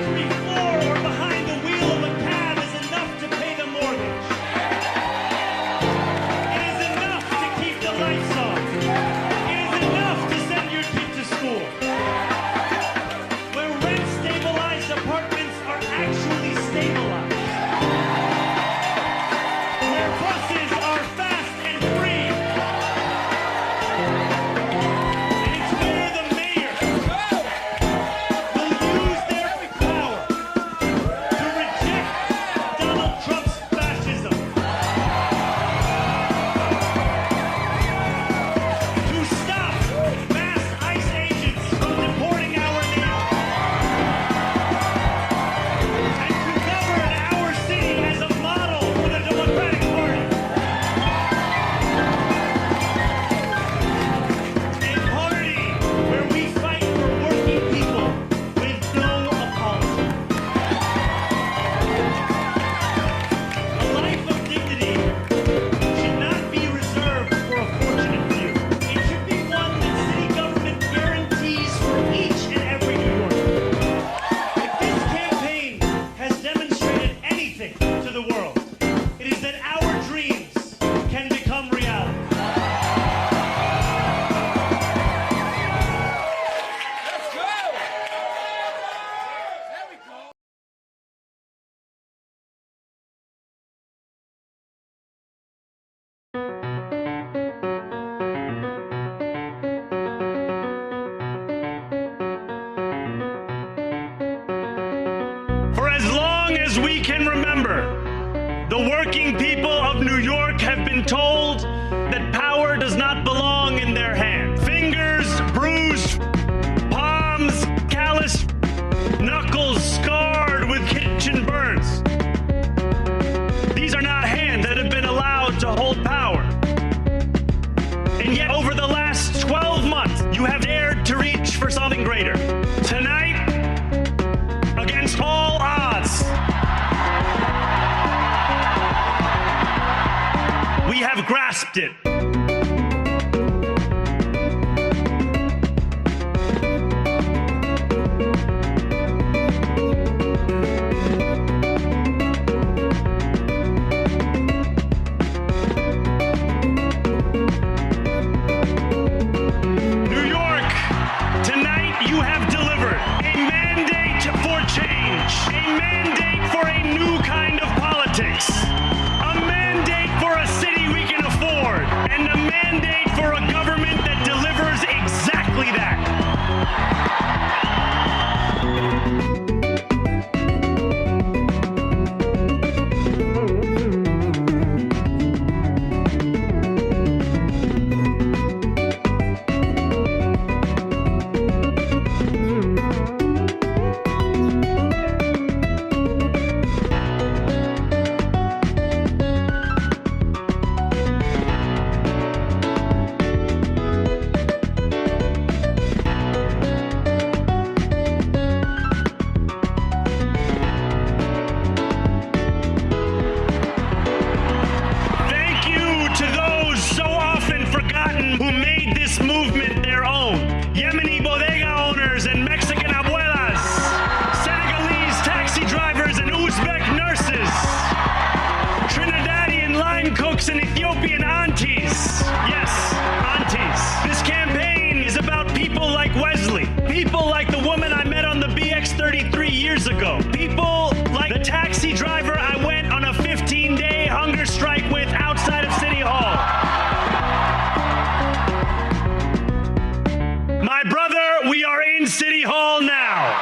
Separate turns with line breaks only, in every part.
factory floor or behind the wheel of a cab is enough to pay the mortgage. It is enough to keep the lights on. It is enough to send your kid to school. Where rent-stabilized apartments are actually stabilized. Where buses are fast and free. And it's where the mayor will use their power to reject Donald Trump's fascism. To stop mass ICE agents from deporting our neighbors. And to govern our city as a model for the Democratic Party. A party where we fight for working people with no apology. A life of dignity should not be reserved for a fortunate few. It should be one that city government guarantees for each and every New Yorker. If this campaign has demonstrated anything to the world, it is that our dreams can become reality. For as long as we can remember, the working people of New York have been told that power does not belong in their hands. Fingers bruised, palms calloused, knuckles scarred with kitchen burns. These are not hands that have been allowed to hold power. And yet, over the last 12 months, you have dared to reach for something greater. Tonight, against all odds, we have grasped it. New York, tonight you have delivered a mandate for change, a mandate for a new kind of politics, a mandate for a city we can afford, and a mandate for a government that delivers exactly that. Thank you to those so often forgotten who made this movement their own. Yemeni bodega owners and Mexican abuelas, Senegalese taxi drivers and Uzbek nurses, Trinidadian line cooks and Ethiopian aunties. Yes, aunties. This campaign is about people like Wesley, people like the woman I met on the BX 33 years ago, people like the taxi driver I went on a 15-day hunger strike with outside of City Hall. My brother, we are in City Hall now.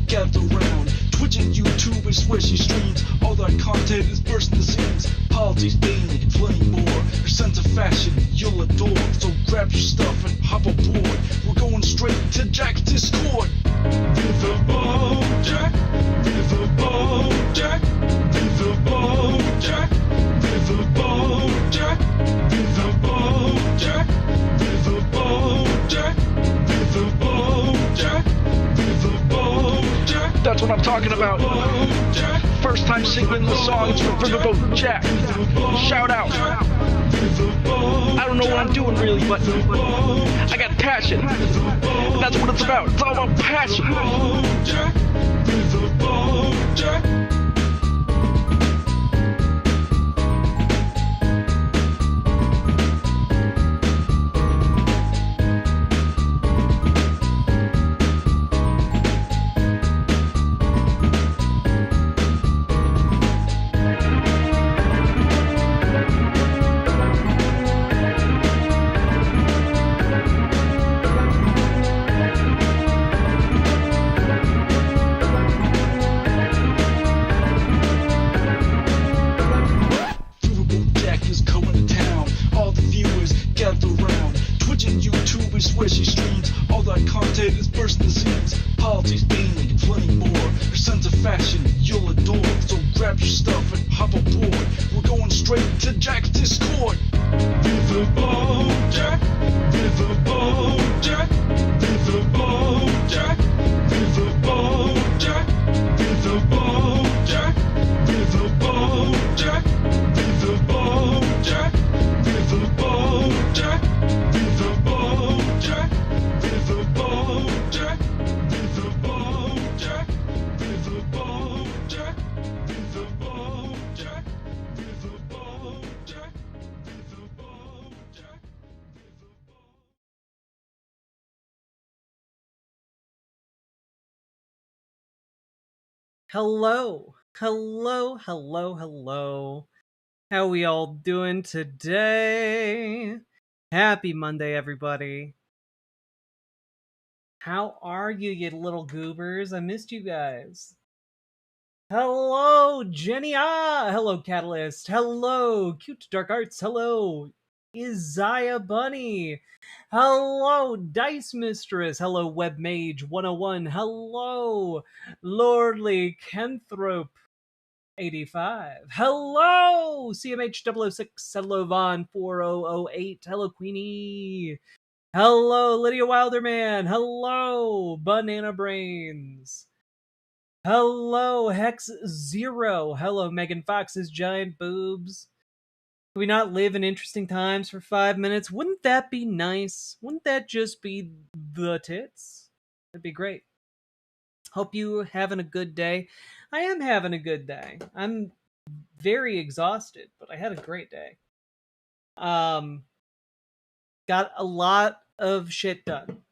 gather round. Twitch and YouTube and swishy streams. All that content is bursting the seams. Politics, being and plenty more. Your sense of fashion you'll adore. So grab your stuff and hop aboard. We're going straight to Jack's Discord. Viva Bojack, Viva Bojack, Viva Bojack, Viva Bojack, Viva Bojack, Viva Bojack, Viva Bojack, Viva Bojack. That's what I'm talking about. First time singing the songs for Viva Bojack. Shout out. I don't know what I'm doing really, but I got passion. And that's what it's about. It's all about passion. Swishy streams, all that content is bursting the seams. Politics, being and plenty more. Your sense of fashion you'll adore. So grab your stuff and hop aboard. We're going straight to Jack's Discord. Viva Bojack, Viva Bojack, Viva Bojack, Viva Bojack, Viva Bojack, Viva Bojack, Viva Bojack, Viva Bojack, Viva Bojack, Viva Bojack, Viva Bojack, Viva Bojack, Viva Bojack, Viva Bojack, Viva Bojack,
Hello. How we all doing today? Happy Monday, everybody. How are you, you little goobers? I missed you guys. Hello, Jenny. Hello, Catalyst. Hello, Cute Dark Arts. Hello, Isaiah Bunny. Hello, Dice Mistress. Hello, Web Mage 101. Hello, Lordly Kenthrope 85. Hello, CMH006. Hello, Von 4008. Hello, Queenie. Hello, Lydia Wilderman. Hello, Banana Brains. Hello, Hex Zero. Hello, Megan Fox's giant boobs. Can we not live in interesting times for 5 minutes? Wouldn't that be nice? Wouldn't that just be the tits? That'd be great. Hope you having a good day. I am having a good day. I'm very exhausted, but I had a great day. Got a lot of shit done.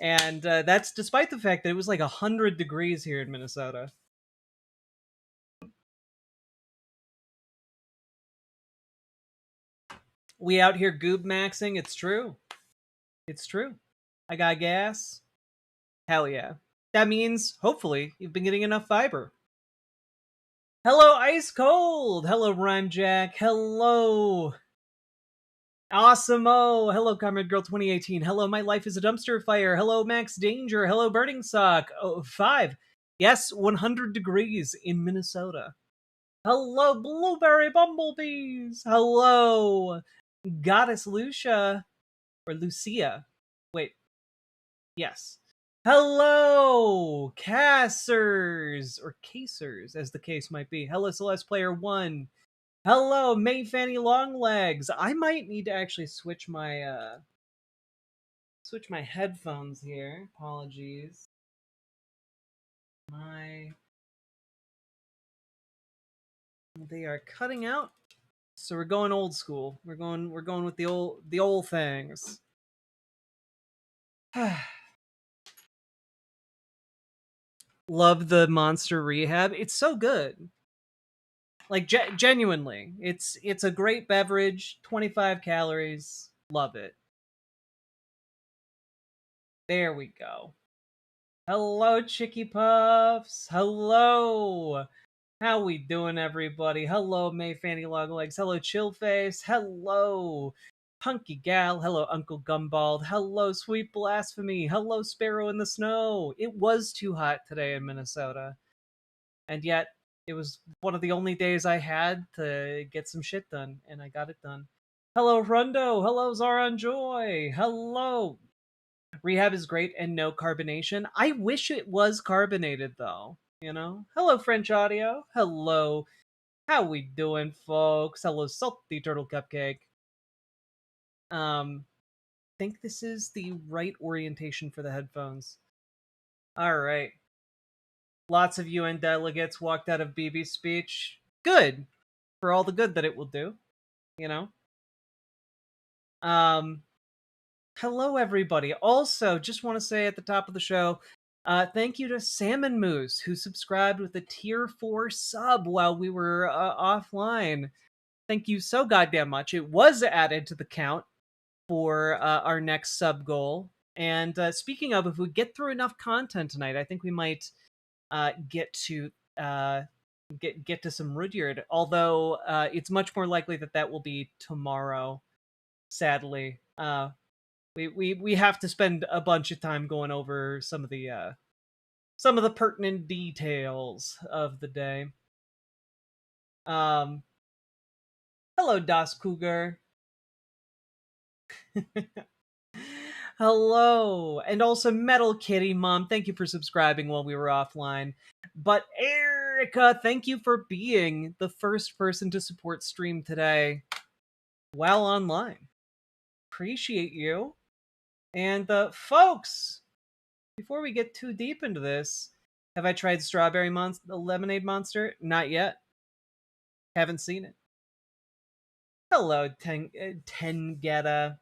And that's despite the fact that it was like 100 degrees here in Minnesota. We out here goob maxing. It's true. It's true. I got gas. Hell yeah. That means, hopefully, you've been getting enough fiber. Hello, Ice Cold. Hello, Rhyme Jack. Hello, Awesome-o. Hello, Comrade Girl 2018. Hello, My Life is a Dumpster Fire. Hello, Max Danger. Hello, Burning Sock. 5. Yes, 100 degrees in Minnesota. Hello, Blueberry Bumblebees. Hello, Goddess Lucia. Or Lucia. Wait. Yes. Hello, Cassers. Or Casers, as the case might be. Hello, Celeste Player 1. Hello, May Fanny Longlegs. I might need to actually switch my headphones here. Apologies. They are cutting out. So we're going old school. We're going with the old things. Love the Monster Rehab. It's so good. Like genuinely, it's a great beverage. 25 calories. Love it. There we go. Hello, Chicky Puffs. Hello. How we doing, everybody? Hello, May Fanny Longlegs. Hello, Chillface. Hello, Punky Gal. Hello, Uncle Gumbald. Hello, Sweet Blasphemy. Hello, Sparrow in the Snow. It was too hot today in Minnesota, and yet it was one of the only days I had to get some shit done, and I got it done. Hello, Rundo. Hello, Zaron Joy. Hello. Rehab is great and no carbonation. I wish it was carbonated though, you know? Hello, French Audio. Hello. How we doing, folks? Hello, Salty Turtle Cupcake. Think this is the right orientation for the headphones. Alright. Lots of UN delegates walked out of BB's speech. Good. For all the good that it will do, you know? Hello, everybody. Also, just want to say at the top of the show, thank you to Salmon Moose, who subscribed with a tier 4 sub while we were offline. Thank you so goddamn much. It was added to the count for our next sub goal. And speaking of, if we get through enough content tonight, I think we might get to get to some Rudyard. Although it's much more likely that that will be tomorrow. Sadly, we have to spend a bunch of time going over some of the pertinent details of the day. Hello, Das Cougar. Hello, and also Metal Kitty Mom. Thank you for subscribing while we were offline. But Erica, thank you for being the first person to support stream today while online. Appreciate you. And folks, before we get too deep into this, have I tried Strawberry Lemonade Monster? Not yet. Haven't seen it. Hello, Tengetta.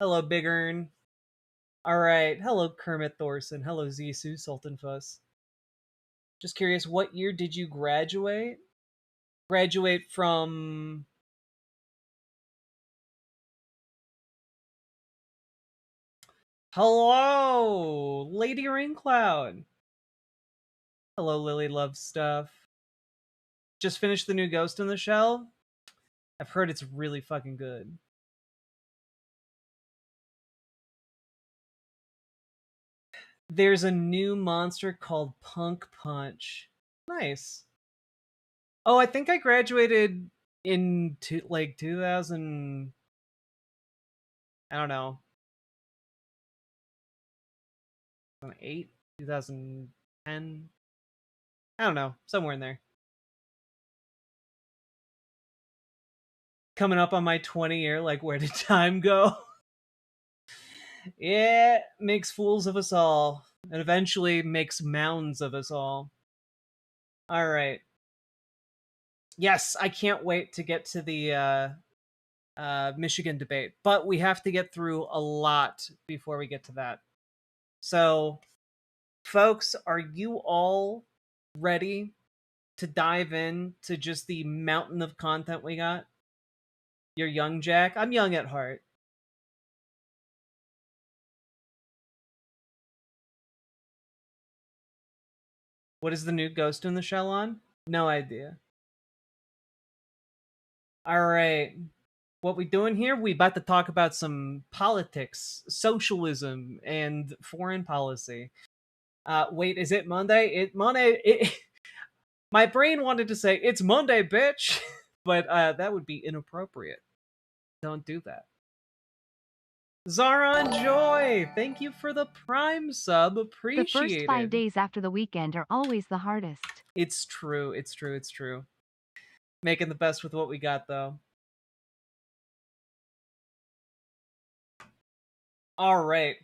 Hello, Big Earn. Alright, hello, Kermit Thorson. Hello, Zisu, Sultanfuss. Just curious, what year did you graduate? Graduate from... Hello, Lady Raincloud. Hello, Lily Loves Stuff. Just finished the new Ghost in the Shell. I've heard it's really fucking good. There's a new monster called Punk Punch. Nice. Oh, I think I graduated in 2000. I don't know. 2008, 2010. I don't know, somewhere in there. Coming up on my 20-year, like, where did time go? Yeah, makes fools of us all. And eventually makes mounds of us all. Alright. Yes, I can't wait to get to the Michigan debate. But we have to get through a lot before we get to that. So, folks, are you all ready to dive in to just the mountain of content we got? You're young, Jack? I'm young at heart. What is the new Ghost in the Shell on? No idea. Alright. What we doing here? We about to talk about some politics, socialism, and foreign policy. Wait, is it Monday? My brain wanted to say, it's Monday, bitch! But that would be inappropriate. Don't do that. Zaron Joy, thank you for the Prime sub. Appreciate it.
The first 5 days after the weekend are always the hardest.
It's true. Making the best with what we got, though. All right.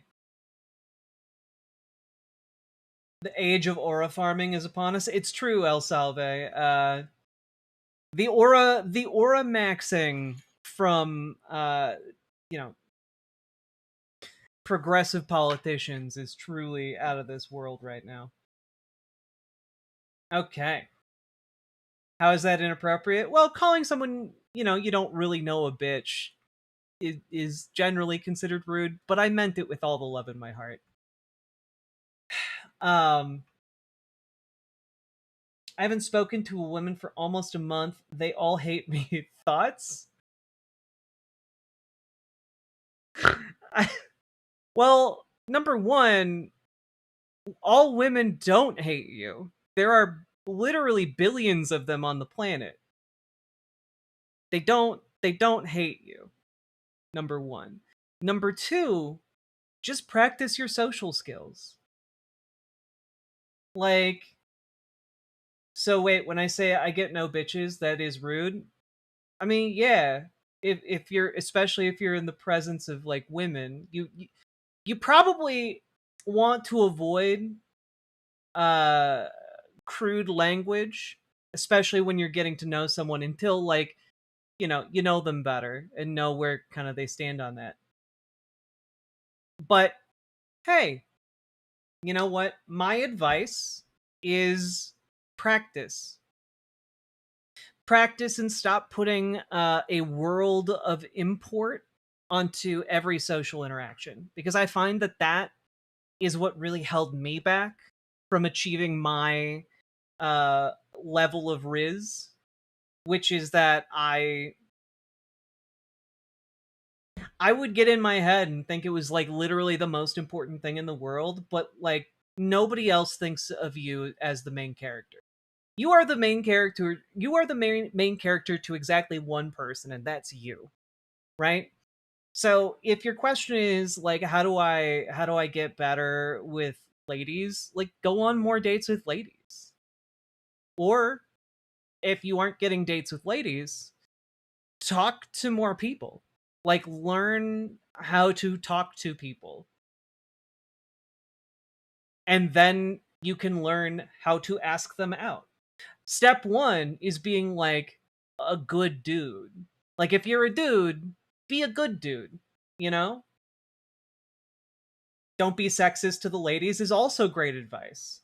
The age of aura farming is upon us. It's true, El Salve. The aura maxing from progressive politicians is truly out of this world right now. Okay. How is that inappropriate? Well, calling someone, you don't really know a bitch is generally considered rude, but I meant it with all the love in my heart. I haven't spoken to a woman for almost a month. They all hate me. Thoughts? Well, number one, all women don't hate you. There are literally billions of them on the planet. They don't hate you. Number one. Number two, just practice your social skills. Like, so wait, when I say I get no bitches, that is rude. I mean, yeah, if you're, especially if you're in the presence of like women, you probably want to avoid uh crude language, especially when you're getting to know someone until like, you know them better and know where kind of they stand on that. But hey, you know what? My advice is practice. Practice and stop putting a world of import onto every social interaction, because I find that that is what really held me back from achieving my level of riz, which is that I would get in my head and think it was like literally the most important thing in the world, but like nobody else thinks of you as the main character. You are the main character. You are the main character to exactly one person, and that's you, right? So if your question is like, how do I get better with ladies? Like, go on more dates with ladies. Or if you aren't getting dates with ladies, talk to more people. Like, learn how to talk to people. And then you can learn how to ask them out. Step one is being like a good dude. Like, if you're a dude, be a good dude, you know? Don't be sexist to the ladies is also great advice.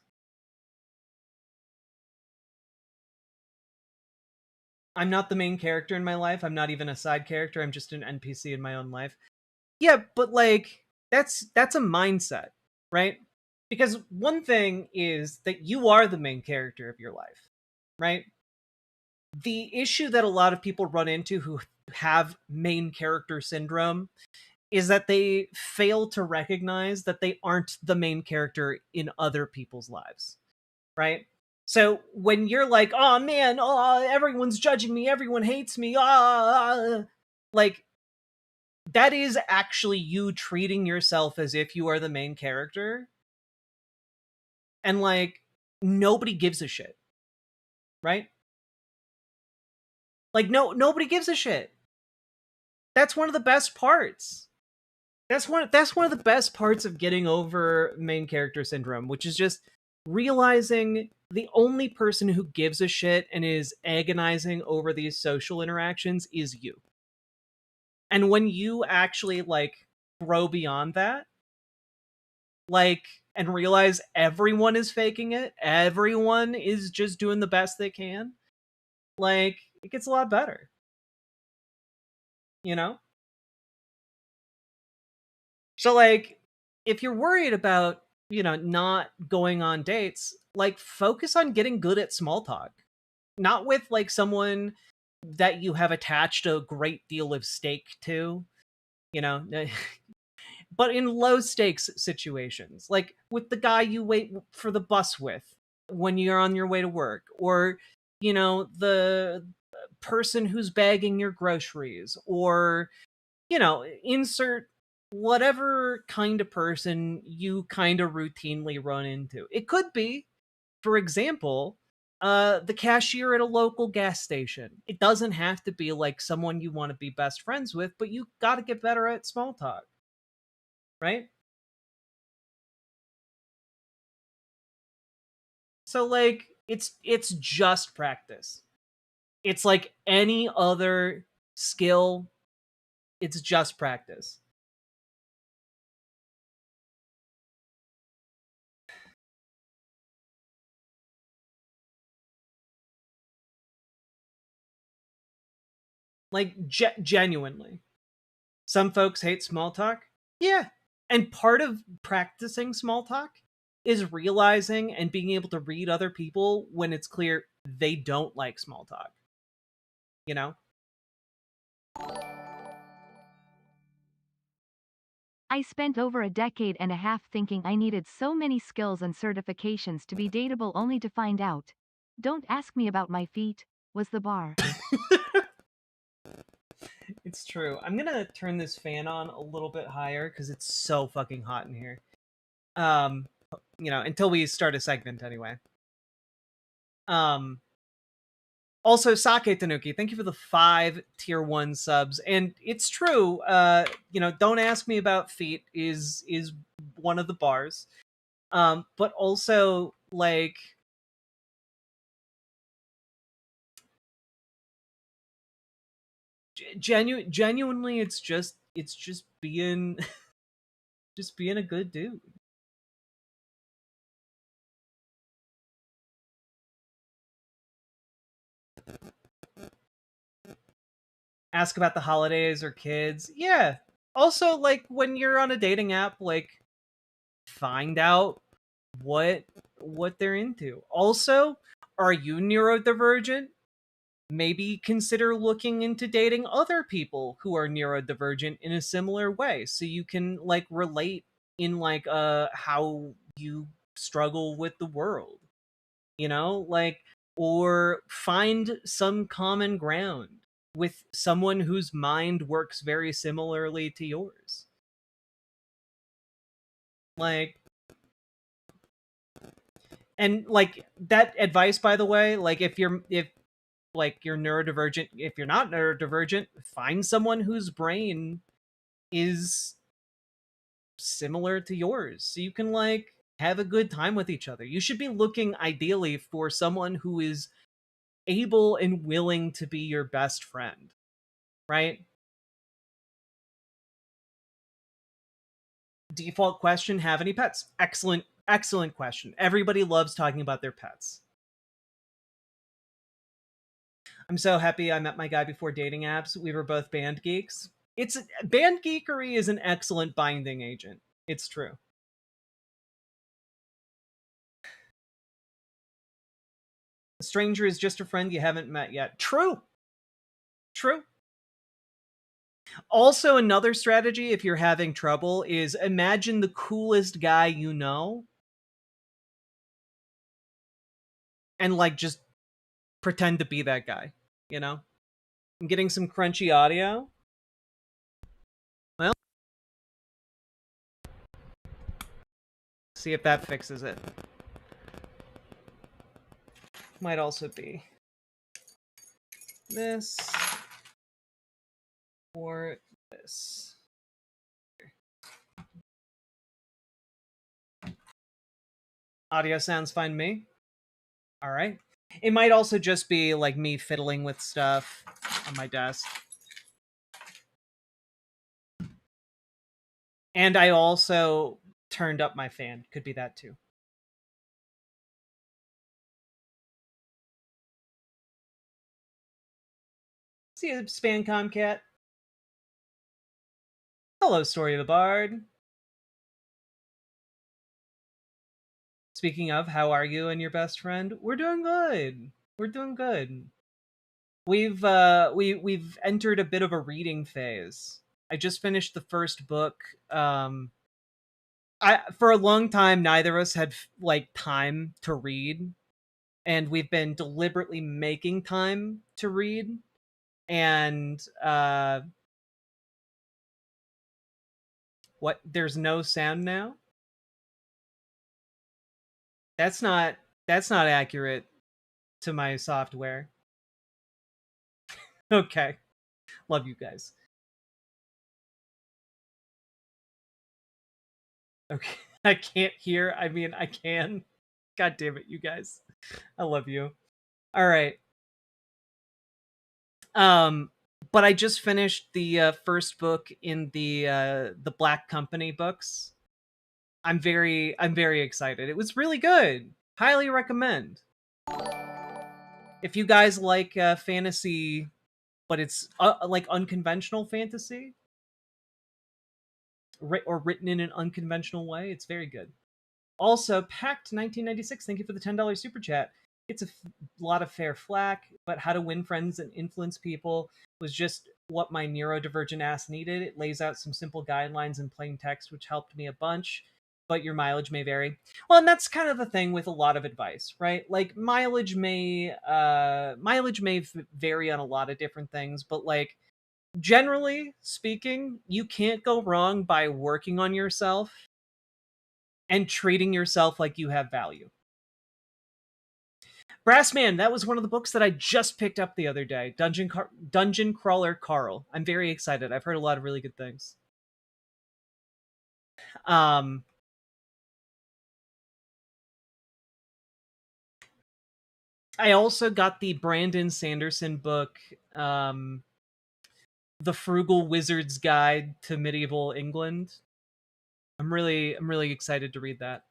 I'm not the main character in my life. I'm not even a side character. I'm just an NPC in my own life. Yeah, but like that's a mindset, right? Because one thing is that you are the main character of your life, right? The issue that a lot of people run into who have main character syndrome is that they fail to recognize that they aren't the main character in other people's lives, right? So when you're like, "Oh man, oh everyone's judging me, everyone hates me," like that is actually you treating yourself as if you are the main character, and like nobody gives a shit, right? Like nobody gives a shit. That's one of the best parts. That's one of the best parts of getting over main character syndrome, which is just realizing the only person who gives a shit and is agonizing over these social interactions is you. And when you actually like grow beyond that, like, and realize everyone is faking it, everyone is just doing the best they can, like, it gets a lot better, you know? So like, if you're worried about, not going on dates, like focus on getting good at small talk. Not with like someone that you have attached a great deal of stake to, you know, but in low stakes situations, like with the guy you wait for the bus with when you're on your way to work, or the person who's bagging your groceries, or insert whatever kind of person you kind of routinely run into. It could be, for example, the cashier at a local gas station. It doesn't have to be like someone you want to be best friends with, but you got to get better at small talk, right? So like it's just practice. It's like any other skill, it's just practice. Like genuinely. Some folks hate small talk. Yeah. And part of practicing small talk is realizing and being able to read other people when it's clear they don't like small talk. You know?
I spent over a decade and a half thinking I needed so many skills and certifications to be dateable only to find out. Don't ask me about my feet, was the bar.
It's true. I'm gonna turn this fan on a little bit higher because it's so fucking hot in here. Until we start a segment anyway. Also, Sake Tanuki, thank you for the 5 tier 1 subs. And it's true, don't ask me about feet is one of the bars. But also, like, genuinely, it's just being just being a good dude. Ask about the holidays or kids. Yeah. Also, like, when you're on a dating app, like, find out what they're into. Also, are you neurodivergent? Maybe consider looking into dating other people who are neurodivergent in a similar way, so you can, like, relate in, like, how you struggle with the world. Like, or find some common ground with someone whose mind works very similarly to yours. Like, and like that advice, by the way, like, if you're neurodivergent, if you're not neurodivergent, find someone whose brain is similar to yours so you can, like, have a good time with each other. You should be looking ideally for someone who is able and willing to be your best friend, right? Default question: have any pets? Excellent question. Everybody loves talking about their pets. I'm so happy I met my guy before dating apps. We were both band geeks. Band geekery is an excellent binding agent. It's true. A stranger is just a friend you haven't met yet. True. Also, another strategy if you're having trouble is imagine the coolest guy you know and, like, just pretend to be that guy, I'm getting some crunchy audio. Well, see if that fixes it. Might also be this or this. Audio sounds fine to me. All right. It might also just be, like, me fiddling with stuff on my desk. And I also turned up my fan. Could be that too. See you, Spancom Cat. Hello, Story of the Bard. Speaking of, how are you and your best friend? We're doing good. We've entered a bit of a reading phase. I just finished the first book. For a long time, neither of us had, like, time to read, and we've been deliberately making time to read. And what? There's no sound now? That's not accurate to my software. Okay. Love you guys. Okay. I can't hear. I mean, I can. God damn it, you guys. I love you. All right. But I just finished the first book in the Black Company books. I'm very excited. It was really good. Highly recommend. If you guys like fantasy, but it's like unconventional fantasy, or written in an unconventional way, it's very good. Also, Pact 1996, thank you for the $10 super chat. It's a lot of fair flack, but how to win friends and influence people was just what my neurodivergent ass needed. It lays out some simple guidelines in plain text, which helped me a bunch, but your mileage may vary. Well, and that's kind of the thing with a lot of advice, right? Like mileage may vary on a lot of different things, but like generally speaking, you can't go wrong by working on yourself and treating yourself like you have value. Brassman, that was one of the books that I just picked up the other day. Dungeon Crawler Carl. I'm very excited. I've heard a lot of really good things. I also got the Brandon Sanderson book, The Frugal Wizard's Guide to Medieval England. I'm really excited to read that.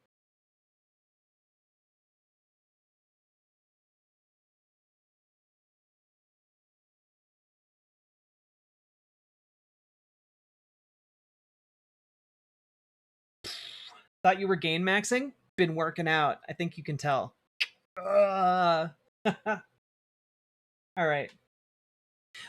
Thought you were gain maxing? Been working out. I think you can tell. All right.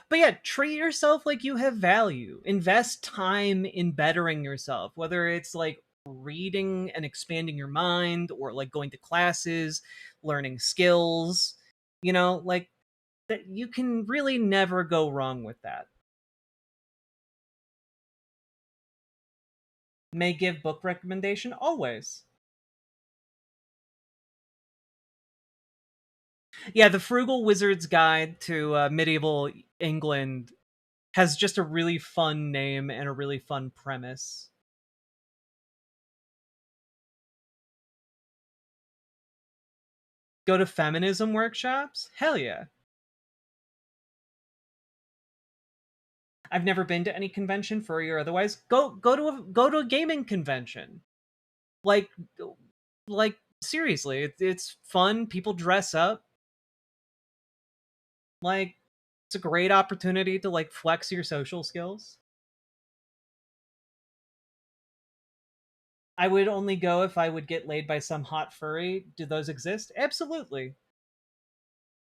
But yeah, treat yourself like you have value. Invest time in bettering yourself, whether it's like reading and expanding your mind or like going to classes, learning skills, like that you can really never go wrong with that. May give book recommendation always. Yeah, The Frugal Wizard's Guide to Medieval England has just a really fun name and a really fun premise. Go to feminism workshops? Hell yeah. I've never been to any convention, furry or otherwise. Go to a gaming convention. Like seriously, it's fun. People dress up. Like it's a great opportunity to like flex your social skills. I would only go if I would get laid by some hot furry. Do those exist? Absolutely.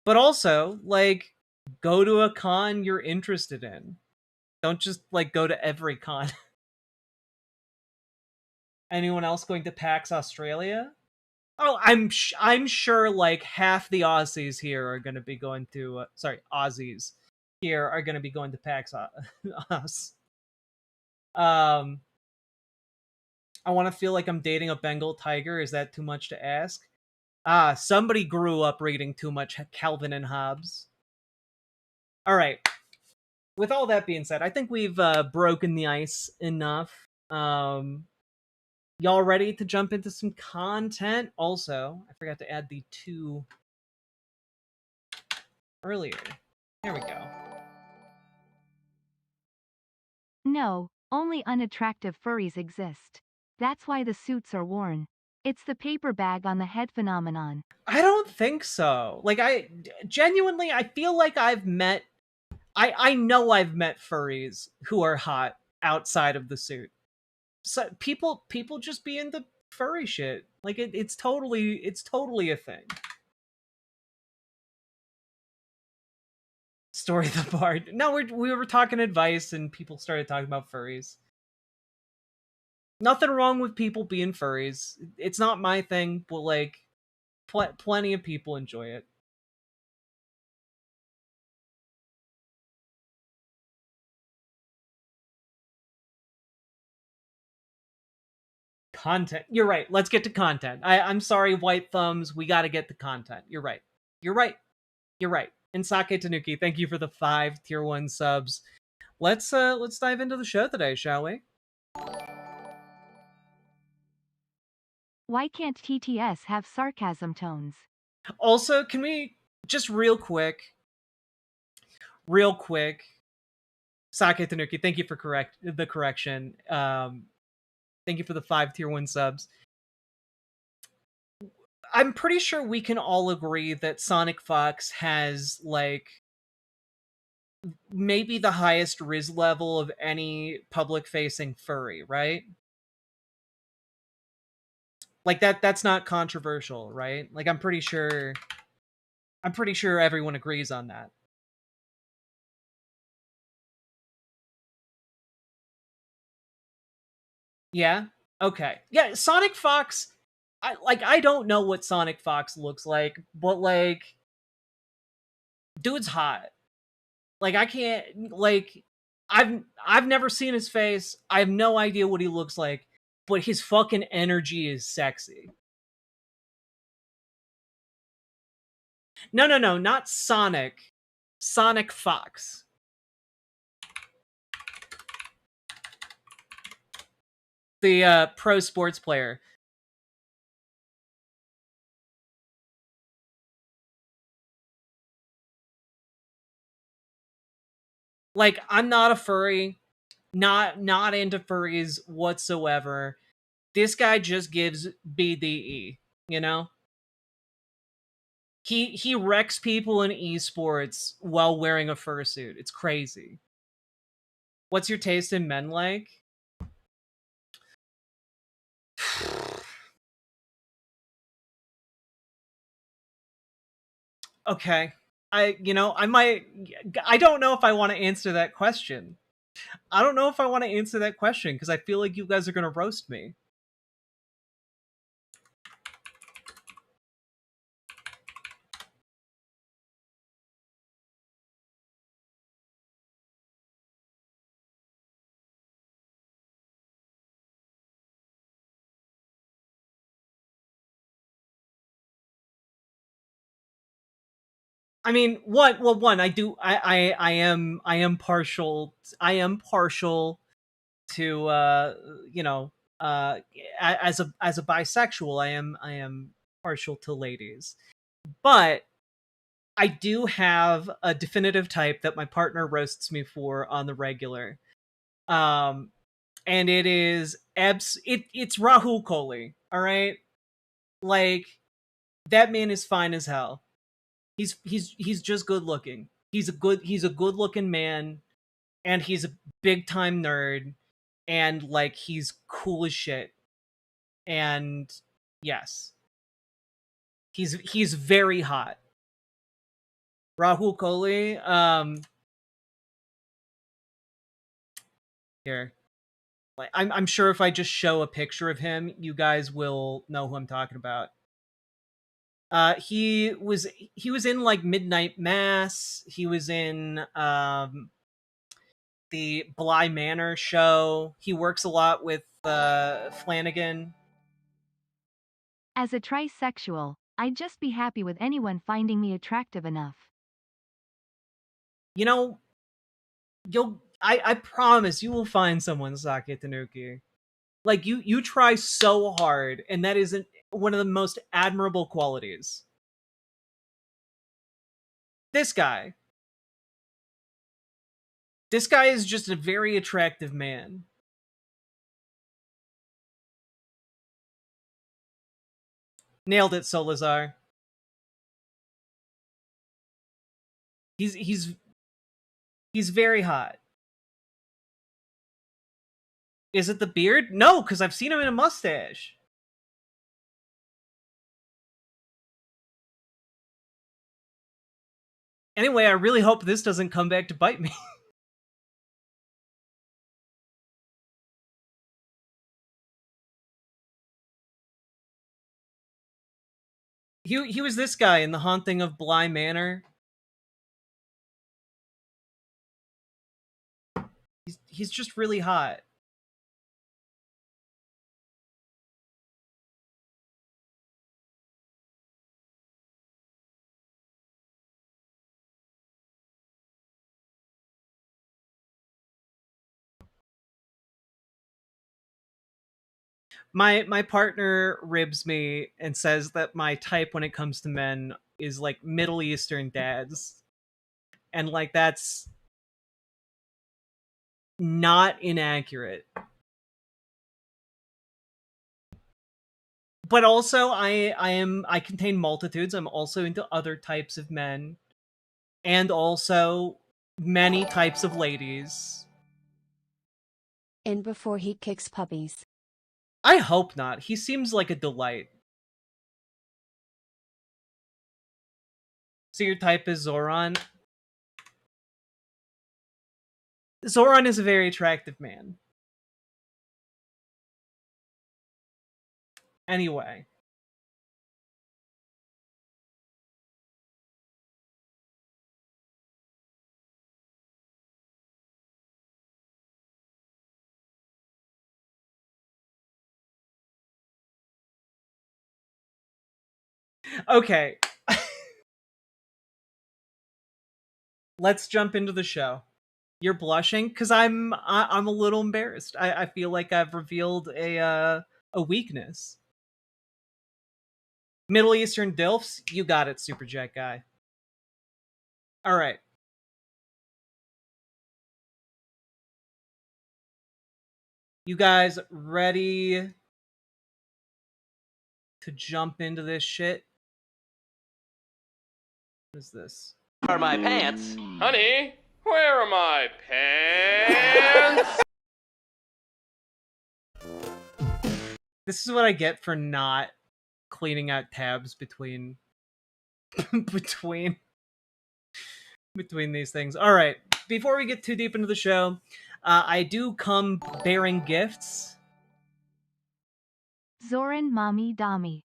But also, like, go to a con you're interested in. Don't just like go to every con. Anyone else going to PAX Australia? Oh, I'm sure like half the Aussies here are going to be going to Aussies here are going to be going to PAX us. I want to feel like I'm dating a Bengal tiger. Is that too much to ask? Somebody grew up reading too much Calvin and Hobbes. All right. With all that being said, I think we've broken the ice enough. Y'all ready to jump into some content? Also, I forgot to add the 2 earlier. There we go.
No, only unattractive furries exist. That's why the suits are worn. It's the paper bag on the head phenomenon.
I don't think so. Like I genuinely I feel like I know I've met furries who are hot outside of the suit. So people just be into furry shit. Like it's totally a thing. Story of the Bard. No, we were talking advice and people started talking about furries. Nothing wrong with people being furries. It's not my thing, but like plenty of people enjoy it. Content. You're right. Let's get to content. I'm sorry, White Thumbs. We got to get to content. You're right. You're right. You're right. And Sake Tanuki, thank you for the 5 tier 1 subs. Let's dive into the show today, shall we?
Why can't TTS have sarcasm tones?
Also, can we just real quick, Sake Tanuki, thank you for the correction. Thank you for the 5 tier 1 subs. I'm pretty sure we can all agree that Sonic Fox has like maybe the highest Riz level of any public facing furry, right? Like that's not controversial, right? Like I'm pretty sure everyone agrees on that. Yeah. Okay. Yeah, Sonic Fox, I don't know what Sonic Fox looks like, but like dude's hot. Like I can't like I've never seen his face. I have no idea what he looks like, but his fucking energy is sexy. No, no, no, not Sonic. Sonic Fox. The pro sports player. Like I'm not a furry, not into furries whatsoever. This guy just gives BDE, you know? He wrecks people in esports while wearing a fursuit. It's crazy. What's your taste in men like? Okay. I don't know if I want to answer that question. I don't know if I want to answer that question because I feel like you guys are going to roast me. I mean, one, I am partial. I am partial to you know as a bisexual. I am partial to ladies, but I do have a definitive type that my partner roasts me for on the regular. Um, and it is it's Rahul Kohli. All right, like that man is fine as hell. He's just good looking. He's a good looking man, and he's a big time nerd, and like he's cool as shit. And yes, he's very hot. Rahul Kohli. Here, like I'm sure if I just show a picture of him, you guys will know who I'm talking about. He was in like Midnight Mass. He was in the Bly Manor show. He works a lot with Flanagan.
As a trisexual, I'd just be happy with anyone finding me attractive enough.
You know, I promise you will find someone, Sake Tanuki. Like you try so hard, and that isn't one of the most admirable qualities. This guy. This guy is just a very attractive man. Nailed it, Solazar. He's he's he's very hot. Is it the beard? No, because I've seen him in a mustache. Anyway, I really hope this doesn't come back to bite me. He was this guy in The Haunting of Bly Manor. He's just really hot. My partner ribs me and says that my type when it comes to men is like Middle Eastern dads. And like that's not inaccurate. But also I contain multitudes. I'm also into other types of men and also many types of ladies.
And before he kicks puppies.
I hope not. He seems like a delight. So your type is Zoran. Zoran is a very attractive man. Anyway. Okay. Let's jump into the show. You're blushing because I'm a little embarrassed. I feel like I've revealed a weakness. Middle Eastern dilfs, you got it, Superjet guy. All right. You guys ready to jump into this shit? What is this?
Where are my pants?
Honey, where are my pants?
This is what I get for not cleaning out tabs between between these things. All right. Before we get too deep into the show, I do come bearing gifts.
Zoran Mommy Dami.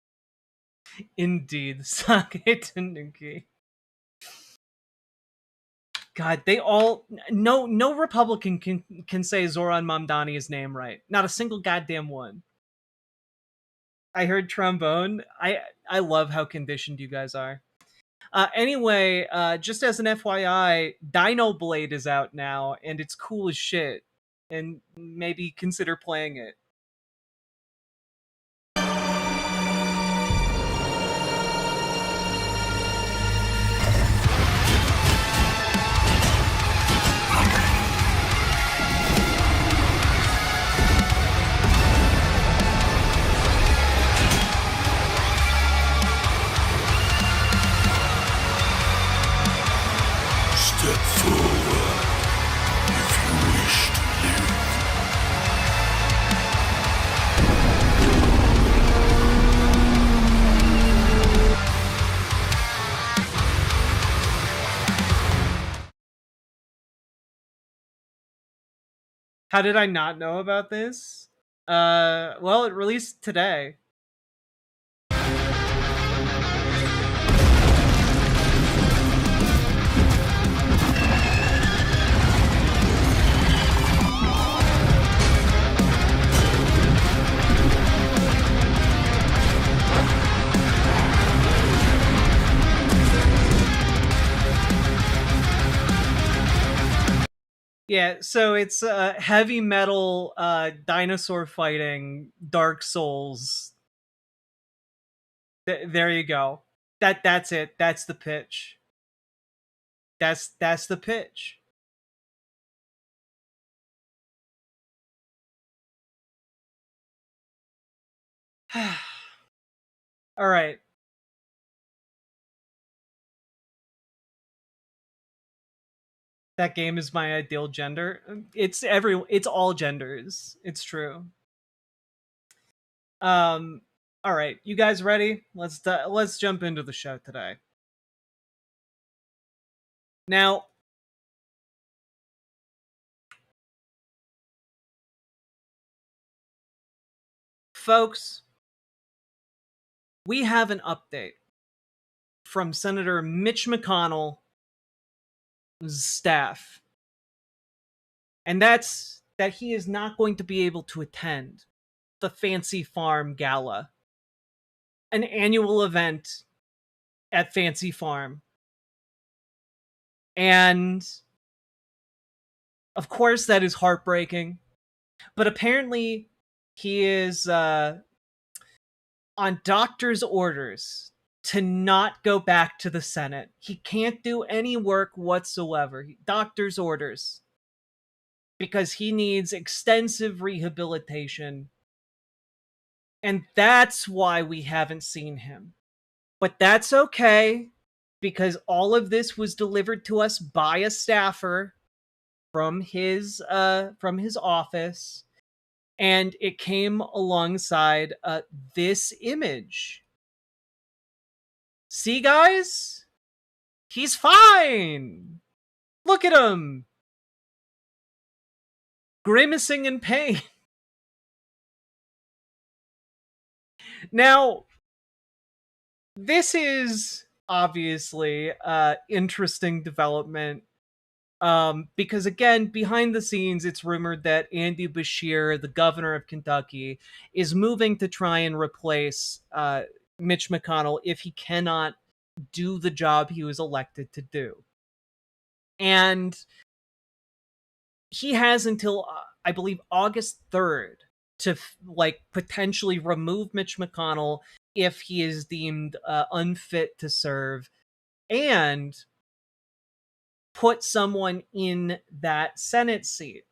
Indeed, Sake Tanuki. God, they all no Republican can say Zoran Mamdani's name right. Not a single goddamn one. I heard trombone. I love how conditioned you guys are. Anyway, just as an FYI, Dino Blade is out now, and it's cool as shit. And maybe consider playing it.
Step forward if you wish to live.
How did I not know about this? Well, it released today. Yeah, so it's heavy metal dinosaur fighting Dark Souls. There you go. That's it. That's the pitch. That's the pitch. All right. That game is my ideal gender. It's all genders. It's true. All right, you guys ready? Let's jump into the show today. Now, folks, we have an update from Senator Mitch McConnell's staff. And that's that he is not going to be able to attend the Fancy Farm Gala, an annual event at Fancy Farm. And of course, that is heartbreaking. But apparently, he is on doctor's orders to not go back to the Senate. He can't do any work whatsoever. Doctor's orders. Because he needs extensive rehabilitation. And that's why we haven't seen him. But that's okay, because all of this was delivered to us by a staffer from his office. And it came alongside this image. See, guys? He's fine! Look at him! Grimacing in pain. Now, this is obviously interesting development. Because again, behind the scenes, it's rumored that Andy Beshear, the governor of Kentucky, is moving to try and replace Mitch McConnell if he cannot do the job he was elected to do. And he has until, I believe, August 3rd to potentially remove Mitch McConnell if he is deemed unfit to serve, and put someone in that Senate seat.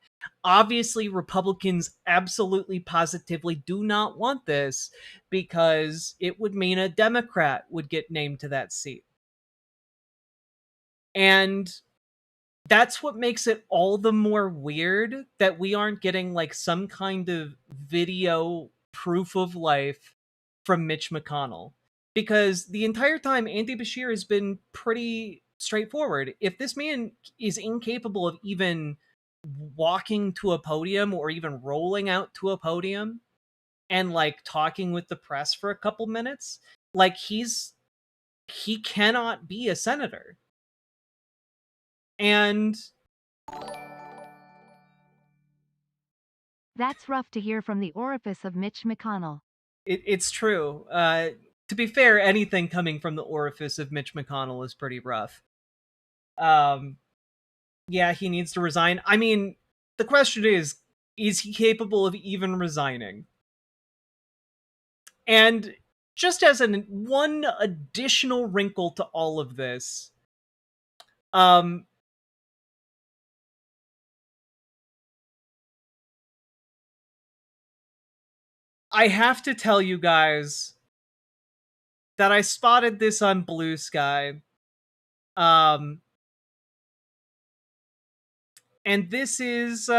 Obviously, Republicans absolutely positively do not want this, because it would mean a Democrat would get named to that seat. And that's what makes it all the more weird that we aren't getting some kind of video proof of life from Mitch McConnell. Because the entire time, Andy Beshear has been pretty straightforward. If this man is incapable of even walking to a podium or even rolling out to a podium and talking with the press for a couple minutes, he cannot be a senator. And
That's rough to hear from the orifice of Mitch McConnell.
it's true. To be fair, anything coming from the orifice of Mitch McConnell is pretty rough. Yeah, he needs to resign. I mean, the question is he capable of even resigning? And just as one additional wrinkle to all of this, I have to tell you guys that I spotted this on Blue Sky. And this is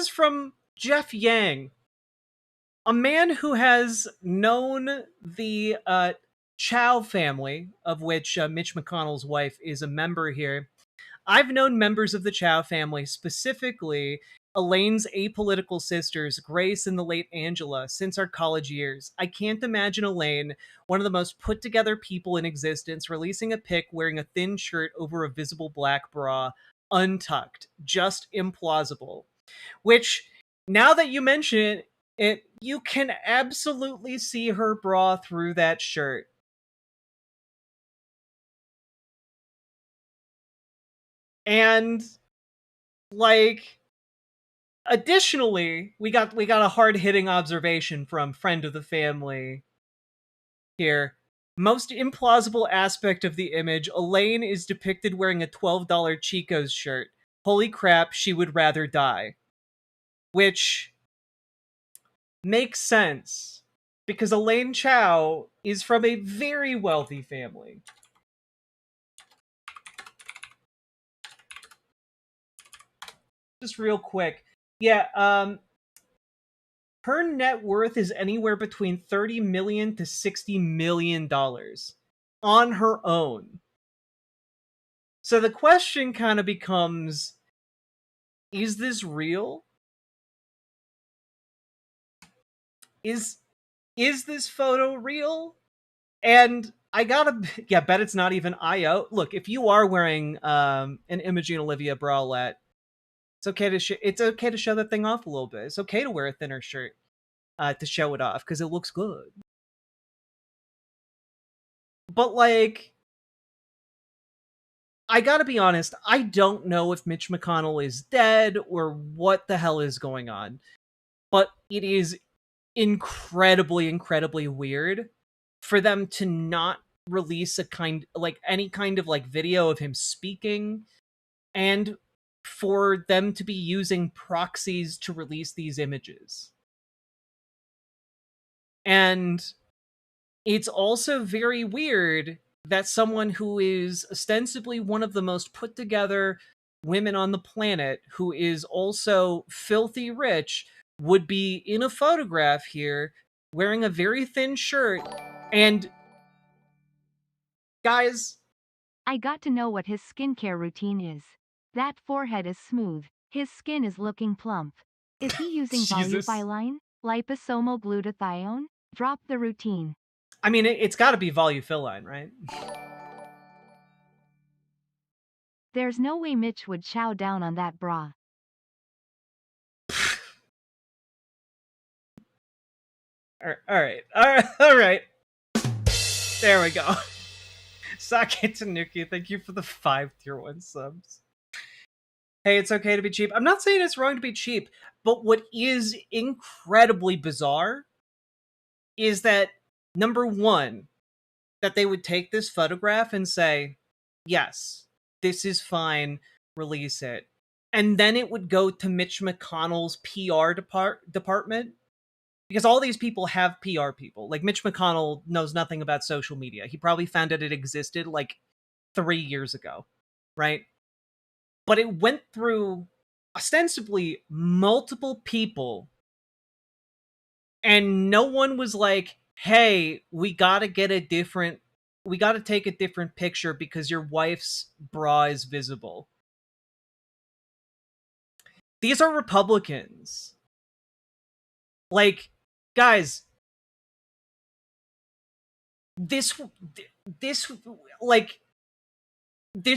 from Jeff Yang, a man who has known the Chow family, of which Mitch McConnell's wife is a member here. I've known members of the Chow family, specifically Elaine's apolitical sisters, Grace and the late Angela, since our college years. I can't imagine Elaine, one of the most put together people in existence, releasing a pic wearing a thin shirt over a visible black bra, untucked. Just implausible. Which, now that you mention it, you can absolutely see her bra through that shirt. And additionally, we got a hard-hitting observation from friend of the family here. Most implausible aspect of the image, Elaine is depicted wearing a $12 Chico's shirt. Holy crap, she would rather die. Which makes sense, because Elaine Chow is from a very wealthy family. Just real quick. Yeah, her net worth is anywhere between $30 million to $60 million on her own. So the question kind of becomes, is this real? Is this photo real? And I gotta bet it's not even IO. Look, if you are wearing an Imogen Olivia bralette, it's okay to show that thing off a little bit. It's okay to wear a thinner shirt to show it off because it looks good. But I gotta be honest, I don't know if Mitch McConnell is dead or what the hell is going on. But it is incredibly, incredibly weird for them to not release any kind of video of him speaking, and for them to be using proxies to release these images. And it's also very weird that someone who is ostensibly one of the most put together women on the planet who is also filthy rich would be in a photograph here wearing a very thin shirt. And guys,
I got to know what his skincare routine is. That forehead is smooth. His skin is looking plump. Is he using
Jesus.
volufiline? Liposomal glutathione? Drop the routine.
I mean, it's got to be volufiline, right?
There's no way Mitch would chow down on that bra.
All right. There we go. Sake Tanuki, thank you for the 5 tier 1 subs. Hey, it's okay to be cheap. I'm not saying it's wrong to be cheap, but what is incredibly bizarre is that, number one, that they would take this photograph and say, yes, this is fine, release it. And then it would go to Mitch McConnell's PR department. Because all these people have PR people. Like, Mitch McConnell knows nothing about social media. He probably found out it existed, like, 3 years ago, right? But it went through, ostensibly, multiple people, and no one was like, hey, we gotta take a different picture because your wife's bra is visible. These are Republicans. Like, guys, this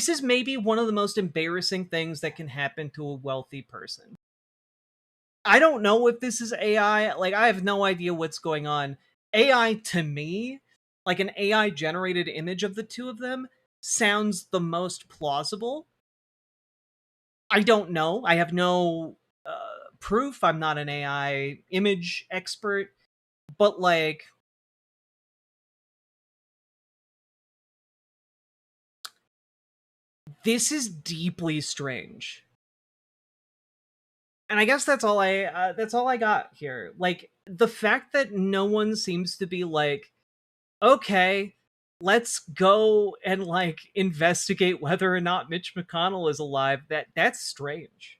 is maybe one of the most embarrassing things that can happen to a wealthy person. I don't know if this is AI. Like, I have no idea what's going on. AI, to me, like an AI generated image of the two of them, sounds the most plausible. I don't know. I have no proof. I'm not an AI image expert. But, like, this is deeply strange. And I guess that's all I got here. Like, the fact that no one seems to be like, okay, let's go and, like, investigate whether or not Mitch McConnell is alive, that's strange.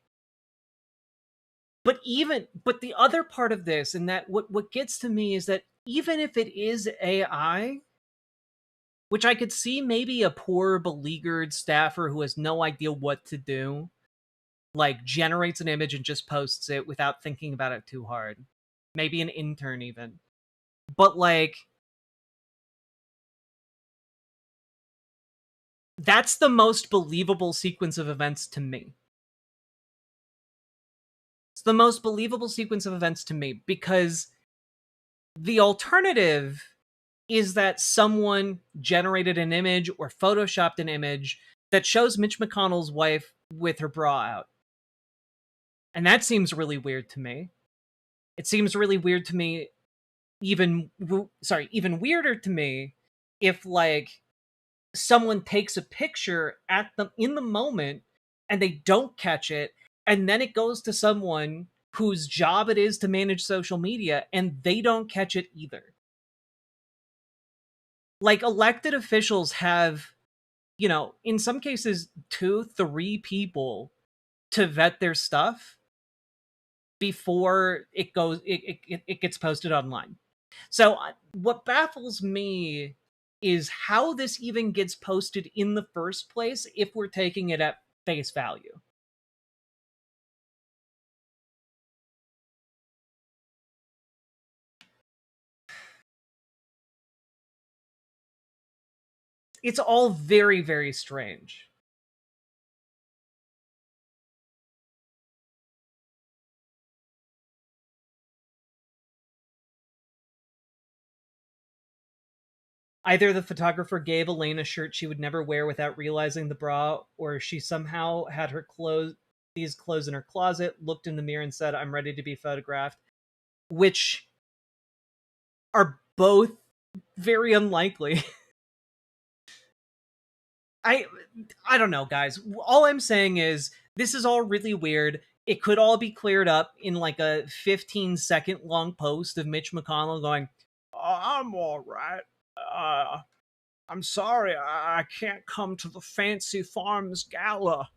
But the other part of this, and that what gets to me, is that even if it is AI, which I could see maybe a poor beleaguered staffer who has no idea what to do, like, generates an image and just posts it without thinking about it too hard. Maybe an intern even. But, like, that's the most believable sequence of events to me. It's the most believable sequence of events to me, because the alternative is that someone generated an image or photoshopped an image that shows Mitch McConnell's wife with her bra out. And that seems really weird to me. It seems really weird to me, even weirder to me, if, like, someone takes a picture in the moment and they don't catch it, and then it goes to someone whose job it is to manage social media and they don't catch it either. Like, elected officials have, in some cases 2-3 people to vet their stuff before it gets posted online. So what baffles me is how this even gets posted in the first place if we're taking it at face value. It's all very, very strange. Either the photographer gave Elaine a shirt she would never wear without realizing the bra, or she somehow had these clothes in her closet, looked in the mirror and said, "I'm ready to be photographed," which are both very unlikely. I don't know, guys. All I'm saying is this is all really weird. It could all be cleared up in, like, a 15-second long post of Mitch McConnell going, "I'm all right. I'm sorry, I can't come to the Fancy Farms Gala."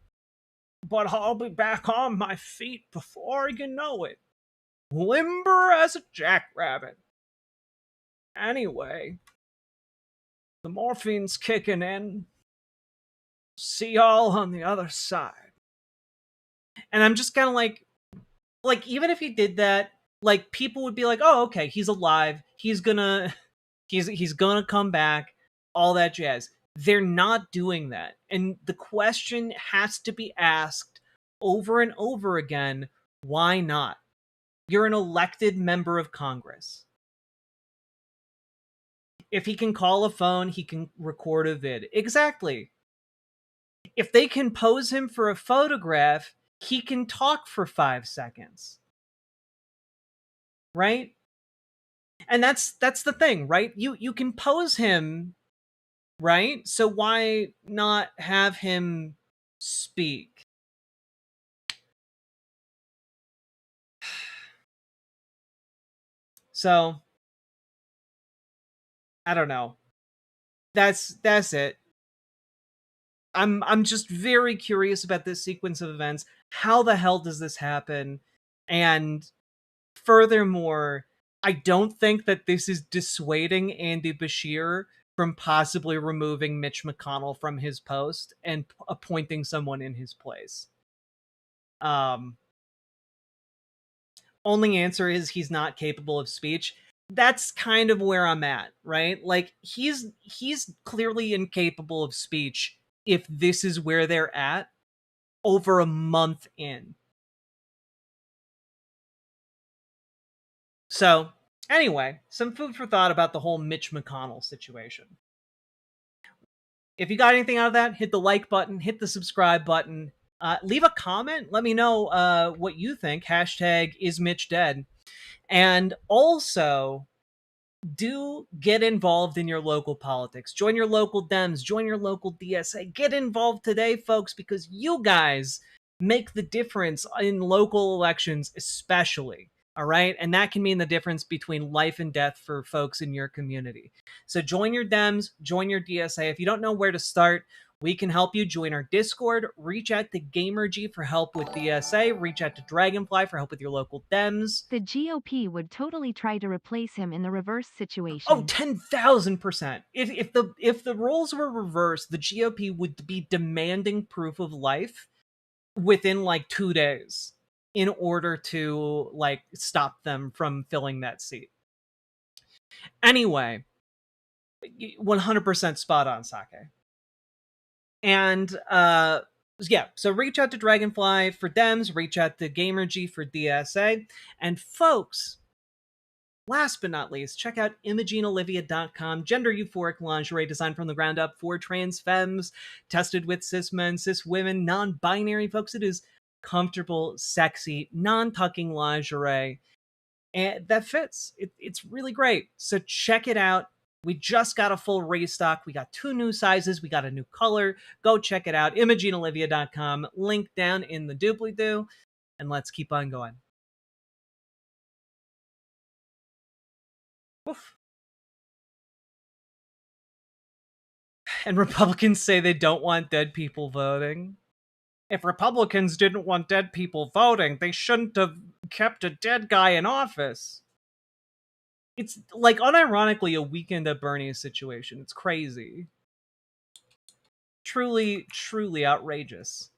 but I'll be back on my feet before you know it. Limber as a jackrabbit. Anyway, the morphine's kicking in. See y'all on the other side. And I'm just kind of like, even if he did that, like, people would be like, oh, okay, he's alive. He's gonna come back, all that jazz. They're not doing that. And the question has to be asked over and over again, why not? You're an elected member of Congress. If he can call a phone, he can record a vid. Exactly. If they can pose him for a photograph, he can talk for 5 seconds. Right? And that's the thing, right? You can pose him, right? So why not have him speak? So I don't know. That's it. I'm just very curious about this sequence of events. How the hell does this happen? And furthermore, I don't think that this is dissuading Andy Bashir from possibly removing Mitch McConnell from his post and appointing someone in his place. Only answer is he's not capable of speech. That's kind of where I'm at, right? Like, he's clearly incapable of speech if this is where they're at over a month in. So, anyway, some food for thought about the whole Mitch McConnell situation. If you got anything out of that, hit the like button, hit the subscribe button, leave a comment. Let me know what you think. Hashtag is Mitch dead? And also, do get involved in your local politics. Join your local Dems, join your local DSA. Get involved today, folks, because you guys make the difference in local elections, especially. All right. And that can mean the difference between life and death for folks in your community. So join your Dems, join your DSA. If you don't know where to start, we can help you. Join our Discord. Reach out to GamerG for help with DSA. Reach out to Dragonfly for help with your local Dems.
The GOP would totally try to replace him in the reverse situation.
Oh, 10,000%. If the roles were reversed, the GOP would be demanding proof of life within like 2 days in order to like stop them from filling that seat. Anyway, 100% spot on, Sake. And yeah, so reach out to Dragonfly for Dems, reach out to GamerG for DSA, and folks, last but not least, check out ImogeneOlivia.com, gender euphoric lingerie designed from the ground up for trans femmes, tested with cis men, cis women, non-binary folks. It is comfortable, sexy, non-tucking lingerie, and that fits. It's really great. So check it out. We just got a full restock. We got 2 new sizes. We got a new color. Go check it out. ImogeneOlivia.com. Link down in the doobly-doo. And let's keep on going. Oof. And Republicans say they don't want dead people voting. If Republicans didn't want dead people voting, they shouldn't have kept a dead guy in office. It's like unironically a Weekend at Bernie's situation. It's crazy. Truly, truly outrageous.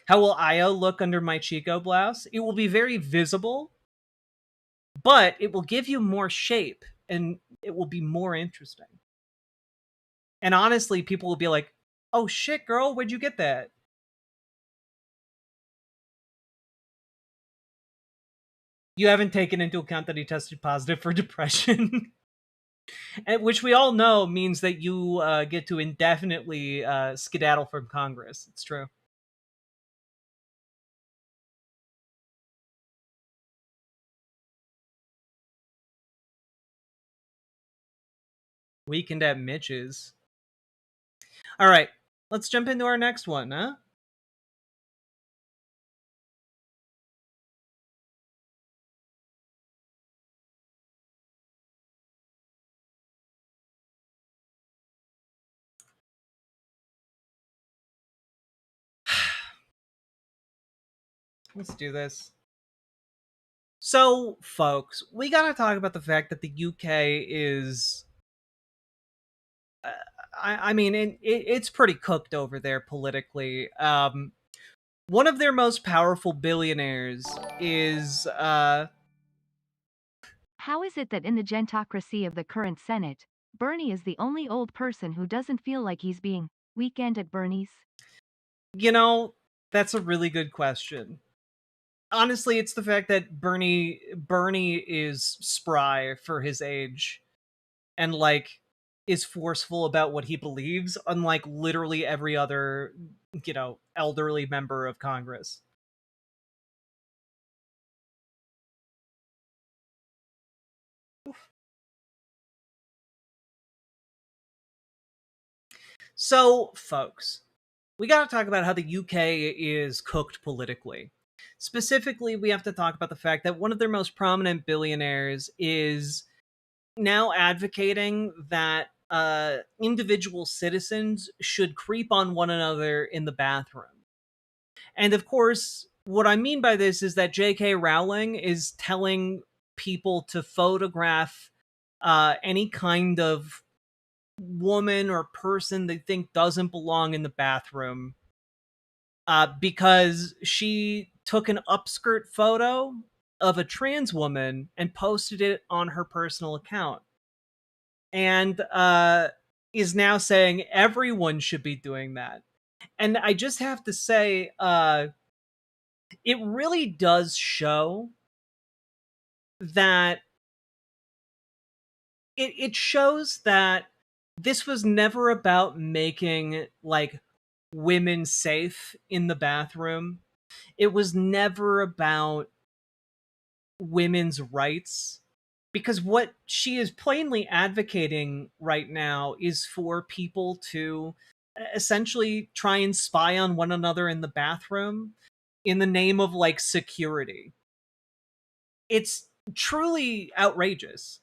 How will Io look under my Chico blouse? It will be very visible, but it will give you more shape and it will be more interesting. And honestly, people will be like, oh shit, girl, where'd you get that? You haven't taken into account that he tested positive for depression. And which we all know means that you get to indefinitely skedaddle from Congress. It's true. Weekend at Mitch's. All right, let's jump into our next one, huh? let's do this. So, folks, we gotta talk about the fact that the UK is. I mean, it's pretty cooked over there politically. One of their most powerful billionaires is.
How is it that in the gentocracy of the current Senate, Bernie is the only old person who doesn't feel like he's being weekend at Bernie's?
You know, that's a really good question. Honestly, it's the fact that Bernie is spry for his age and like is forceful about what he believes, unlike literally every other, elderly member of Congress. So, folks, we got to talk about how the UK is cooked politically. Specifically, we have to talk about the fact that one of their most prominent billionaires is now advocating that individual citizens should creep on one another in the bathroom. And of course, what I mean by this is that J.K. Rowling is telling people to photograph any kind of woman or person they think doesn't belong in the bathroom because she took an upskirt photo of a trans woman and posted it on her personal account. And is now saying everyone should be doing that. And I just have to say, it really does show that it shows that this was never about making like women safe in the bathroom. It was never about women's rights, because what she is plainly advocating right now is for people to essentially try and spy on one another in the bathroom in the name of like security. It's truly outrageous.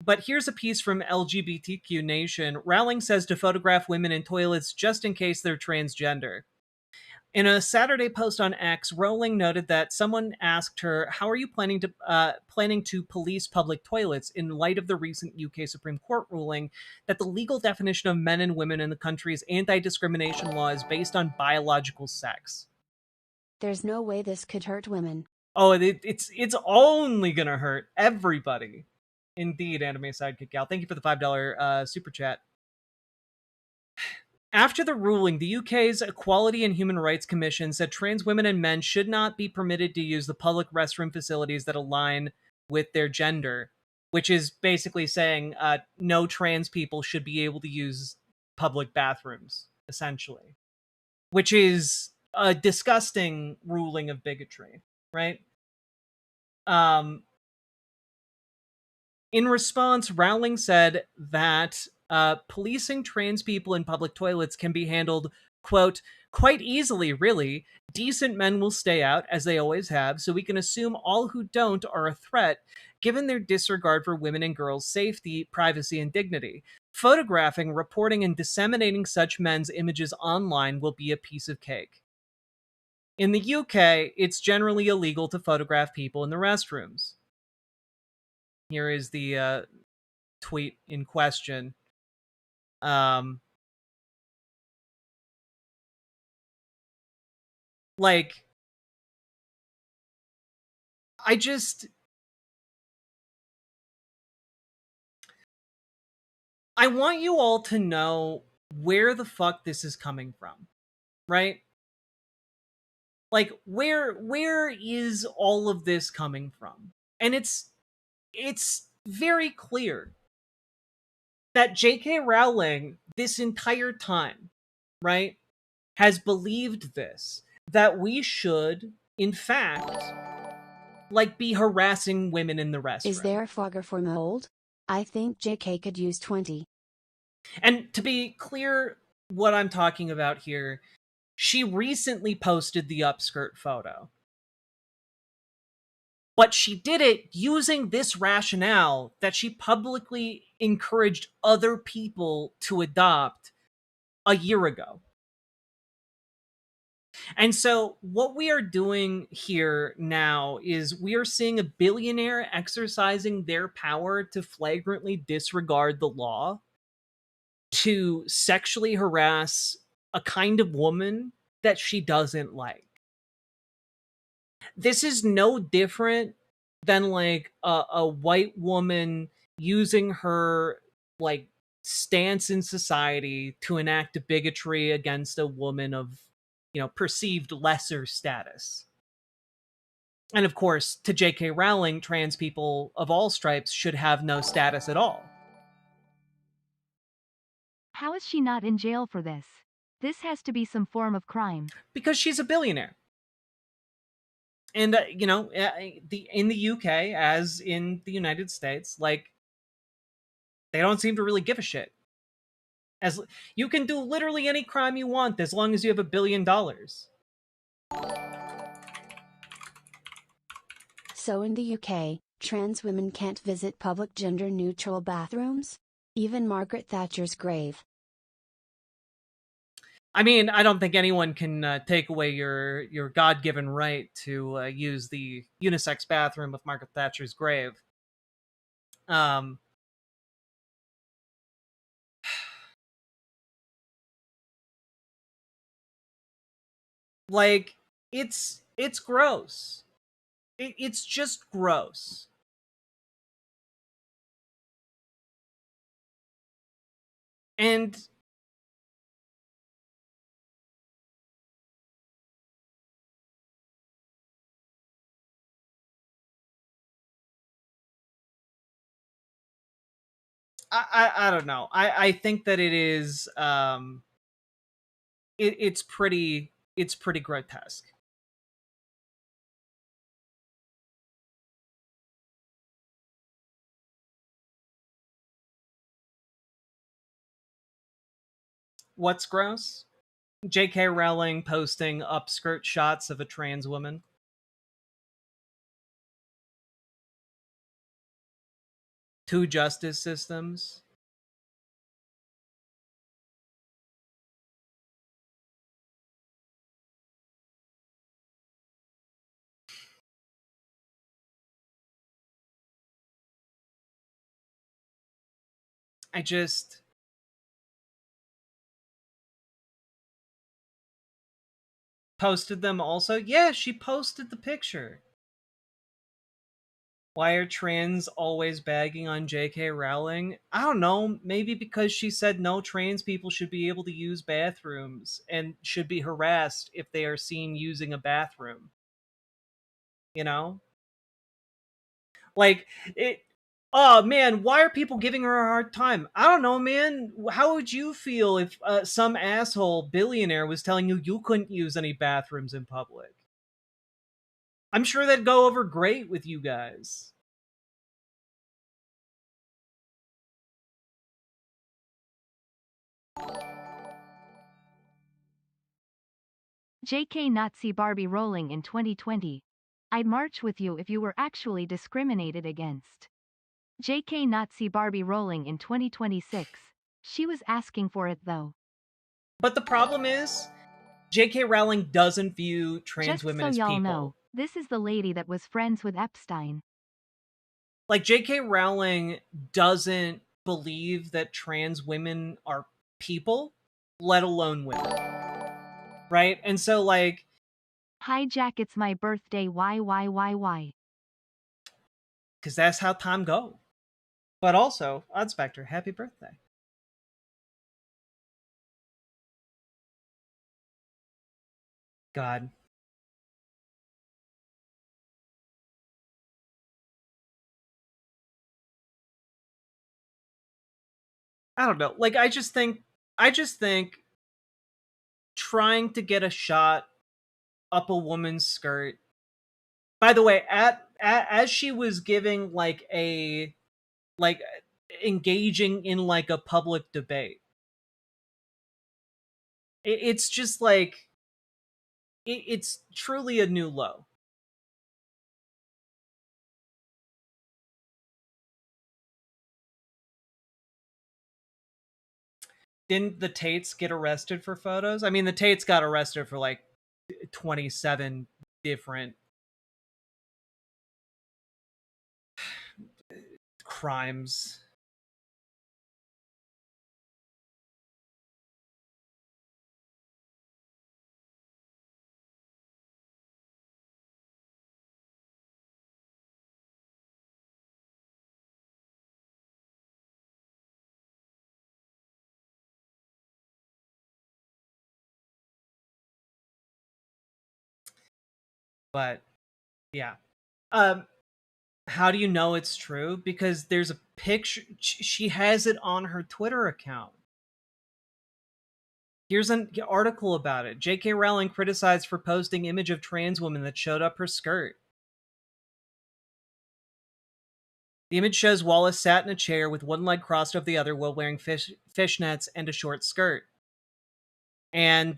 But here's a piece from LGBTQ Nation. Rowling says to photograph women in toilets just in case they're transgender. In a Saturday post on X, Rowling noted that someone asked her, "How are you planning to police public toilets in light of the recent UK Supreme Court ruling that the legal definition of men and women in the country's anti-discrimination law is based on biological sex?"
There's no way this could hurt women.
Oh, it's only gonna hurt everybody. Indeed, Anime Sidekick Gal. Thank you for the $5 super chat. After the ruling, the UK's Equality and Human Rights Commission said trans women and men should not be permitted to use the public restroom facilities that align with their gender, which is basically saying no trans people should be able to use public bathrooms, essentially, which is a disgusting ruling of bigotry, right? In response, Rowling said that policing trans people in public toilets can be handled, quote, quite easily, really. Decent men will stay out, as they always have, so we can assume all who don't are a threat, given their disregard for women and girls' safety, privacy, and dignity. Photographing, reporting, and disseminating such men's images online will be a piece of cake. In the UK, it's generally illegal to photograph people in the restrooms. Here is the tweet in question. Like, I want you all to know where the fuck this is coming from, right? Like, where is all of this coming from? And it's very clear that J.K. Rowling this entire time, right, has believed this, that we should, in fact, like, be harassing women in the restroom.
Is there fogger for mold? I think JK could use 20.
And to be clear what I'm talking about here, she recently posted the upskirt photo. But she did it using this rationale that she publicly encouraged other people to adopt a year ago. And so what we are doing here now is we are seeing a billionaire exercising their power to flagrantly disregard the law, to sexually harass a kind of woman that she doesn't like. This is no different than like a white woman using her like stance in society to enact bigotry against a woman of, perceived lesser status. And of course, to J.K. Rowling, trans people of all stripes should have no status at all.
How is she not in jail for this? This has to be some form of crime.
Because she's a billionaire. And in the UK, as in the United States, like, they don't seem to really give a shit. As you can do literally any crime you want as long as you have $1 billion.
So in the UK, trans women can't visit public gender-neutral bathrooms? Even Margaret Thatcher's grave.
I mean, I don't think anyone can take away your God-given right to use the unisex bathroom of Margaret Thatcher's grave. Like, it's gross. It's just gross. And I don't know. I think that it is it's pretty grotesque. What's gross? J.K. Rowling posting upskirt shots of a trans woman. Two justice systems. I just posted them also. Yeah, she posted the picture. Why are trans always bagging on J.K. Rowling? I don't know. Maybe because she said no trans people should be able to use bathrooms and should be harassed if they are seen using a bathroom. You know? Like, it. Oh man, why are people giving her a hard time? I don't know, man. How would you feel if some asshole billionaire was telling you couldn't use any bathrooms in public? I'm sure that'd go over great with you guys.
JK Nazi Barbie Rowling in 2020. I'd march with you if you were actually discriminated against. JK Nazi Barbie Rowling in 2026. She was asking for it though.
But the problem is, J.K. Rowling doesn't view trans
Just
women
so
as
y'all
people.
know, this is the lady that was friends with Epstein.
Like, J.K. Rowling doesn't believe that trans women are people, let alone women. Right? And so, like,
Hijack, it's my birthday, why?
because that's how time go. But also, Odd Spectre, happy birthday. God. I don't know. Like, I just think trying to get a shot up a woman's skirt. By the way, as she was giving like engaging in like a public debate, it's just like it's truly a new low. Didn't the Tates get arrested for photos? I mean, the Tates got arrested for like 27 different crimes. But yeah. Um how do you know it's true? Because there's a picture, she has it on her Twitter account. Here's an article about it. J.K. Rowling criticized for posting image of trans woman that showed up her skirt. The image shows Wallace sat in a chair with one leg crossed over the other while wearing fishnets and a short skirt. And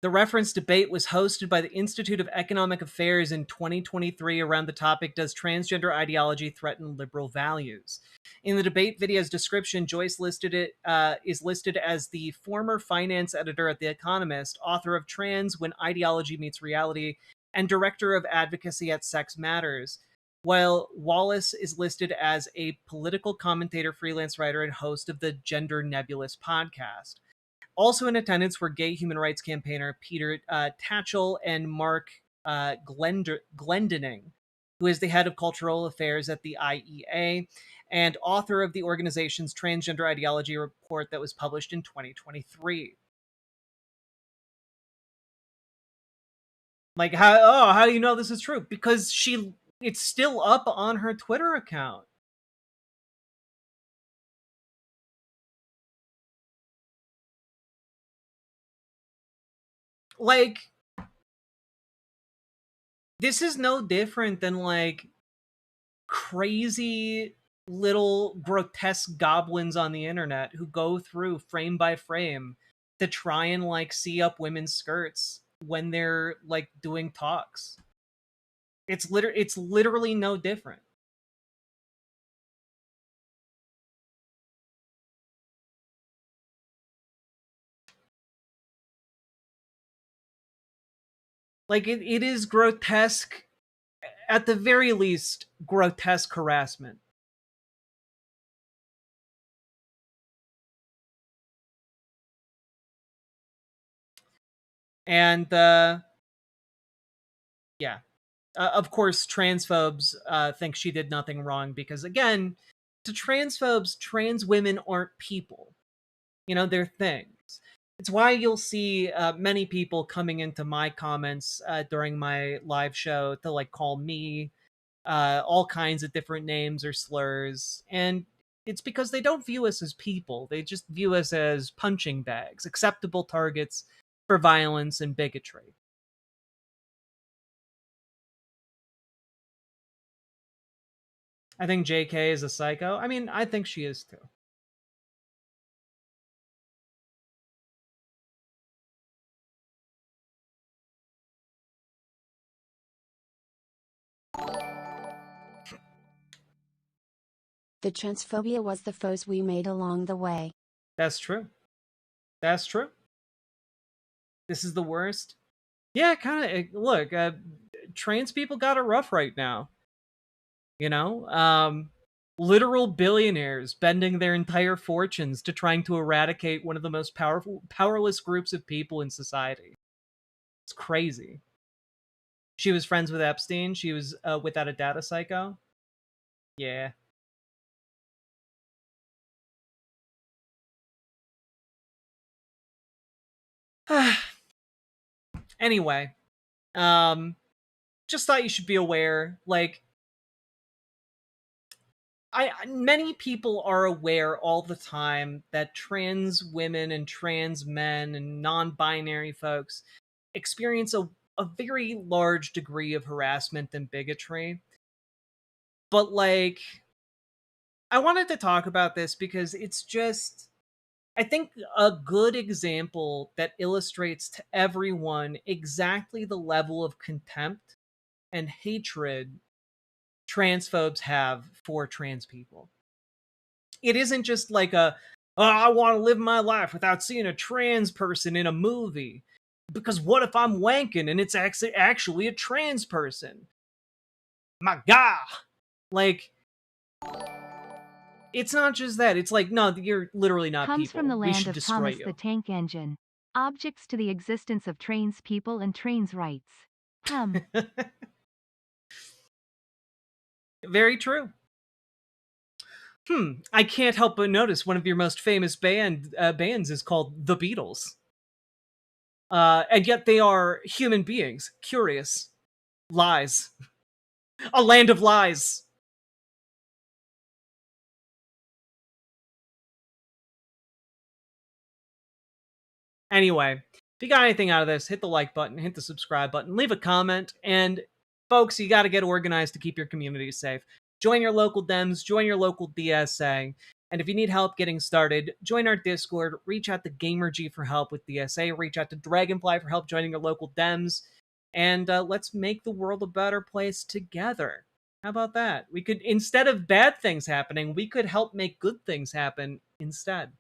the reference debate was hosted by the Institute of Economic Affairs in 2023 around the topic, Does Transgender Ideology Threaten Liberal Values? In the debate video's description, Joyce is listed as the former finance editor at The Economist, author of Trans When Ideology Meets Reality, and director of advocacy at Sex Matters, while Wallace is listed as a political commentator, freelance writer, and host of the Gender Nebulous podcast. Also in attendance were gay human rights campaigner Peter Tatchell and Mark Glendening, who is the head of cultural affairs at the IEA and author of the organization's transgender ideology report that was published in 2023. Like, how do you know this is true? Because it's still up on her Twitter account. Like, this is no different than like crazy little grotesque goblins on the internet who go through frame by frame to try and like see up women's skirts when they're like doing talks. It's literally no different. Like it is grotesque, at the very least grotesque harassment. And yeah, of course transphobes think she did nothing wrong because, again, to transphobes, trans women aren't people. You know, they're things. It's why you'll see many people coming into my comments during my live show to like call me all kinds of different names or slurs, and it's because they don't view us as people. They just view us as punching bags, acceptable targets for violence and bigotry. I think JK is a psycho. I mean, I think she is too.
The transphobia was the foes we made along the way.
That's true. That's true. This is the worst. Yeah, kind of. Look, trans people got it rough right now. You know, literal billionaires bending their entire fortunes to trying to eradicate one of the most powerless groups of people in society. It's crazy. She was friends with Epstein. She was without a data psycho. Yeah. Anyway, just thought you should be aware. Like, many people are aware all the time that trans women and trans men and non-binary folks experience a very large degree of harassment and bigotry. But like, I wanted to talk about this because it's just, I think, a good example that illustrates to everyone exactly the level of contempt and hatred transphobes have for trans people. It isn't just like Oh, I want to live my life without seeing a trans person in a movie. Because what if I'm wanking and it's actually a trans person? My God! Like, it's not just that. It's like, no, you're literally not
Comes from
people.
the
We
land
should
of
destroy
Thomas the
you.
Tank Engine. Objects to the existence of trains people and trains rights.
Very true. I can't help but notice one of your most famous bands is called The Beatles. And yet they are human beings. Curious. Lies. A land of lies. Anyway, if you got anything out of this, hit the like button, hit the subscribe button, leave a comment, and folks, you got to get organized to keep your community safe. Join your local Dems, join your local DSA, and if you need help getting started, join our Discord, reach out to GamerG for help with DSA, reach out to Dragonfly for help joining your local Dems, and let's make the world a better place together. How about that? We could, instead of bad things happening, we could help make good things happen instead.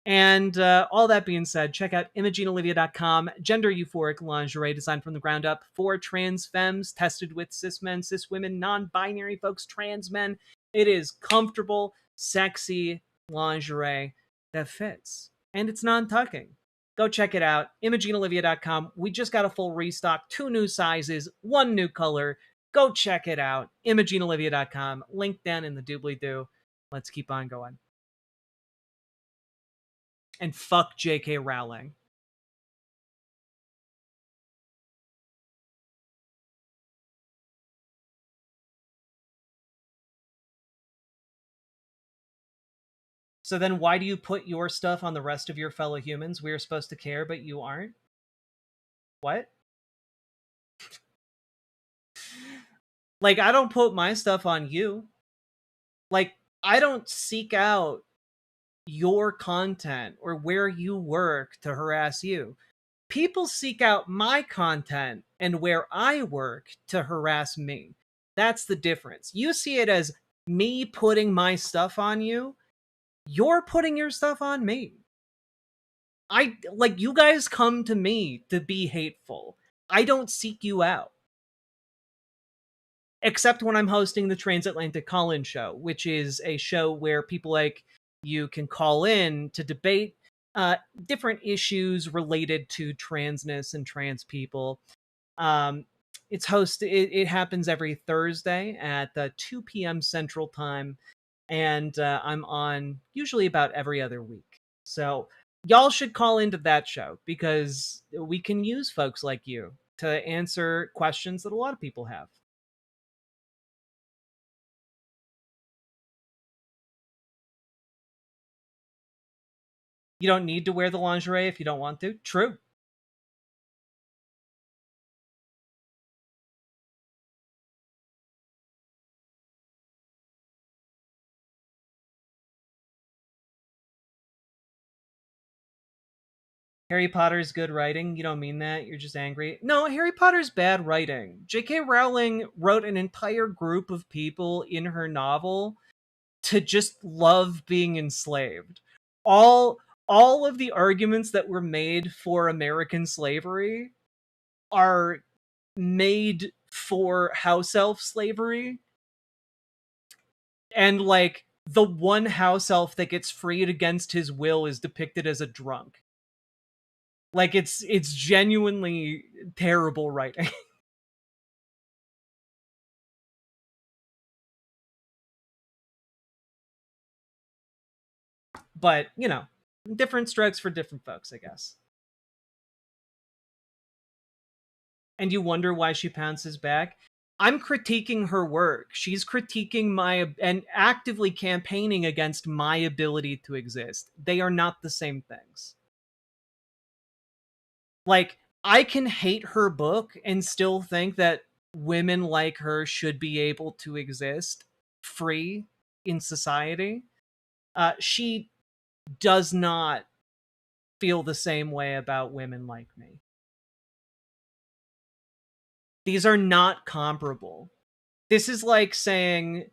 And all that being said, check out ImogeneOlivia.com, gender euphoric lingerie designed from the ground up for trans femmes, tested with cis men, cis women, non binary folks, trans men. It is comfortable, sexy lingerie that fits. And it's non tucking. Go check it out, ImogeneOlivia.com. We just got a full restock, 2 new sizes, 1 new color. Go check it out, ImogeneOlivia.com. Link down in the doobly doo. Let's keep on going. And fuck J.K. Rowling. So then why do you put your stuff on the rest of your fellow humans? We're supposed to care, but you aren't? What? Like, I don't put my stuff on you. Like, I don't seek out your content or where you work to harass you. People seek out my content and where I work to harass me. That's the difference. You see it as me putting my stuff on you. You're putting your stuff on me. You guys come to me to be hateful. I don't seek you out. Except when I'm hosting the Transatlantic Call-In Show, which is a show where people like you can call in to debate different issues related to transness and trans people. It happens every Thursday at 2 p.m. Central Time, and I'm on usually about every other week. So y'all should call into that show because we can use folks like you to answer questions that a lot of people have. You don't need to wear the lingerie if you don't want to. True. Harry Potter's good writing. You don't mean that. You're just angry. No, Harry Potter's bad writing. J.K. Rowling wrote an entire group of people in her novel to just love being enslaved. All all of the arguments that were made for American slavery are made for house elf slavery. And like the one house elf that gets freed against his will is depicted as a drunk. Like it's genuinely terrible writing. But, different strokes for different folks, I guess. And you wonder why she pounces back. I'm critiquing her work. She's critiquing my and actively campaigning against my ability to exist. They are not the same things. Like, I can hate her book and still think that women like her should be able to exist free in society. She does not feel the same way about women like me. These are not comparable. This is like saying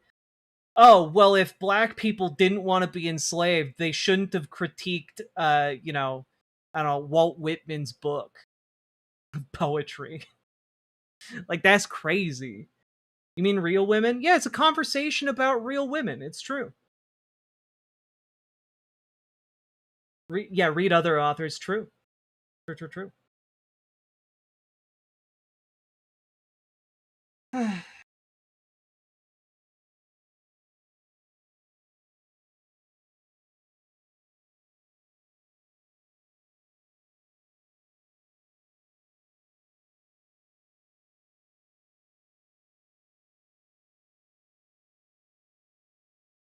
oh, well, if black people didn't want to be enslaved, they shouldn't have critiqued, I don't know, Walt Whitman's book, poetry. Like, that's crazy. You mean Real Women? Yeah, it's a conversation about real women. It's true. Read other authors. True. True.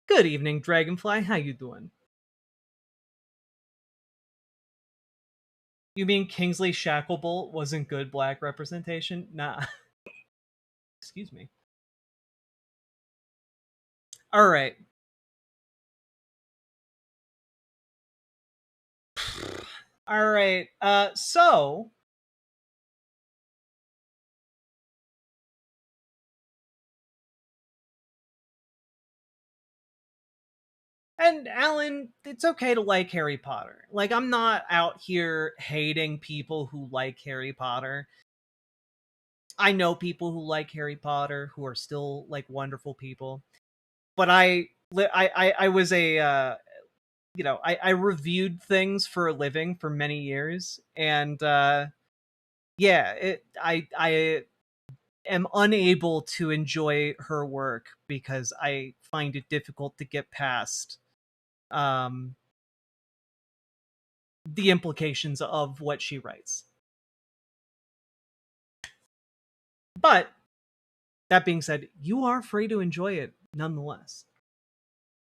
Good evening, Dragonfly. How you doing? You mean Kingsley Shacklebolt wasn't good black representation? Nah. Excuse me. All right. All right. So and Alan, it's okay to like Harry Potter. Like, I'm not out here hating people who like Harry Potter. I know people who like Harry Potter who are still like wonderful people. But I was a I reviewed things for a living for many years, and yeah, I am unable to enjoy her work because I find it difficult to get past um the implications of what she writes. But that being said, you are free to enjoy it nonetheless.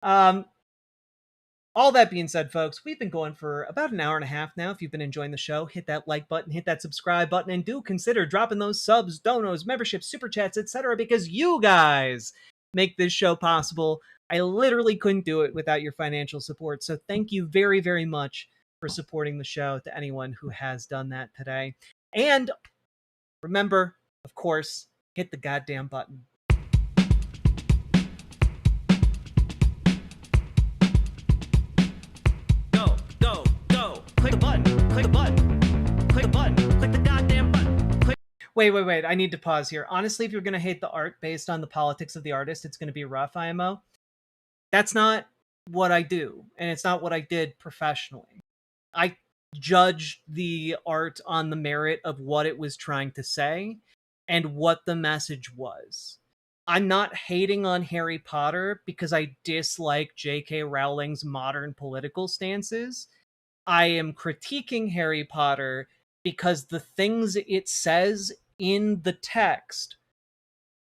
Um, all that being said, folks, we've been going for about an hour and a half now. If you've been enjoying the show, hit that like button, hit that subscribe button, and do consider dropping those subs, donos, memberships, super chats, etc. because you guys make this show possible. I literally couldn't do it without your financial support. So thank you very, very much for supporting the show to anyone who has done that today. And remember, of course, hit the goddamn button. Go. Click the button. Click the button. Click the button. Click the goddamn button. Click. Wait. I need to pause here. Honestly, if you're going to hate the art based on the politics of the artist, it's going to be rough, IMO. That's not what I do, and it's not what I did professionally. I judged the art on the merit of what it was trying to say and what the message was. I'm not hating on Harry Potter because I dislike J.K. Rowling's modern political stances. I am critiquing Harry Potter because the things it says in the text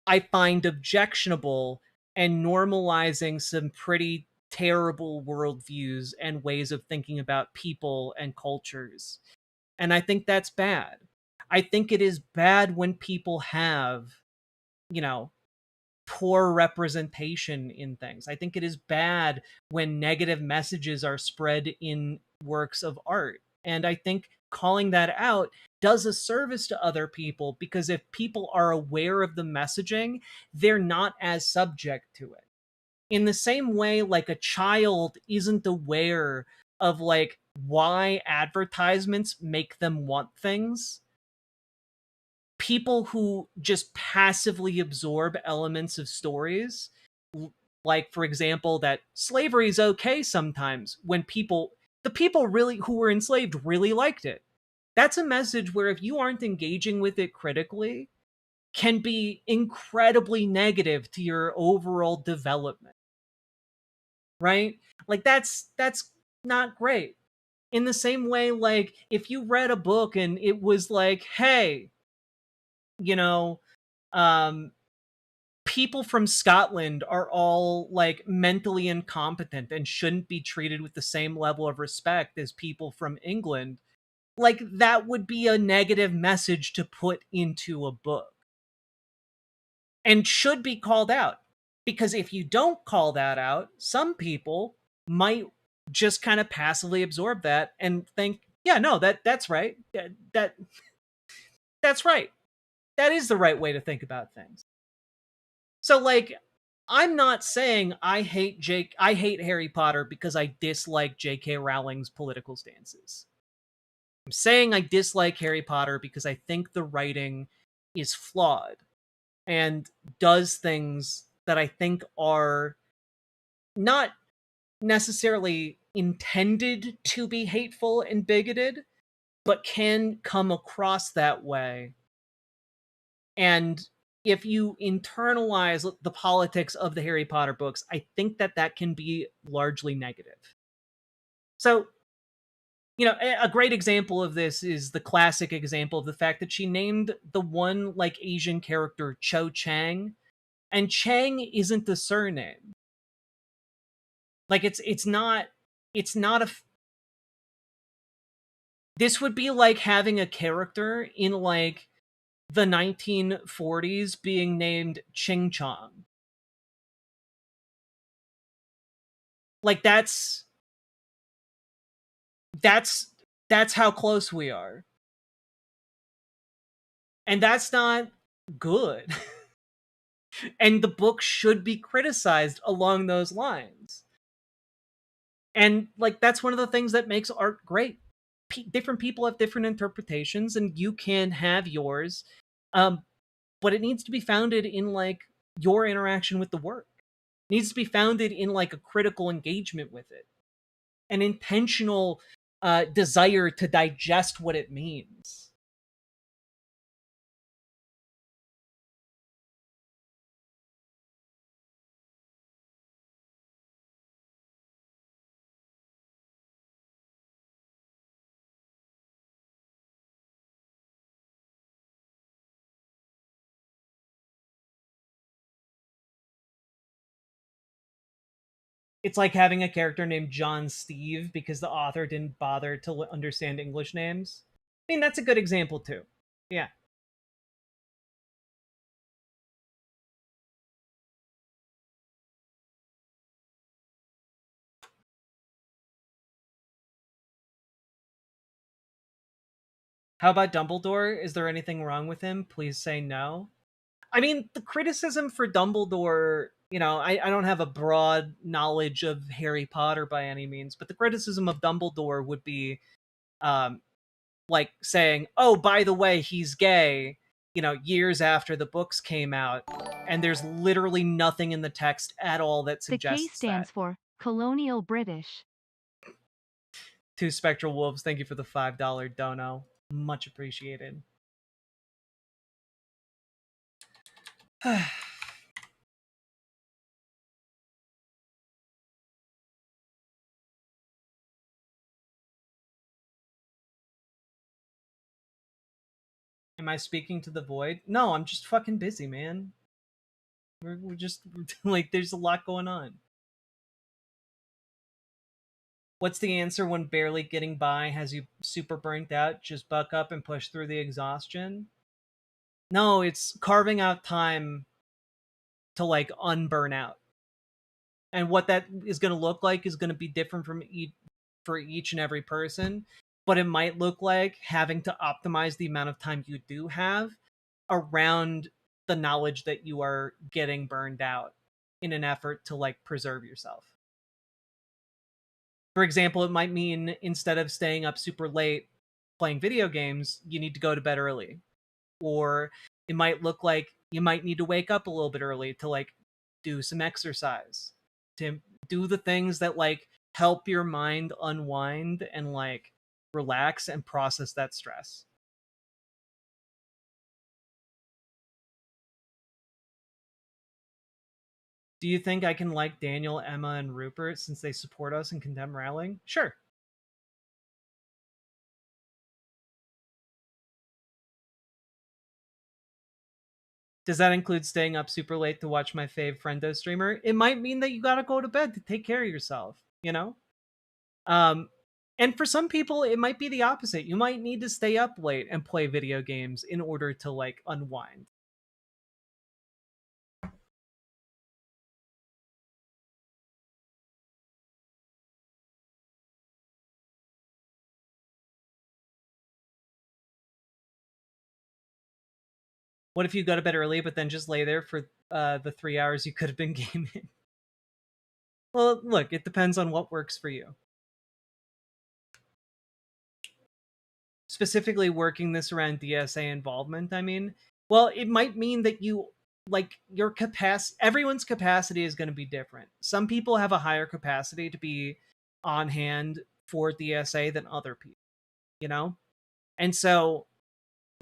I find objectionable and normalizing some pretty terrible worldviews and ways of thinking about people and cultures. And I think that's bad. I think it is bad when people have, you know, poor representation in things. I think it is bad when negative messages are spread in works of art. And I think calling that out does a service to other people because if people are aware of the messaging, they're not as subject to it. In the same way, like a child isn't aware of like why advertisements make them want things, people who just passively absorb elements of stories, like for example that slavery is okay sometimes when the people really who were enslaved really liked it. That's a message where if you aren't engaging with it critically can be incredibly negative to your overall development, right? Like that's not great. In the same way, like if you read a book and it was like, hey, you know, um, people from Scotland are all like mentally incompetent and shouldn't be treated with the same level of respect as people from England, like that would be a negative message to put into a book and should be called out. Because if you don't call that out, some people might just kind of passively absorb that and think, yeah, no, that's right. That's right. That is the right way to think about things. So like I'm not saying I hate Harry Potter because I dislike J.K. Rowling's political stances. I'm saying I dislike Harry Potter because I think the writing is flawed and does things that I think are not necessarily intended to be hateful and bigoted, but can come across that way. And if you internalize the politics of the Harry Potter books, I think that that can be largely negative. So, you know, a great example of this is the classic example of the fact that she named the one like Asian character Cho Chang, and Chang isn't the surname. Like it's not this would be like having a character in like the 1940s being named Ching Chong. Like that's that's how close we are. And that's not good. And the book should be criticized along those lines. And like that's one of the things that makes art great. Different people have different interpretations and you can have yours. But it needs to be founded in like your interaction with the work. It needs to be founded in like a critical engagement with it. An intentional desire to digest what it means. It's like having a character named John Steve because the author didn't bother to understand English names. I mean, that's a good example too. Yeah. How about Dumbledore? Is there anything wrong with him? Please say no. I mean, the criticism for Dumbledore, you know, I don't have a broad knowledge of Harry Potter by any means, but the criticism of Dumbledore would be um, like saying, oh, by the way, he's gay, you know, years after the books came out. And there's literally nothing in the text at all that
The K
suggests
stands
that.
for Colonial British.
Two Spectral Wolves, thank you for the $5 dono. Much appreciated. Am I speaking to the void? No, I'm just fucking busy, man. We're just like, there's a lot going on. What's the answer when barely getting by has you super burnt out? Just buck up and push through the exhaustion? No, it's carving out time to like unburn out. And what that is going to look like is going to be different from for each and every person, but it might look like having to optimize the amount of time you do have around the knowledge that you are getting burned out in an effort to like preserve yourself. For example, it might mean instead of staying up super late playing video games, you need to go to bed early. Or it might look like you might need to wake up a little bit early to like do some exercise, to do the things that like help your mind unwind and like relax and process that stress. Do you think I can like Daniel, Emma, and Rupert since they support us and condemn Rowling? Sure. Does that include staying up super late to watch my fave friendo streamer? It might mean that you gotta go to bed to take care of yourself, you know? Um, and for some people, it might be the opposite. You might need to stay up late and play video games in order to like unwind. What if you go to bed early, but then just lay there for the 3 hours you could have been gaming. Well, look, it depends on what works for you. Specifically working this around DSA involvement, I mean, well, it might mean that you like your capacity, everyone's capacity is going to be different. Some people have a higher capacity to be on hand for DSA than other people, you know? And so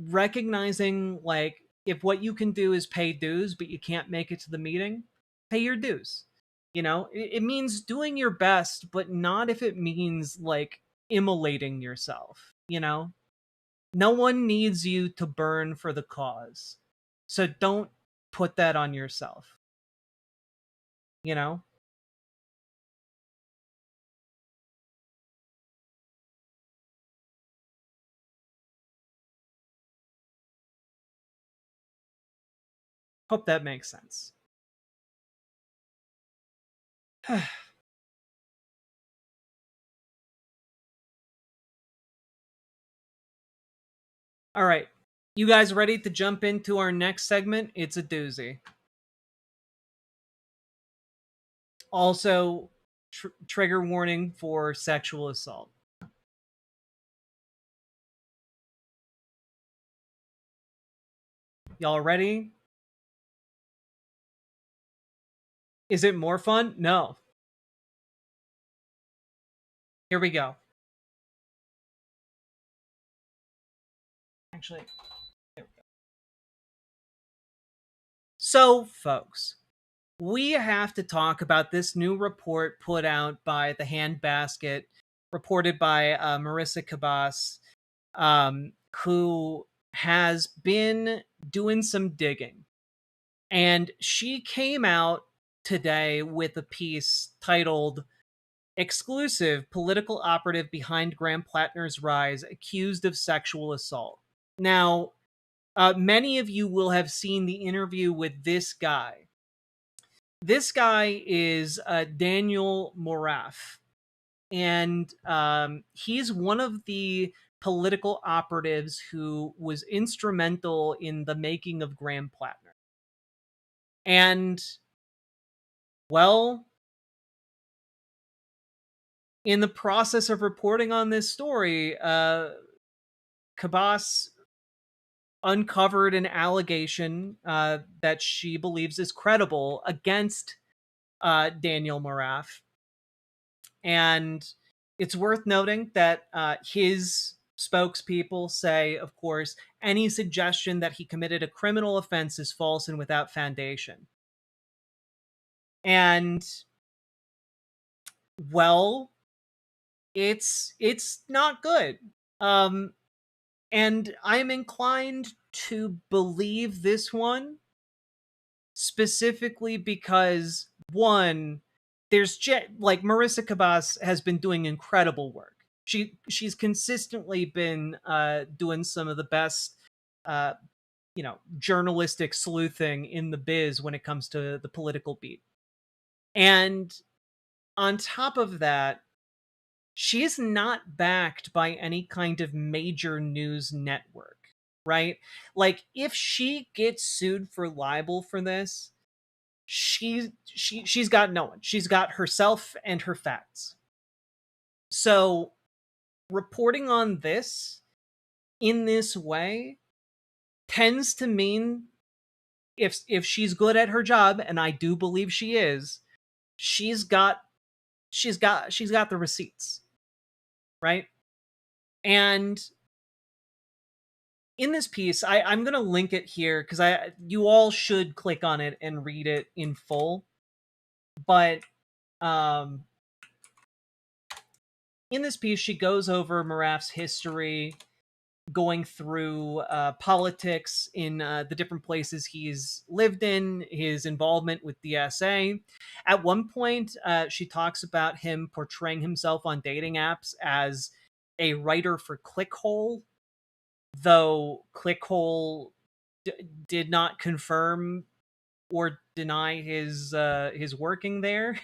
recognizing like if what you can do is pay dues but you can't make it to the meeting, pay your dues. You know, it means doing your best, but not if it means like immolating yourself, you know? No one needs you to burn for the cause. So don't put that on yourself. You know? Hope that makes sense. All right. You guys ready to jump into our next segment? It's a doozy. Also, trigger warning for sexual assault. Y'all ready? Is it more fun? No. Here we go. Actually, there we go. So, folks, we have to talk about this new report put out by the Handbasket, reported by Marissa Kabas, who has been doing some digging. And she came out today with a piece titled Exclusive Political Operative Behind Graham Plattner's Rise Accused of Sexual Assault. Now, many of you will have seen the interview with this guy. This guy is Daniel Moraf, and he's one of the political operatives who was instrumental in the making of Graham Plattner. And, well, in the process of reporting on this story, Kabas uncovered an allegation that she believes is credible against Daniel Moraf. And it's worth noting that his spokespeople say, of course, any suggestion that he committed a criminal offense is false and without foundation. And, well, it's not good. And I'm inclined to believe this one specifically because, one, there's like Marissa Kabas has been doing incredible work. She's consistently been doing some of the best journalistic sleuthing in the biz when it comes to the political beat. And on top of that, she's not backed by any kind of major news network, right? Like, if she gets sued for libel for this, she's got no one. She's got herself and her facts. So reporting on this in this way tends to mean if she's good at her job, and I do believe she is, she's got the receipts, right? And in this piece, I'm gonna link it here because you all should click on it and read it in full. But in this piece, she goes over Maraf's history, going through politics in the different places he's lived in, his involvement with DSA. At one point, she talks about him portraying himself on dating apps as a writer for Clickhole, though Clickhole did not confirm or deny his working there,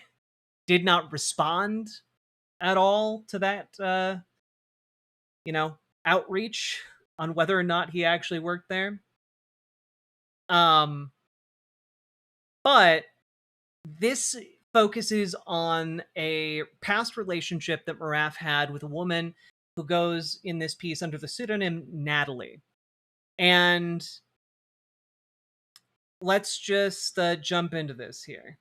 did not respond at all to that outreach on whether or not he actually worked there. But this focuses on a past relationship that Maraf had with a woman who goes in this piece under the pseudonym Natalie. And let's just jump into this here.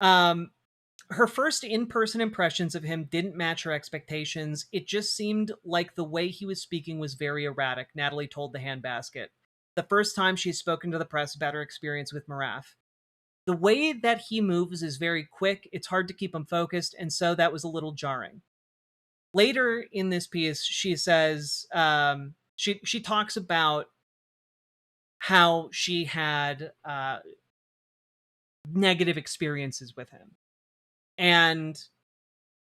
Her first in-person impressions of him didn't match her expectations. It just seemed like the way he was speaking was very erratic, Natalie told the Handbasket. The first time she's spoken to the press about her experience with Maraf. The way that he moves is very quick, it's hard to keep him focused, and so that was a little jarring. Later in this piece, she says, she talks about how she had negative experiences with him. And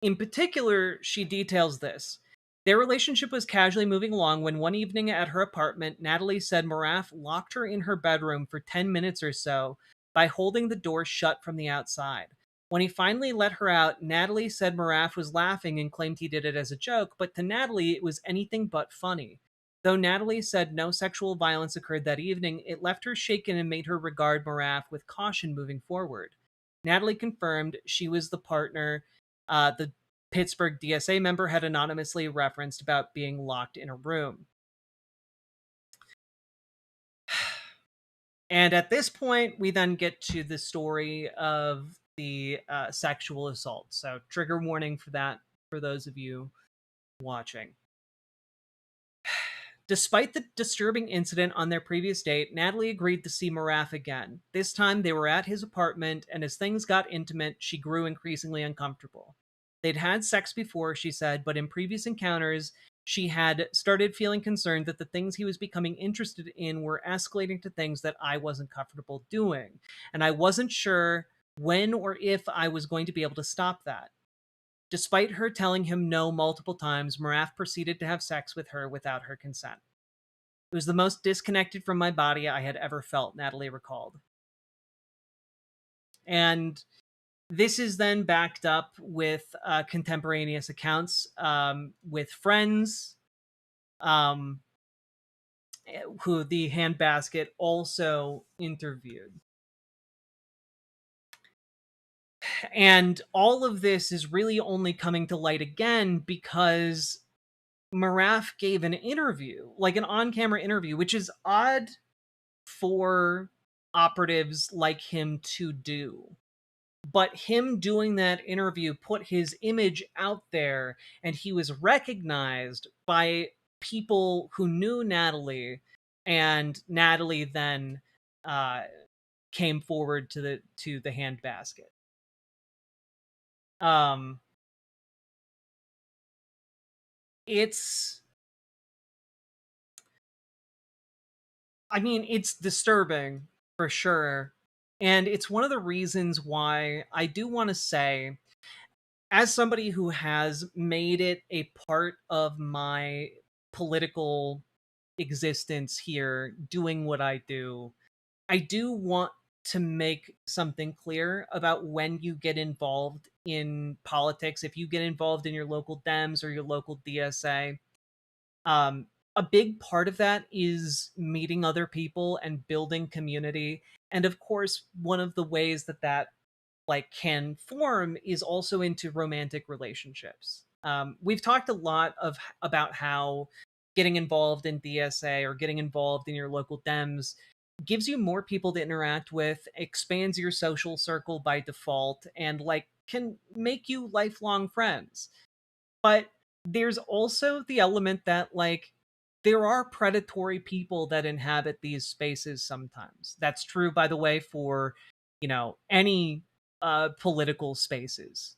in particular, she details this. Their relationship was casually moving along when one evening at her apartment, Natalie said Maraf locked her in her bedroom for 10 minutes or so by holding the door shut from the outside. When he finally let her out, Natalie said Maraf was laughing and claimed he did it as a joke, but to Natalie, it was anything but funny. Though Natalie said no sexual violence occurred that evening, it left her shaken and made her regard Maraf with caution moving forward. Natalie confirmed she was the partner the Pittsburgh DSA member had anonymously referenced about being locked in a room. And at this point, we then get to the story of the sexual assault. So trigger warning for that for those of you watching. Despite the disturbing incident on their previous date, Natalie agreed to see Maraf again. This time they were at his apartment, and as things got intimate, she grew increasingly uncomfortable. They'd had sex before, she said, but in previous encounters, she had started feeling concerned that the things he was becoming interested in were escalating to things that I wasn't comfortable doing, and I wasn't sure when or if I was going to be able to stop that. Despite her telling him no multiple times, Maraf proceeded to have sex with her without her consent. It was the most disconnected from my body I had ever felt, Natalie recalled. And this is then backed up with contemporaneous accounts with friends who the Handbasket also interviewed. And all of this is really only coming to light again because Maraf gave an interview, like an on-camera interview, which is odd for operatives like him to do. But him doing that interview put his image out there, and he was recognized by people who knew Natalie, and Natalie then came forward to the Handbasket. It's disturbing for sure. And it's one of the reasons why I do want to say, as somebody who has made it a part of my political existence here, doing what I do want to make something clear about when you get involved in politics. If you get involved in your local Dems or your local DSA, a big part of that is meeting other people and building community. And of course, one of the ways that like can form is also into romantic relationships. We've talked a lot about how getting involved in DSA or getting involved in your local Dems gives you more people to interact with, expands your social circle by default, and like can make you lifelong friends. But there's also the element that like there are predatory people that inhabit these spaces sometimes. That's true, by the way, for any political spaces.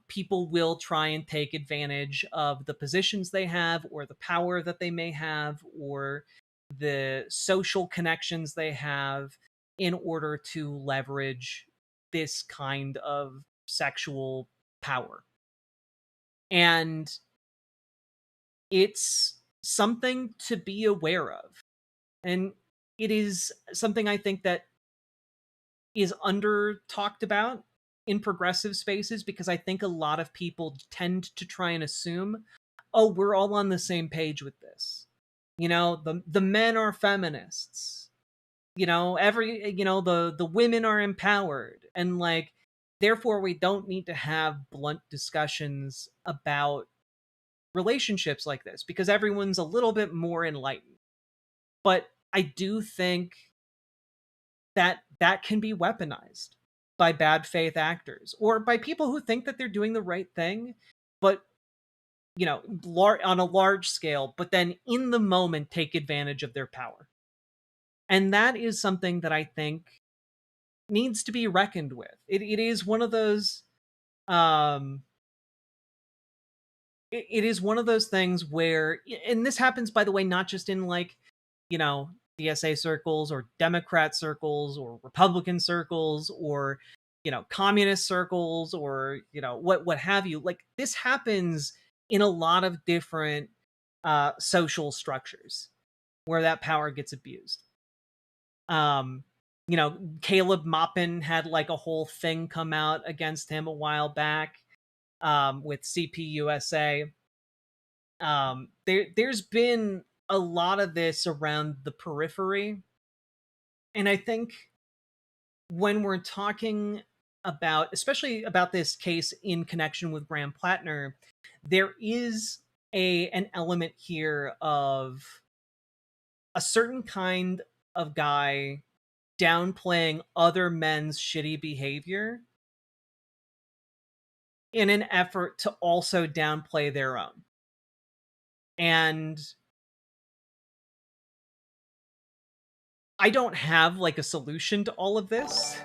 People will try and take advantage of the positions they have, or the power that they may have, or the social connections they have in order to leverage this kind of sexual power. And it's something to be aware of. And it is something I think that is under talked about in progressive spaces, because I think a lot of people tend to try and assume, oh, we're all on the same page with this. The men are feminists. The women are empowered, and like therefore we don't need to have blunt discussions about relationships like this because everyone's a little bit more enlightened. But I do think that that can be weaponized by bad faith actors or by people who think that they're doing the right thing, but on a large scale, but then in the moment take advantage of their power. And that is something that I think needs to be reckoned with. It is one of those it is one of those things where, and this happens by the way not just in like DSA circles or Democrat circles or Republican circles or communist circles or what have you. Like this happens in a lot of different social structures where that power gets abused. Caleb Maupin had like a whole thing come out against him a while back with CPUSA. There's been a lot of this around the periphery, and I think when we're talking about, especially about this case in connection with Graham Plattner, there is an element here of a certain kind of guy downplaying other men's shitty behavior in an effort to also downplay their own. And I don't have like a solution to all of this.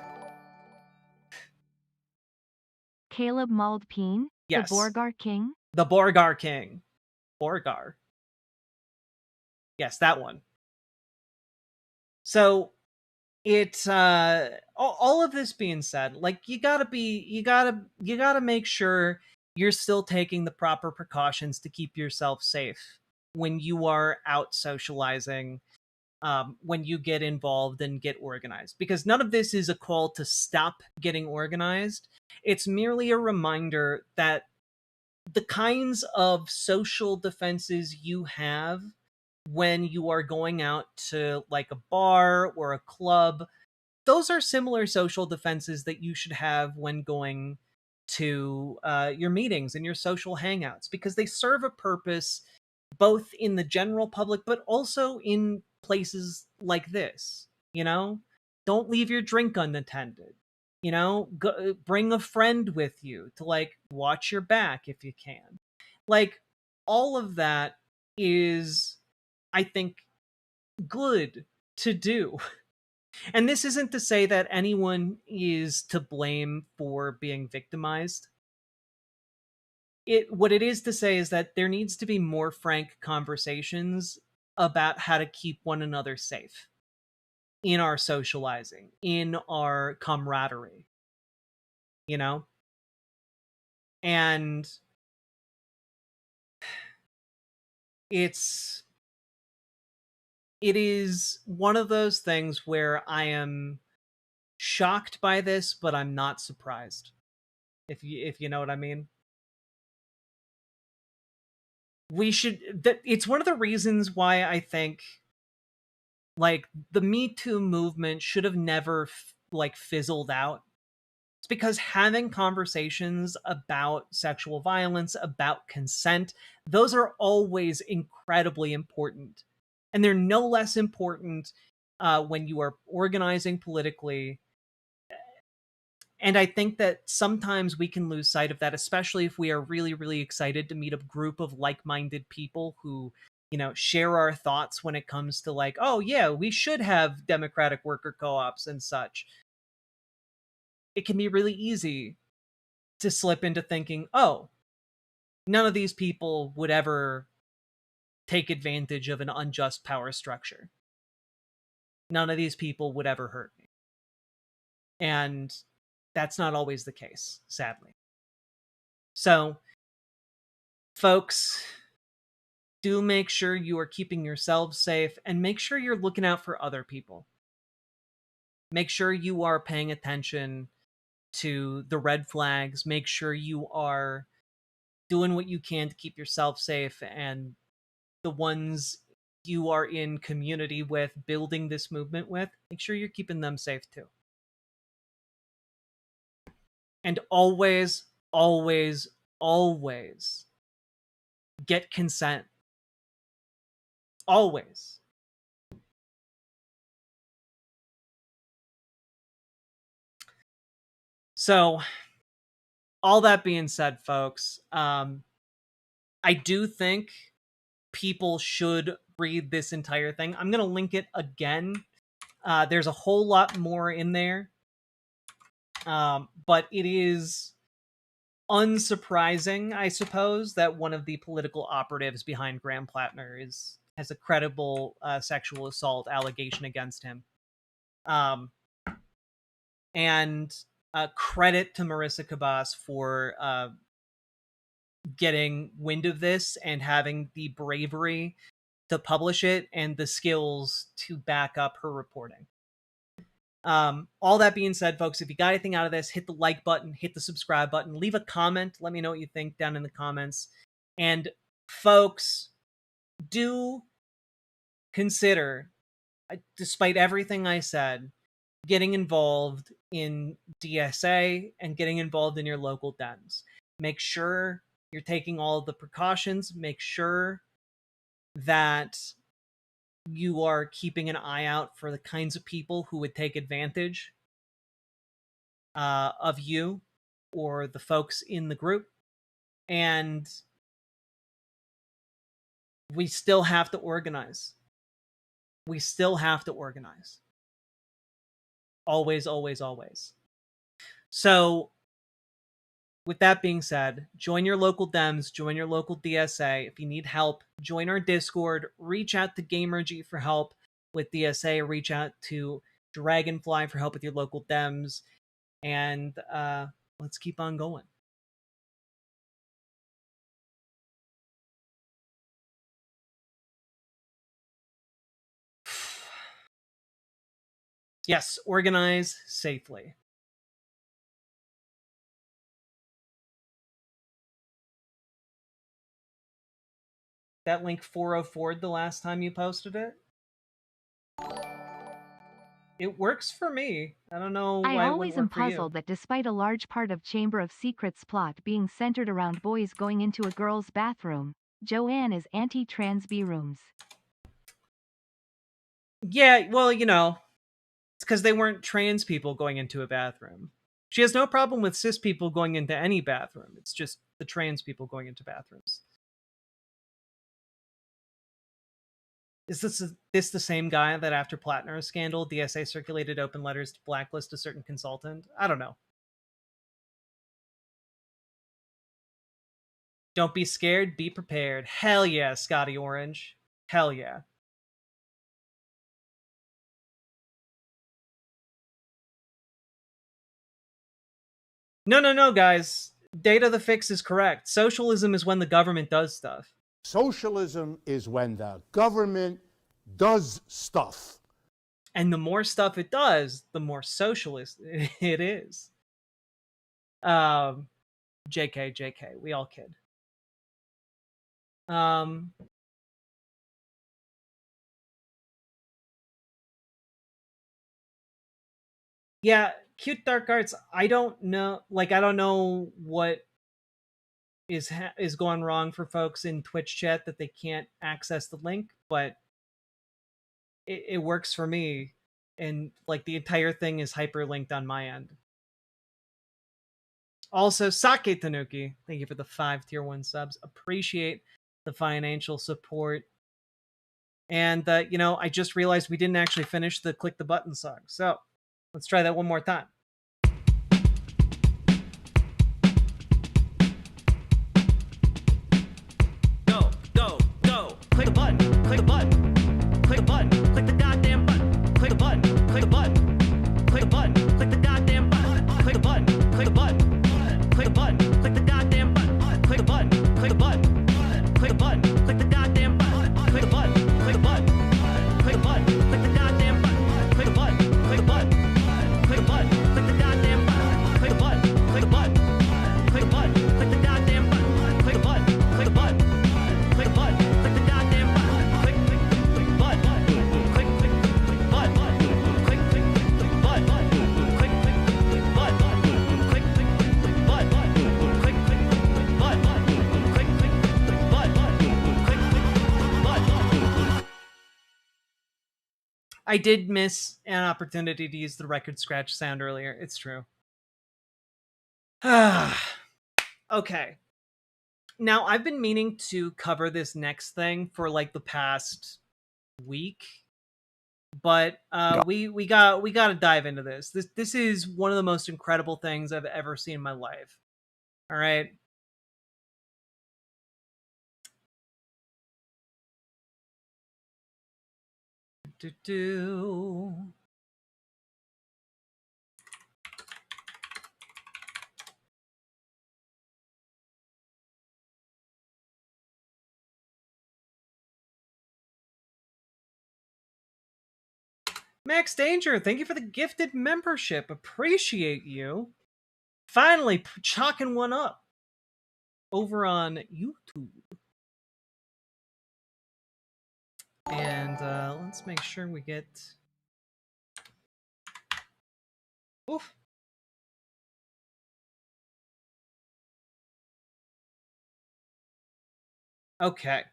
Caleb Maupin,
Yes.
the Borgar King?
The Borgar King. Borgar. Yes, that one. So it's all of this being said, like you gotta make sure you're still taking the proper precautions to keep yourself safe when you are out socializing, when you get involved and get organized, because none of this is a call to stop getting organized. It's merely a reminder that the kinds of social defenses you have when you are going out to like a bar or a club, those are similar social defenses that you should have when going to your meetings and your social hangouts, because they serve a purpose both in the general public but also in places like this. Don't leave your drink unattended. Bring a friend with you to like watch your back if you can. Like all of that is, I think, good to do. And this isn't to say that anyone is to blame for being victimized. What it is to say is that there needs to be more frank conversations about how to keep one another safe in our socializing, in our camaraderie, And it is one of those things where I am shocked by this, but I'm not surprised. If you know what I mean. It's one of the reasons why I think like the Me Too movement should have never fizzled out. It's because having conversations about sexual violence, about consent, those are always incredibly important. And they're no less important when you are organizing politically. And I think that sometimes we can lose sight of that, especially if we are really, really excited to meet a group of like-minded people who, share our thoughts when it comes to like, oh yeah, we should have democratic worker co-ops and such. It can be really easy to slip into thinking, oh, none of these people would ever take advantage of an unjust power structure. None of these people would ever hurt me. And that's not always the case, sadly. So, folks, do make sure you are keeping yourselves safe and make sure you're looking out for other people. Make sure you are paying attention to the red flags. Make sure you are doing what you can to keep yourself safe and the ones you are in community with, building this movement with, make sure you're keeping them safe too. And always, always, always get consent. Always. So, all that being said, folks, I do think people should read this entire thing. I'm going to link it again. There's a whole lot more in there. But it is unsurprising, I suppose, that one of the political operatives behind Graham Plattner has a credible sexual assault allegation against him. And credit to Marissa Kabas for getting wind of this and having the bravery to publish it and the skills to back up her reporting. All that being said, folks, if you got anything out of this, hit the like button, hit the subscribe button, leave a comment. Let me know what you think down in the comments. And folks, do consider, despite everything I said, getting involved in DSA and getting involved in your local Dems. Make sure you're taking all of the precautions. Make sure that you are keeping an eye out for the kinds of people who would take advantage of you or the folks in the group. And we still have to organize. We still have to organize. Always, always, always. So, with that being said, join your local Dems, join your local DSA. If you need help, join our Discord, reach out to Gamergy for help with DSA, reach out to Dragonfly for help with your local Dems, and let's keep on going. Yes, organize safely. That link 404'd the last time you posted it? It works for me. I don't know why
I
it
always
wouldn't
am
work for you.
puzzled that despite a large part of Chamber of Secrets plot being centered around boys going into a girl's bathroom, Joanne is anti-trans B-rooms.
Yeah, well, you know, it's because they weren't trans people going into a bathroom. She has no problem with cis people going into any bathroom. It's just the trans people going into bathrooms. Is this the same guy that after Plattner's scandal, DSA circulated open letters to blacklist a certain consultant? I don't know. Don't be scared, be prepared. Hell yeah, Scotty Orange. Hell yeah. No, guys. Data the Fix is correct. Socialism is when the government does stuff.
Socialism is when the government does stuff.
And the more stuff it does, the more socialist it is. JK, we all kid. Yeah, Cute Dark Arts, I don't know what is going wrong for folks in Twitch chat that they can't access the link, but it works for me, and like the entire thing is hyperlinked on my end. Also, Sake Tanuki, thank you for the 5 tier 1 subs. Appreciate the financial support. And you know, I just realized we didn't actually finish the click the button song, so let's try that one more time. Go. Click the button. Click the button. Click the button. Click the goddamn button. Click the button. Click the button. Click the button. Click the goddamn button. Click the button. Click the button. Click the button. Click the goddamn button. Click the button. Click the button. Click the button. Click the goddamn button. Click the button. Click the button. Click the button. Click the goddamn button. Click the button. Click the button. Click the button. I did miss an opportunity to use the record scratch sound earlier. It's true. Okay. Now, I've been meaning to cover this next thing for like the past week, but we got to dive into this. This is one of the most incredible things I've ever seen in my life. All right. Do. Max Danger, thank you for the gifted membership. Appreciate you. Finally chalking one up over on YouTube. And let's make sure we get... Oof. Okay.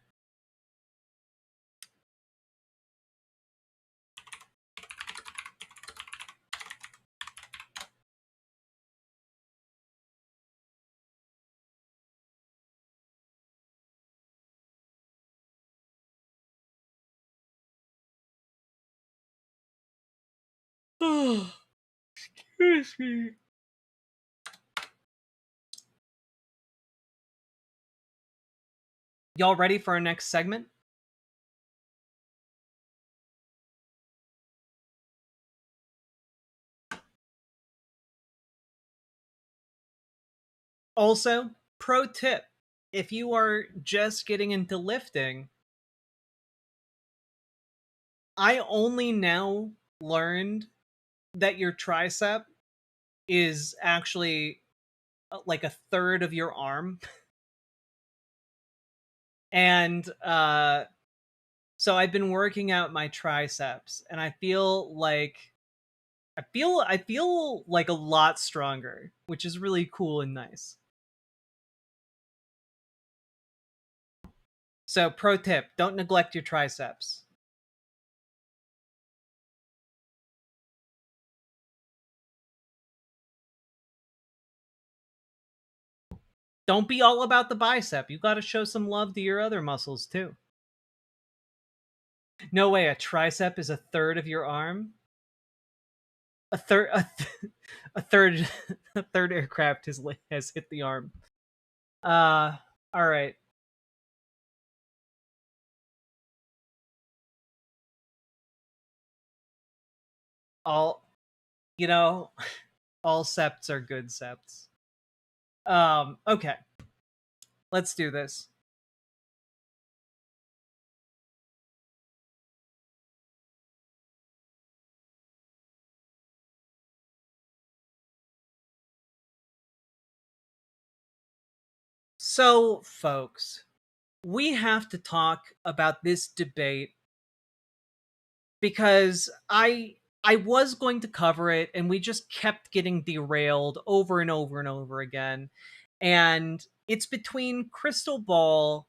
Excuse me. Y'all ready for our next segment? Also, pro tip, if you are just getting into lifting, I only now learned that your tricep is actually like a third of your arm. And so I've been working out my triceps, and I feel like a lot stronger, which is really cool and nice. So pro tip, don't neglect your triceps. Don't be all about the bicep. You got to show some love to your other muscles too. No way, a tricep is a third of your arm. A third a third aircraft has hit the arm. All right. All all septs are good septs. Okay. Let's do this. So, folks, we have to talk about this debate because I was going to cover it and we just kept getting derailed over and over and over again. And it's between Crystal Ball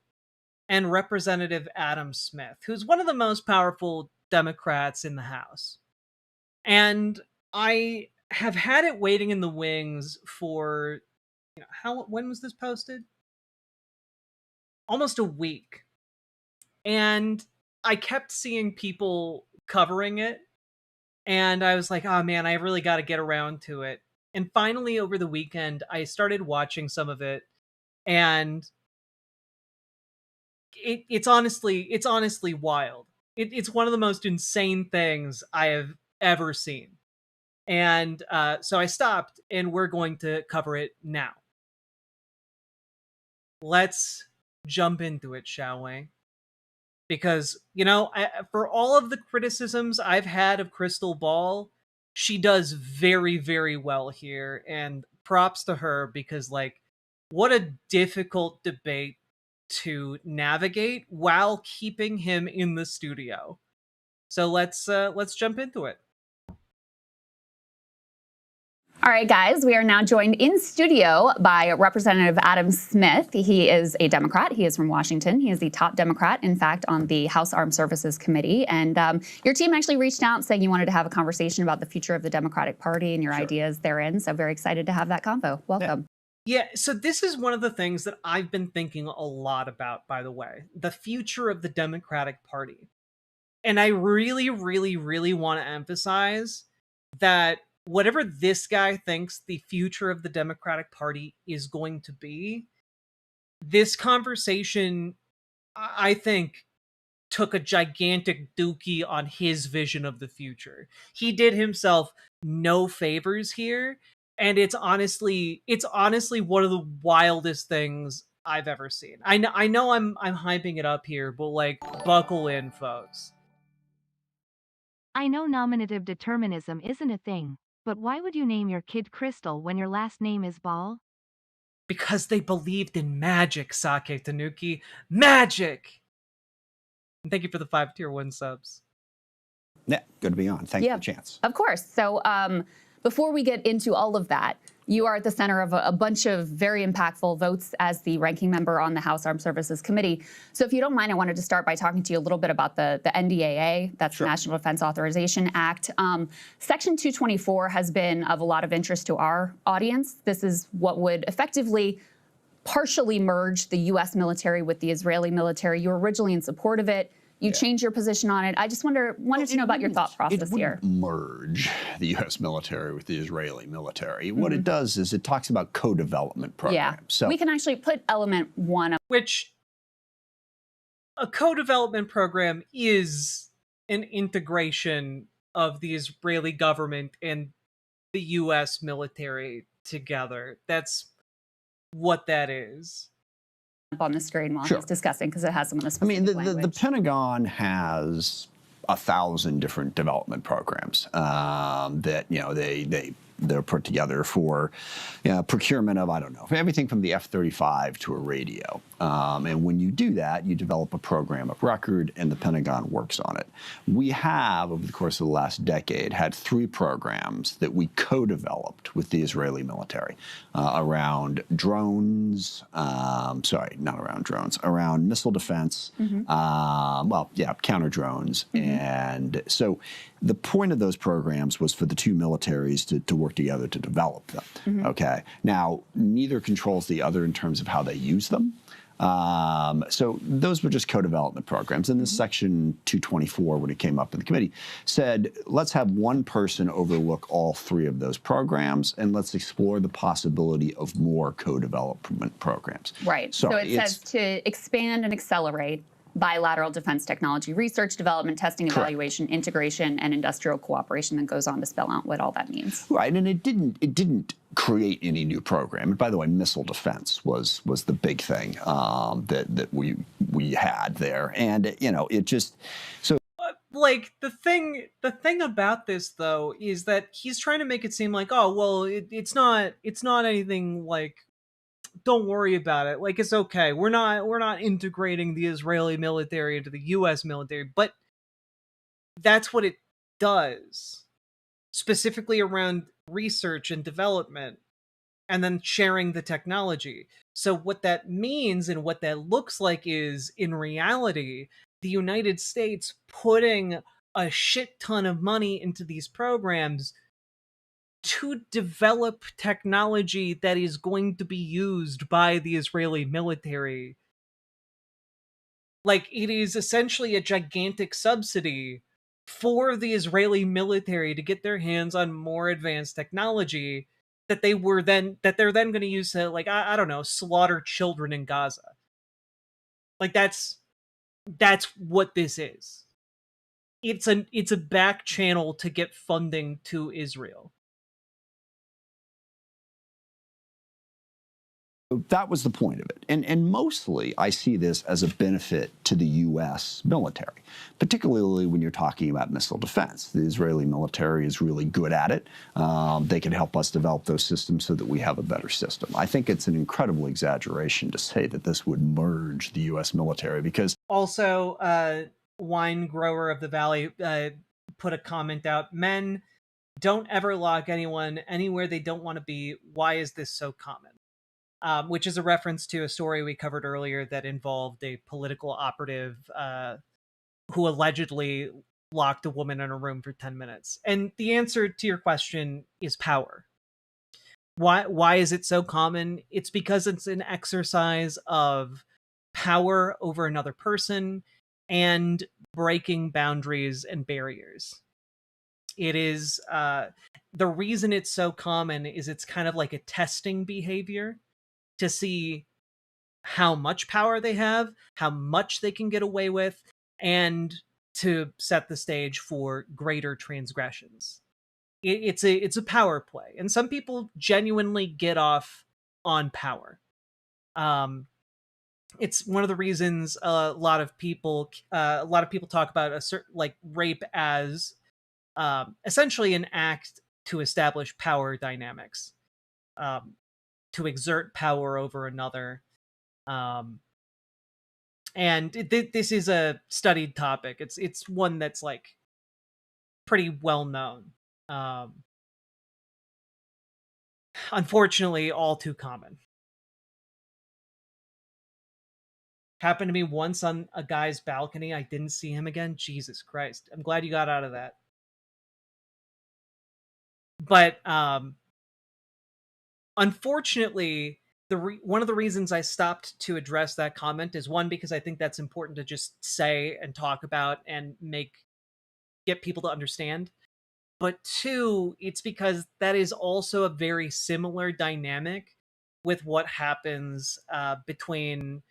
and Representative Adam Smith, who's one of the most powerful Democrats in the House. And I have had it waiting in the wings for when was this posted? Almost a week. And I kept seeing people covering it, and I was like, oh man, I really got to get around to it. And finally over the weekend I started watching some of it, and it's honestly wild. It's one of the most insane things I have ever seen. And so I stopped, and we're going to cover it now. Let's jump into it, shall we? Because, for all of the criticisms I've had of Crystal Ball, she does very, very well here. And props to her, because, like, what a difficult debate to navigate while keeping him in the studio. So let's jump into it.
All right, guys, we are now joined in studio by Representative Adam Smith. He is a Democrat. He is from Washington. He is the top Democrat, in fact, on the House Armed Services Committee. And your team actually reached out saying you wanted to have a conversation about the future of the Democratic Party and your ideas therein. So very excited to have that convo. Welcome.
Yeah, so this is one of the things that I've been thinking a lot about, by the way, the future of the Democratic Party. And I really, really, really want to emphasize that whatever this guy thinks the future of the Democratic Party is going to be, this conversation, I think, took a gigantic dookie on his vision of the future. He did himself no favors here, and it's honestly one of the wildest things I've ever seen. I know I'm hyping it up here, but like, buckle in, folks.
I know nominative determinism isn't a thing, but why would you name your kid Crystal when your last name is Ball?
Because they believed in magic, Sake Tanuki. Magic! And thank you for the 5 tier 1 subs.
Yeah, good to be on. Thanks for the chance.
Of course. So before we get into all of that, you are at the center of a bunch of very impactful votes as the ranking member on the House Armed Services Committee. So if you don't mind, I wanted to start by talking to you a little bit about the NDAA, that's the National Defense Authorization Act. Section 224 has been of a lot of interest to our audience. This is what would effectively partially merge the U.S. military with the Israeli military. You were originally in support of it. You changed your position on it. I just wanted to know about your thought process here.
Merge the U.S. military with the Israeli military. What it does is it talks about co-development programs.
Yeah,
so
we can actually put element 1 of
which a co-development program is an integration of the Israeli government and the U.S. military together. That's what that is.
On the screen while he's discussing, because it has some of the specific
the Pentagon has 1,000 different development programs that they're put together for procurement of, I don't know, everything from the F-35 to a radio. And when you do that, you develop a program of record, and the Pentagon works on it. We have, over the course of the last decade, had 3 programs that we co-developed with the Israeli military around drones, not around drones, around missile defense, counter drones. And so the point of those programs was for the 2 militaries to work together to develop them. Okay. Now, neither controls the other in terms of how they use them. So those were just co-development programs. And this Section 224, when it came up in the committee, said, let's have one person overlook all 3 of those programs, and let's explore the possibility of more co-development programs.
Right. So it says to expand and accelerate bilateral defense technology research, development, testing, evaluation, integration, and industrial cooperation, that goes on to spell out what all that means.
Right, and it didn't create any new program. And by the way, missile defense was the big thing that we had there, and it just so.
Like, the thing about this, though, is that he's trying to make it seem like, oh well, it's not anything like, don't worry about it. Like, it's okay. We're not integrating the Israeli military into the U.S. military, but that's what it does, specifically around research and development, and then sharing the technology. So what that means and what that looks like is, in reality, the United States putting a shit ton of money into these programs to develop technology that is going to be used by the Israeli military. Like, it is essentially a gigantic subsidy for the Israeli military to get their hands on more advanced technology that they're then going to use to, like, I don't know, slaughter children in Gaza. Like, that's what this is. It's a back channel to get funding to Israel.
That was the point of it. And mostly I see this as a benefit to the U.S. military, particularly when you're talking about missile defense. The Israeli military is really good at it. They can help us develop those systems so that we have a better system. I think it's an incredible exaggeration to say that this would merge the U.S. military, because...
Also, Wine Grower of the Valley put a comment out. Men Don't ever lock anyone anywhere they don't want to be. Why is this so common? Which is a reference to a story we covered earlier that involved a political operative who allegedly locked a woman in a room for 10 minutes. And the answer to your question is power. Why is it so common? It's because it's an exercise of power over another person and breaking boundaries and barriers. It is the reason it's so common is it's kind of like a testing behavior to see how much power they have, how much they can get away with, and to set the stage for greater transgressions. It's a power play, and some people genuinely get off on power. It's one of the reasons a lot of people talk about a certain like rape as essentially an act to establish power dynamics, to exert power over another. And this is a studied topic. It's one that's like pretty well known. Unfortunately, all too common. Happened to me once on a guy's balcony. I didn't see him again. Jesus Christ. I'm glad you got out of that. But unfortunately, one of the reasons I stopped to address that comment is, one, because I think that's important to just say and talk about and get people to understand. But two, it's because that is also a very similar dynamic with what happens between,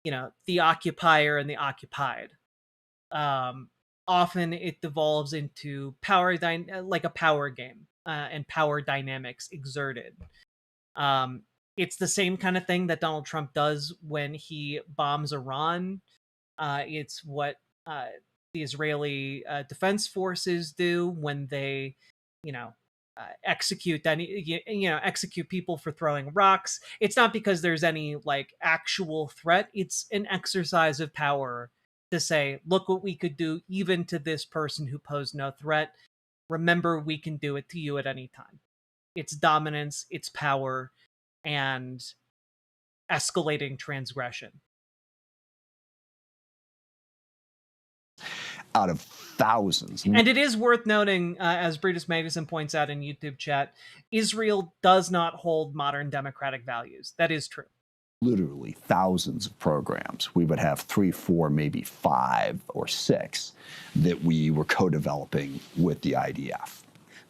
the occupier and the occupied. Often it devolves into like a power game, and power dynamics exerted. It's the same kind of thing that Donald Trump does when he bombs Iran. It's what the Israeli defense forces do when they, execute execute people for throwing rocks. It's not because there's any like actual threat. It's an exercise of power to say, look what we could do even to this person who posed no threat. Remember, we can do it to you at any time. It's dominance, it's power, and escalating transgression.
Out of thousands.
And it is worth noting, as Brutus Magnuson points out in YouTube chat, Israel does not hold modern democratic values. That is true.
Literally thousands of programs. We would have 3, 4, maybe 5 or 6 that we were co-developing with the IDF.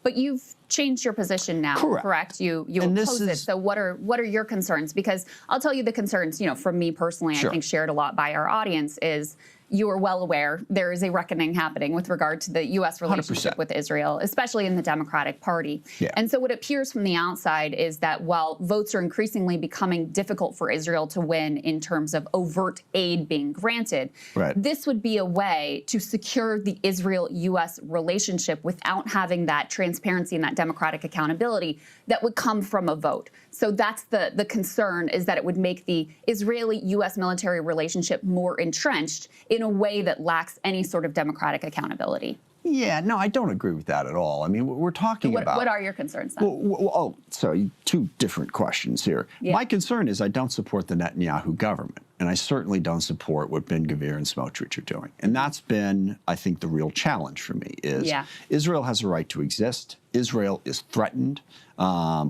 But you've changed your position now, correct? You oppose it. So what are your concerns? Because I'll tell you the concerns, from me personally, I think shared a lot by our audience, is you are well aware there is a reckoning happening with regard to the U.S. relationship 100%. With Israel, especially in the Democratic Party. Yeah. And so what appears from the outside is that while votes are increasingly becoming difficult for Israel to win in terms of overt aid being granted, this would be a way to secure the Israel-U.S. relationship without having that transparency and that democratic accountability that would come from a vote. So that's the concern, is that it would make the Israeli-U.S. military relationship more entrenched in a way that lacks any sort of democratic accountability.
Yeah, no, I don't agree with that at all. I mean, we're talking about...
What are your concerns then?
Sorry, 2 different questions here. Yeah. My concern is I don't support the Netanyahu government, and I certainly don't support what Ben-Gvir and Smotrich are doing. And that's been, I think, the real challenge for me, is Israel has a right to exist. Israel is threatened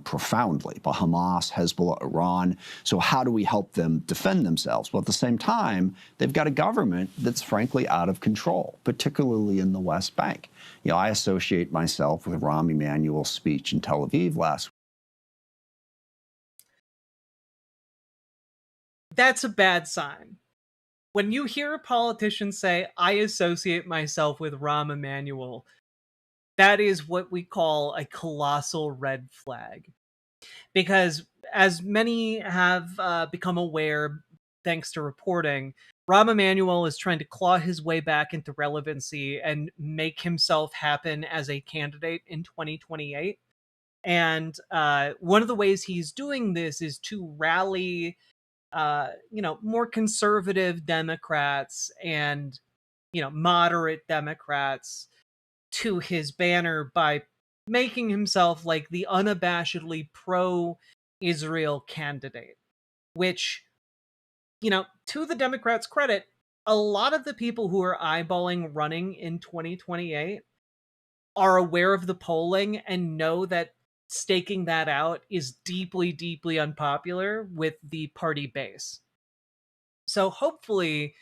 profoundly by Hamas, Hezbollah, Iran. So how do we help them defend themselves? Well, at the same time, they've got a government that's frankly out of control, particularly in the West Bank. I associate myself with Rahm Emanuel's speech in Tel Aviv last week.
That's a bad sign. When you hear a politician say, I associate myself with Rahm Emanuel, that is what we call a colossal red flag. Because as many have become aware, thanks to reporting, Rahm Emanuel is trying to claw his way back into relevancy and make himself happen as a candidate in 2028. And one of the ways he's doing this is to rally, more conservative Democrats and, moderate Democrats to his banner by making himself like the unabashedly pro-Israel candidate, which, to the Democrats' credit, a lot of the people who are eyeballing running in 2028 are aware of the polling and know that staking that out is deeply, deeply unpopular with the party base. So hopefully,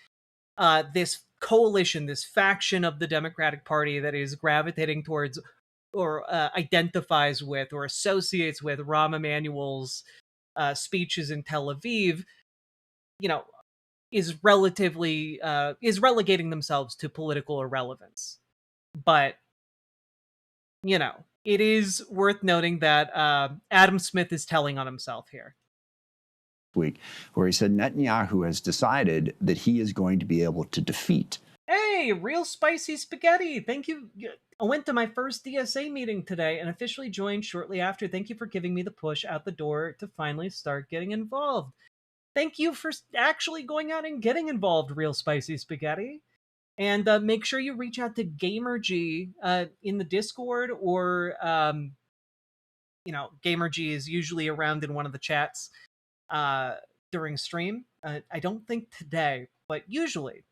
this coalition, this faction of the Democratic Party that is gravitating towards or identifies with or associates with Rahm Emanuel's speeches in Tel Aviv, is relegating themselves to political irrelevance. But it is worth noting that Adam Smith is telling on himself here.
Week, where he said Netanyahu has decided that he is going to be able to defeat.
Hey, real spicy spaghetti. Thank you. I went to my first DSA meeting today and officially joined shortly after. Thank you for giving me the push out the door to finally start getting involved. Thank you for actually going out and getting involved, real spicy spaghetti. And make sure you reach out to GamerG in the Discord, or GamerG is usually around in one of the chats during stream. I don't think today, but usually,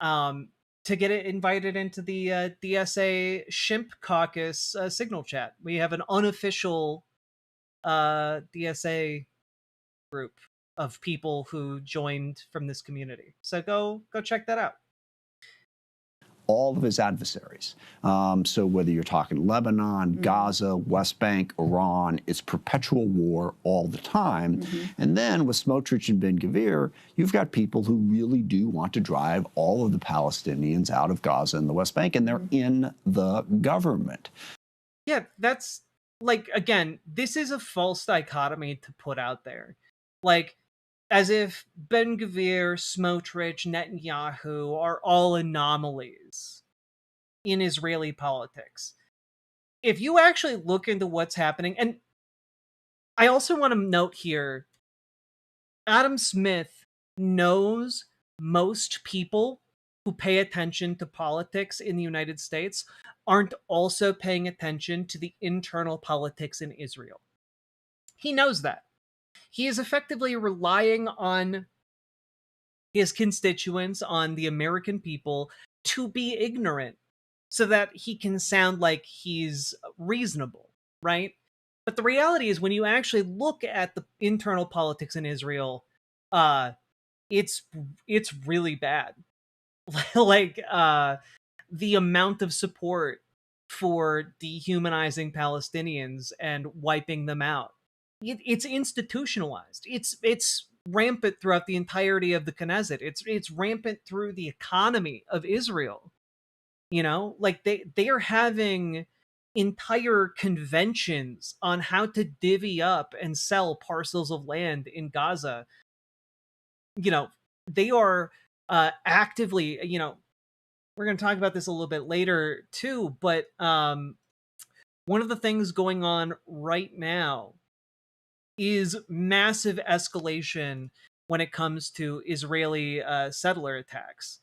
to get it invited into the DSA Shimp Caucus signal chat. We have an unofficial DSA group of people who joined from this community. So go check that out.
All of his adversaries. So whether you're talking Lebanon, Gaza, West Bank, Iran, it's perpetual war all the time. And then with Smotrich and Ben-Gvir, you've got people who really do want to drive all of the Palestinians out of Gaza and the West Bank, and they're in the government.
Yeah, that's, like, again, this is a false dichotomy to put out there. Like, as if Ben-Gvir, Smotrich, Netanyahu are all anomalies in Israeli politics. If you actually look into what's happening, and I also want to note here, Adam Smith knows most people who pay attention to politics in the United States aren't also paying attention to the internal politics in Israel. He knows that. He is effectively relying on his constituents, on the American people, to be ignorant so that he can sound like he's reasonable, right? But the reality is, when you actually look at the internal politics in Israel, it's really bad. Like, the amount of support for dehumanizing Palestinians and wiping them out, it's institutionalized. It's rampant throughout the entirety of the Knesset. It's rampant through the economy of Israel. Like they are having entire conventions on how to divvy up and sell parcels of land in Gaza. They are actively, we're going to talk about this a little bit later too, but one of the things going on right now is massive escalation when it comes to Israeli settler attacks.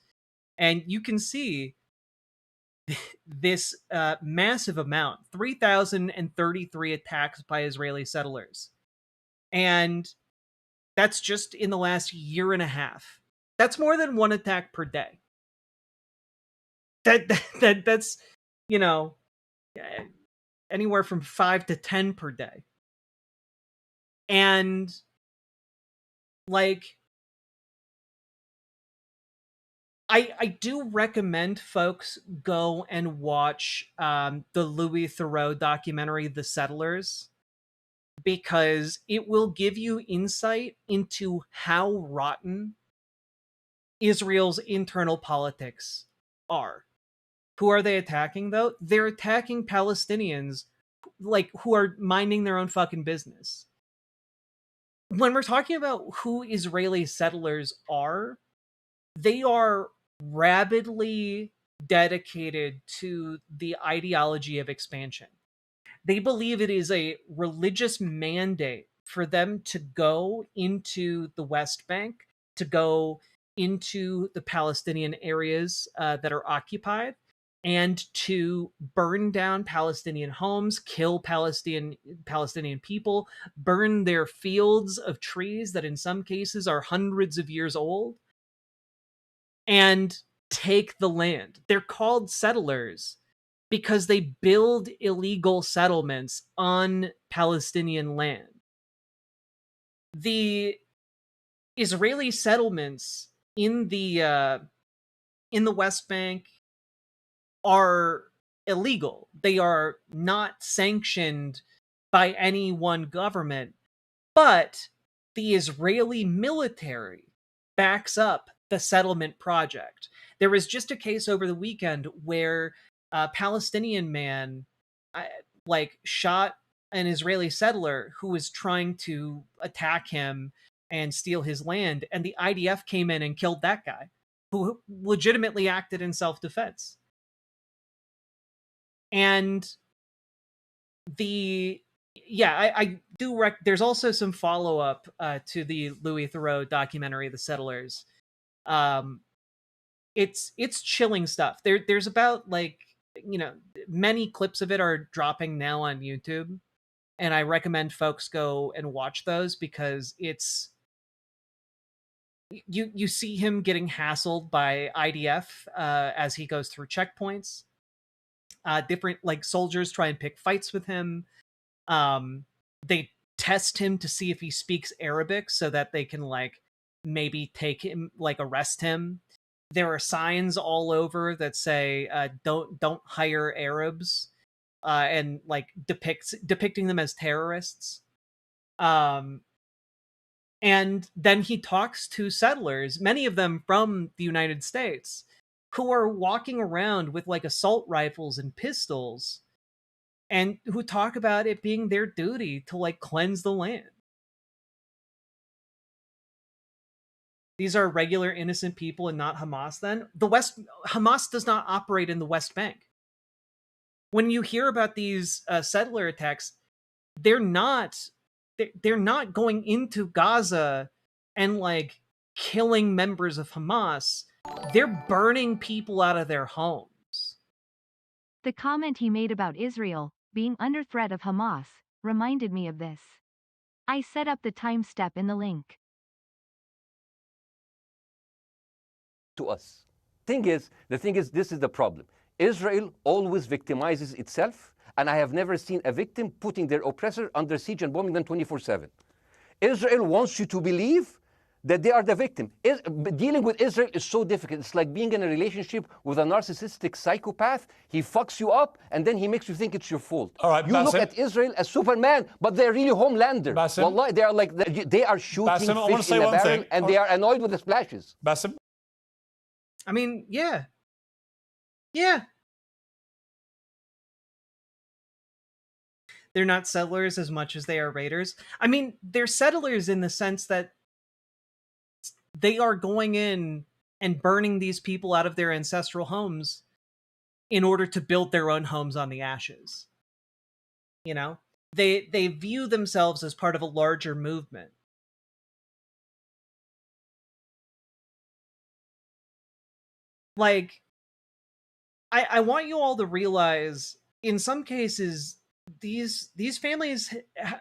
And you can see this massive amount, 3,033 attacks by Israeli settlers. And that's just in the last year and a half. That's more than one attack per day. That's, anywhere from 5 to 10 per day. And, like, I do recommend folks go and watch the Louis Theroux documentary, The Settlers, because it will give you insight into how rotten Israel's internal politics are. Who are they attacking, though? They're attacking Palestinians, like, who are minding their own fucking business. When we're talking about who Israeli settlers are, they are rabidly dedicated to the ideology of expansion. They believe it is a religious mandate for them to go into the West Bank, to go into the Palestinian areas that are occupied, and to burn down Palestinian homes, kill Palestinian people, burn their fields of trees that in some cases are hundreds of years old, and take the land. They're called settlers because they build illegal settlements on Palestinian land. The Israeli settlements in the West Bank are illegal. They are not sanctioned by any one government, but the Israeli military backs up the settlement project. There was just a case over the weekend where a Palestinian man shot an Israeli settler who was trying to attack him and steal his land, and the IDF came in and killed that guy who legitimately acted in self-defense. And I do there's also some follow-up to the Louis Theroux documentary, The Settlers. It's chilling stuff. There's about many clips of it are dropping now on YouTube, and I recommend folks go and watch those because it's you see him getting hassled by IDF as he goes through checkpoints. Different soldiers try and pick fights with him. They test him to see if he speaks Arabic so that they can maybe take him, arrest him. There are signs all over that say don't hire Arabs, and depicting them as terrorists. And then he talks to settlers, many of them from the United States, who are walking around with assault rifles and pistols, and who talk about it being their duty to cleanse the land. These are regular innocent people and not Hamas. Then Hamas does not operate in the West Bank. When you hear about these settler attacks, they're not going into Gaza and killing members of Hamas. They're burning people out of their homes.
The comment he made about Israel being under threat of Hamas reminded me of this. I set up the time step in the link.
To us. The thing is, this is the problem. Israel always victimizes itself, and I have never seen a victim putting their oppressor under siege and bombing them 24/7. Israel wants you to believe that they are the victim. Dealing with Israel is so difficult. It's like being in a relationship with a narcissistic psychopath. He fucks you up, and then he makes you think it's your fault.
All right,
you
Bassem.
look at Israel as Superman, but they're really Homelander.
Bassem.
Wallahi, they are shooting
Bassem,
fish in a barrel, and they are annoyed with the splashes.
Bassem?
I mean, yeah. They're not settlers as much as they are raiders. I mean, they're settlers in the sense that they are going in and burning these people out of their ancestral homes in order to build their own homes on the ashes. You know? They view themselves as part of a larger movement. I want you all to realize, in some cases, these families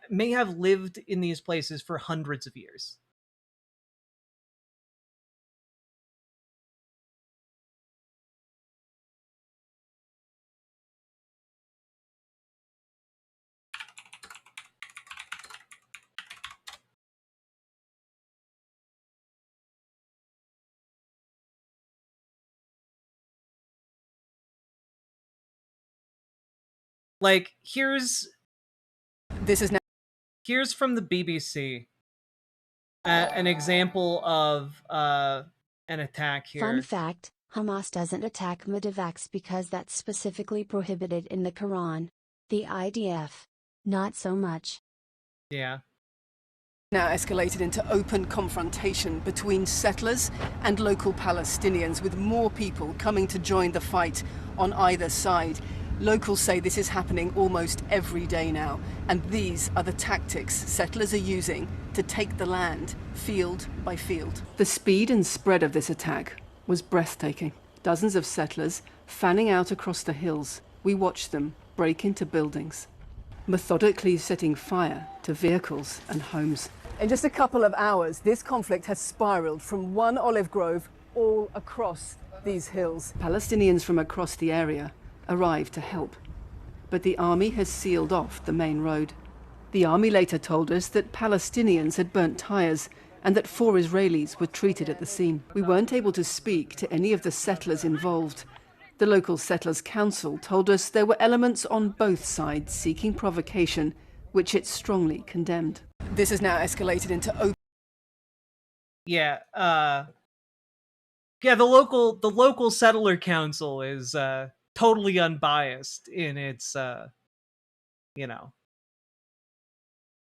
may have lived in these places for hundreds of years. Here's from the BBC an example of an attack here.
Fun fact, Hamas doesn't attack medevacs because that's specifically prohibited in the Quran. The IDF, not so much.
Yeah.
Now escalated into open confrontation between settlers and local Palestinians, with more people coming to join the fight on either side. Locals say this is happening almost every day now, and these are the tactics settlers are using to take the land, field by field. The speed and spread of this attack was breathtaking. Dozens of settlers Fanning out across the hills, we watch them break into buildings, methodically setting fire to vehicles and homes. In just a couple of hours, this conflict has spiraled from one olive grove all across these hills. Palestinians from across the area arrived to help, but the army has sealed off the main road. The army later told us that Palestinians had burnt tires and that 4 Israelis were treated at the scene. We weren't able to speak to any of the settlers involved. The local settlers' council told us there were elements on both sides seeking provocation, which it strongly condemned. This has now escalated into open.
Yeah, yeah, the local settler council is totally unbiased in its you know,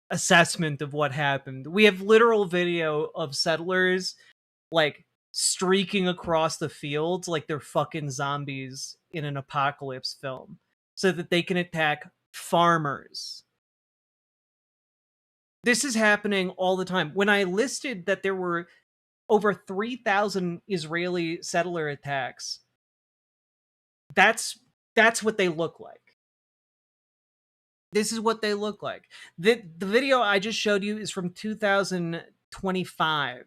assessment of what happened. We have literal video of settlers like streaking across the fields like they're fucking zombies in an apocalypse film so that they can attack farmers. This is happening all the time. When I listed that there were over 3,000 Israeli settler attacks, that's what they look like. This is what they look like. The video I just showed you is from 2025,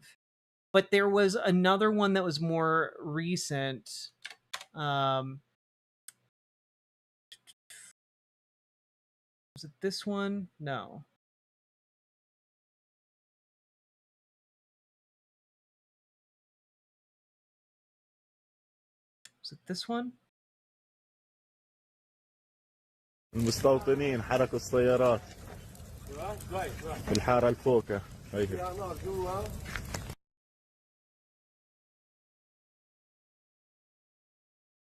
but there was another one that was more recent. Was it this one? No. Was it this one?
المستوطنين حركوا السيارات في الحارة الفوكة.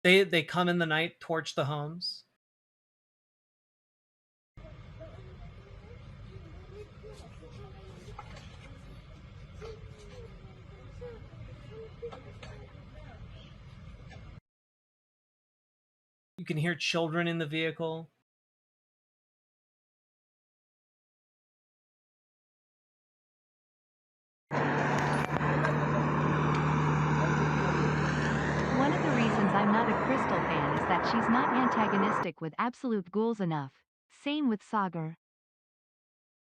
They come in the night, torch the homes. You can hear children in the vehicle.
One of the reasons I'm not a Crystal fan is that she's not antagonistic with absolute ghouls enough. Same with Sagar.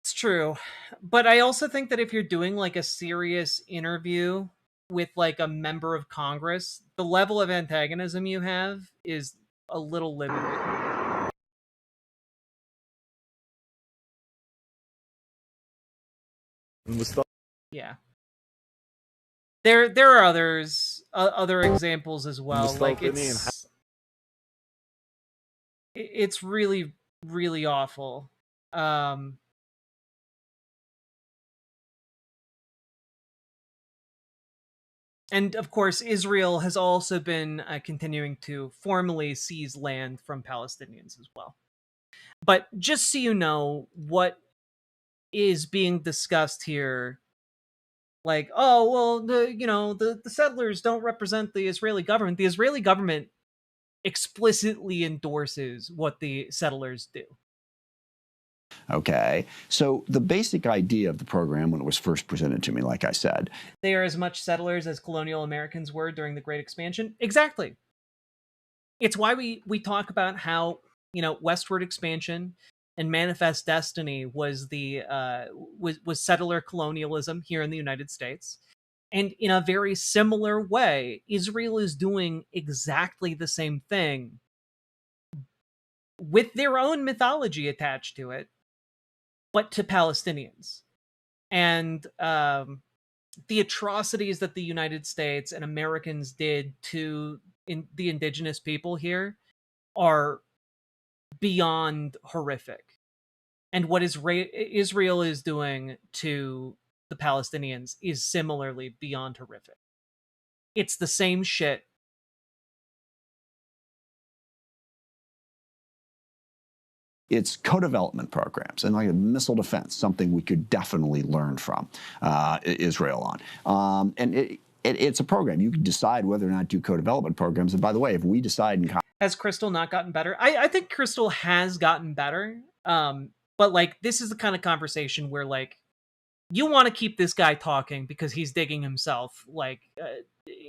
It's true. But I also think that if you're doing like a serious interview with like a member of Congress, the level of antagonism you have is a little limited. Yeah. There are other examples as well. Like it's really, really awful. And of course, Israel has also been continuing to formally seize land from Palestinians as well. But just so you know what is being discussed here, like, oh, well, the settlers don't represent the Israeli government. The Israeli government explicitly endorses what the settlers do.
Okay, so the basic idea of the program when it was first presented to me, like I said,
they are as much settlers as colonial Americans were during the Great Expansion. Exactly. It's why we talk about how, westward expansion and Manifest Destiny was the was settler colonialism here in the United States. And in a very similar way, Israel is doing exactly the same thing with their own mythology attached to it, but to Palestinians. And the atrocities that the United States and Americans did to the indigenous people here are beyond horrific. And what Israel is doing to the Palestinians is similarly beyond horrific. It's the same shit.
It's co-development programs and like a missile defense, something we could definitely learn from Israel on. And it's a program. You can decide whether or not to do co-development programs. And by the way, if we decide in
has Crystal not gotten better? I think Crystal has gotten better. But like, this is the kind of conversation where like, you want to keep this guy talking because he's digging himself like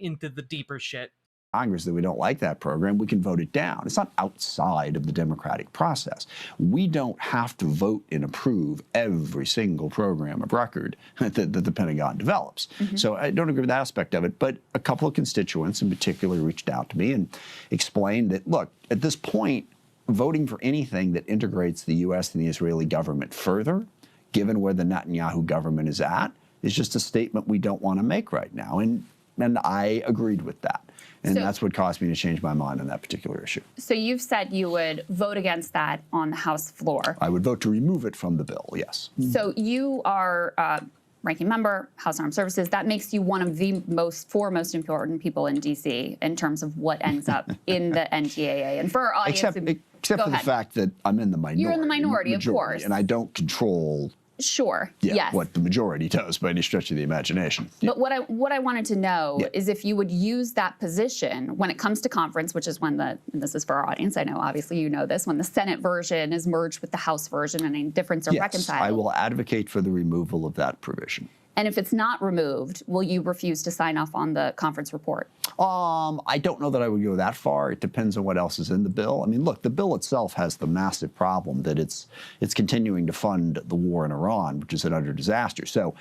into the deeper shit.
Congress that we don't like that program, we can vote it down. It's not outside of the democratic process. We don't have to vote and approve every single program of record that the Pentagon develops. So I don't agree with that aspect of it, but a couple of constituents in particular reached out to me and explained that, look, at this point, voting for anything that integrates the U.S. and the Israeli government further, given where the Netanyahu government is at, is just a statement we don't want to make right now. And I agreed with that. And that's what caused me to change my mind on that particular issue.
So you've said you would vote against that on the House floor.
I would vote to remove it from the bill, yes.
So you are ranking member, House Armed Services. That makes you one of the four most important people in D.C. in terms of what ends up in the NDAA. And for our audience,
except for the fact that I'm in the minority.
You're in the minority, of course.
And I don't control
yes.
what the majority does by any stretch of the imagination.
But what I wanted to know is if you would use that position when it comes to conference, which is when and this is for our audience, I know obviously you know this, when the Senate version is merged with the House version and any difference are reconciled.
I will advocate for the removal of that provision.
And if it's not removed, will you refuse to sign off on the conference report?
I don't know that I would go that far. It depends on what else is in the bill. I mean, look, the bill itself has the massive problem that it's continuing to fund the war in Iran, which is an utter disaster. So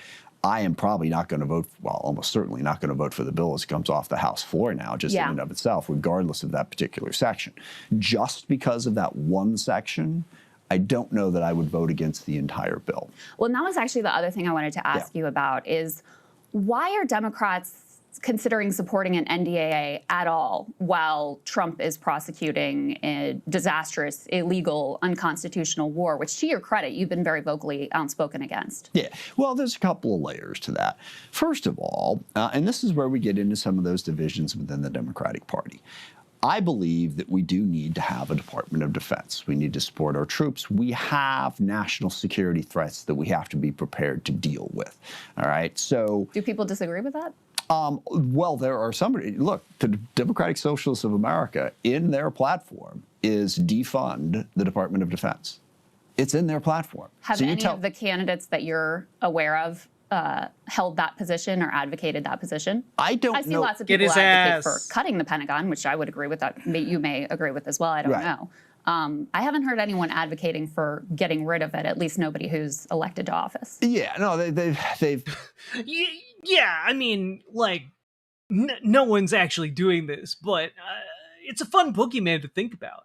I am probably not going to vote, well, almost certainly not going to vote for the bill as it comes off the House floor now, just in and of itself, regardless of that particular section. Just because of that one section, I don't know that I would vote against the entire bill.
Well, and that was actually the other thing I wanted to ask you about is why are Democrats considering supporting an NDAA at all while Trump is prosecuting a disastrous, illegal, unconstitutional war, which to your credit, you've been very vocally outspoken against?
Yeah, well, there's a couple of layers to that. First of all, and this is where we get into some of those divisions within the Democratic Party, I believe that we do need to have a Department of Defense. We need to support our troops. We have national security threats that we have to be prepared to deal with. All right, so...
Do people disagree with that?
Well, there are look, the Democratic Socialists of America, in their platform, is defund the Department of Defense. It's in their platform.
Have any of the candidates that you're aware of held that position or advocated that position?
I don't know.
I see lots of people advocate for cutting the Pentagon, which I would agree with. That you may agree with as well. I don't know. I haven't heard anyone advocating for getting rid of it. At least nobody who's elected to office.
Yeah, no, they've.
Yeah, I mean, like, no one's actually doing this, but it's a fun boogeyman to think about.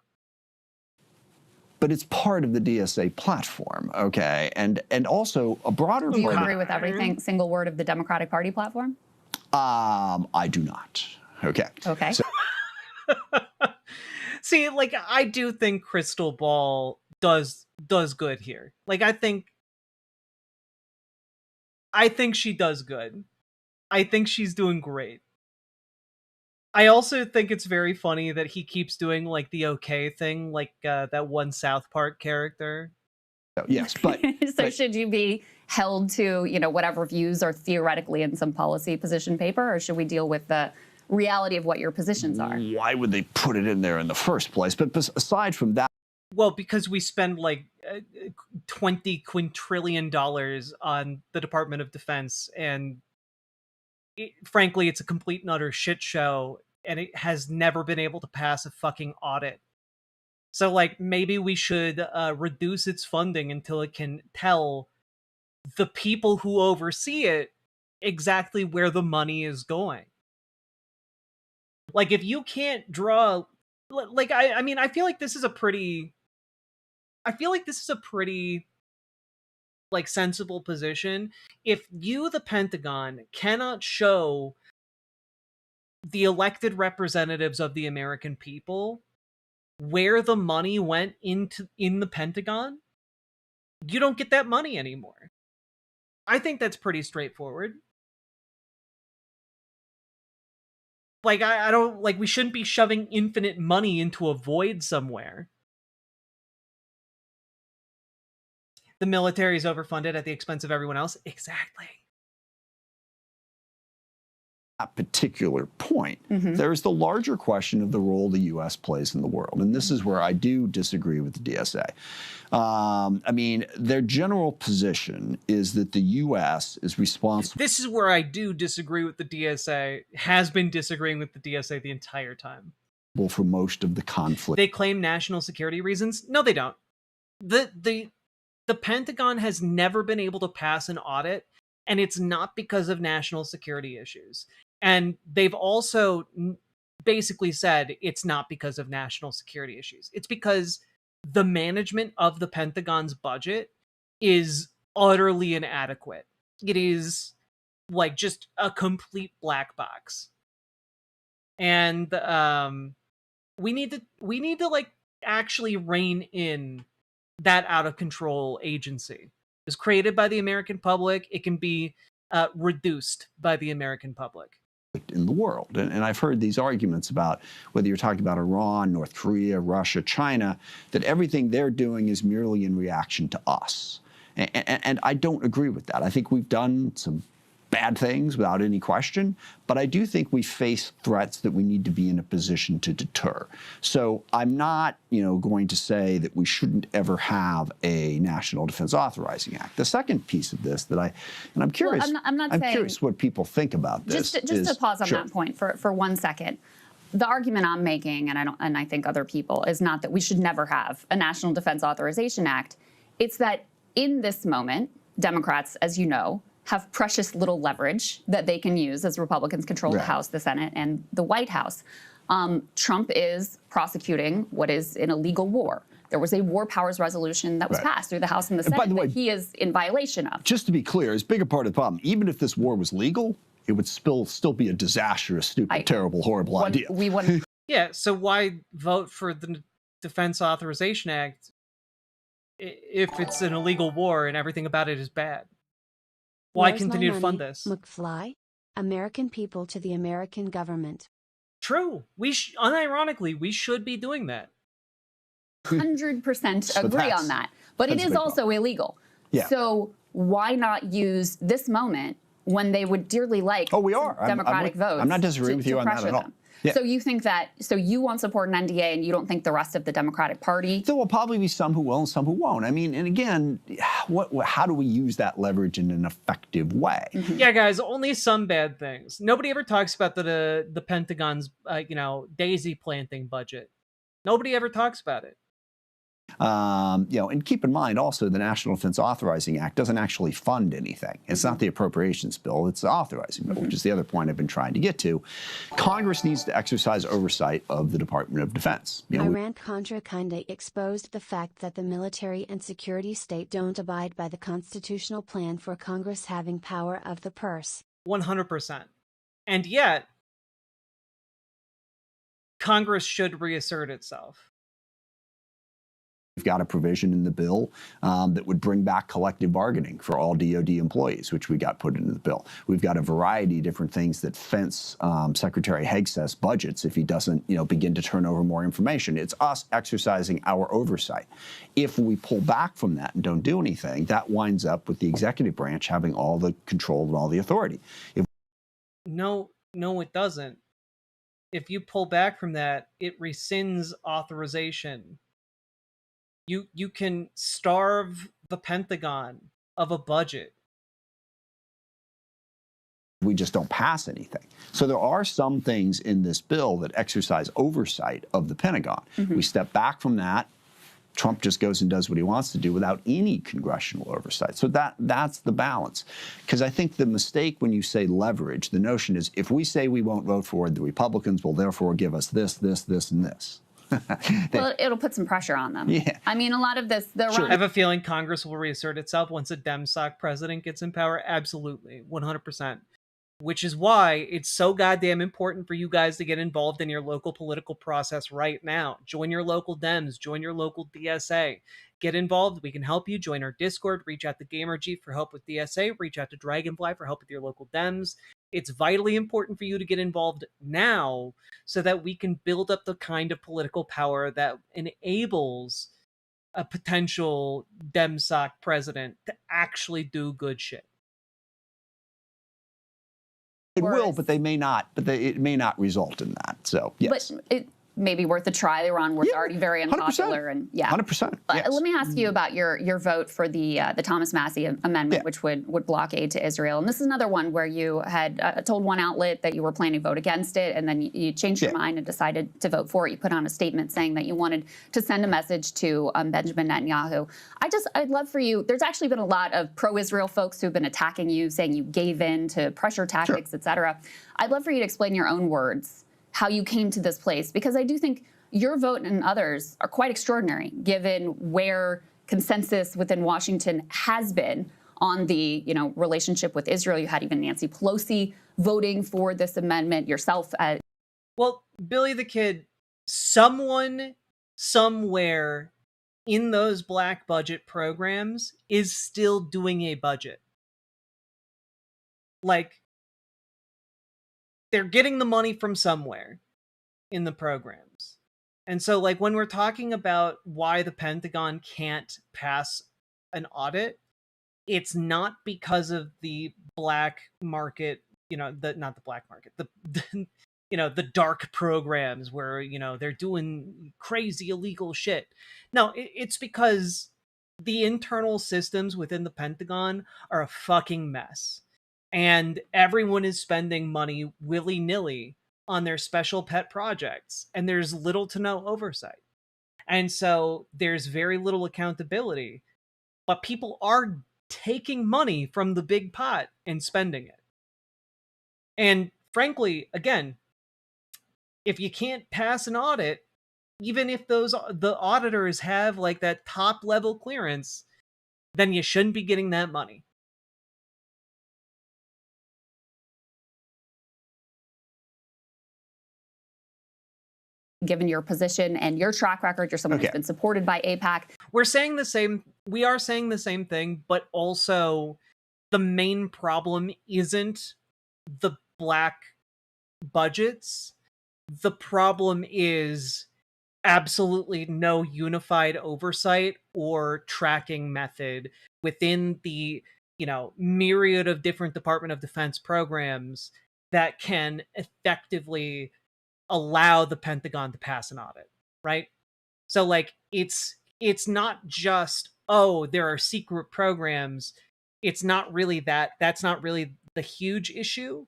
But it's part of the DSA platform, okay? And also a broader...
Do you agree with everything, single word of the Democratic Party platform?
I do not. Okay.
Okay. So,
see, like, I do think Crystal Ball does good here. Like, I think she does good. I think she's doing great. I also think it's very funny that he keeps doing, like, the okay thing, like that one South Park character.
Yes, but...
should you be held to, whatever views are theoretically in some policy position paper, or should we deal with the reality of what your positions are?
Why would they put it in there in the first place? But aside from that...
Well, because we spend, like, $20 quintillion on the Department of Defense, and frankly, it's a complete and utter shit show, and it has never been able to pass a fucking audit. So, like, maybe we should reduce its funding until it can tell the people who oversee it exactly where the money is going. Like, if you can't draw... Like, I mean, I feel like this is a pretty... like, sensible position. If you, the Pentagon, cannot show the elected representatives of the American people where the money went in the Pentagon, you don't get that money anymore. I think that's pretty straightforward. Like, I don't, like, we shouldn't be shoving infinite money into a void somewhere. The military is overfunded at the expense of everyone else. Exactly.
that particular point, there's the larger question of the role the U.S. plays in the world. And this is where I do disagree with the DSA. I mean, their general position is that the U.S. is responsible.
This is where I do disagree with the DSA, has been disagreeing with the DSA the entire time.
For most of the conflict.
They claim national security reasons. No, they don't. The Pentagon has never been able to pass an audit, and it's not because of national security issues. And they've also basically said it's not because of national security issues. It's because the management of the Pentagon's budget is utterly inadequate. It is like just a complete black box. And we need to like actually rein in that out of control agency. It was created by the American public. It can be reduced by the American public
in the world. And I've heard these arguments about whether you're talking about Iran, North Korea, Russia, China, that everything they're doing is merely in reaction to us. And I don't agree with that. I think we've done some bad things without any question, but I do think we face threats that we need to be in a position to deter. So I'm not, going to say that we shouldn't ever have a National Defense Authorizing Act. The second piece of this that I'm curious,
well, I'm
saying, curious what people think about this.
Just to pause on that point for 1 second. The argument I'm making, and I think other people, is not that we should never have a National Defense Authorization Act. It's that in this moment, Democrats, as you know, have precious little leverage that they can use as Republicans control the House, the Senate, and the White House. Trump is prosecuting what is an illegal war. There was a war powers resolution that was passed through the House and the Senate that he is in violation of.
Just to be clear, as big a part of the problem, even if this war was legal, it would still be a disastrous, stupid, terrible, horrible idea.
We wouldn't.
Yeah, so why vote for the Defense Authorization Act if it's an illegal war and everything about it is bad? Why continue to fund this?
McFly, American people to the American government.
True. Unironically, we should be doing that.
100% agree on that. But it is also illegal.
Yeah.
So why not use this moment when they would dearly like Democratic votes?
I'm not disagreeing with you on that at all. Yeah.
So you think so you won't support an NDA and you don't think the rest of the Democratic Party?
There will probably be some who will and some who won't. I mean, and again, how do we use that leverage in an effective way?
Yeah, guys, only some bad things. Nobody ever talks about the Pentagon's, daisy planting budget. Nobody ever talks about it.
And keep in mind also the National Defense Authorizing Act doesn't actually fund anything. It's not the appropriations bill, it's the authorizing bill, which is the other point I've been trying to get to. Congress needs to exercise oversight of the Department of Defense.
Iran-Contra kinda exposed the fact that the military and security state don't abide by the constitutional plan for Congress having power of the purse.
100%. And yet, Congress should reassert itself.
We've got a provision in the bill that would bring back collective bargaining for all DoD employees, which we got put into the bill. We've got a variety of different things that fence Secretary Hegseth's budgets if he doesn't, begin to turn over more information. It's us exercising our oversight. If we pull back from that and don't do anything, that winds up with the executive branch having all the control and all the authority.
No, it doesn't. If you pull back from that, it rescinds authorization. You can starve the Pentagon of a budget.
We just don't pass anything. So there are some things in this bill that exercise oversight of the Pentagon. We step back from that. Trump just goes and does what he wants to do without any congressional oversight. So that's the balance. Because I think the mistake when you say leverage, the notion is if we say we won't vote for it, the Republicans will therefore give us this, this, this, and this.
Well, it'll put some pressure on them.
Yeah.
I mean, a lot of this...
I have a feeling Congress will reassert itself once a Dem-Soc president gets in power. Absolutely. 100%. Which is why it's so goddamn important for you guys to get involved in your local political process right now. Join your local Dems. Join your local DSA. Get involved. We can help you. Join our Discord. Reach out to GamerG for help with DSA. Reach out to Dragonfly for help with your local Dems. It's vitally important for you to get involved now so that we can build up the kind of political power that enables a potential Dem-Soc president to actually do good shit.
It will, but they may not. But it may not result in that. So yes.
But it may be worth a try. Iran was already very unpopular,
100%.
and yeah,
100%. Yes.
Let me ask you about your vote for the Thomas Massie amendment, which would block aid to Israel. And this is another one where you had told one outlet that you were planning to vote against it, and then you changed your mind and decided to vote for it. You put on a statement saying that you wanted to send a message to Benjamin Netanyahu. I'd love for you. There's actually been a lot of pro-Israel folks who've been attacking you, saying you gave in to pressure tactics, et cetera. I'd love for you to explain in your own words how you came to this place, because I do think your vote and others are quite extraordinary, given where consensus within Washington has been on the relationship with Israel. You had even Nancy Pelosi voting for this amendment, yourself.
Well, Billy the Kid, someone somewhere in those black budget programs is still doing a budget. Like, they're getting the money from somewhere in the programs. And so, like, when we're talking about why the Pentagon can't pass an audit, it's not because of the black market, not the black market, the the dark programs where, they're doing crazy illegal shit. No, it's because the internal systems within the Pentagon are a fucking mess. And everyone is spending money willy-nilly on their special pet projects, and there's little to no oversight. And so there's very little accountability, but people are taking money from the big pot and spending it. And frankly, again, if you can't pass an audit, even if the auditors have like that top level clearance, then you shouldn't be getting that money.
Given your position and your track record, you're someone who's been supported by AIPAC.
We are saying the same thing, but also the main problem isn't the black budgets. The problem is absolutely no unified oversight or tracking method within the, myriad of different Department of Defense programs that can effectively allow the Pentagon to pass an audit, right? So like it's not just, oh, there are secret programs. It's not really that. That's not really the huge issue.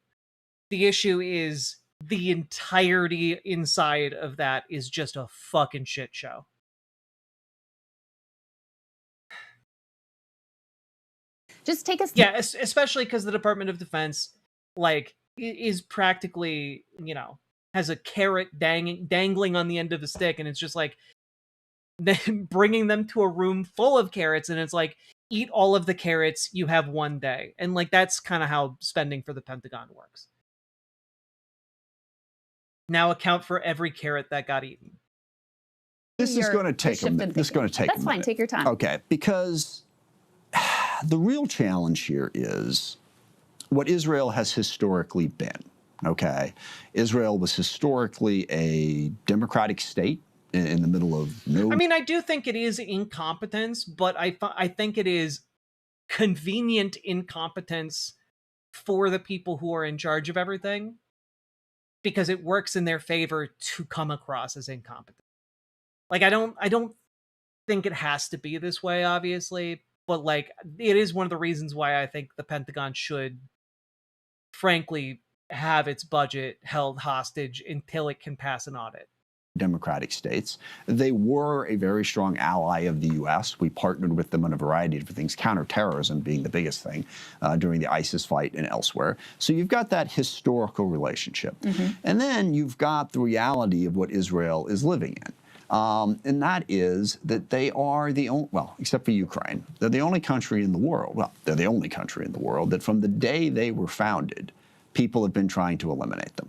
The issue is the entirety inside of that is just a fucking shit show.
Just take us.
Yeah, especially because the Department of Defense, like, is practically, has a carrot dangling on the end of the stick, and it's just like bringing them to a room full of carrots, and it's like, eat all of the carrots, you have one day. And like, that's kind of how spending for the Pentagon works. Now account for every carrot that got eaten.
This is going to take a minute. This is going to take a minute.
That's fine. Take your time.
Okay, because the real challenge here is what Israel has historically been. Okay, Israel was historically a democratic state in the middle of no.
I mean, I do think it is incompetence, but I think it is convenient incompetence for the people who are in charge of everything, because it works in their favor to come across as incompetent. Like, I don't think it has to be this way, obviously, but like, it is one of the reasons why I think the Pentagon should, frankly, have its budget held hostage until it can pass an audit.
Democratic states. They were a very strong ally of the U.S. We partnered with them on a variety of different things, counterterrorism being the biggest thing during the ISIS fight and elsewhere. So you've got that historical relationship. And then you've got the reality of what Israel is living in. And that is that they are the only, well, except for Ukraine, they're the only country in the world, well, they're the only country in the world that from the day they were founded, people have been trying to eliminate them.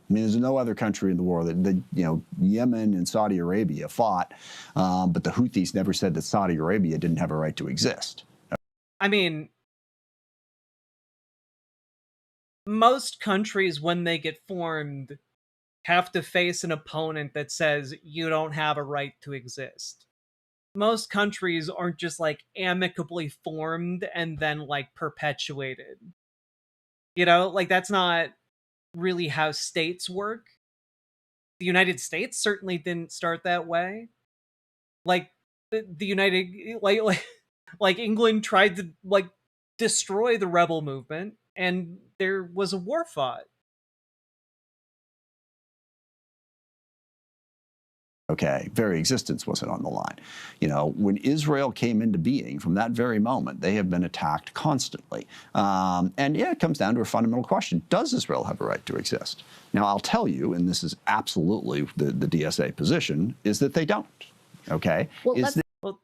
I mean, there's no other country in the world that Yemen and Saudi Arabia fought, but the Houthis never said that Saudi Arabia didn't have a right to exist.
I mean, most countries, when they get formed, have to face an opponent that says you don't have a right to exist. Most countries aren't just like amicably formed and then like perpetuated. You know, like that's not really how states work. The United States certainly didn't start that way. Like the United like England tried to like destroy the rebel movement and there was a war fought.
Okay, very existence wasn't on the line. You know, when Israel came into being, from that very moment, they have been attacked constantly. And yeah, it comes down to a fundamental question. Does Israel have a right to exist? Now, I'll tell you, and this is absolutely the DSA position, is that they don't. Okay?
Well,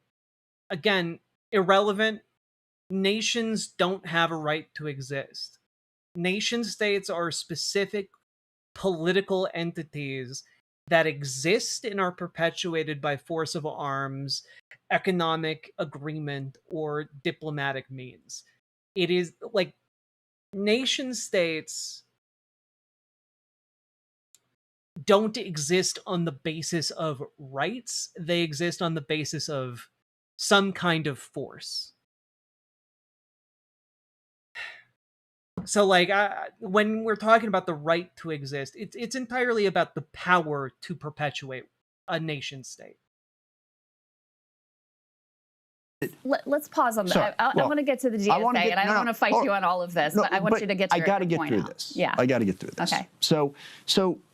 again, irrelevant. Nations don't have a right to exist. Nation states are specific political entities that exist and are perpetuated by force of arms, economic agreement, or diplomatic means. It is like nation states don't exist on the basis of rights, they exist on the basis of some kind of force. So, like, when we're talking about the right to exist, it's entirely about the power to perpetuate a nation state.
Let's pause on that. I want to get to the DSA, and I don't want to fight you on all of this, but I want you to get to your point.
I got to get through this.
Yeah.
I got to get through this.
Okay.
So,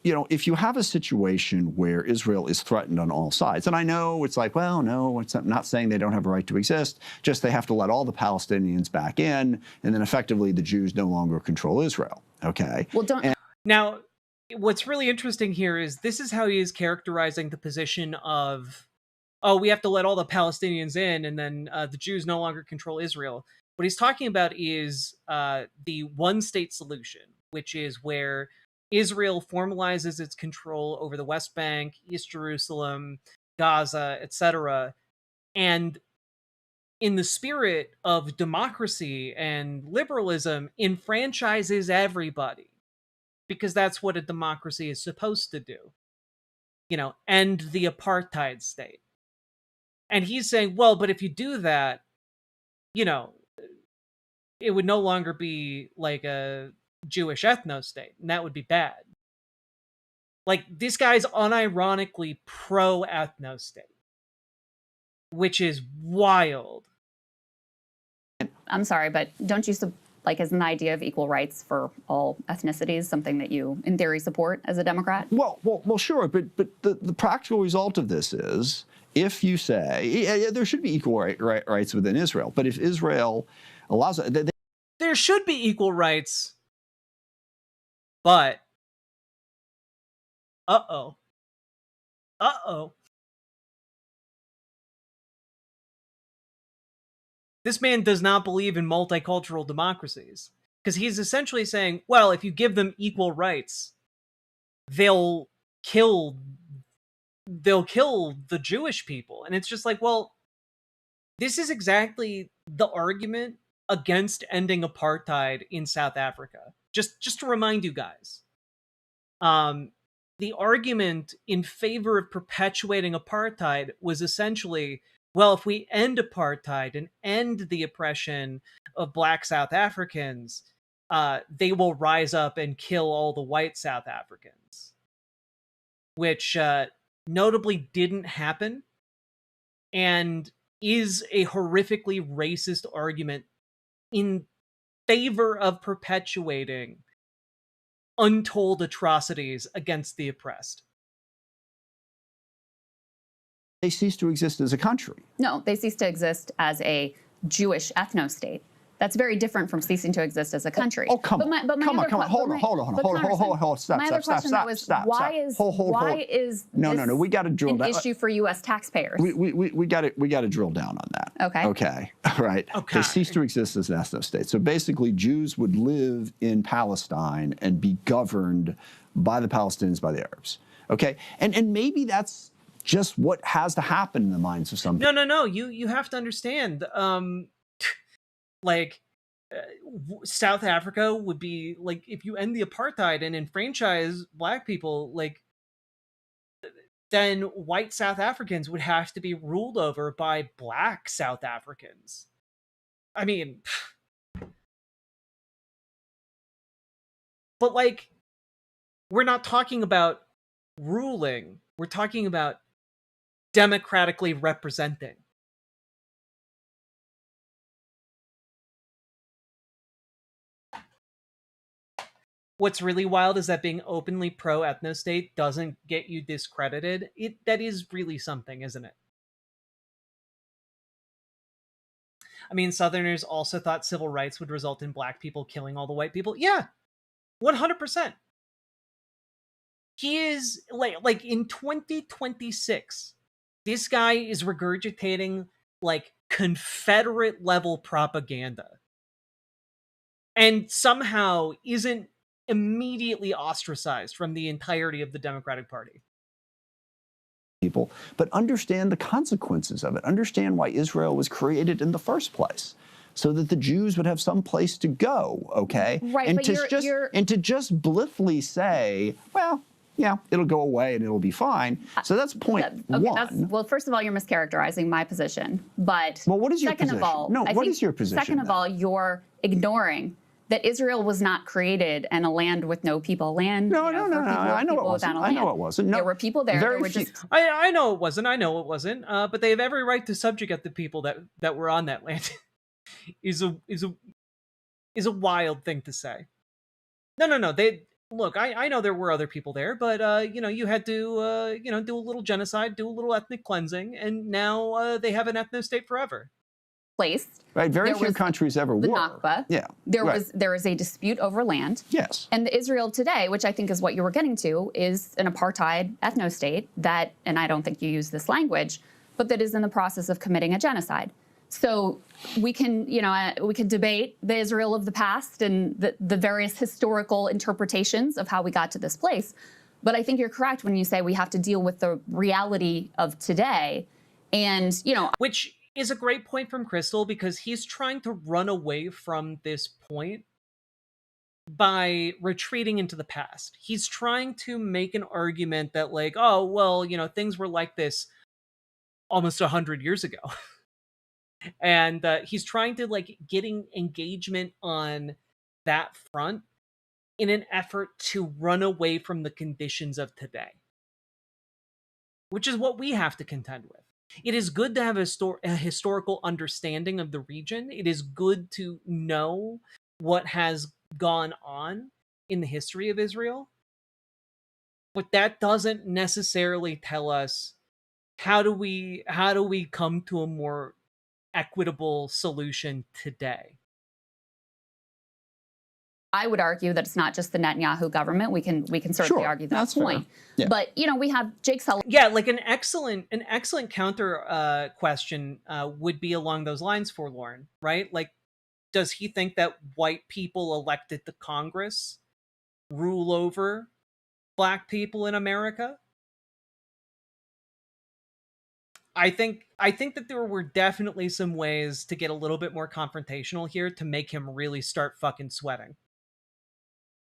you know, if you have a situation where Israel is threatened on all sides, and I know it's like, well, no, it's not saying they don't have a right to exist, just they have to let all the Palestinians back in, and then effectively the Jews no longer control Israel. Okay.
Well,
Now, what's really interesting here is this is how he is characterizing the position of, oh, we have to let all the Palestinians in, and then the Jews no longer control Israel. What he's talking about is the one-state solution, which is where Israel formalizes its control over the West Bank, East Jerusalem, Gaza, etc., and in the spirit of democracy and liberalism, enfranchises everybody, because that's what a democracy is supposed to do. You know, end the apartheid state. And he's saying, well, but if you do that, you know, it would no longer be like a Jewish ethno-state, and that would be bad. Like, this guy's unironically pro-ethno-state, which is wild.
I'm sorry, but don't you, like, isn't the idea of equal rights for all ethnicities something that you, in theory, support as a Democrat?
Well, sure, but the practical result of this is, if you say there should be equal rights within Israel, but if Israel allows it,
there should be equal rights, but this man does not believe in multicultural democracies, because he's essentially saying, well, if you give them equal rights, they'll kill the Jewish people. And it's just like, well, this is exactly the argument against ending apartheid in South Africa. Just to remind you guys, the argument in favor of perpetuating apartheid was essentially, well, if we end apartheid and end the oppression of Black South Africans, they will rise up and kill all the white South Africans, which notably didn't happen, and is a horrifically racist argument in favor of perpetuating untold atrocities against the oppressed.
they cease to exist as a country.
No, they cease to exist as a Jewish ethno-state. That's very different from ceasing to exist as a country.
Oh, come on. Come on. Hold on. Stop.
My other question was, why is
No. We got to drill
an
down.
issue for U.S. taxpayers?
We got to drill down on that. Okay. All right.
Okay.
They cease to exist as an ethno state. So basically, Jews would live in Palestine and be governed by the Palestinians, by the Arabs. Okay. And maybe that's just what has to happen in the minds of some people.
No. You have to understand. South Africa would be like, if you end the apartheid and enfranchise Black people, like, then white South Africans would have to be ruled over by Black South Africans. I mean, But, like, we're not talking about ruling. We're talking about democratically representing. What's really wild is that being openly pro-ethno-state doesn't get you discredited. That is really something, isn't it? I mean, Southerners also thought civil rights would result in black people killing all the white people. Yeah, 100%. He is, like in 2026, this guy is regurgitating, like, Confederate-level propaganda. And somehow isn't immediately ostracized from the entirety of the Democratic Party.
People, but understand the consequences of it. Understand why Israel was created in the first place, so that the Jews would have some place to go. Okay,
right?
And
but
to just blithely say, well, yeah, it'll go away and it'll be fine. So that's point one.
Well, first of all, you're mischaracterizing my position. But
well, what is your
second
position?
of all,
No,
I
what
think
is your position?
Second of all, you're ignoring that Israel was not created in a land with no people. Land.
No.
I know it wasn't.
I know it wasn't. No,
there were people there.
Very
There were
few.
just.
I know it wasn't. I know it wasn't. But they have every right to subjugate the people that were on that land. is a wild thing to say. No. They look. I know there were other people there, but you had to do a little genocide, do a little ethnic cleansing, and now they have an ethno-state forever.
Placed.
Right, very few countries ever
the
were.
Nakba.
Yeah,
there is a dispute over land.
Yes.
And Israel today, which I think is what you were getting to, is an apartheid ethno-state that, and I don't think you use this language, but that is in the process of committing a genocide. So we can debate the Israel of the past and the various historical interpretations of how we got to this place. But I think you're correct when you say we have to deal with the reality of today. And,
which is a great point from Crystal, because he's trying to run away from this point by retreating into the past. He's trying to make an argument that, like, oh, well, things were like this almost 100 years ago. And he's trying to, like, getting engagement on that front in an effort to run away from the conditions of today, which is what we have to contend with. It is good to have a historical understanding of the region. It is good to know what has gone on in the history of Israel. But that doesn't necessarily tell us how do we come to a more equitable solution today.
I would argue that it's not just the Netanyahu government. We can certainly argue that point.
Yeah.
But we have Jake Sullivan.
Yeah, like an excellent counter question would be along those lines for Lauren, right? Like, does he think that white people elected to Congress rule over black people in America? I think that there were definitely some ways to get a little bit more confrontational here to make him really start fucking sweating.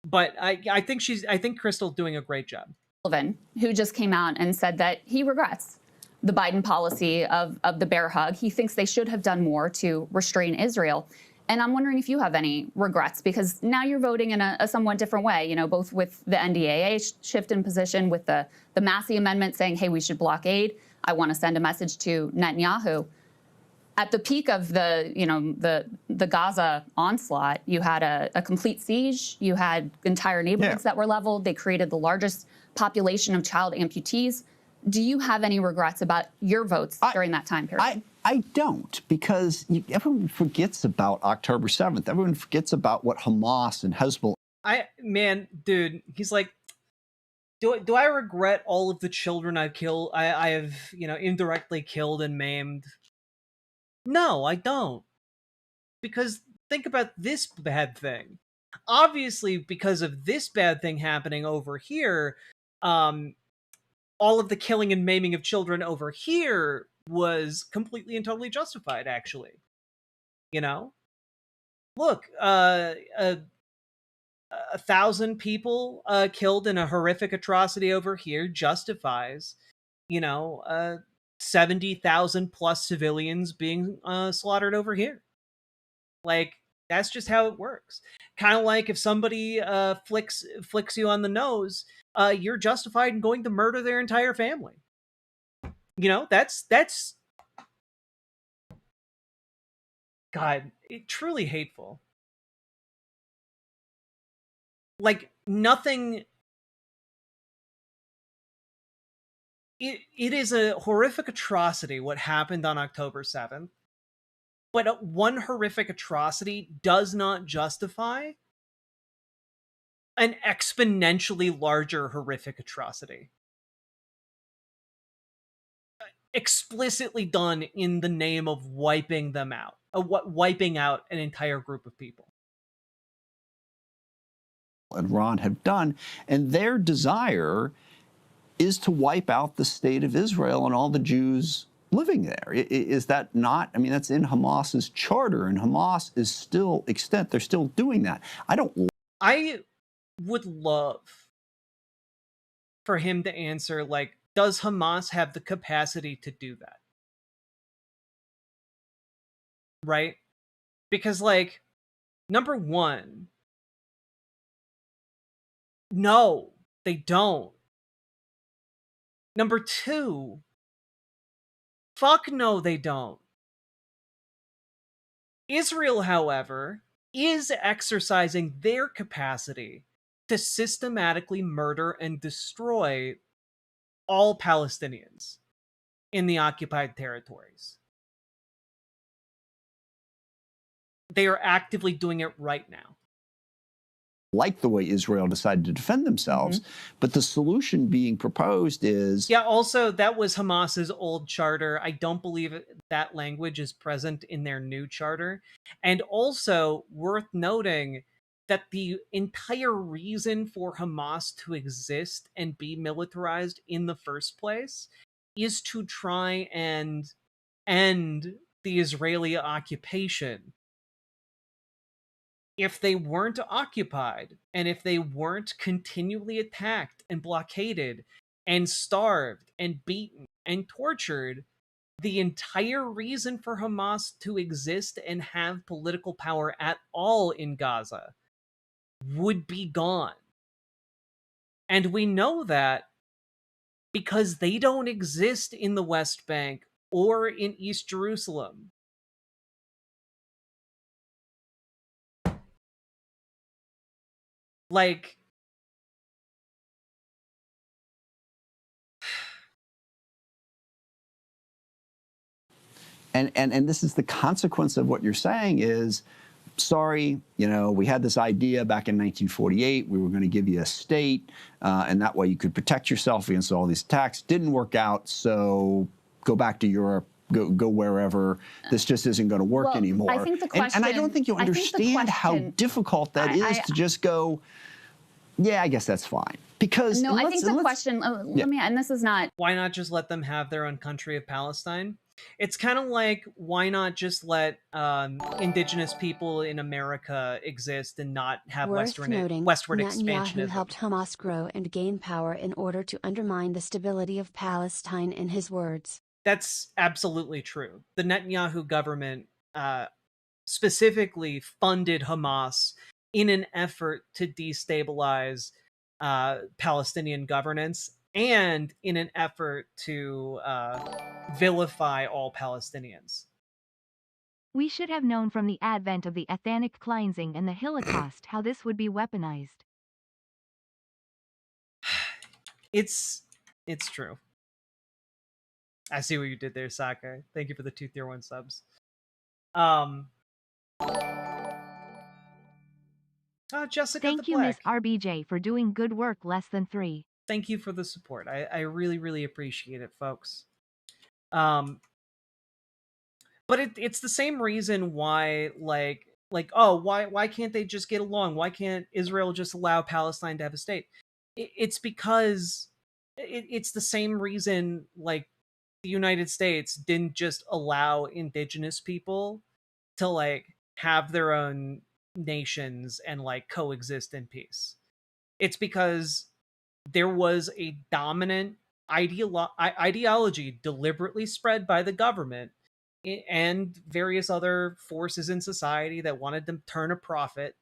But I think Crystal's doing a great job.
Who just came out and said that he regrets the Biden policy of the bear hug. He thinks they should have done more to restrain Israel. And I'm wondering if you have any regrets, because now you're voting in a somewhat different way, both with the NDAA shift in position, with the Massey amendment saying, hey, we should blockade. I want to send a message to Netanyahu. At the peak of the Gaza onslaught, you had a complete siege. You had entire neighborhoods that were leveled. They created the largest population of child amputees. Do you have any regrets about your votes during that time period?
I don't, because everyone forgets about October 7th. Everyone forgets about what Hamas and Hezbollah.
Dude, he's like, do I regret all of the children I've killed? I have indirectly killed and maimed. No, I don't. Because think about this bad thing. Obviously, because of this bad thing happening over here, all of the killing and maiming of children over here was completely and totally justified, actually. Look, 1,000 people killed in a horrific atrocity over here justifies, 70,000 plus civilians being slaughtered over here. Like, That's just how it works. Kind of like if somebody flicks you on the nose, you're justified in going to murder their entire family. You know, that's God, truly hateful. Like nothing. It is a horrific atrocity what happened on October 7th. But one horrific atrocity does not justify an exponentially larger horrific atrocity. Explicitly done in the name of wiping them out, wiping out an entire group of people.
Iran have done, and their desire is to wipe out the state of Israel and all the Jews living there. Is that not? I mean, that's in Hamas's charter, and Hamas is still extant. They're still doing that.
I would love for him to answer, like, does Hamas have the capacity to do that? Right? Because, like, number one, no, they don't. Number two, fuck no, they don't. Israel, however, is exercising their capacity to systematically murder and destroy all Palestinians in the occupied territories. They are actively doing it right now.
Like the way Israel decided to defend themselves, but the solution being proposed is...
Yeah, also, that was Hamas's old charter. I don't believe that language is present in their new charter. And also, worth noting that the entire reason for Hamas to exist and be militarized in the first place is to try and end the Israeli occupation. If they weren't occupied, and if they weren't continually attacked and blockaded and starved and beaten and tortured, the entire reason for Hamas to exist and have political power at all in Gaza would be gone. And we know that because they don't exist in the West Bank or in East Jerusalem. Like,
and this is the consequence of what you're saying is, sorry, you know, we had this idea back in 1948, we were going to give you a state, and that way you could protect yourself against all these attacks. Didn't work out, so go back to Europe, go wherever. This just isn't going to work anymore.
I think the question,
and I don't think you understand how difficult that is to just go, yeah, I guess that's fine. Because
no, I think the question, let me, and this is not...
Why not just let them have their own country of Palestine? It's kind of like, why not just let indigenous people in America exist and not have westward expansionism?
Netanyahu helped Hamas grow and gain power in order to undermine the stability of Palestine, in his words.
That's absolutely true. The Netanyahu government specifically funded Hamas in an effort to destabilize Palestinian governance and in an effort to vilify all Palestinians.
We should have known from the advent of the ethnic cleansing and the Holocaust how this would be weaponized.
It's true. I see what you did there, Sakai. Thank you for the 2 tier 1 subs. Jessica,
thank you, Miss RBJ, for doing good work. Less than 3.
Thank you for the support. I really, really appreciate it, folks. But it's the same reason why, like, oh, why can't they just get along? Why can't Israel just allow Palestine to have a state? It's because it's the same reason, like, the United States didn't just allow indigenous people to, like, have their own nations and, like, coexist in peace. It's because there was a dominant ideology deliberately spread by the government and various other forces in society that wanted to turn a profit,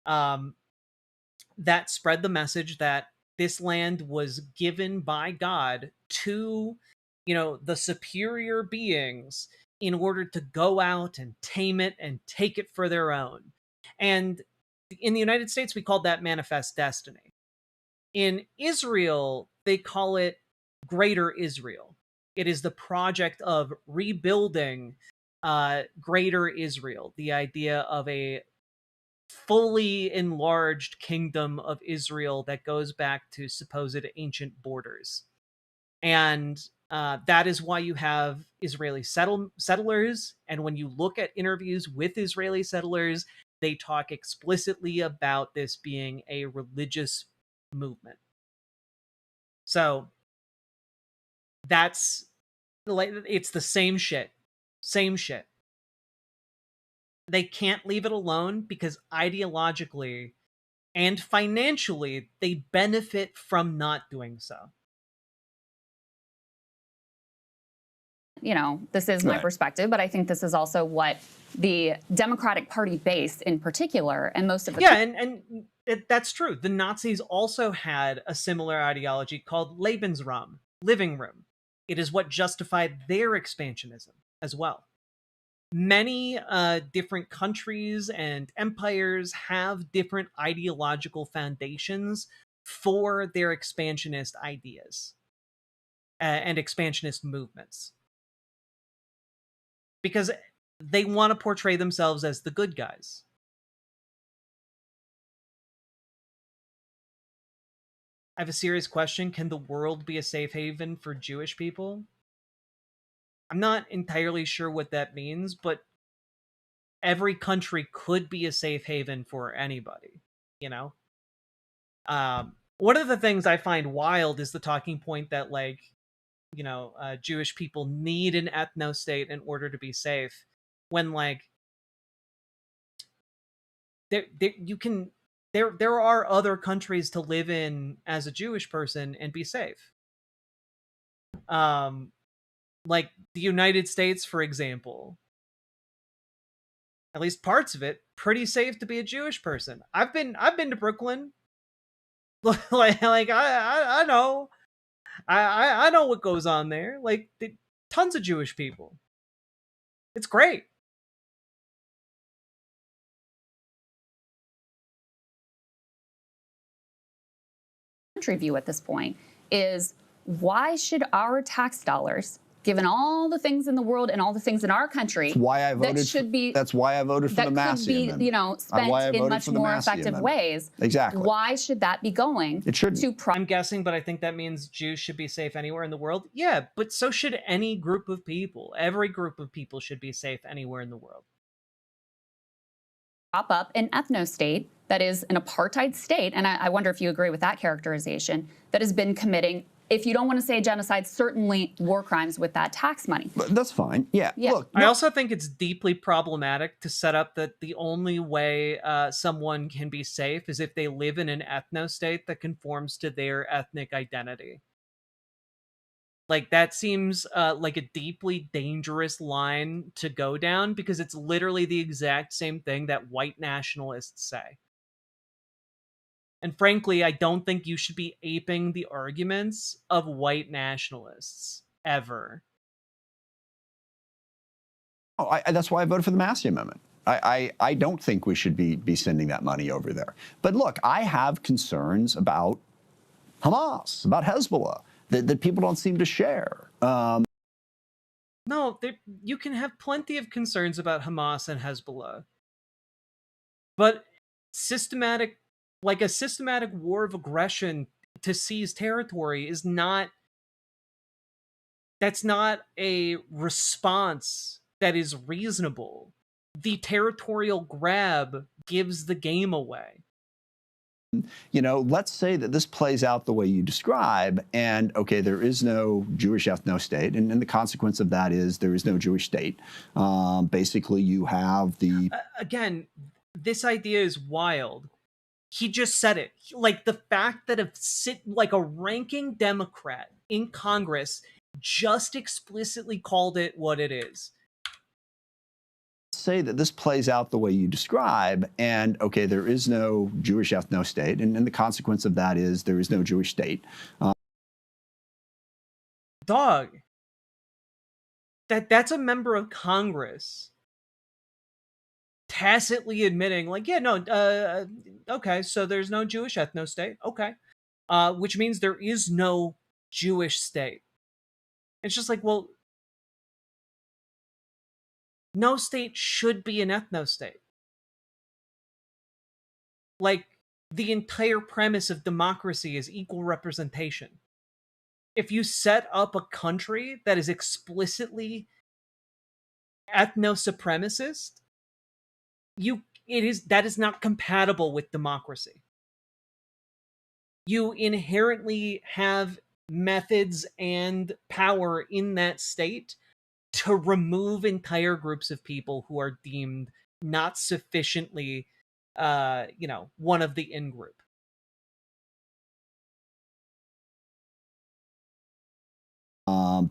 that spread the message that this land was given by God to, the superior beings in order to go out and tame it and take it for their own. And in the United States, we called that manifest destiny. In Israel, they call it Greater Israel. It is the project of rebuilding Greater Israel, the idea of a fully enlarged kingdom of Israel that goes back to supposed ancient borders. And that is why you have Israeli settlers. And when you look at interviews with Israeli settlers, they talk explicitly about this being a religious movement. So that's like, it's the same shit. Same shit. They can't leave it alone because ideologically and financially they benefit from not doing so.
This is my perspective, but I think this is also what the Democratic Party base in particular, and most of the
that's true. The Nazis also had a similar ideology called Lebensraum, living room. It is what justified their expansionism as well. Many different countries and empires have different ideological foundations for their expansionist ideas and expansionist movements, because they want to portray themselves as the good guys. I have a serious question. Can the world be a safe haven for Jewish people? I'm not entirely sure what that means, but every country could be a safe haven for anybody, One of the things I find wild is the talking point that, Jewish people need an ethno-state in order to be safe, when, there are other countries to live in as a Jewish person and be safe. Like the United States, for example, at least parts of it, pretty safe to be a Jewish person. I've been to Brooklyn. I know. I know what goes on there. Tons of Jewish people. It's great.
Country view at this point is, why should our tax dollars, given all the things in the world and all the things in our country,
that's why I voted for the Massey Amendment.
Spent in much more effective ways.
Exactly.
Why should that be going?
It shouldn't.
I'm guessing, but I think that means Jews should be safe anywhere in the world. Yeah, but so should any group of people. Every group of people should be safe anywhere in the world.
Prop up an ethno-state that is an apartheid state, and I wonder if you agree with that characterization, that has been committing, if you don't want to say genocide, certainly war crimes with that tax money.
But that's fine. Yeah. Look,
I also think it's deeply problematic to set up that the only way someone can be safe is if they live in an ethno-state that conforms to their ethnic identity. That seems like a deeply dangerous line to go down, because it's literally the exact same thing that white nationalists say. And frankly, I don't think you should be aping the arguments of white nationalists, ever.
That's why I voted for the Massey Amendment. I don't think we should be sending that money over there. But look, I have concerns about Hamas, about Hezbollah, that people don't seem to share.
No, you can have plenty of concerns about Hamas and Hezbollah. But a systematic war of aggression to seize territory that's not a response that is reasonable. The territorial grab gives the game away.
Let's say that this plays out the way you describe, and okay, there is no Jewish ethno-state, and the consequence of that is there is no Jewish state. Basically, you have the...
Again, this idea is wild. He just said it. The fact that a ranking Democrat in Congress just explicitly called it what it is.
say that this plays out the way you describe, and okay, there is no Jewish ethno-state, and the consequence of that is there is no Jewish state.
Dog. That's a member of Congress tacitly admitting, like, yeah, no, okay, so there's no Jewish ethno-state, okay, which means there is no Jewish state. It's just like, well, no state should be an ethno-state. Like, the entire premise of democracy is equal representation. If you set up a country that is explicitly ethno-supremacist, that is not compatible with democracy. You inherently have methods and power in that state to remove entire groups of people who are deemed not sufficiently, one of the in-group.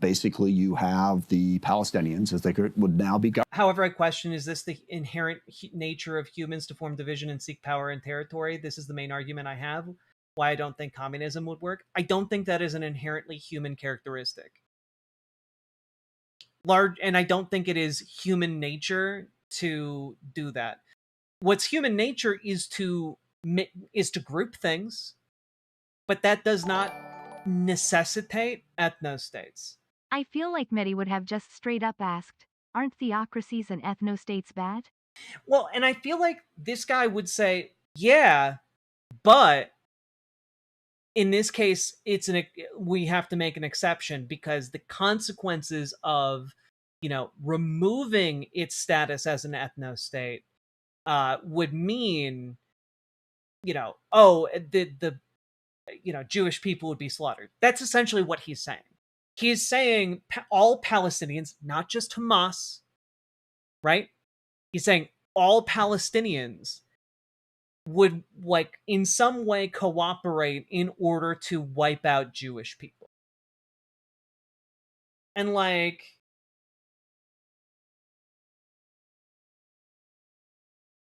Basically, you have the Palestinians, as they would now be.
However, I question, is this the inherent nature of humans to form division and seek power and territory? This is the main argument I have, why I don't think communism would work. I don't think that is an inherently human characteristic. And I don't think it is human nature to do that. What's human nature is to group things, but that does not necessitate ethno-states.
I feel like Mehdi would have just straight up asked, aren't theocracies and ethno-states bad?
Well, and I feel like this guy would say, yeah, but in this case, we have to make an exception because the consequences of, removing its status as an ethno-state would mean, Jewish people would be slaughtered. That's essentially what he's saying. He's saying all Palestinians, not just Hamas, right? He's saying all Palestinians would, in some way cooperate in order to wipe out Jewish people. And,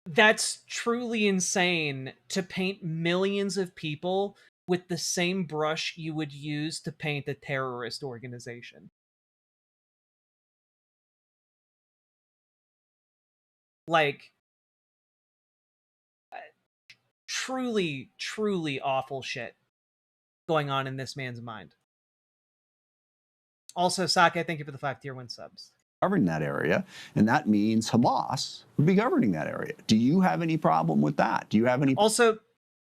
that's truly insane to paint millions of people with the same brush you would use to paint a terrorist organization. Truly, truly awful shit going on in this man's mind. Also, Sake, thank you for the 5 tier 1 subs.
Govern that area, and that means Hamas would be governing that area. Do you have any problem with that? Do you have any?
Also,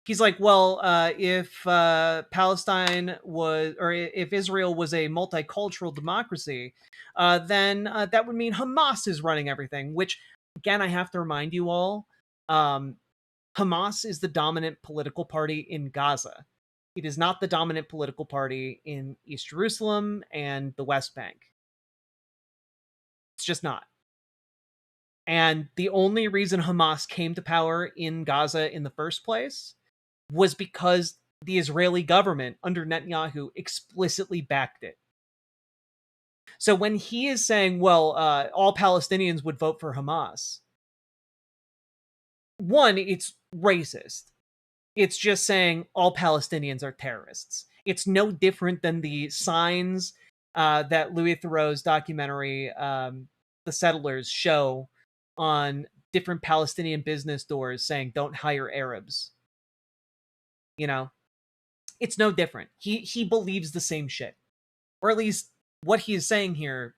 he's like, well, if Palestine was, or if Israel was a multicultural democracy, then that would mean Hamas is running everything, which, again, I have to remind you all, Hamas is the dominant political party in Gaza. It is not the dominant political party in East Jerusalem and the West Bank. It's just not. And the only reason Hamas came to power in Gaza in the first place was because the Israeli government under Netanyahu explicitly backed it. So when he is saying, well, all Palestinians would vote for Hamas, one, it's racist. It's just saying all Palestinians are terrorists. It's no different than the signs that Louis Theroux's documentary, The Settlers, show on different Palestinian business doors saying, don't hire Arabs. It's no different. He believes the same shit. Or at least what he is saying here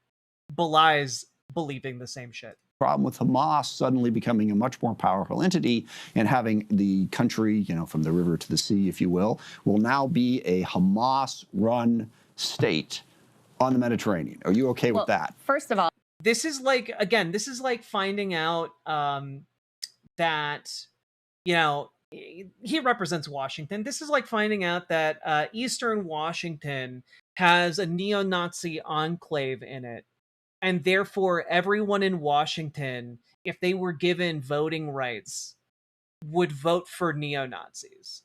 belies believing the same shit.
Problem with Hamas suddenly becoming a much more powerful entity and having the country, from the river to the sea, if you will now be a Hamas-run state on the Mediterranean. Are you okay with that?
First of all,
this is like finding out that, he represents Washington. This is like finding out that Eastern Washington has a neo-Nazi enclave in it. And therefore, everyone in Washington, if they were given voting rights, would vote for neo-Nazis.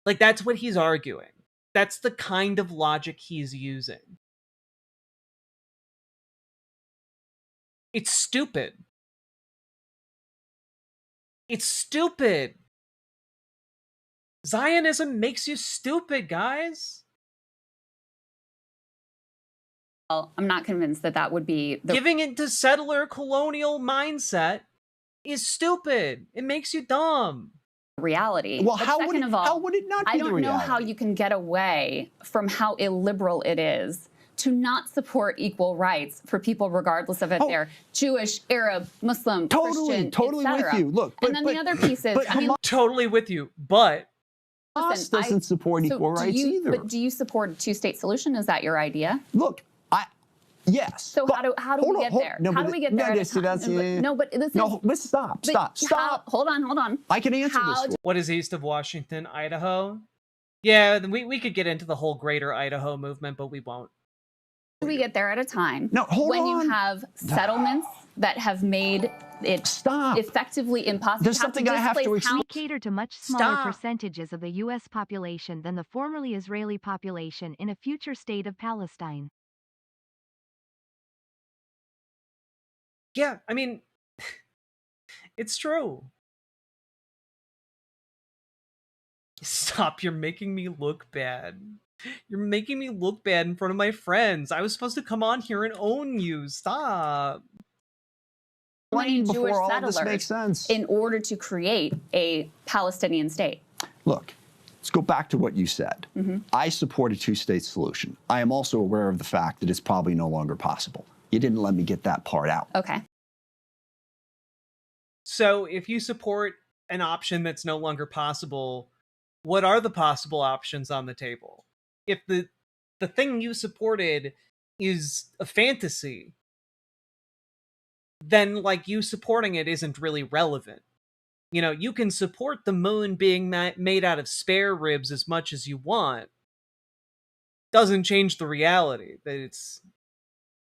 That's what he's arguing. That's the kind of logic he's using. It's stupid. It's stupid. Zionism makes you stupid, guys.
Well, I'm not convinced that that would be the
Giving into settler colonial mindset is stupid. It makes you dumb.
reality.
Well,
But
how
second
would it,
of all,
how would it not be
I
the
don't know how
reality?
you can get away from how illiberal it is to not support equal rights for people regardless of if they're Jewish, Arab, Muslim, Christian,
totally with
etc.
you. Look,
and then the other piece is, I mean,
Totally with you, but
Hamas doesn't support equal rights either.
But do you support a two-state solution? Is that your idea?
Look, yes.
So how do we get there? How do we get there? at a time? No, but this
no,
is.
let's stop.
but
Stop.
Hold on.
I can answer
How
this.
what is east of Washington, Idaho? Yeah, we could get into the whole greater Idaho movement, but we won't.
do we get there at a time
hold
you
on.
have settlements that have made it effectively impossible?
There's something I have to explain.
We cater to much smaller
Stop.
percentages of the U.S. population than the formerly Israeli population in a future state of Palestine.
Yeah, I mean, it's true. Stop, you're making me look bad. You're making me look bad in front of my friends. I was supposed to come on here and own you. Stop.
Many
Before
Jewish
all of this
settlers
makes sense.
in order to create a Palestinian state.
Look, let's go back to what you said. I support a two-state solution. I am also aware of the fact that it's probably no longer possible. You didn't let me get that part out.
Okay.
So if you support an option that's no longer possible, what are the possible options on the table? If the thing you supported is a fantasy, then like you supporting it isn't really relevant. You know, you can support the moon being made out of spare ribs as much as you want. Doesn't change the reality that it's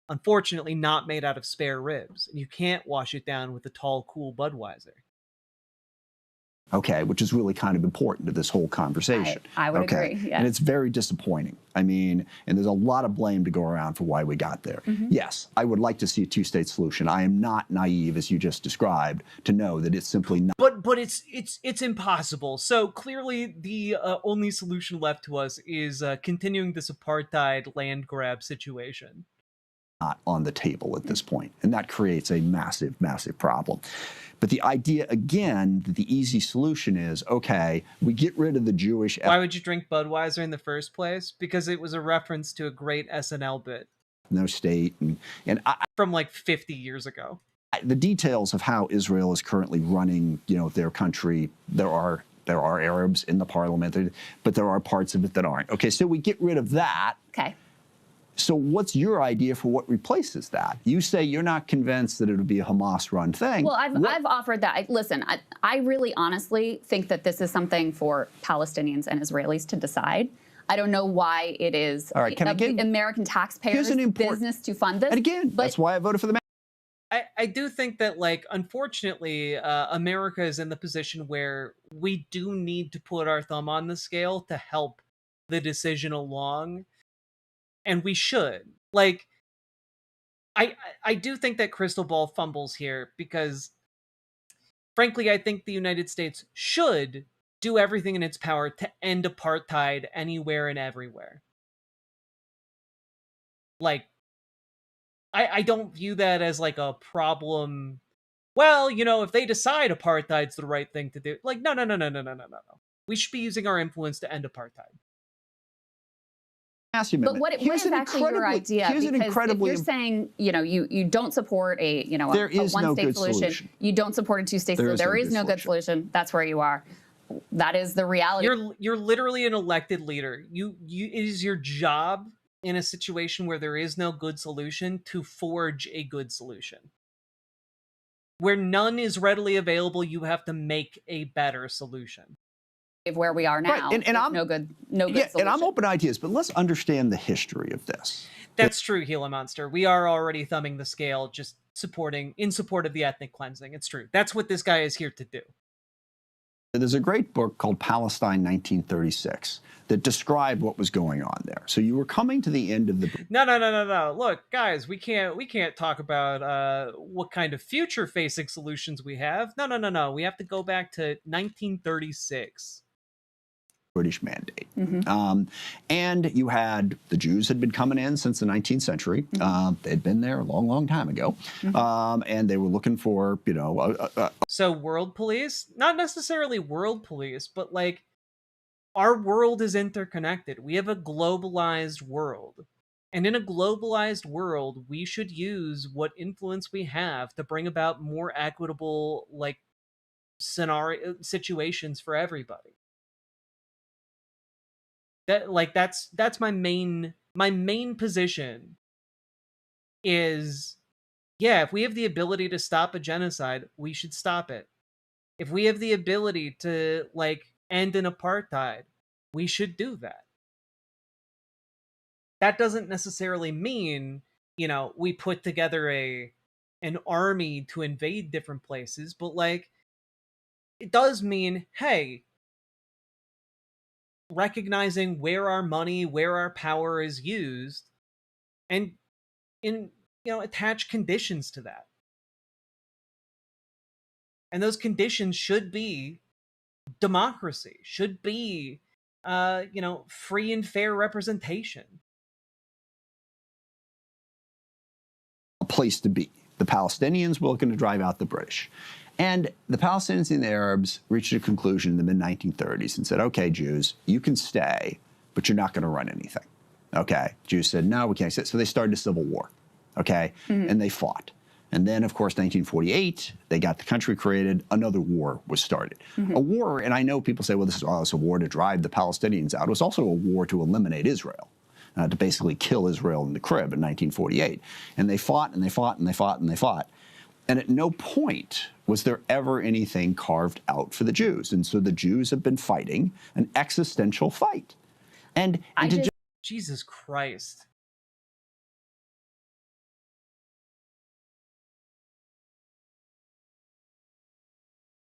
unfortunately not made out of spare ribs, and you can't wash it down with a tall, cool Budweiser.
Okay, which is really kind of important to this whole conversation.
I would agree, yes.
And it's very disappointing. I mean, and there's a lot of blame to go around for why we got there. Yes, I would like to see a two-state solution. I am not naive, as you just described, to know that it's simply not.
But it's impossible. So clearly, the only solution left to us is continuing this apartheid land grab situation.
Not on the table at this point, and that creates a massive, massive problem. But the idea, again, that the easy solution is, okay, we get rid of the Jewish...
Why would you drink Budweiser in the first place? Because it was a reference to a great SNL bit.
No state, and
from like 50 years ago.
The details of how Israel is currently running, their country, there are Arabs in the parliament, but there are parts of it that aren't. Okay, so we get rid of that.
Okay.
So what's your idea for what replaces that? You say you're not convinced that it would be a Hamas-run thing.
Well, I've offered that. Listen, I really honestly think that this is something for Palestinians and Israelis to decide. I don't know why it is American taxpayers' business to fund this.
And again, that's why I voted for the...
I do think that, like, unfortunately, America is in the position where we do need to put our thumb on the scale to help the decision along. And we should. Like, I do think that Crystal Ball fumbles here because, frankly, I think the United States should do everything in its power to end apartheid anywhere and everywhere. Like, I don't view that as, like, a problem. Well, if they decide apartheid's the right thing to do. Like, no. We should be using our influence to end apartheid.
But what is actually your idea? Because if you're saying, you don't support a one-state solution, you don't support a two-state solution, there is no good solution. That's where you are. That is the reality.
You're literally an elected leader. It is your job in a situation where there is no good solution to forge a good solution. Where none is readily available, you have to make a better solution.
Of where we are now,
right. and I'm
no good solution.
And I'm open to ideas, but let's understand the history of this.
That's true, Gila Monster. We are already thumbing the scale, just in support of the ethnic cleansing. It's true. That's what this guy is here to do.
There's a great book called Palestine 1936 that described what was going on there. So you were coming to the end of the...
No. Look, guys, we can't talk about what kind of future-facing solutions we have. No. We have to go back to 1936.
British mandate. And you had, the Jews had been coming in since the 19th century. They'd been there a long, long time ago. And they were looking for, you know...
So world police? Not necessarily world police, but like, our world is interconnected. We have a globalized world. And in a globalized world, we should use what influence we have to bring about more equitable, like, situations for everybody. That's my main position is, yeah, if we have the ability to stop a genocide, we should stop it. If we have the ability to, like, end an apartheid, we should do that. That doesn't necessarily mean, you know, we put together an army to invade different places, but like, it does mean, hey, recognizing where our money, where our power is used, and attach conditions to that. And those conditions should be democracy, should be free and fair representation.
A place to be. The Palestinians were looking to drive out the British. And the Palestinians and the Arabs reached a conclusion in the mid-1930s and said, okay, Jews, you can stay, but you're not going to run anything. Okay? Jews said, no, we can't stay. So they started a civil war. Okay? And they fought. And then, of course, 1948, they got the country created. Another war was started. A war, and I know people say, well, this is a war to drive the Palestinians out. It was also a war to eliminate Israel, to basically kill Israel in the crib in 1948. And they fought, and they fought, and they fought, and they fought. And at no point was there ever anything carved out for the Jews. And so the Jews have been fighting an existential fight. And
Jesus Christ.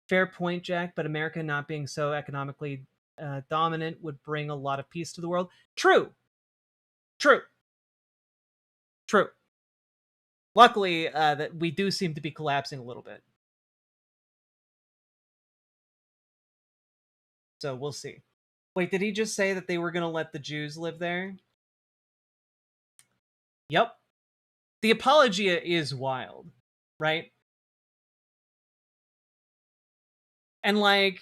Fair point, Jack, but America not being so economically dominant would bring a lot of peace to the world. True. Luckily, that we do seem to be collapsing a little bit. So we'll see. Wait, did he just say that they were going to let the Jews live there? Yep. The apologia is wild, right? And like,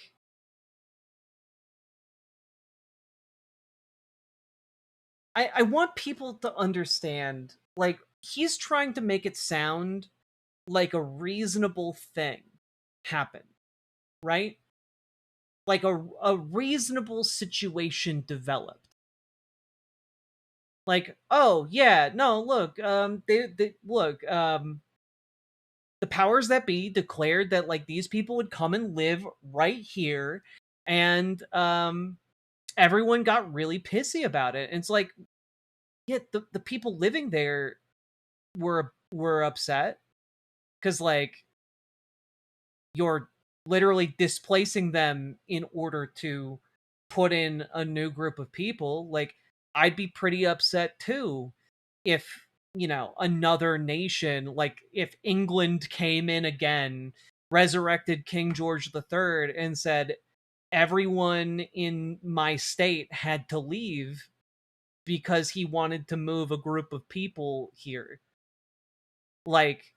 I want people to understand, like, he's trying to make it sound like a reasonable thing happened, right? Like a reasonable situation developed. Like, oh yeah, no, look, the powers that be declared that like these people would come and live right here, and everyone got really pissy about it. And it's like, yeah, the people living there were upset because like you're literally displacing them in order to put in a new group of people. Like, I'd be pretty upset too if, another nation, like if England came in again, resurrected King George III and said everyone in my state had to leave because he wanted to move a group of people here. Like,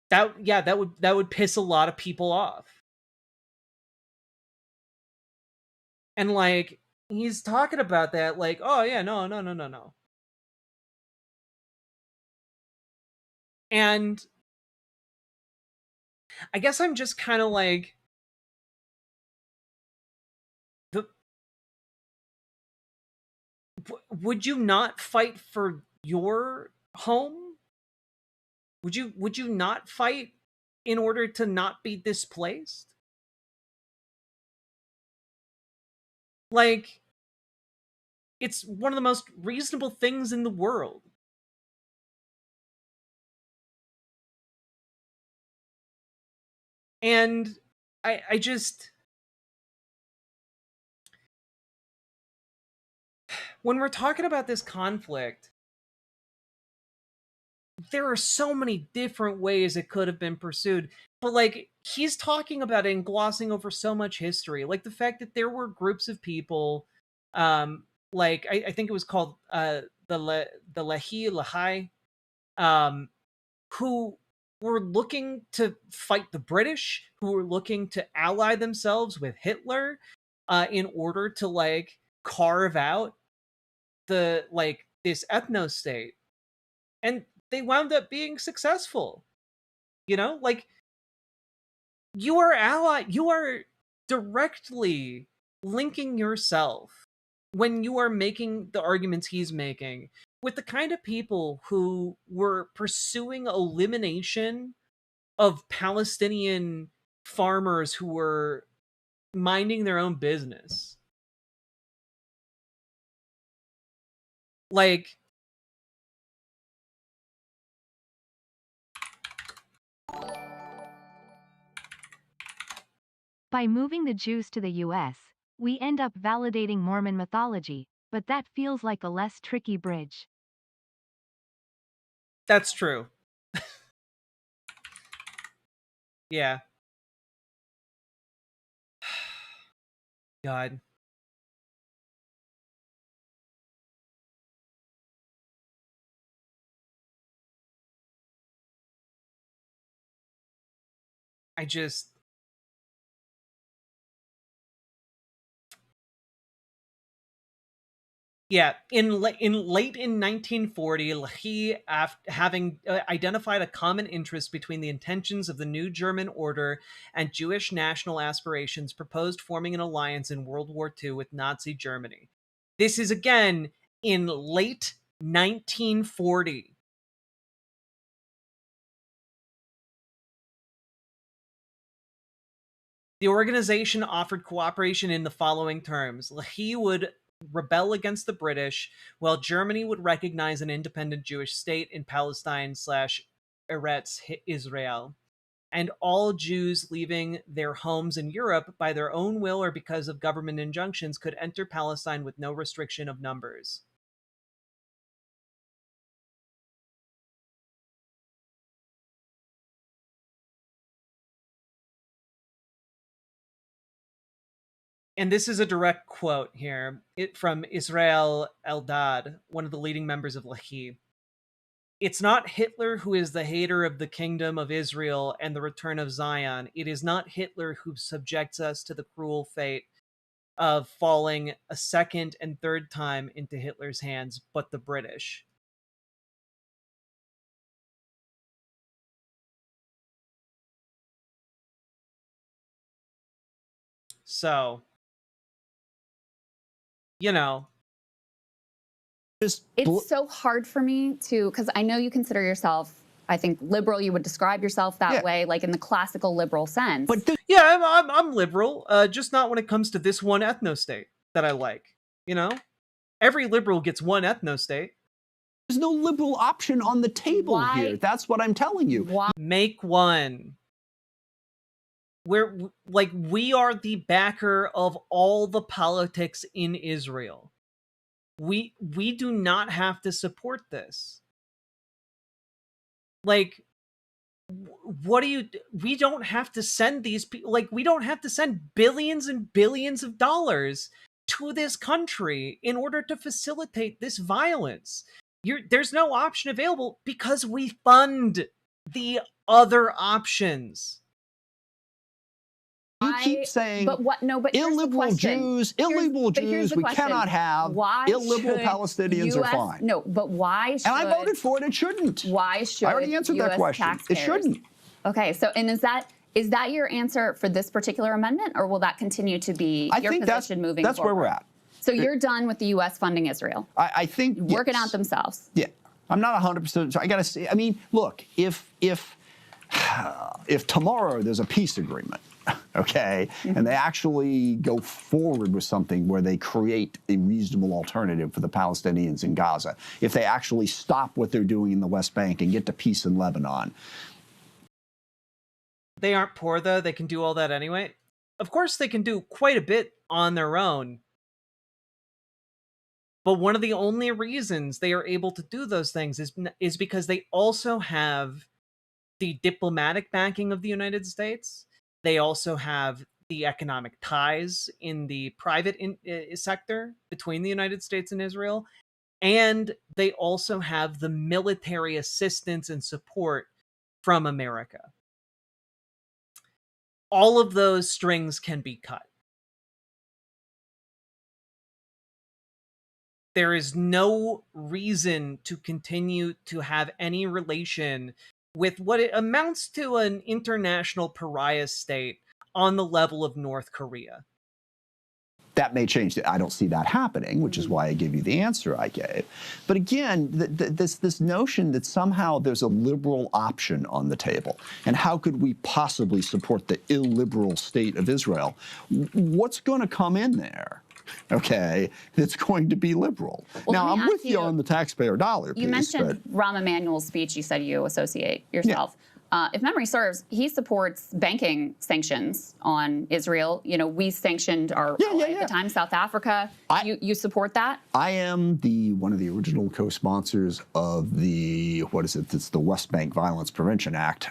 that would piss a lot of people off. And like, he's talking about that like, oh yeah, no. And I guess I'm just kind of like, would you not fight for your home? Would you not fight in order to not be displaced? Like, it's one of the most reasonable things in the world. And I just, when we're talking about this conflict, there are so many different ways it could have been pursued. But like, he's talking about it and glossing over so much history, like the fact that there were groups of people, like I think it was called the Lahai, who were looking to fight the British, who were looking to ally themselves with Hitler, in order to like carve out the like this ethno state, and they wound up being successful. You know, like, you are directly linking yourself, when you are making the arguments he's making, with the kind of people who were pursuing elimination of Palestinian farmers who were minding their own business. Like,
by moving the Jews to the US, we end up validating Mormon mythology, but that feels like a less tricky bridge.
that's true. Yeah. God. I just, yeah, in late in 1940, Leahy, having identified a common interest between the intentions of the new German order and Jewish national aspirations, proposed forming an alliance in World War II with Nazi Germany. This is again in late 1940. The organization offered cooperation in the following terms. Leahy would rebel against the British, while Germany would recognize an independent Jewish state in Palestine / Eretz Israel. And all Jews leaving their homes in Europe by their own will or because of government injunctions could enter Palestine with no restriction of numbers. And this is a direct quote here from Israel Eldad, one of the leading members of Lehi. It's not Hitler who is the hater of the kingdom of Israel and the return of Zion. It is not Hitler who subjects us to the cruel fate of falling a second and third time into Hitler's hands, but the British. So, you know,
it's so hard for me to, because I know you consider yourself, I think, liberal. You would describe yourself that way, like in the classical liberal sense.
But yeah, I'm liberal, just not when it comes to this one ethno-state that I like. You know, every liberal gets one ethno-state.
There's no liberal option on the table here. That's what I'm telling you.
Make one. We are the backer of all the politics in Israel. We do not have to support this. Like, what do you, we don't have to send these people, like, we don't have to send billions and billions of dollars to this country in order to facilitate this violence. There's no option available because we fund the other options.
You keep saying illiberal Jews, we cannot have. Illiberal Palestinians are fine.
No, but why should...
And I voted for it, it shouldn't.
Why should
I already answered that question. It shouldn't.
Okay, so, and is that your answer for this particular amendment, or will that continue to be your position moving forward?
That's where we're at.
So you're done with the U.S. funding Israel?
I think,
working out themselves.
Yeah. I'm not 100%. I got to say, I mean, look, if tomorrow there's a peace agreement, okay, and they actually go forward with something where they create a reasonable alternative for the Palestinians in Gaza, if they actually stop what they're doing in the West Bank and get to peace in Lebanon,
They aren't poor, though. They can do all that anyway. Of course, they can do quite a bit on their own. But one of the only reasons they are able to do those things is because they also have the diplomatic backing of the United States. They also have the economic ties in the private sector between the United States and Israel. And they also have the military assistance and support from America. All of those strings can be cut. There is no reason to continue to have any relation with what it amounts to an international pariah state on the level of North Korea.
That may change. I don't see that happening, which is why I gave you the answer I gave. But again, this notion that somehow there's a liberal option on the table, and how could we possibly support the illiberal state of Israel? What's going to come in there? Okay, it's going to be liberal.
Well,
now, I'm with you on the taxpayer dollar piece.
You mentioned Rahm Emanuel's speech. You said you associate yourself. If memory serves, he supports banking sanctions on Israel. You know, we sanctioned our ally at the time, South Africa. You support that?
I am one of the original co-sponsors of the, it's the West Bank Violence Prevention Act,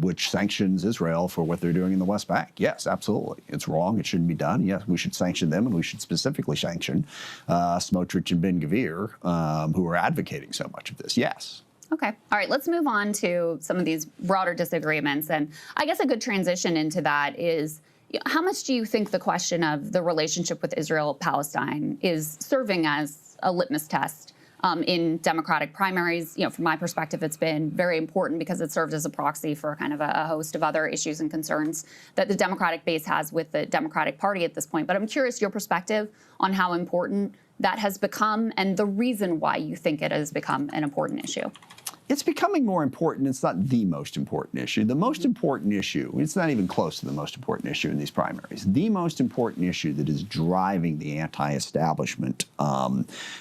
which sanctions Israel for what they're doing in the West Bank. Yes, absolutely. It's wrong. It shouldn't be done. Yes, we should sanction them, and we should specifically sanction Smotrich and Ben-Gvir, who are advocating so much of this. Yes.
Okay. All right. Let's move on to some of these broader disagreements. And I guess a good transition into that is, how much do you think the question of the relationship with Israel-Palestine is serving as a litmus test in Democratic primaries? You know, from my perspective, it's been very important because it served as a proxy for kind of a host of other issues and concerns that the Democratic base has with the Democratic Party at this point. But I'm curious your perspective on how important that has become and the reason why you think it has become an important issue.
It's becoming more important. It's not the most important issue. The most important issue, it's not even close to the most important issue in these primaries. The most important issue that is driving the anti-establishment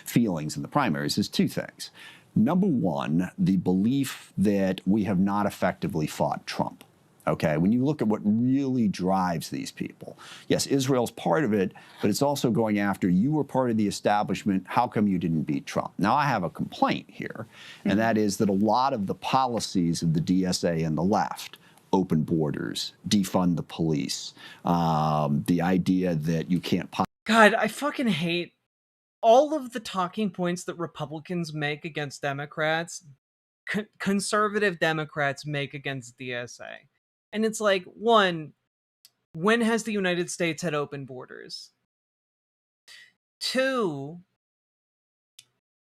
feelings in the primaries is two things. Number one, the belief that we have not effectively fought Trump. Okay, when you look at what really drives these people, yes, Israel's part of it, but it's also going after, you were part of the establishment, how come you didn't beat Trump? Now, I have a complaint here, and that is that a lot of the policies of the DSA and the left, open borders, defund the police, the idea that you can't...
God, I fucking hate all of the talking points that Republicans make against Democrats, conservative Democrats make against DSA. And it's like, one, when has the United States had open borders? Two,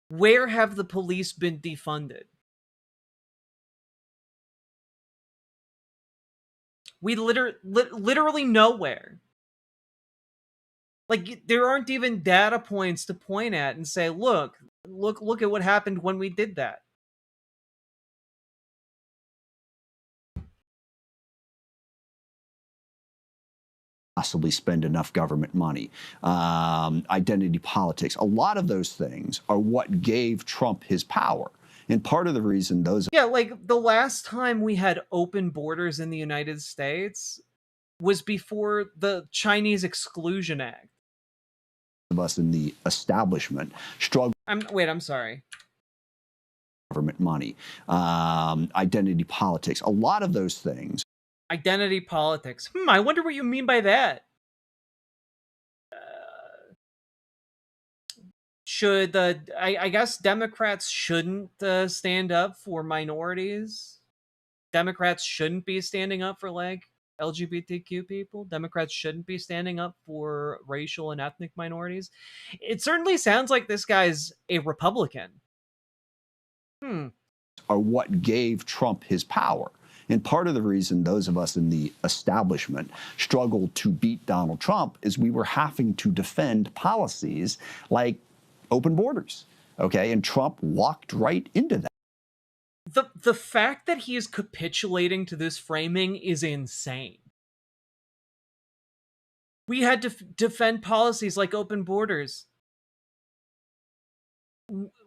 where have the police been defunded? We literally nowhere. Like, there aren't even data points to point at and say, look at what happened when we did that.
Possibly spend enough government money, identity politics. A lot of those things are what gave Trump his power. And part of the reason those...
Yeah, like the last time we had open borders in the United States was before the Chinese Exclusion Act.
Of us in the establishment struggle...
I'm sorry.
Government money, identity politics. A lot of those things...
Identity politics. I wonder what you mean by that. I guess Democrats shouldn't stand up for minorities. Democrats shouldn't be standing up for, like, LGBTQ people. Democrats shouldn't be standing up for racial and ethnic minorities. It certainly sounds like this guy's a Republican.
Are what gave Trump his power. And part of the reason those of us in the establishment struggled to beat Donald Trump is we were having to defend policies like open borders, okay? And Trump walked right into that.
The fact that he is capitulating to this framing is insane. We had to defend policies like open borders.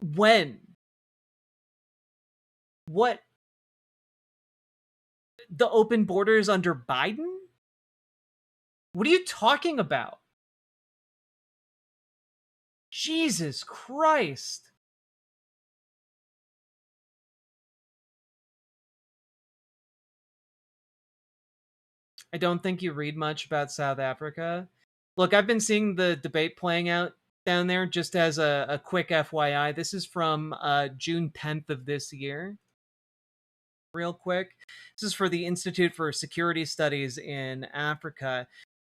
When? What? the open borders under Biden? What are you talking about? Jesus Christ. I don't think you read much about South Africa. Look, I've been seeing the debate playing out down there. Just as a quick FYI. This is from June 10th of this year. Real quick. This is for the Institute for Security Studies in Africa.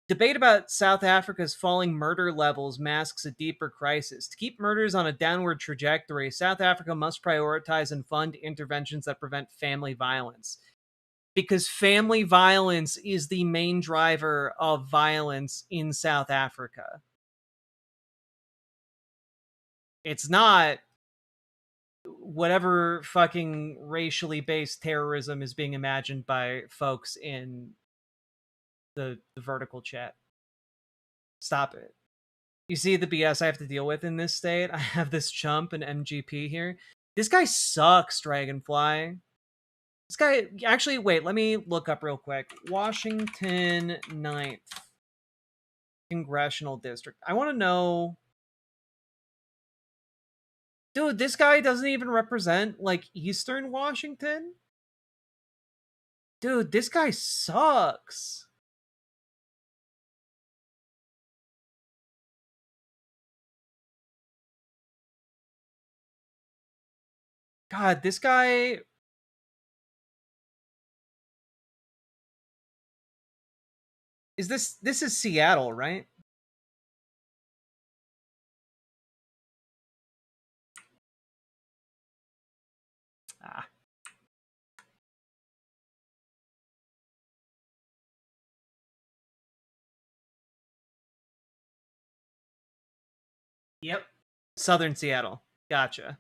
Debate about South Africa's falling murder levels masks a deeper crisis. To keep murders on a downward trajectory, South Africa must prioritize and fund interventions that prevent family violence. Because family violence is the main driver of violence in South Africa. It's not whatever fucking racially based terrorism is being imagined by folks in the vertical chat. Stop it. You see the BS I have to deal with in this state? I have this chump and MGP here. This guy sucks, Dragonfly. This guy, actually, wait, let me look up real quick. Washington 9th Congressional District. I want to know... Dude, this guy doesn't even represent, like, Eastern Washington? Dude, this guy sucks. God, this guy... This is Seattle, right? Ah. Yep. Southern Seattle. Gotcha.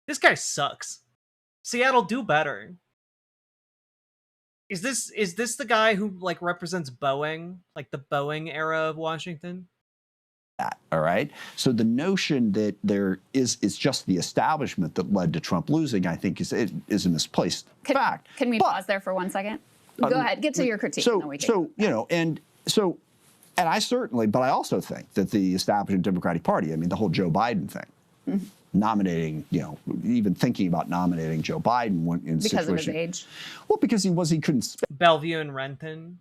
This guy sucks. Seattle, do better. Is this the guy who, like, represents Boeing? Like, the Boeing era of Washington?
All right. So the notion that it's just the establishment that led to Trump losing, I think, is a misplaced fact.
Can we pause there for 1 second? Go ahead, get to your critique.
And I certainly, but I also think that the establishment Democratic Party, I mean, the whole Joe Biden thing, nominating, even thinking about nominating Joe Biden in
because of his age.
Well, because he couldn't speak.
Bellevue and Renton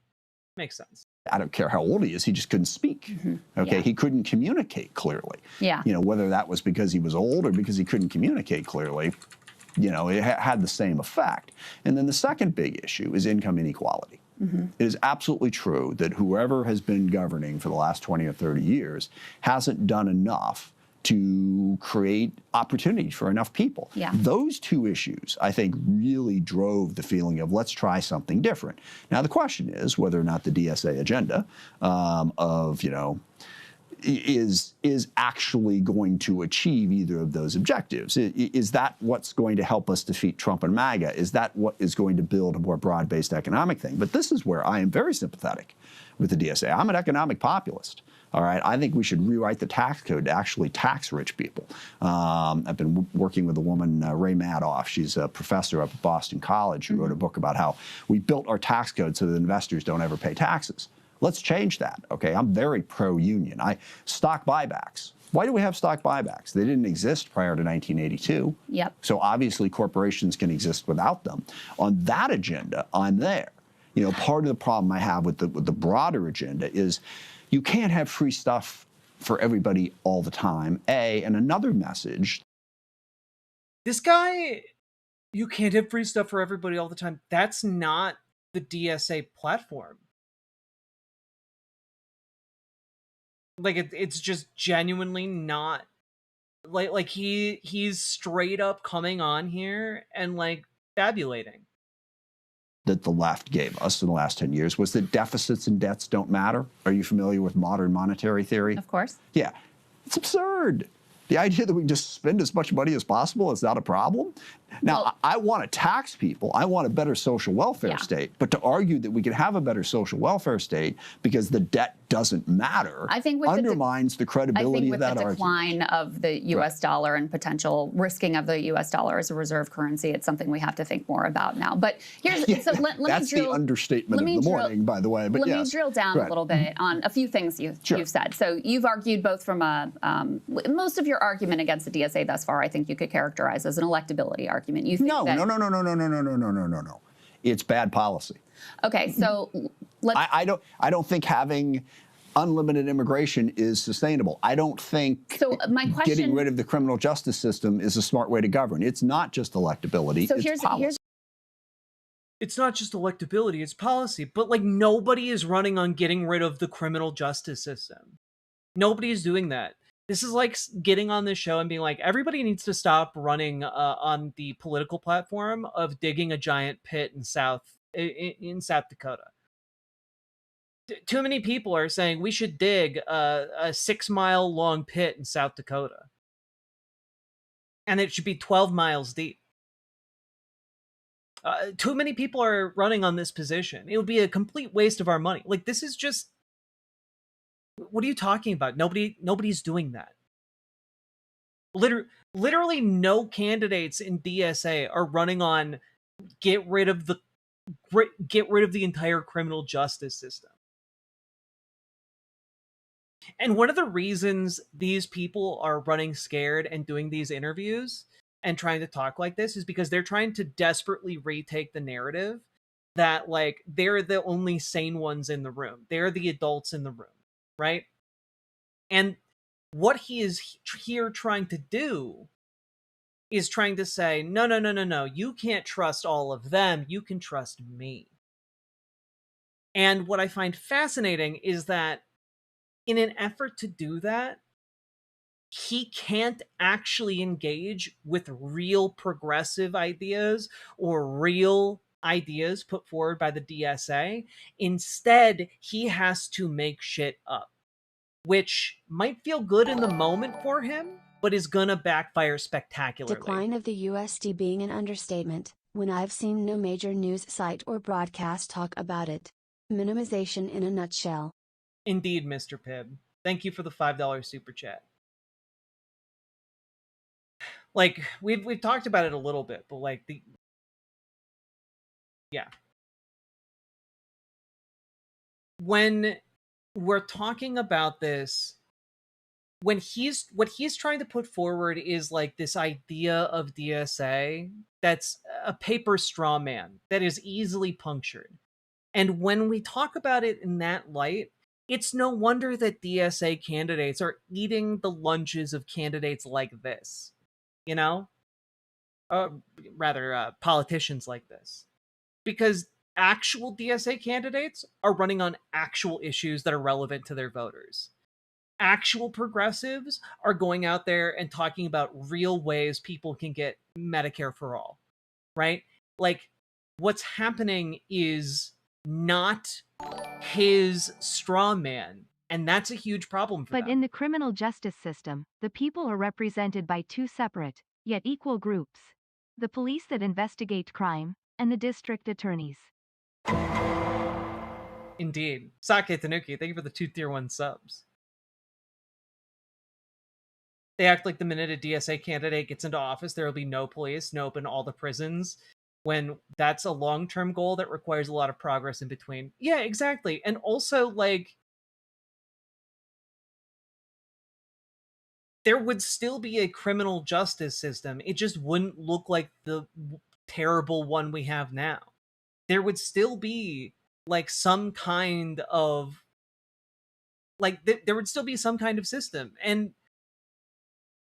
makes sense.
I don't care how old he is, he just couldn't speak. Okay, he couldn't communicate clearly.
Yeah.
Whether that was because he was old or because he couldn't communicate clearly, it had the same effect. And then the second big issue is income inequality. It is absolutely true that whoever has been governing for the last 20 or 30 years hasn't done enough to create opportunity for enough people.
Yeah.
Those two issues, I think, really drove the feeling of let's try something different. Now, the question is whether or not the DSA agenda is actually going to achieve either of those objectives. Is that what's going to help us defeat Trump and MAGA? Is that what is going to build a more broad-based economic thing? But this is where I am very sympathetic with the DSA. I'm an economic populist. All right, I think we should rewrite the tax code to actually tax rich people. I've been working with a woman, Ray Madoff. She's a professor up at Boston College who wrote a book about how we built our tax code so that investors don't ever pay taxes. Let's change that, okay? I'm very pro-union. Stock buybacks. Why do we have stock buybacks? They didn't exist prior to 1982.
Yep.
So obviously corporations can exist without them. On that agenda, I'm there. Part of the problem I have with the broader agenda is you can't have free stuff for everybody all the time, A, and another message.
This guy, you can't have free stuff for everybody all the time. That's not the DSA platform. Like, it's just genuinely not. Like he's straight up coming on here and, like, fabulating.
That the left gave us in the last 10 years was that deficits and debts don't matter. Are you familiar with modern monetary theory?
Of course.
Yeah. It's absurd. The idea that we can just spend as much money as possible is not a problem. Now, I want to tax people. I want a better social welfare state. But to argue that we can have a better social welfare state because the debt doesn't matter undermines the credibility of that argument.
I think with the decline of the U.S. dollar and potential risking of the U.S. dollar as a reserve currency, it's something we have to think more about now. But here's so let
that's
me drill,
the understatement of the morning, by the way. But
let me drill down a little bit on a few things you've said. So you've argued both from a most of your argument against the DSA thus far, I think you could characterize as an electability argument. You think
no. It's bad policy.
Okay, so
I don't think having unlimited immigration is sustainable. I don't think getting rid of the criminal justice system is a smart way to govern. It's not just electability, it's policy.
It's not just electability, it's policy. But like nobody is running on getting rid of the criminal justice system. Nobody is doing that. This is like getting on this show and being like, everybody needs to stop running on the political platform of digging a giant pit in South Dakota. Too many people are saying we should dig a 6-mile long pit in South Dakota. And it should be 12 miles deep. Too many people are running on this position. It would be a complete waste of our money. Like, this is just... What are you talking about? Nobody's doing that. Literally no candidates in DSA are running on get rid of the entire criminal justice system. And one of the reasons these people are running scared and doing these interviews and trying to talk like this is because they're trying to desperately retake the narrative that, like, they're the only sane ones in the room. They're the adults in the room. Right? And what he is here trying to do is trying to say, no, you can't trust all of them, you can trust me. And what I find fascinating is that in an effort to do that, he can't actually engage with real progressive ideas or real ideas put forward by the DSA. Instead, he has to make shit up, which might feel good in the moment for him, but is gonna backfire spectacularly.
Decline of the USD being an understatement, when I've seen no major news site or broadcast talk about it. Minimization in a nutshell.
Indeed, Mr. Pibb. Thank you for the $5 super chat. Like, we've talked about it a little bit, but like when we're talking about this, what he's trying to put forward is like this idea of DSA that's a paper straw man that is easily punctured. And when we talk about it in that light, it's no wonder that DSA candidates are eating the lunches of candidates like this, you know? Politicians like this. Because actual DSA candidates are running on actual issues that are relevant to their voters. Actual progressives are going out there and talking about real ways people can get Medicare for all, right? Like, what's happening is not his straw man, and that's a huge problem for them.
But in the criminal justice system, the people are represented by two separate, yet equal groups. The police that investigate crime, and the district attorneys.
Indeed. Sake Tanuki, thank you for the 2 tier 1 subs. They act like the minute a DSA candidate gets into office, there will be no police, no open all the prisons, when that's a long-term goal that requires a lot of progress in between. Yeah, exactly. And also, like, there would still be a criminal justice system. It just wouldn't look like the terrible one we have now. There would still be, like, some kind of... Like, there would still be some kind of system. And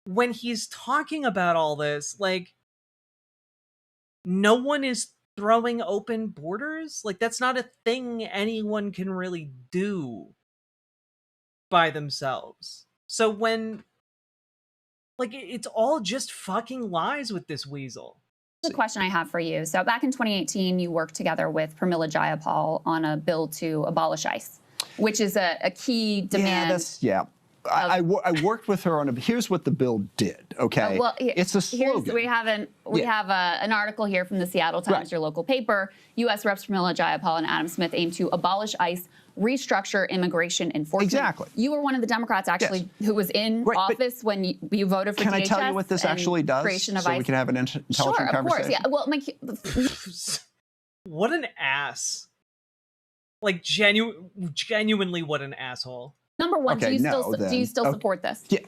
when he's talking about all this, like, no one is throwing open borders. Like, that's not a thing anyone can really do by themselves. So when, like, it's all just fucking lies with this weasel.
The question I have for you. So back in 2018, you worked together with Pramila Jayapal on a bill to abolish ICE, which is a key demand.
I worked with her on a. Here's what the bill did. Okay, it's a slogan.
We have an article here from the Seattle Times, your local paper. U.S. Reps Pramila Jayapal and Adam Smith aim to abolish ICE, restructure immigration enforcement.
Exactly.
You were one of the Democrats actually who was in office when you voted for DHS.
Can I tell you what this actually does,
creation of
so
ICE?
we can have an intelligent
sure,
conversation?
Of course, yeah. Well,
what an ass! Like genuinely, what an asshole.
Number one,
Okay,
do you still support this?
Yeah.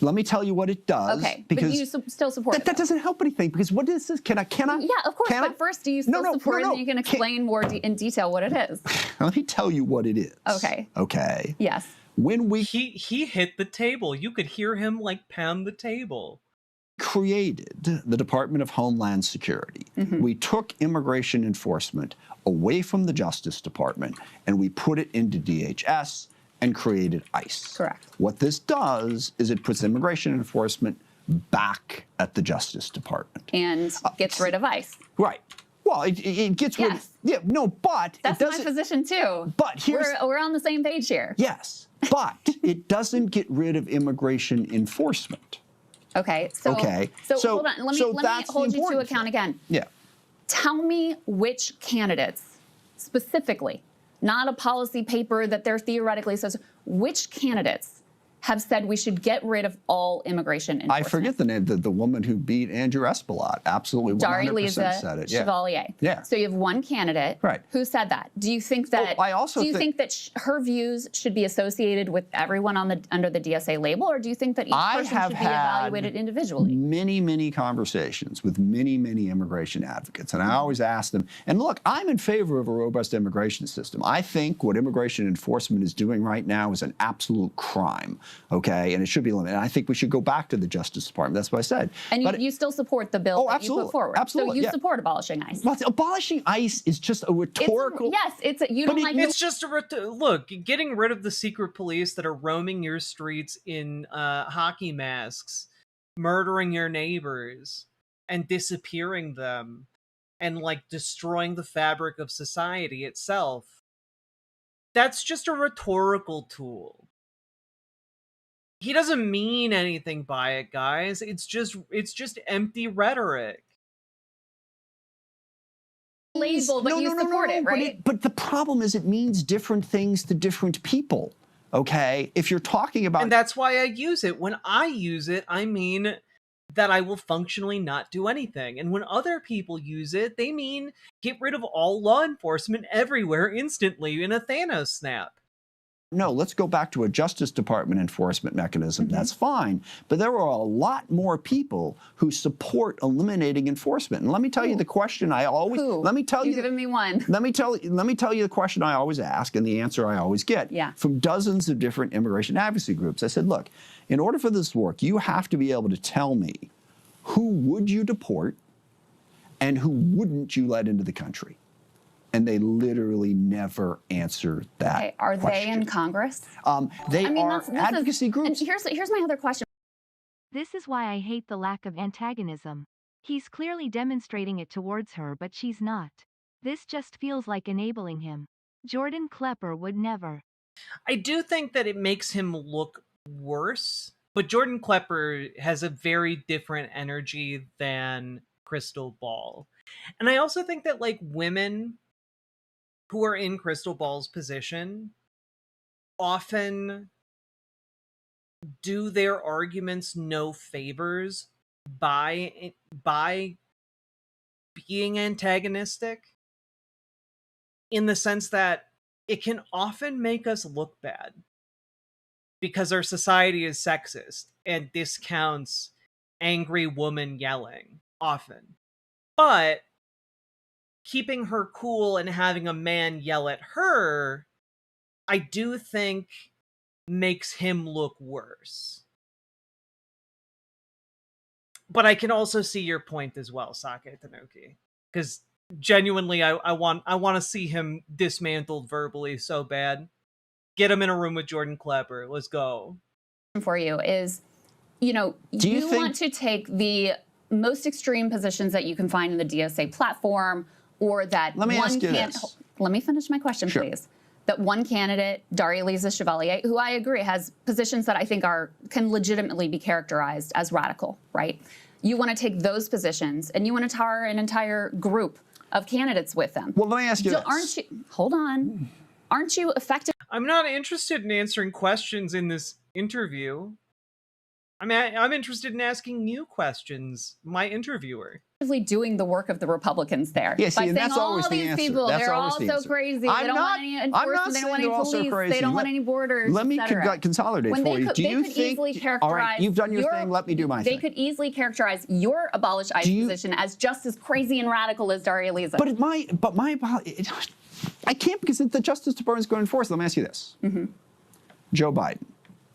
Let me tell you what it does.
Okay,
because
but you still support it.
That doesn't help anything, because what is this? Can I?
Yeah, of course. But first, do you still support it? And you can explain more in detail what it is.
Let me tell you what it is.
Okay.
Okay.
Yes.
When we
he hit the table, you could hear him like pound the table.
Created the Department of Homeland Security, we took immigration enforcement away from the Justice Department and we put it into DHS and created ICE.
Correct.
What this does is it puts immigration enforcement back at the Justice Department.
And gets rid of ICE.
Right. Well, it gets rid of... Yeah, no, but...
That's my position, too.
But here's...
We're on the same page here.
Yes, but it doesn't get rid of immigration enforcement.
Okay, so hold on. Let me hold you to account again.
Yeah.
Tell me which candidates, specifically, not a policy paper that they're theoretically says, which candidates have said we should get rid of all immigration enforcement?
I forget the name. The woman who beat Andrew Espelot absolutely 100% said it.
Chevalier.
Yeah.
So you have one candidate who said that. Do you think that? Do you think that her views should be associated with everyone under the DSA label, or do you think that each person should be evaluated individually?
Many conversations with many immigration advocates, and I always ask them. And look, I'm in favor of a robust immigration system. I think what immigration enforcement is doing right now is an absolute crime. Okay, and it should be limited. And I think we should go back to the Justice Department. That's what I said.
And you still support the bill that you put forward.
Absolutely.
So you support abolishing ICE.
Well, abolishing ICE is just a rhetorical.
You don't like.
It's just look. Getting rid of the secret police that are roaming your streets in hockey masks, murdering your neighbors, and disappearing them, and like destroying the fabric of society itself. That's just a rhetorical tool. He doesn't mean anything by it, guys. It's just empty rhetoric.
Label, but you support it, right?
But the problem is it means different things to different people. Okay? If you're talking about...
And that's why I use it. When I use it, I mean that I will functionally not do anything. And when other people use it, they mean get rid of all law enforcement everywhere instantly in a Thanos snap.
No, let's go back to a Justice Department enforcement mechanism. That's fine. But there are a lot more people who support eliminating enforcement. And let me tell you the question I always... Let me tell you...
You've given me one.
Let me tell you the question I always ask and the answer I always get from dozens of different immigration advocacy groups. I said, look, in order for this to work, you have to be able to tell me who would you deport and who wouldn't you let into the country. And they literally never answer that question.
Are they in Congress?
They are advocacy groups.
And here's my other question.
This is why I hate the lack of antagonism. He's clearly demonstrating it towards her, but she's not. This just feels like enabling him. Jordan Klepper would never.
I do think that it makes him look worse, but Jordan Klepper has a very different energy than Crystal Ball. And I also think that, like, women who are in Crystal Ball's position often do their arguments no favors by being antagonistic, in the sense that it can often make us look bad because our society is sexist and discounts angry woman yelling often. But keeping her cool and having a man yell at her, I do think makes him look worse. But I can also see your point as well, Sake Tanuki, because genuinely, I want to see him dismantled verbally so bad. Get him in a room with Jordan Klepper. Let's go.
For you is, you want to take the most extreme positions that you can find in the DSA platform, or that
Let me ask you this.
Let me finish my question, please. that one candidate, Daria-Lisa Chevalier, who I agree has positions that I think can legitimately be characterized as radical, right? You want to take those positions and you want to tar an entire group of candidates with them.
Well, let me ask you this.
Aren't you, hold on, aren't you effective?
I'm not interested in answering questions in this interview. I mean, I'm interested in asking you questions, my interviewer.
Doing the work of the Republicans there.
Yeah, see,
by
and
saying
that's always
all
the
these
answer.
people,
That's
they're all
always the
so
answer.
crazy. They don't want any enforcement. They don't want any police. They don't want any borders.
Let me
etc.
consolidate
When
for you.
They could easily characterize.
All right, you've done your thing. Let me do my thing.
They could easily characterize your abolish ICE position as just as crazy and radical as Daria-Lisa.
But I can't, because the Justice Department is going to enforce it. Let me ask you this. Joe Biden,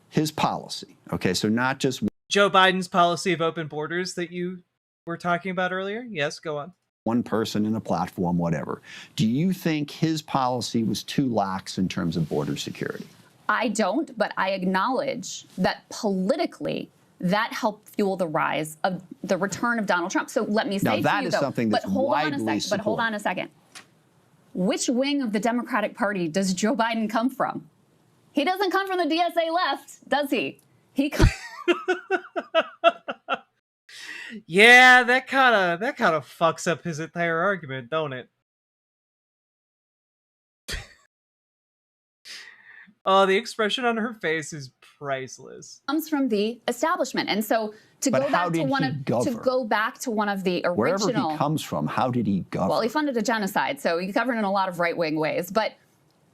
his policy, okay, so not just
Joe Biden's policy of open borders that you were talking about earlier? Yes, go on.
one person in a platform, whatever. Do you think his policy was too lax in terms of border security?
I don't, but I acknowledge that politically, that helped fuel the rise of the return of Donald Trump. So let me say
now,
to
that
you,
is
though,
something that's widely supported.
But hold on a second. Which wing of the Democratic Party does Joe Biden come from? He doesn't come from the DSA left, does he? He comes.
Yeah, that kind of fucks up his entire argument, don't it? Oh, the expression on her face is priceless.
Comes from the establishment, and so to go back to one of the original.
Wherever he comes from, how did he govern?
Well, he funded a genocide, so he governed in a lot of right-wing ways, but.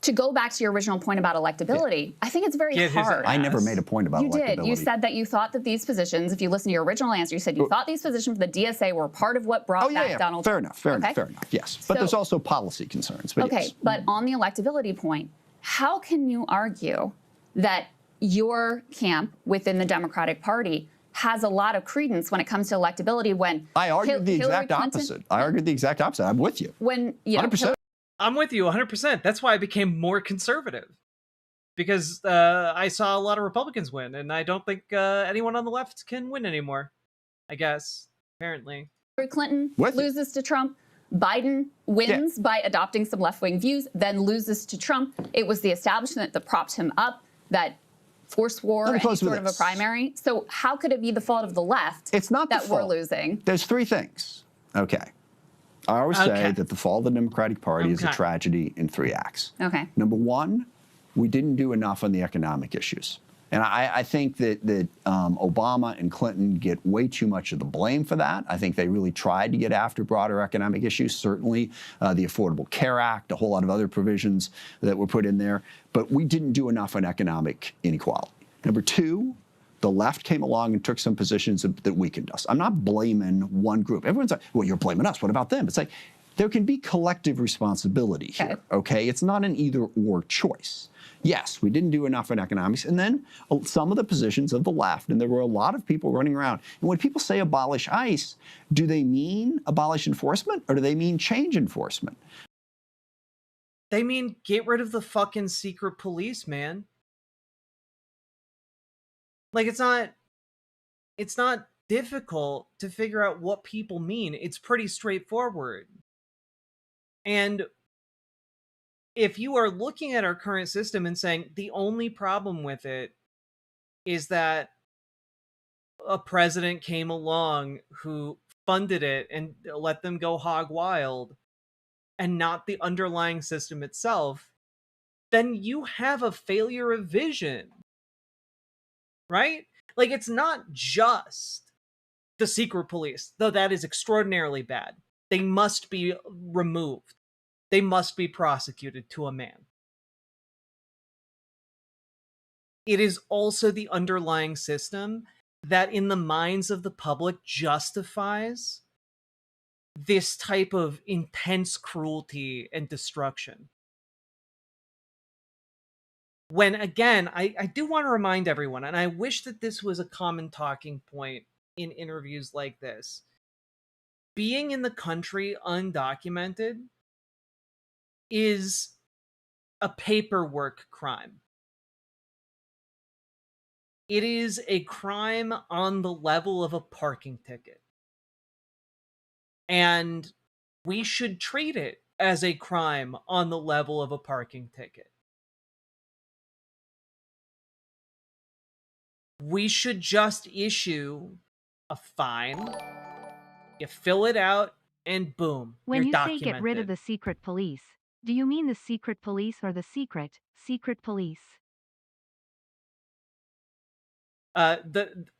To go back to your original point about electability, I think it's very hard.
I never made a point about electability.
You did. You said that you thought that these positions, if you listen to your original answer, you said you thought these positions for the DSA were part of what brought back Donald Trump.
Fair enough, yes. But there's also policy concerns. But
okay,
yes.
But on the electability point, how can you argue that your camp within the Democratic Party has a lot of credence when it comes to electability when
I argued the exact opposite. I argued the exact opposite. I'm with you.
When, you know,
100%.
I'm with you 100%. That's why I became more conservative. Because I saw a lot of Republicans win, and I don't think anyone on the left can win anymore. I guess, apparently.
Hillary Clinton loses to Trump. Biden wins by adopting some left-wing views, then loses to Trump. It was the establishment that propped him up, that forced war, any sort of a primary. So how could it be the fault of the left that we're losing?
There's three things. Okay. I always say that the fall of the Democratic Party is a tragedy in 3 acts.
Okay.
Number one, we didn't do enough on the economic issues. And I think that Obama and Clinton get way too much of the blame for that. I think they really tried to get after broader economic issues, certainly the Affordable Care Act, a whole lot of other provisions that were put in there. But we didn't do enough on economic inequality. Number two, the left came along and took some positions that weakened us. I'm not blaming one group. Everyone's like, well, you're blaming us. What about them? It's like, there can be collective responsibility here, okay? It's not an either-or choice. Yes, we didn't do enough in economics. And then some of the positions of the left, and there were a lot of people running around. And when people say abolish ICE, do they mean abolish enforcement or do they mean change enforcement?
They mean get rid of the fucking secret police, man. Like, it's not difficult to figure out what people mean. It's pretty straightforward. And if you are looking at our current system and saying the only problem with it is that a president came along who funded it and let them go hog wild and not the underlying system itself, then you have a failure of vision. Right? Like, it's not just the secret police, though that is extraordinarily bad. They must be removed. They must be prosecuted to a man. It is also the underlying system that, in the minds of the public, justifies this type of intense cruelty and destruction. When, again, I do want to remind everyone, and I wish that this was a common talking point in interviews like this, being in the country undocumented is a paperwork crime. It is a crime on the level of a parking ticket. And we should treat it as a crime on the level of a parking ticket. we should just issue a fine. You fill it out, and boom,
When
you're
you say get rid of
documented.
the secret police, do you mean the secret police or the secret police?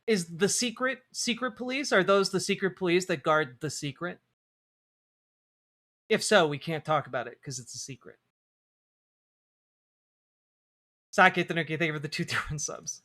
Is the secret police? Are those the secret police that guard the secret? If so, we can't talk about it because it's a secret. Sake Tanuki, thank you for the 2 different subs.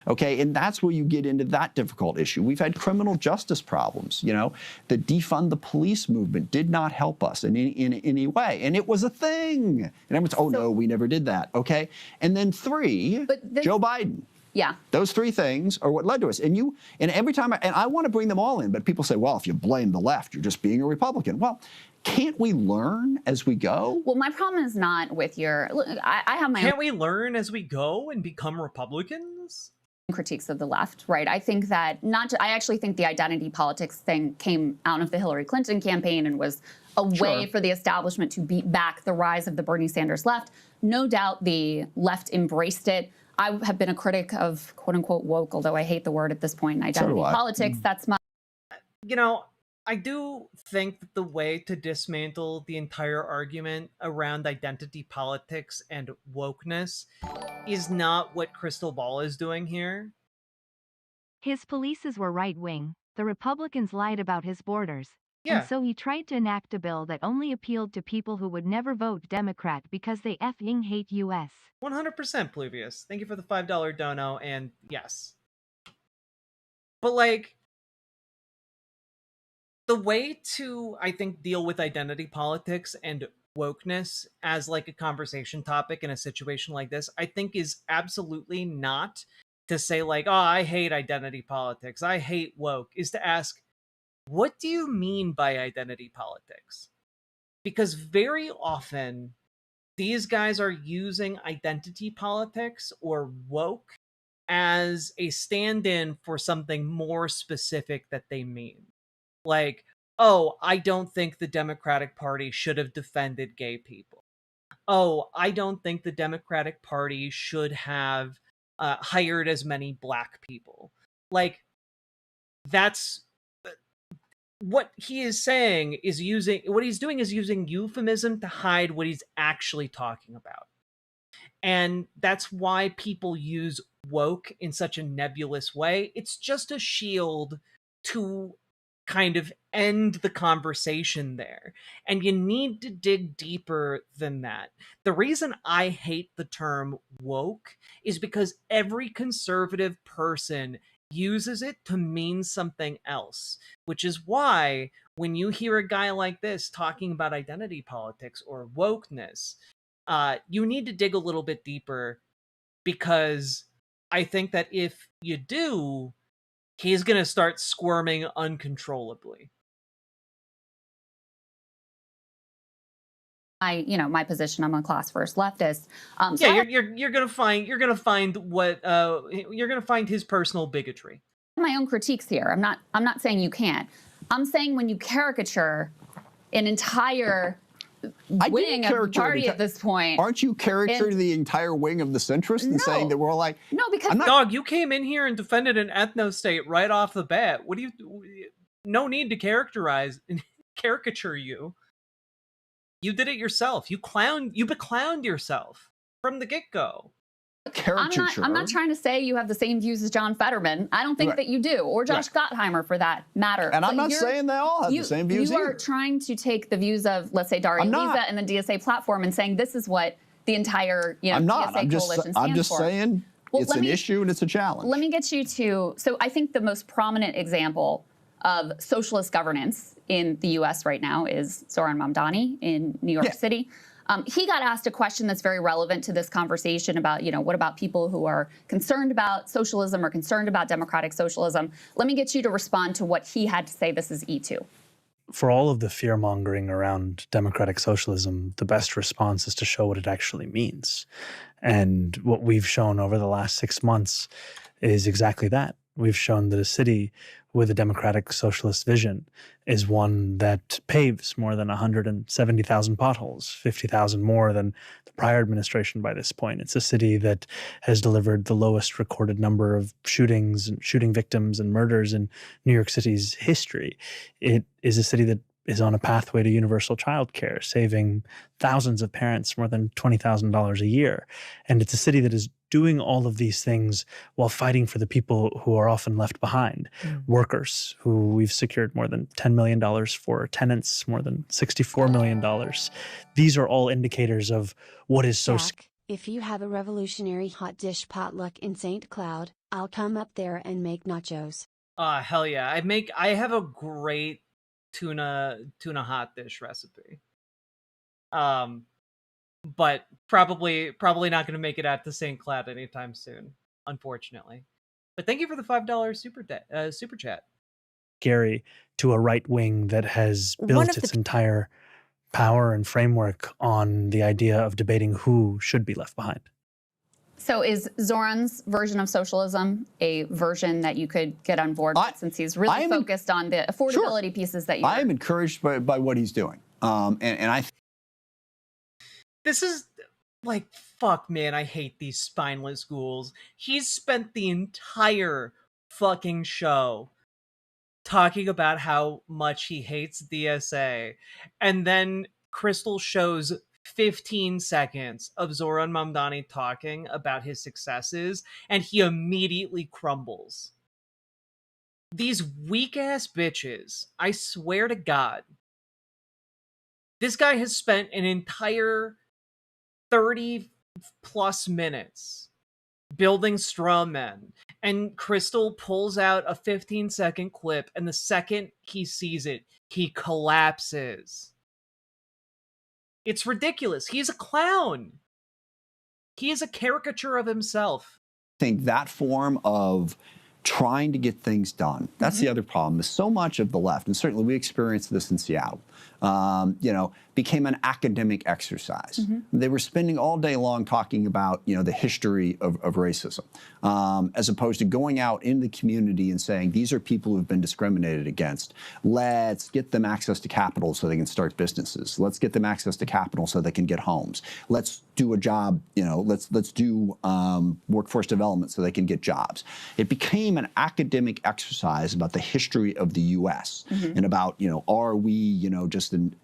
Okay, and that's where you get into that difficult issue. We've had criminal justice problems, you know. The defund the police movement did not help us in any way, and it was a thing. And everyone's, oh no, we never did that, okay? And then 3, Joe Biden.
Yeah.
Those 3 things are what led to us. And every time, I want to bring them all in, but people say, well, if you blame the left, you're just being a Republican. Well, can't we learn as we go?
Well, my problem is not with your, look, I have my
Can't we learn as we go and become Republicans?
Critiques of the left, right? I think that I actually think the identity politics thing came out of the Hillary Clinton campaign and was a way for the establishment to beat back the rise of the Bernie Sanders left. No doubt the left embraced it. I have been a critic of quote unquote woke, although I hate the word at this point in identity politics. That's my.
You know, I do think that the way to dismantle the entire argument around identity politics and wokeness is not what Crystal Ball is doing here.
His polices were right-wing. The Republicans lied about his borders.
Yeah.
And so he tried to enact a bill that only appealed to people who would never vote Democrat because they effing hate U.S.
100% Pluvius. Thank you for the $5 dono, and yes. But, like, the way to, I think, deal with identity politics and wokeness as, like, a conversation topic in a situation like this, I think is absolutely not to say, like, oh, I hate identity politics, I hate woke, is to ask, what do you mean by identity politics? Because very often, these guys are using identity politics or woke as a stand-in for something more specific that they mean. Like, oh, I don't think the Democratic Party should have defended gay people. Oh, I don't think the Democratic Party should have hired as many black people. Like, that's what he is saying is what he's doing is using euphemism to hide what he's actually talking about. And that's why people use woke in such a nebulous way. It's just a shield to kind of end the conversation there. And you need to dig deeper than that. The reason I hate the term woke is because every conservative person uses it to mean something else, which is why when you hear a guy like this talking about identity politics or wokeness, you need to dig a little bit deeper, because I think that if you do, he's going to start squirming uncontrollably.
My position, I'm a class first leftist.
Yeah, you're gonna find his personal bigotry.
My own critiques here. I'm not saying you can't. I'm saying when you caricature an entire wing of the party at this point.
Aren't you caricaturing the entire wing of the centrists and saying that we're all like,
no, because
dog, you came in here and defended an ethno state right off the bat. What do you? No need to caricature you. You did it yourself. You beclowned yourself from the get-go.
I'm not trying to say you have the same views as John Fetterman. I don't think that you do, or Josh Gottheimer for that matter.
And I'm not saying they all have the same views
You
either.
are trying to take the views of, let's say, Daria Lisa and the DSA platform and saying this is what the entire DSA coalition stands for.
I'm just saying it's an issue and it's a challenge.
Let me get you to, so I think the most prominent example of socialist governance in the U.S. right now is Zoran Mamdani in New York City. He got asked a question that's very relevant to this conversation about, what about people who are concerned about socialism or concerned about democratic socialism? Let me get you to respond to what he had to say. This is E2.
For all of the fear-mongering around democratic socialism, the best response is to show what it actually means. And what we've shown over the last 6 months is exactly that. We've shown that a city with a democratic socialist vision is one that paves more than 170,000 potholes, 50,000 more than the prior administration by this point. It's a city that has delivered the lowest recorded number of shootings and shooting victims and murders in New York City's history. It is a city that is on a pathway to universal childcare, saving thousands of parents more than $20,000 a year. And it's a city that is doing all of these things while fighting for the people who are often left behind. Workers, who we've secured more than $10 million for, tenants, more than $64 million. These are all indicators of what is so...
Jack, if you have a revolutionary hot dish potluck in St. Cloud, I'll come up there and make nachos.
Hell yeah. I have a great tuna hot dish recipe. But probably not going to make it out to St. Cloud anytime soon, unfortunately. But thank you for the $5 super chat.
Scary to a right wing that has built its entire power and framework on the idea of debating who should be left behind.
So is Zoran's version of socialism a version that you could get on board with, since he's really focused on the affordability pieces that you...
I am encouraged by what he's doing. And I...
This is like, fuck, man, I hate these spineless ghouls. He's spent the entire fucking show talking about how much he hates DSA, and then Crystal shows 15 seconds of Zoran Mamdani talking about his successes, and he immediately crumbles. These weak-ass bitches, I swear to God. This guy has spent an entire 30-plus minutes building straw men, and Crystal pulls out a 15-second clip, and the second he sees it, he collapses. It's ridiculous. He's a clown. He is a caricature of himself.
I think that form of trying to get things done, that's the other problem, is so much of the left, and certainly we experienced this in Seattle, became an academic exercise. They were spending all day long talking about, the history of racism, as opposed to going out in the community and saying, these are people who've been discriminated against. Let's get them access to capital so they can start businesses. Let's get them access to capital so they can get homes. Let's do a job, let's do workforce development so they can get jobs. It became an academic exercise about the history of the U.S. and about, are we, just an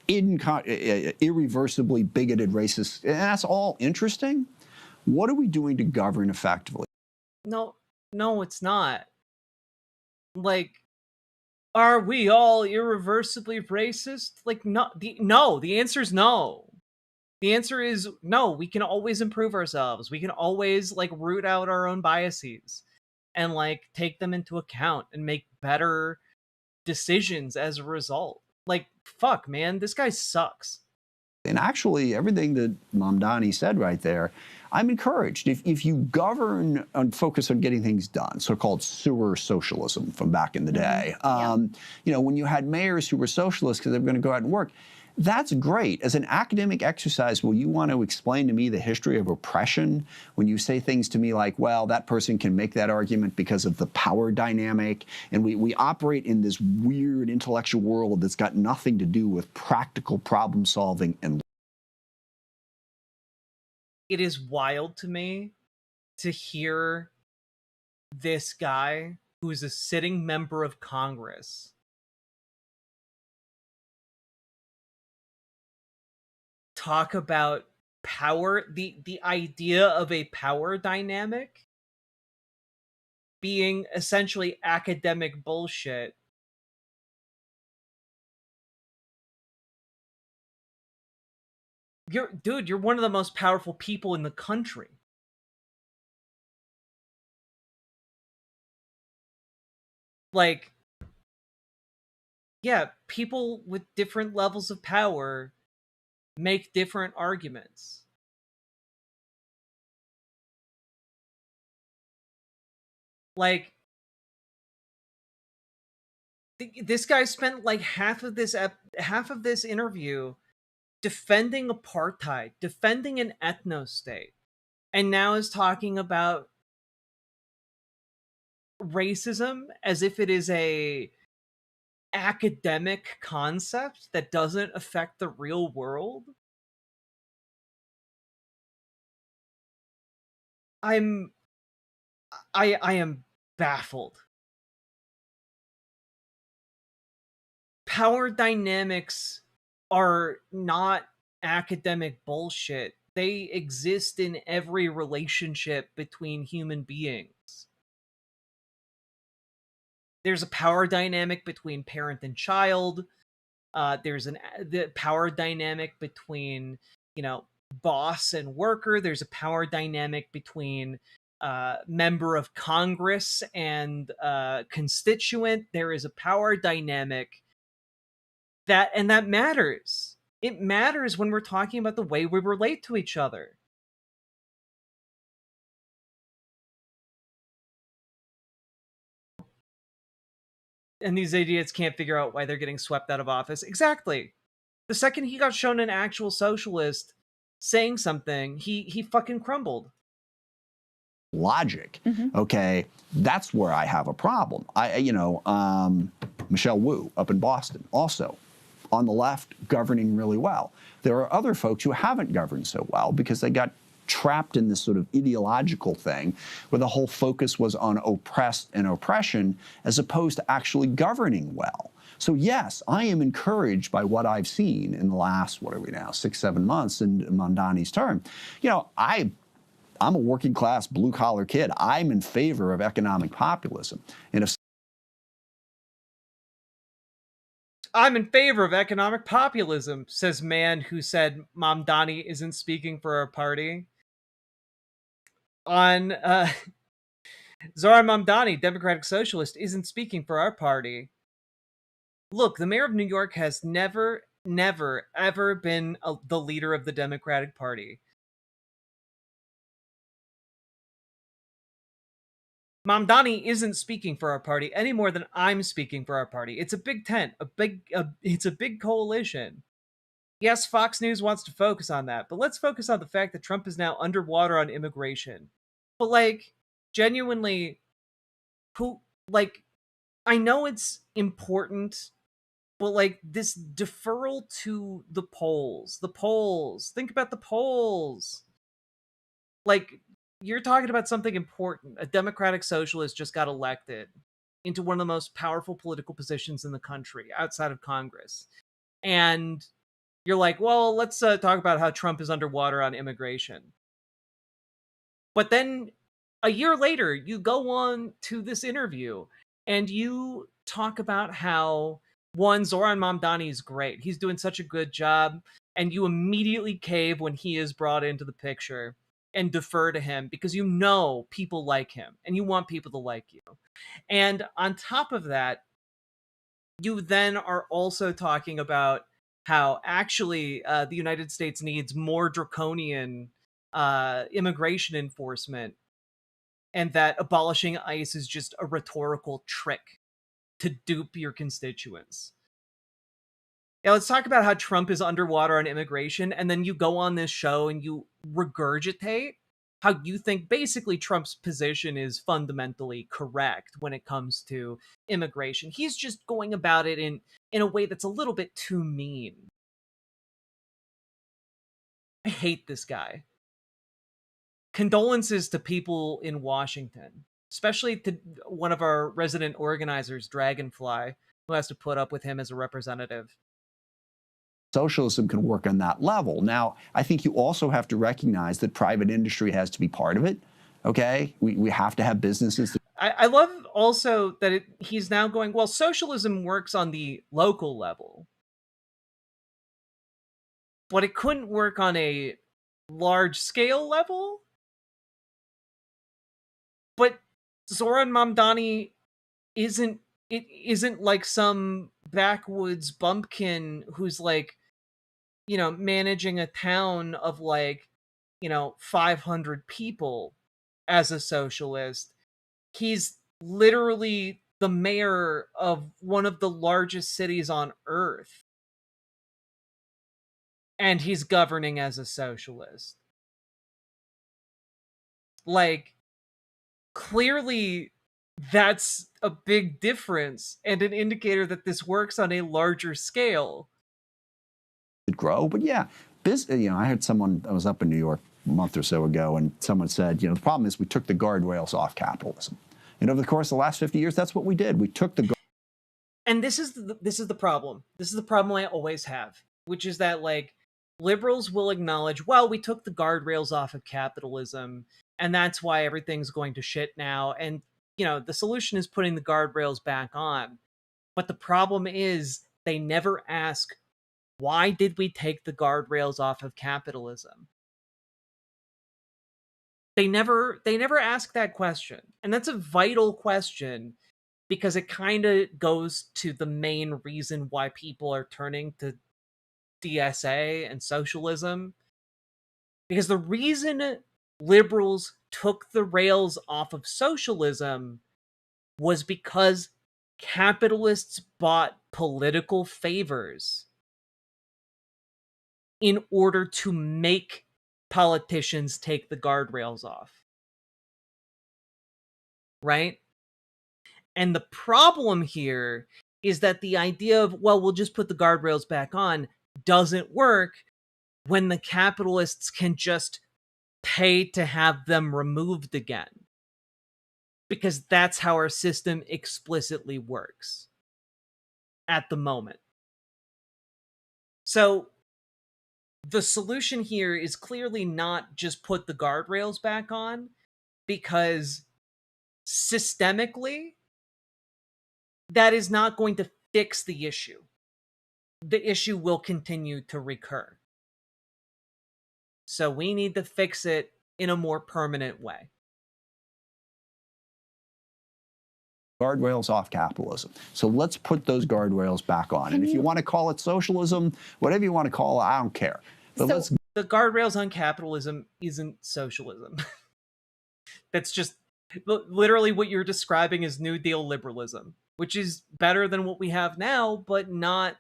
irreversibly bigoted racist? And that's all interesting. What are we doing to govern effectively?
No, it's not. Like, are we all irreversibly racist? Like, no. The answer is no. The answer is no. We can always improve ourselves. We can always root out our own biases and take them into account and make better decisions as a result. Fuck, man, this guy sucks.
And actually, everything that Mamdani said right there, I'm encouraged. If you govern and focus on getting things done, so-called sewer socialism from back in the day, when you had mayors who were socialists because they were going to go out and work, that's great. As an academic exercise, will you want to explain to me the history of oppression? When you say things to me like, well, that person can make that argument because of the power dynamic, and we operate in this weird intellectual world that's got nothing to do with practical problem solving and...
It is wild to me to hear this guy, who is a sitting member of Congress, talk about power, the idea of a power dynamic being essentially academic bullshit. You're one of the most powerful people in the country. Yeah, people with different levels of power make different arguments. This guy spent half of this interview defending apartheid, defending an ethno-state, and now is talking about racism as if it is a academic concept that doesn't affect the real world, I am baffled. Power dynamics are not academic bullshit. They exist in every relationship between human beings. There's a power dynamic between parent and child. There's the power dynamic between, boss and worker. There's a power dynamic between member of Congress and constituent. There is a power dynamic that matters. It matters when we're talking about the way we relate to each other. And these idiots can't figure out why they're getting swept out of office. Exactly. The second he got shown an actual socialist saying something, he fucking crumbled.
Logic. Okay, that's where I have a problem. Michelle Wu up in Boston, also on the left, governing really well. There are other folks who haven't governed so well because they got trapped in this sort of ideological thing where the whole focus was on oppressed and oppression as opposed to actually governing well. So yes, I am encouraged by what I've seen in the last, what are we now, 6-7 months in Mamdani's term. I'm a working class blue collar kid. I'm in favor of economic populism. And if
I'm in favor of economic populism, says man who said Mamdani isn't speaking for our party. On Zoran Mamdani, Democratic Socialist, isn't speaking for our party. Look, the mayor of New York has never, ever been the leader of the Democratic Party. Mamdani isn't speaking for our party any more than I'm speaking for our party. It's a big tent, it's a big coalition. Yes, Fox News wants to focus on that, but let's focus on the fact that Trump is now underwater on immigration. But genuinely, I know it's important, but this deferral to the polls, think about the polls. You're talking about something important. A Democratic Socialist just got elected into one of the most powerful political positions in the country outside of Congress. And you're like, well, let's talk about how Trump is underwater on immigration. But then a year later, you go on to this interview and you talk about how, one, Zoran Mamdani is great. He's doing such a good job. And you immediately cave when he is brought into the picture and defer to him because you know people like him and you want people to like you. And on top of that, you then are also talking about how actually the United States needs more draconian immigration enforcement and that abolishing ICE is just a rhetorical trick to dupe your constituents. Yeah, let's talk about how Trump is underwater on immigration, and then you go on this show and you regurgitate how you think basically Trump's position is fundamentally correct when it comes to immigration. He's just going about it in a way that's a little bit too mean. I hate this guy. Condolences to people in Washington, especially to one of our resident organizers, Dragonfly, who has to put up with him as a representative.
Socialism can work on that level. Now, I think you also have to recognize that private industry has to be part of it. Okay, we have to have businesses.
I love also that he's now going, well, socialism works on the local level, but it couldn't work on a large scale level. But Zoran Mamdani isn't like some backwoods bumpkin who's managing a town of 500 people as a socialist. He's literally the mayor of one of the largest cities on earth. And he's governing as a socialist. Clearly That's a big difference and an indicator that this works on a larger scale.
Grow, but yeah, I heard someone, I was up in New York a month or so ago, and someone said, the problem is we took the guardrails off capitalism. And over the course of the last 50 years, that's what we did. We took the
And this is the problem. This is the problem I always have, which is that like liberals will acknowledge, well, we took the guardrails off of capitalism, and that's why everything's going to shit now. And the solution is putting the guardrails back on. But the problem is they never ask, why did we take the guardrails off of capitalism? They never ask that question. And that's a vital question because it kind of goes to the main reason why people are turning to DSA and socialism. Because the reason liberals took the rails off of socialism was because capitalists bought political favors in order to make politicians take the guardrails off. Right? And the problem here is that the idea of, well, we'll just put the guardrails back on doesn't work when the capitalists can just pay to have them removed again. Because that's how our system explicitly works at the moment. So the solution here is clearly not just put the guardrails back on, because systemically, that is not going to fix the issue. The issue will continue to recur. So we need to fix it in a more permanent way.
Guardrails off capitalism. So let's put those guardrails back on. And if you want to call it socialism, whatever you want to call it, I don't care. But let's.
The guardrails on capitalism isn't socialism. That's just literally what you're describing as New Deal liberalism, which is better than what we have now, but not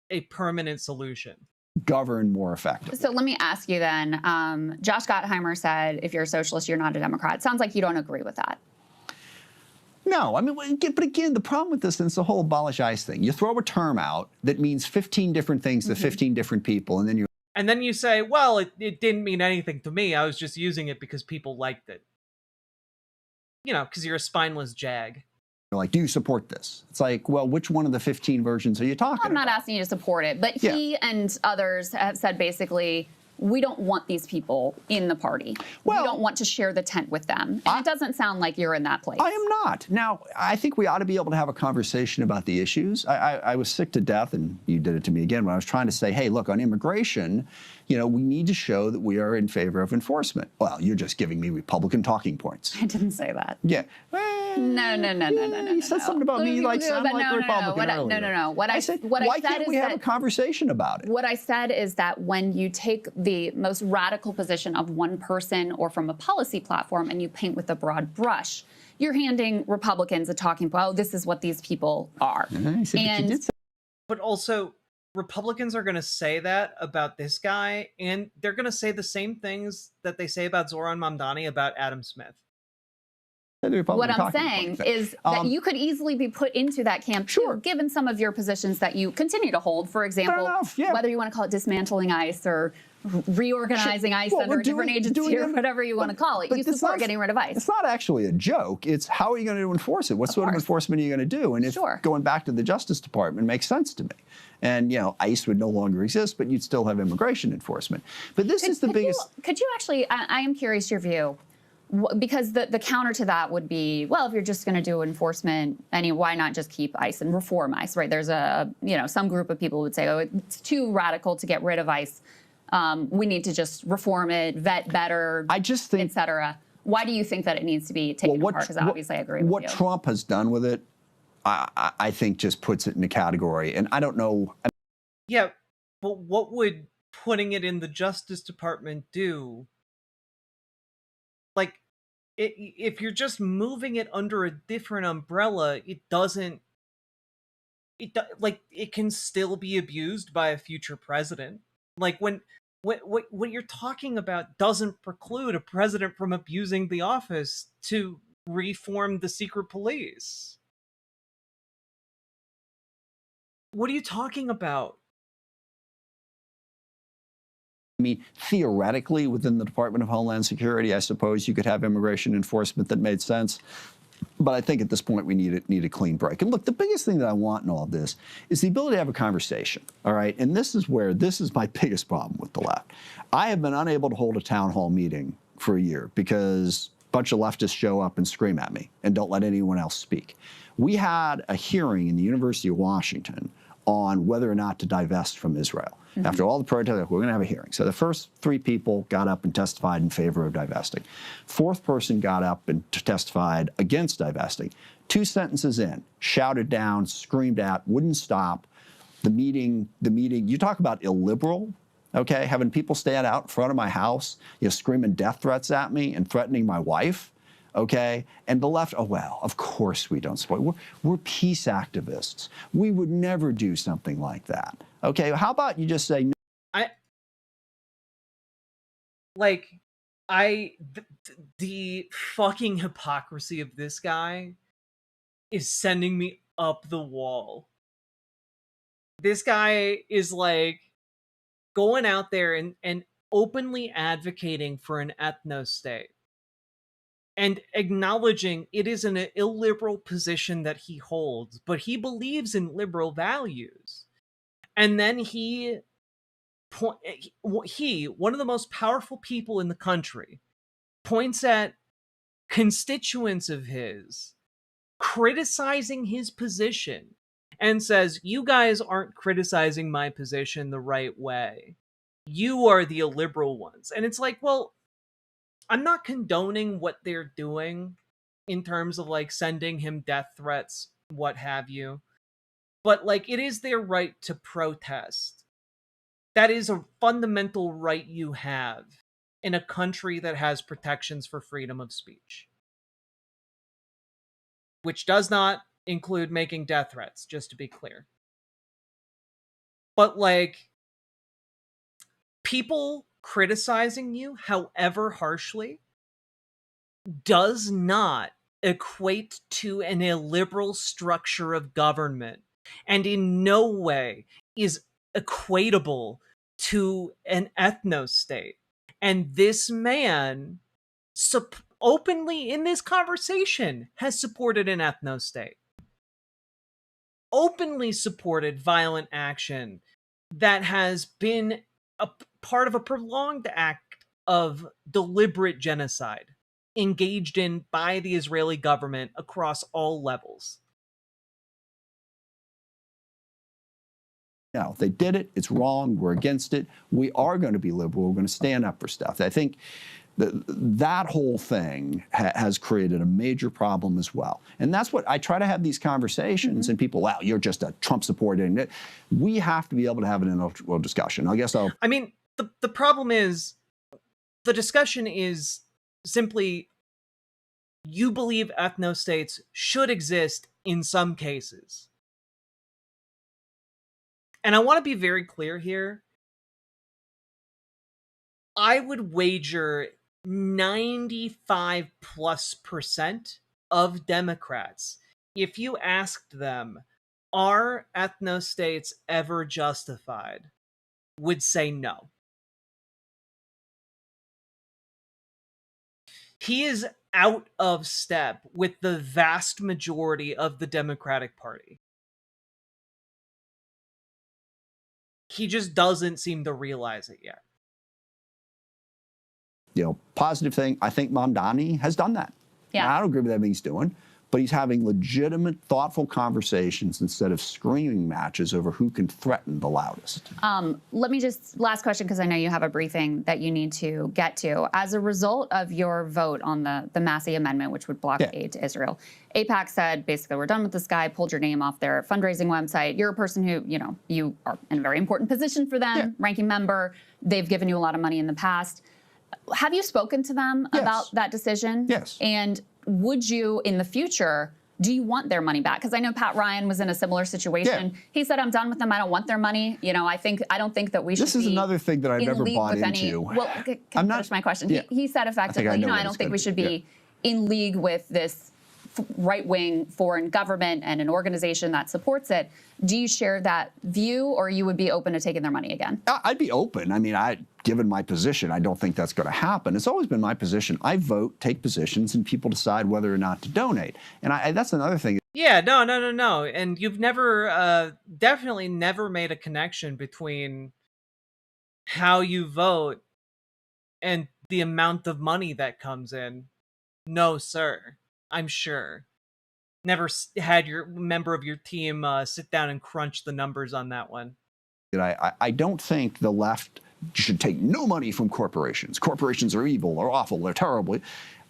a permanent solution.
Govern more effectively.
So let me ask you then, Josh Gottheimer said, if you're a socialist, you're not a Democrat. Sounds like you don't agree with that.
No, I mean, but again, the problem with this is the whole abolish ICE thing. You throw a term out that means 15 different things to 15 different people, and then
you say, well, it didn't mean anything to me. I was just using it because people liked it. Because you're a spineless jag.
You're like, do you support this? It's like, well, which one of the 15 versions are you talking about?
I'm not asking you to support it, but he and others have said basically, we don't want these people in the party. We don't want to share the tent with them. And it doesn't sound like you're in that place.
I am not. Now, I think we ought to be able to have a conversation about the issues. I was sick to death, and you did it to me again, when I was trying to say, hey, look, on immigration, we need to show that we are in favor of enforcement. Well, you're just giving me Republican talking points.
I didn't say that.
Yeah.
No.
You said something about me sound like a Republican earlier.
No. What I said
why can't we have a conversation about it?
What I said is that when you take the most radical position of one person or from a policy platform and you paint with a broad brush, you're handing Republicans a talking point. Oh, this is what these people are.
But also, Republicans are going to say that about this guy, and they're going to say the same things that they say about Zoran Mamdani about Adam Smith.
What I'm saying is that you could easily be put into that camp, too, given some of your positions that you continue to hold. For example, whether you want to call it dismantling ICE or reorganizing ICE under a different agency or whatever you want to call it. You support getting rid of ICE.
It's not actually a joke. It's how are you going to enforce it? What sort of enforcement are you going to do? And if going back to the Justice Department makes sense to me. And, ICE would no longer exist, but you'd still have immigration enforcement. But this is the biggest.
Could you actually, I am curious your view. Because the counter to that would be, well, if you're just going to do enforcement, why not just keep ICE and reform ICE, right? There's some group of people would say, oh, it's too radical to get rid of ICE. We need to just reform it, vet better, et cetera. Why do you think that it needs to be taken apart? Because obviously I agree with you.
What Trump has done with it, I think just puts it in a category. And I don't know.
Yeah, but what would putting it in the Justice Department do? Like, if you're just moving it under a different umbrella, it can still be abused by a future president. Like, what you're talking about doesn't preclude a president from abusing the office to reform the secret police. What are you talking about?
I mean, theoretically, within the Department of Homeland Security, I suppose you could have immigration enforcement that made sense. But I think at this point we need a clean break. And look, the biggest thing that I want in all of this is the ability to have a conversation, all right? And this is my biggest problem with the left. I have been unable to hold a town hall meeting for a year because a bunch of leftists show up and scream at me and don't let anyone else speak. We had a hearing in the University of Washington on whether or not to divest from Israel. Mm-hmm. After all the protests, we're going to have a hearing. So the first 3 people got up and testified in favor of divesting. 4th person got up and testified against divesting. 2 sentences in, shouted down, screamed at, wouldn't stop. The meeting, you talk about illiberal, okay? Having people stand out in front of my house, screaming death threats at me and threatening my wife. Okay, and the left, oh, well, of course we don't support. We're peace activists. We would never do something like that. Okay, how about you just say no?
The fucking hypocrisy of this guy is sending me up the wall. This guy is like going out there and openly advocating for an ethno-state. And acknowledging it is an illiberal position that he holds, but he believes in liberal values. And then he, one of the most powerful people in the country, points at constituents of his, criticizing his position, and says, you guys aren't criticizing my position the right way. You are the illiberal ones. And it's like, well, I'm not condoning what they're doing in terms of like sending him death threats, what have you. But like, it is their right to protest. That is a fundamental right you have in a country that has protections for freedom of speech. Which does not include making death threats, just to be clear. But like, people criticizing you, however harshly, does not equate to an illiberal structure of government, and in no way is equatable to an ethno-state. And this man, openly in this conversation, has supported an ethno-state. Openly supported violent action that has been a part of a prolonged act of deliberate genocide engaged in by the Israeli government across all levels.
No, they did it. It's wrong. We're against it. We are going to be liberal. We're going to stand up for stuff. I think that whole thing has created a major problem as well. And that's what I try to have these conversations, and people, wow, you're just a Trump supporter. We have to be able to have an intellectual discussion. I
mean, the problem is, the discussion is simply, you believe ethno-states should exist in some cases. And I want to be very clear here. I would wager 95+% of Democrats, if you asked them, are ethno-states ever justified, would say no. He is out of step with the vast majority of the Democratic Party. He just doesn't seem to realize it yet.
Positive thing, I think Mamdani has done that.
Yeah.
Now, I don't agree with everything he's doing, but he's having legitimate, thoughtful conversations instead of screaming matches over who can threaten the loudest.
Let me just, last question, because I know you have a briefing that you need to get to. As a result of your vote on the Massey Amendment, which would block aid to Israel, AIPAC said, basically, we're done with this guy, pulled your name off their fundraising website. You're a person who, you are in a very important position for them, ranking member. They've given you a lot of money in the past. Have you spoken to them about that decision?
Yes.
And would you, in the future, do you want their money back? Because I know Pat Ryan was in a similar situation. He said, I'm done with them. I don't want their money. I don't think that we should.
This is another thing that I've never bought into.
Well, can I finish my question? He said effectively, I don't think we should be in league with this right-wing foreign government and an organization that supports it. Do you share that view, or you would be open to taking their money again?
I'd be open. I mean, given my position, I don't think that's going to happen. It's always been my position. I vote, take positions, and people decide whether or not to donate. And that's another thing.
Yeah, no. And you've never, definitely never made a connection between how you vote and the amount of money that comes in. No, sir. I'm sure. Never had your member of your team sit down and crunch the numbers on that one.
I don't think the left should take no money from corporations. Corporations are evil, they're awful, they're terrible.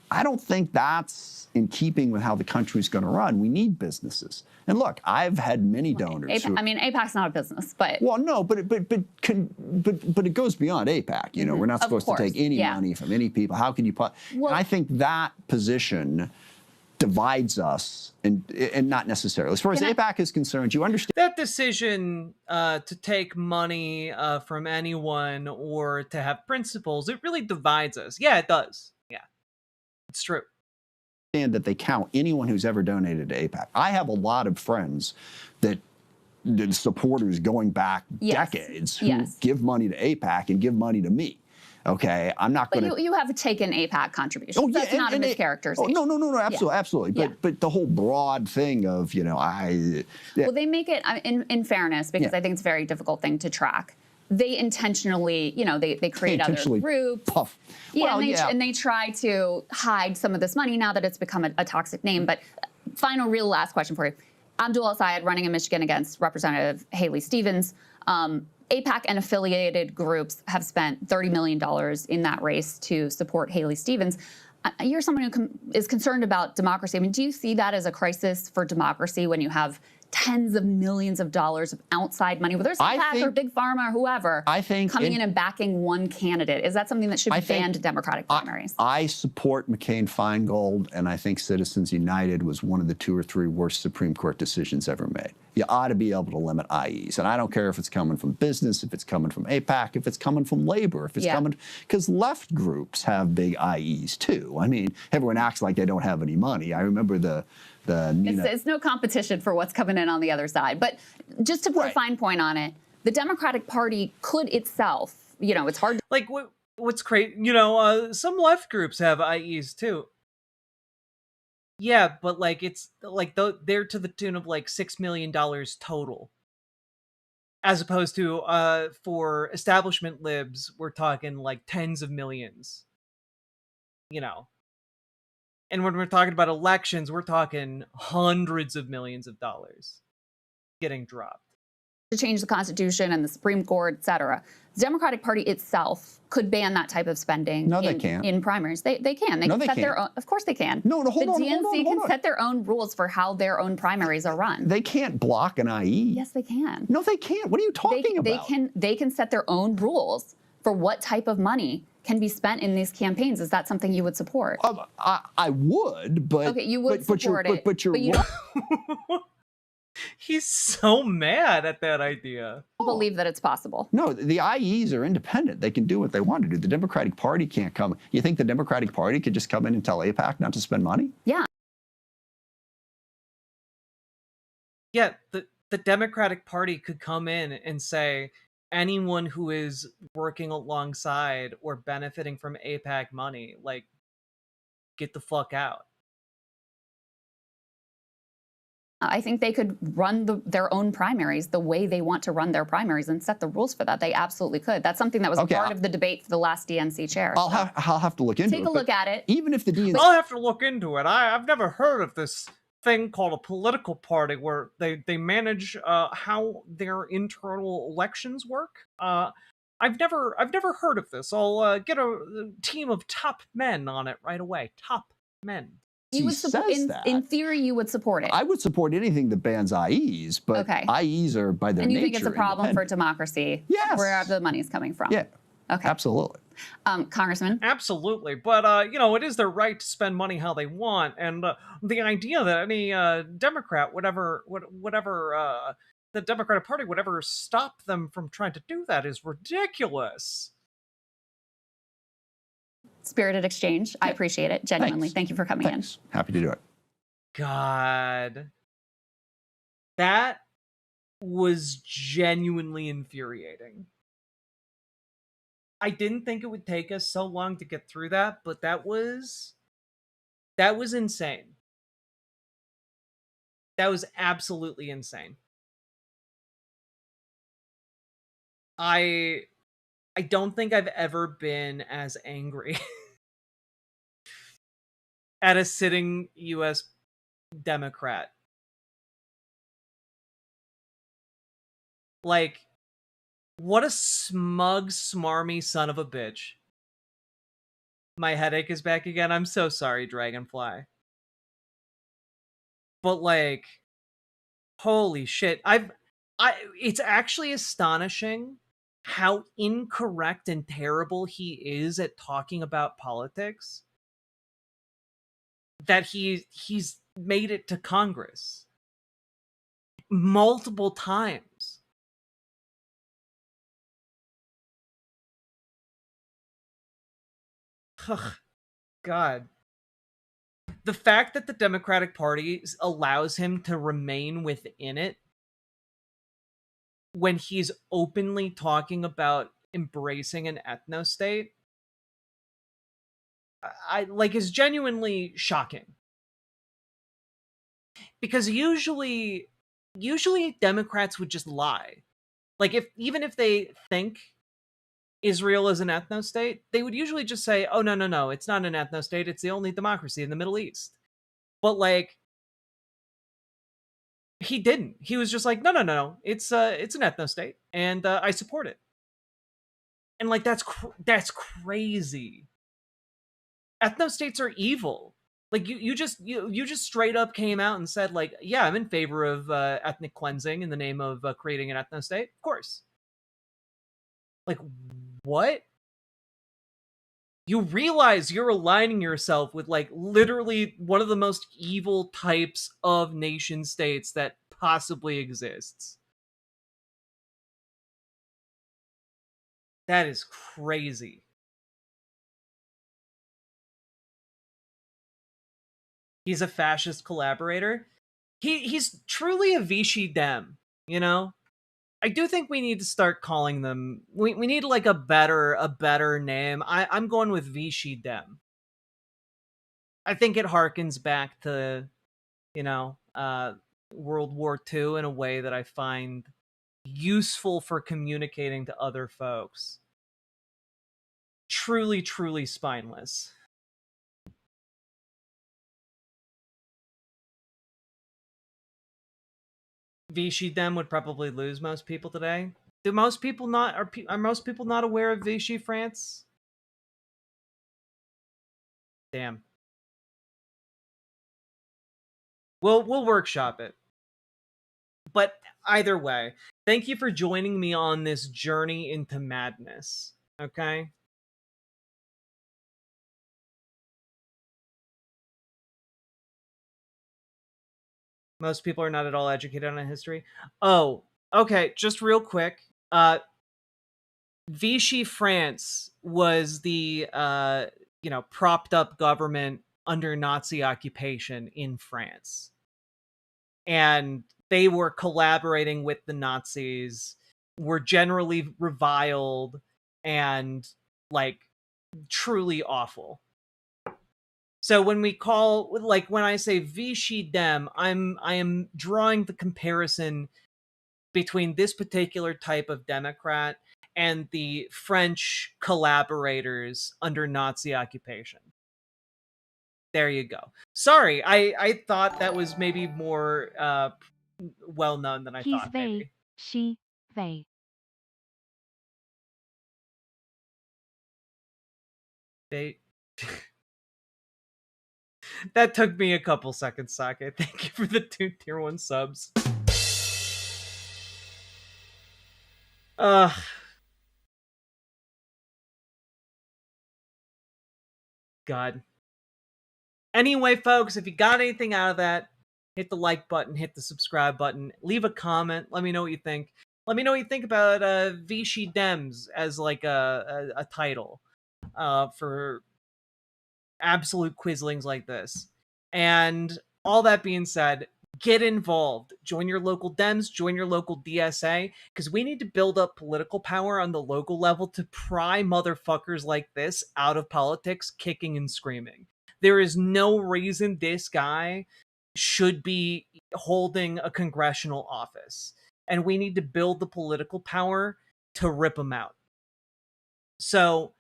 I don't think that's in keeping with how the country's going to run. We need businesses. And look, I've had many donors.
AIPAC's not a business, but
well, no, but it goes beyond AIPAC. You know, we're not supposed to take any money from any people. How can you put? Well, I think that position divides us, and not necessarily. As far as AIPAC is concerned, you understand
that decision to take money from anyone or to have principles. It really divides us. Yeah, it does. Yeah, it's true.
And that they count anyone who's ever donated to AIPAC. I have a lot of friends that supporters going back decades who give money to AIPAC and give money to me. Okay, I'm not going to.
But you have taken AIPAC contributions. Oh, yeah, that's not a mischaracterization.
Oh, no, absolutely. But the whole broad thing of, you know,
Well, they make it, in fairness, because I think it's a very difficult thing to track. They intentionally, you know, they create other groups.
Puff.
Yeah, and they try to hide some of this money now that it's become a toxic name. But final, real last question for you. Abdul El-Sayed running in Michigan against Representative Haley Stevens. AIPAC and affiliated groups have spent $30 million in that race to support Haley Stevens. You're someone who is concerned about democracy. I mean, do you see that as a crisis for democracy when you have tens of millions of dollars of outside money, whether it's AIPAC or Big Pharma or whoever, coming in and backing one candidate? Is that something that should be banned in Democratic primaries?
I support McCain-Feingold, and I think Citizens United was one of the 2 or 3 worst Supreme Court decisions ever made. You ought to be able to limit IEs. And I don't care if it's coming from business, if it's coming from AIPAC, if it's coming from labor, if it's coming... Because left groups have big IEs, too. I mean, everyone acts like they don't have any money. I remember it's no competition
for what's coming in on the other side. But just to put a fine point on it, the Democratic Party could itself, you know, it's hard to...
Like, what's crazy, you know, some left groups have IEs, too. Yeah, but, like, it's, like, they're to the tune of, like, $6 million total. As opposed to, for establishment libs, we're talking, like, tens of millions. You know. And when we're talking about elections, we're talking hundreds of millions of dollars getting dropped.
To change the Constitution and the Supreme Court, et cetera. The Democratic Party itself could ban that type of spending.
No, they can't.
In primaries. They can. They can set their own. Of course they can.
No, hold on.
The DNC can set their own rules for how their own primaries are run.
They can't block an IE.
Yes, they can.
No, they can't. What are you talking about?
They can set their own rules for what type of money can be spent in these campaigns. Is that something you would support?
I would, but...
Okay, you would support it.
But
you don't...
He's so mad at that idea.
I believe that it's possible.
No, the IEs are independent. They can do what they want to do. The Democratic Party can't come. You think the Democratic Party could just come in and tell AIPAC not to spend money?
Yeah.
Yeah, the Democratic Party could come in and say, anyone who is working alongside or benefiting from AIPAC money, like, get the fuck out.
I think they could run their own primaries the way they want to run their primaries and set the rules for that. They absolutely could. That's something that was part of the debate for the last DNC chair.
I'll have to look into it.
Take a look at it.
Even if the DNC...
I'll have to look into it. I've never heard of this thing called a political party where they manage how their internal elections work. I've never heard of this. I'll get a team of top men on it right away. Top men.
You would support, in theory, you would support it.
I would support anything that bans IEs, but IEs are by their nature.
And you think it's a problem for democracy?
Yes.
Wherever the money's coming from?
Yeah.
Okay.
Absolutely.
Congressman?
Absolutely. But, you know, it is their right to spend money how they want. And the idea that any Democrat would ever, the Democratic Party would ever stop them from trying to do that is ridiculous.
spirited exchange. I appreciate it, genuinely.
Thanks.
Thank you for coming
Thanks. Happy to do it.
God. That was genuinely infuriating. I didn't think it would take us so long to get through that, but that was insane. That was absolutely insane. I don't think I've ever been as angry at a sitting US Democrat. Like, what a smug, smarmy son of a bitch. My headache is back again. I'm so sorry, Dragonfly. But like, holy shit. It's actually astonishing how incorrect and terrible he is at talking about politics that he's made it to Congress multiple times. Ugh, God. The fact that the Democratic Party allows him to remain within it when he's openly talking about embracing an ethno-state, I like, is genuinely shocking. Because usually Democrats would just lie. Like, even if they think Israel is an ethno-state, they would usually just say, oh, no, it's not an ethno-state, it's the only democracy in the Middle East. But like, he didn't. He was just like, no, it's an ethno-state, and I support it. And like, that's crazy. Ethno-states are evil. Like, you just straight up came out and said, like, yeah, I'm in favor of ethnic cleansing in the name of creating an ethno-state. Of course. Like, what? You realize you're aligning yourself with, like, literally one of the most evil types of nation states that possibly exists. That is crazy. He's a fascist collaborator. He's truly a Vichy Dem, you know? I do think we need to start calling them, we need like a better name. I'm going with Vichy Dem. I think it harkens back to, you know, World War II in a way that I find useful for communicating to other folks. Truly, truly spineless. Vichy Dem would probably lose most people today. Do most people not, are most people not aware of Vichy France? Damn. We'll workshop it. But either way, thank you for joining me on this journey into madness. Okay? Most people are not at all educated on history. Oh, okay, just real quick. Vichy France was the propped up government under Nazi occupation in France. And they were collaborating with the Nazis, were generally reviled, and like truly awful. So when I say Vichy Dem, I am drawing the comparison between this particular type of Democrat and the French collaborators under Nazi occupation. There you go. Sorry, I thought that was maybe more well known than I
He's
thought.
they,
Maybe.
she, they.
They. That took me a couple seconds, Sake. Thank you for the 2 tier 1 subs. God. Anyway, folks, if you got anything out of that, hit the like button, hit the subscribe button, leave a comment, let me know what you think. Let me know what you think about Vichy Dems as like a title for absolute quislings like this. And all that being said, get involved. Join your local Dems, join your local DSA, because we need to build up political power on the local level to pry motherfuckers like this out of politics, kicking and screaming. There is no reason this guy should be holding a congressional office. And we need to build the political power to rip him out. So,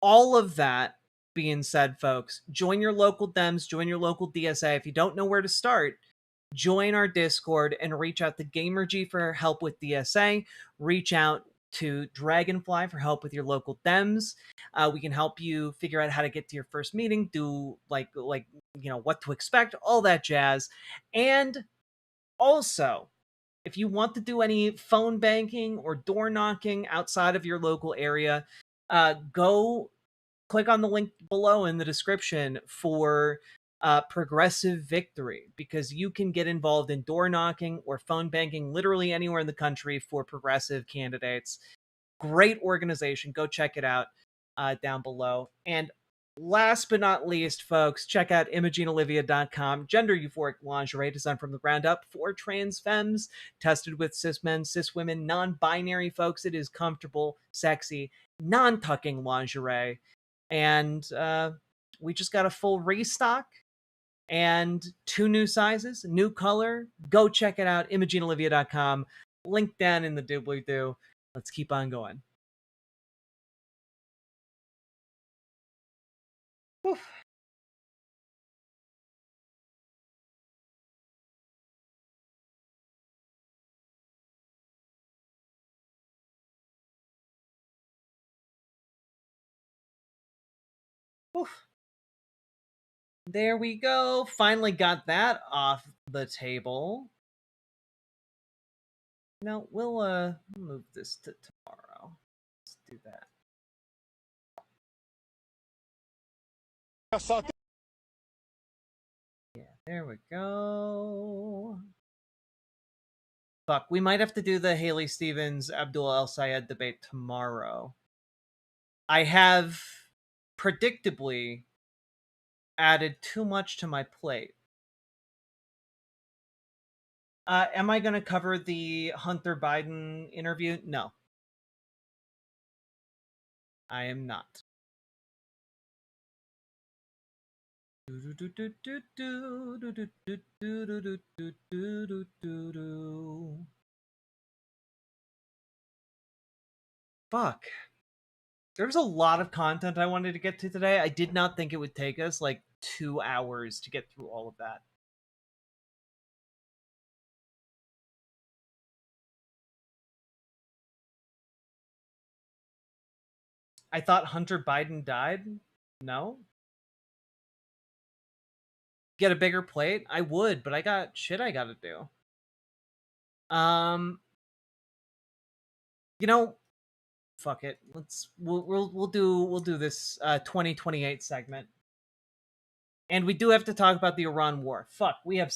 all of that being said, folks, join your local Dems, join your local DSA. If you don't know where to start, join our Discord and reach out to GamerG for help with DSA. Reach out to Dragonfly for help with your local Dems. We can help you figure out how to get to your first meeting, do like what to expect, all that jazz. And also, if you want to do any phone banking or door knocking outside of your local area, go click on the link below in the description for Progressive Victory, because you can get involved in door knocking or phone banking literally anywhere in the country for progressive candidates. Great organization. Go check it out down below. And last but not least, folks, check out ImogeneOlivia.com. Gender euphoric lingerie designed from the ground up for trans femmes, tested with cis men, cis women, non-binary folks. It is comfortable, sexy, non-tucking lingerie. And we just got a full restock and 2 new sizes, new color. Go check it out, ImogeneOlivia.com. Link down in the doobly-doo. Let's keep on going. Oof. Oof. There we go. Finally got that off the table. Now we'll move this to tomorrow. Let's do that. Yeah, there we go. Fuck, we might have to do the Haley Stevens Abdul El Sayed debate tomorrow. I have predictably added too much to my plate. Am I going to cover the Hunter Biden interview? No. I am not. Fuck. There's a lot of content I wanted to get to today. I did not think it would take us like 2 hours to get through all of that. I thought Hunter Biden died. No? Get a bigger plate? I would, but I got shit I gotta do. You know, fuck it. We'll do this 2028 segment. And we do have to talk about the Iran war. Fuck, we have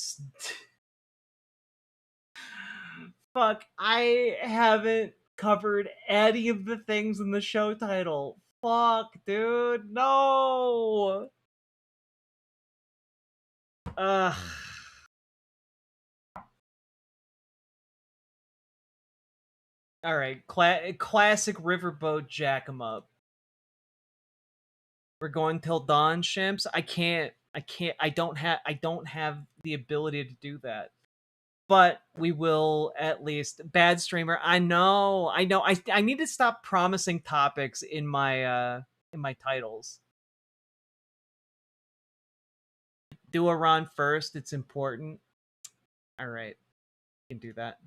fuck, I haven't covered any of the things in the show title. Fuck, dude. No. Ugh. All right, classic riverboat jack 'em up. We're going till dawn, Shimps. I don't have the ability to do that. But we will at least. Bad streamer. I know. I need to stop promising topics in my titles. Do Iran first. It's important. All right, you can do that.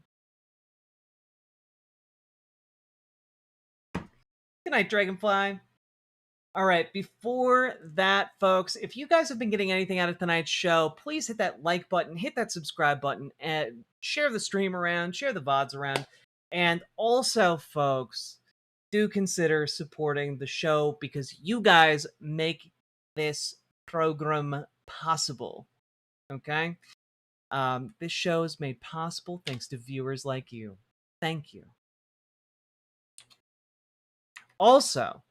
Good night, Dragonfly. All right, before that, folks, if you guys have been getting anything out of tonight's show, please hit that like button, hit that subscribe button, and share the stream around, share the VODs around. And also, folks, do consider supporting the show because you guys make this program possible. Okay? This show is made possible thanks to viewers like you. Thank you. Also,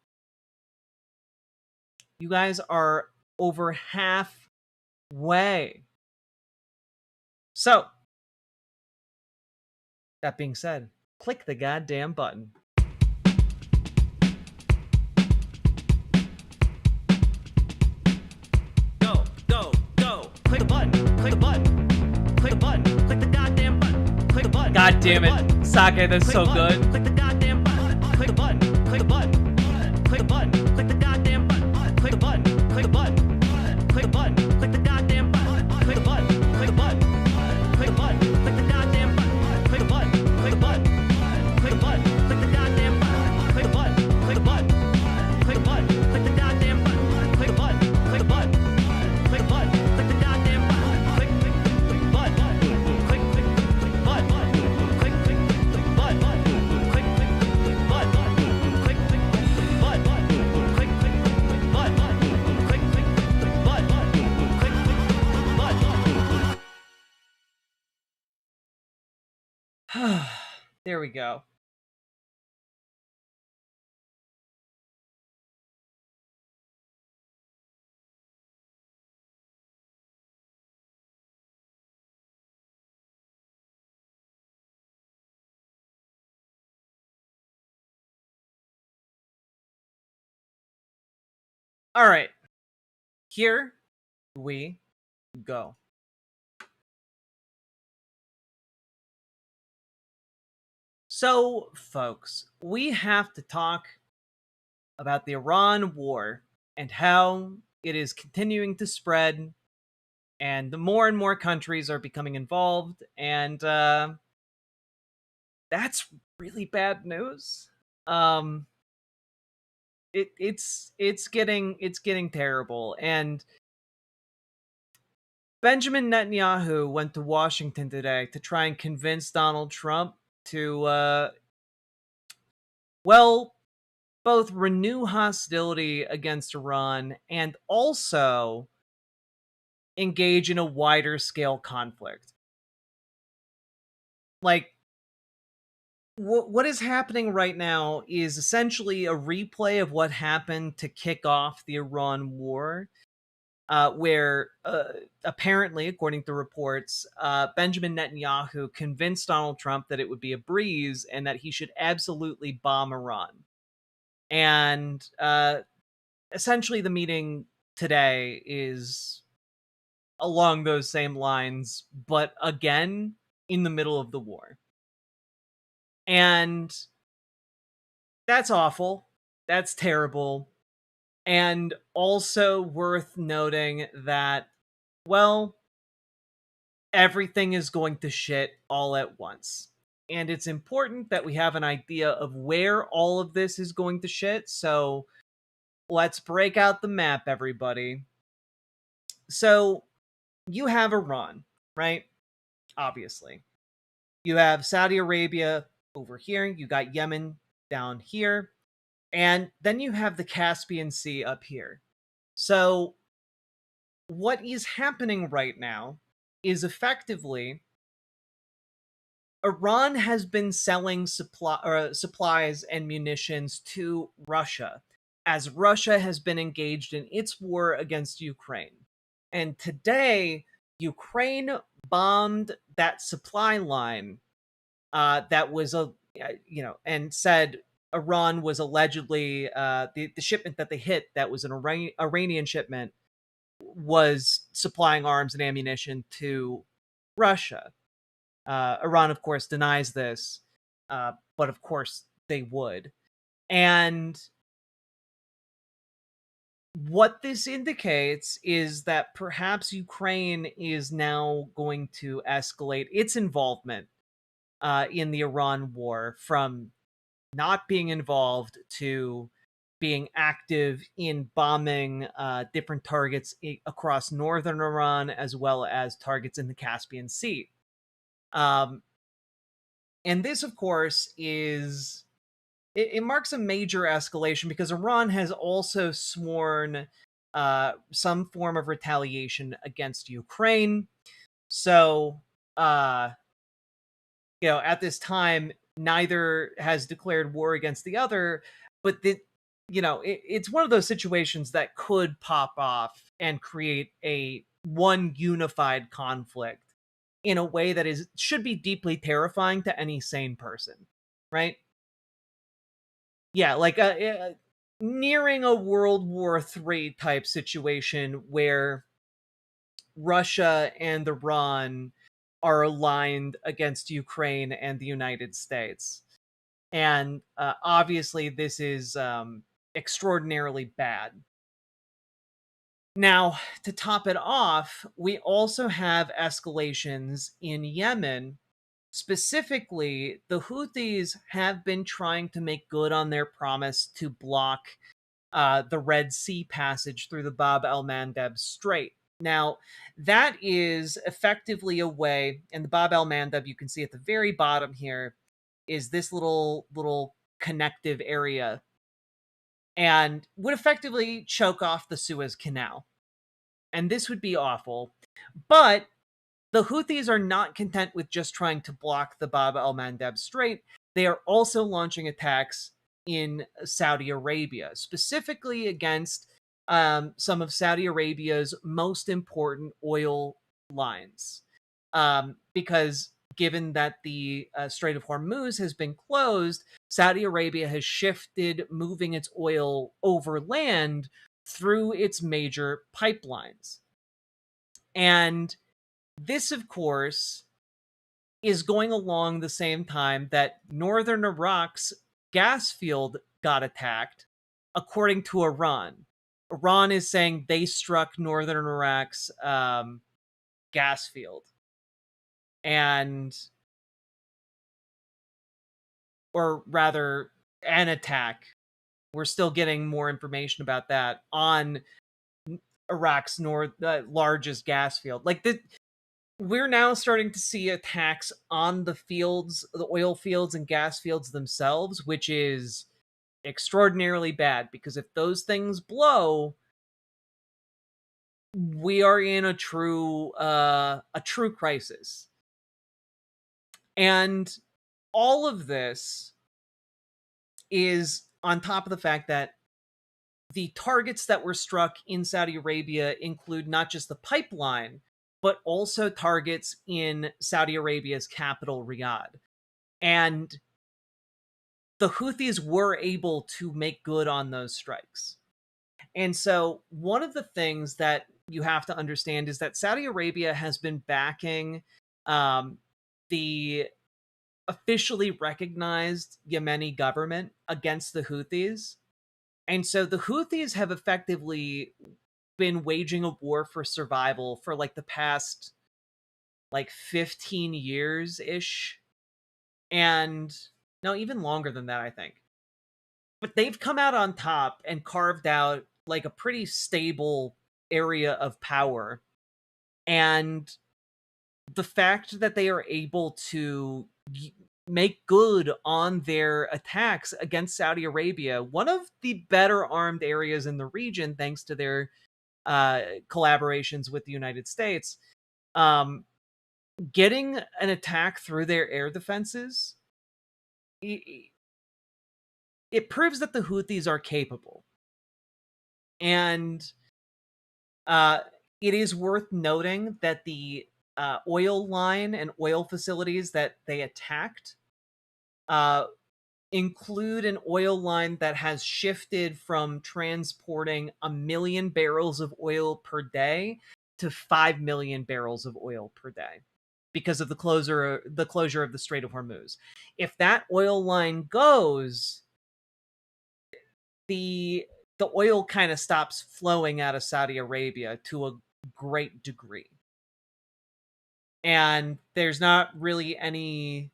you guys are over halfway. So, that being said, click the goddamn button. Go, go, go. Click the button. Click the button. Click the button. Click the goddamn button. Click the button. God damn it. Sake, that's so good. Click the goddamn button. Click the button. Click the button. Click the button. Click the goddamn button. Click the button. Click the button. Click the button. Click the goddamn button. Click the button. Click the button. Click the button. Click the goddamn button. Click the button. Click the button. Click the button. Click the goddamn button. Click the button. Click the button. Click the button. Click the goddamn button. Click the button. Click the button. Click the button. Click the goddamn button. Click button. Click button. Click button. There we go. All right. Here we go. So, folks, we have to talk about the Iran war and how it is continuing to spread, and the more and more countries are becoming involved, and that's really bad news. It's getting terrible, and Benjamin Netanyahu went to Washington today to try and convince Donald Trump to both renew hostility against Iran and also engage in a wider scale conflict. Like, what is happening right now is essentially a replay of what happened to kick off the Iran war, where apparently, according to reports, Benjamin Netanyahu convinced Donald Trump that it would be a breeze and that he should absolutely bomb Iran. And essentially, the meeting today is along those same lines, but again, in the middle of the war. And that's awful. That's terrible. And also worth noting that, well, everything is going to shit all at once. And it's important that we have an idea of where all of this is going to shit. So let's break out the map, everybody. So you have Iran, right? Obviously. You have Saudi Arabia over here. You got Yemen down here. And then you have the Caspian Sea up here. So what is happening right now is effectively Iran has been selling supplies and munitions to Russia, as Russia has been engaged in its war against Ukraine. And today, Ukraine bombed that supply line that was and said Iran was allegedly the shipment that they hit that was an Iranian shipment was supplying arms and ammunition to Russia. Iran, of course, denies this, but of course they would. And what this indicates is that perhaps Ukraine is now going to escalate its involvement in the Iran war from not being involved to being active in bombing different targets across northern Iran as well as targets in the Caspian Sea. And this, of course, it marks a major escalation because Iran has also sworn some form of retaliation against Ukraine. So, at this time, neither has declared war against the other, but it's one of those situations that could pop off and create one unified conflict in a way that should be deeply terrifying to any sane person, right? Yeah, like nearing a World War III type situation where Russia and Iran are aligned against Ukraine and the United States. And obviously, this is extraordinarily bad. Now, to top it off, we also have escalations in Yemen. Specifically, the Houthis have been trying to make good on their promise to block the Red Sea passage through the Bab el-Mandeb Strait. Now, that is effectively a way, and the Bab el-Mandeb, you can see at the very bottom here, is this little connective area, and would effectively choke off the Suez Canal. And this would be awful. But the Houthis are not content with just trying to block the Bab el-Mandeb Strait. They are also launching attacks in Saudi Arabia, specifically against some of Saudi Arabia's most important oil lines. Because given that the Strait of Hormuz has been closed, Saudi Arabia has shifted moving its oil over land through its major pipelines. And this, of course, is going along the same time that northern Iraq's gas field got attacked, according to Iran. Iran is saying they struck northern Iraq's gas field. Or rather, an attack. We're still getting more information about that on Iraq's largest gas field. We're now starting to see attacks on the fields, the oil fields and gas fields themselves, which is extraordinarily bad, because if those things blow, we are in a true crisis. And all of this is on top of the fact that the targets that were struck in Saudi Arabia include not just the pipeline, but also targets in Saudi Arabia's capital, Riyadh. And the Houthis were able to make good on those strikes. And so one of the things that you have to understand is that Saudi Arabia has been backing the officially recognized Yemeni government against the Houthis. And so the Houthis have effectively been waging a war for survival for the past 15 years ish, and no, even longer than that, I think. But they've come out on top and carved out a pretty stable area of power. And the fact that they are able to make good on their attacks against Saudi Arabia, one of the better armed areas in the region, thanks to their collaborations with the United States, getting an attack through their air defenses, it proves that the Houthis are capable. And it is worth noting that the oil line and oil facilities that they attacked include an oil line that has shifted from transporting 1 million barrels of oil per day to 5 million barrels of oil per day because of the closure of the Strait of Hormuz. If that oil line goes, the oil kind of stops flowing out of Saudi Arabia to a great degree. And there's not really any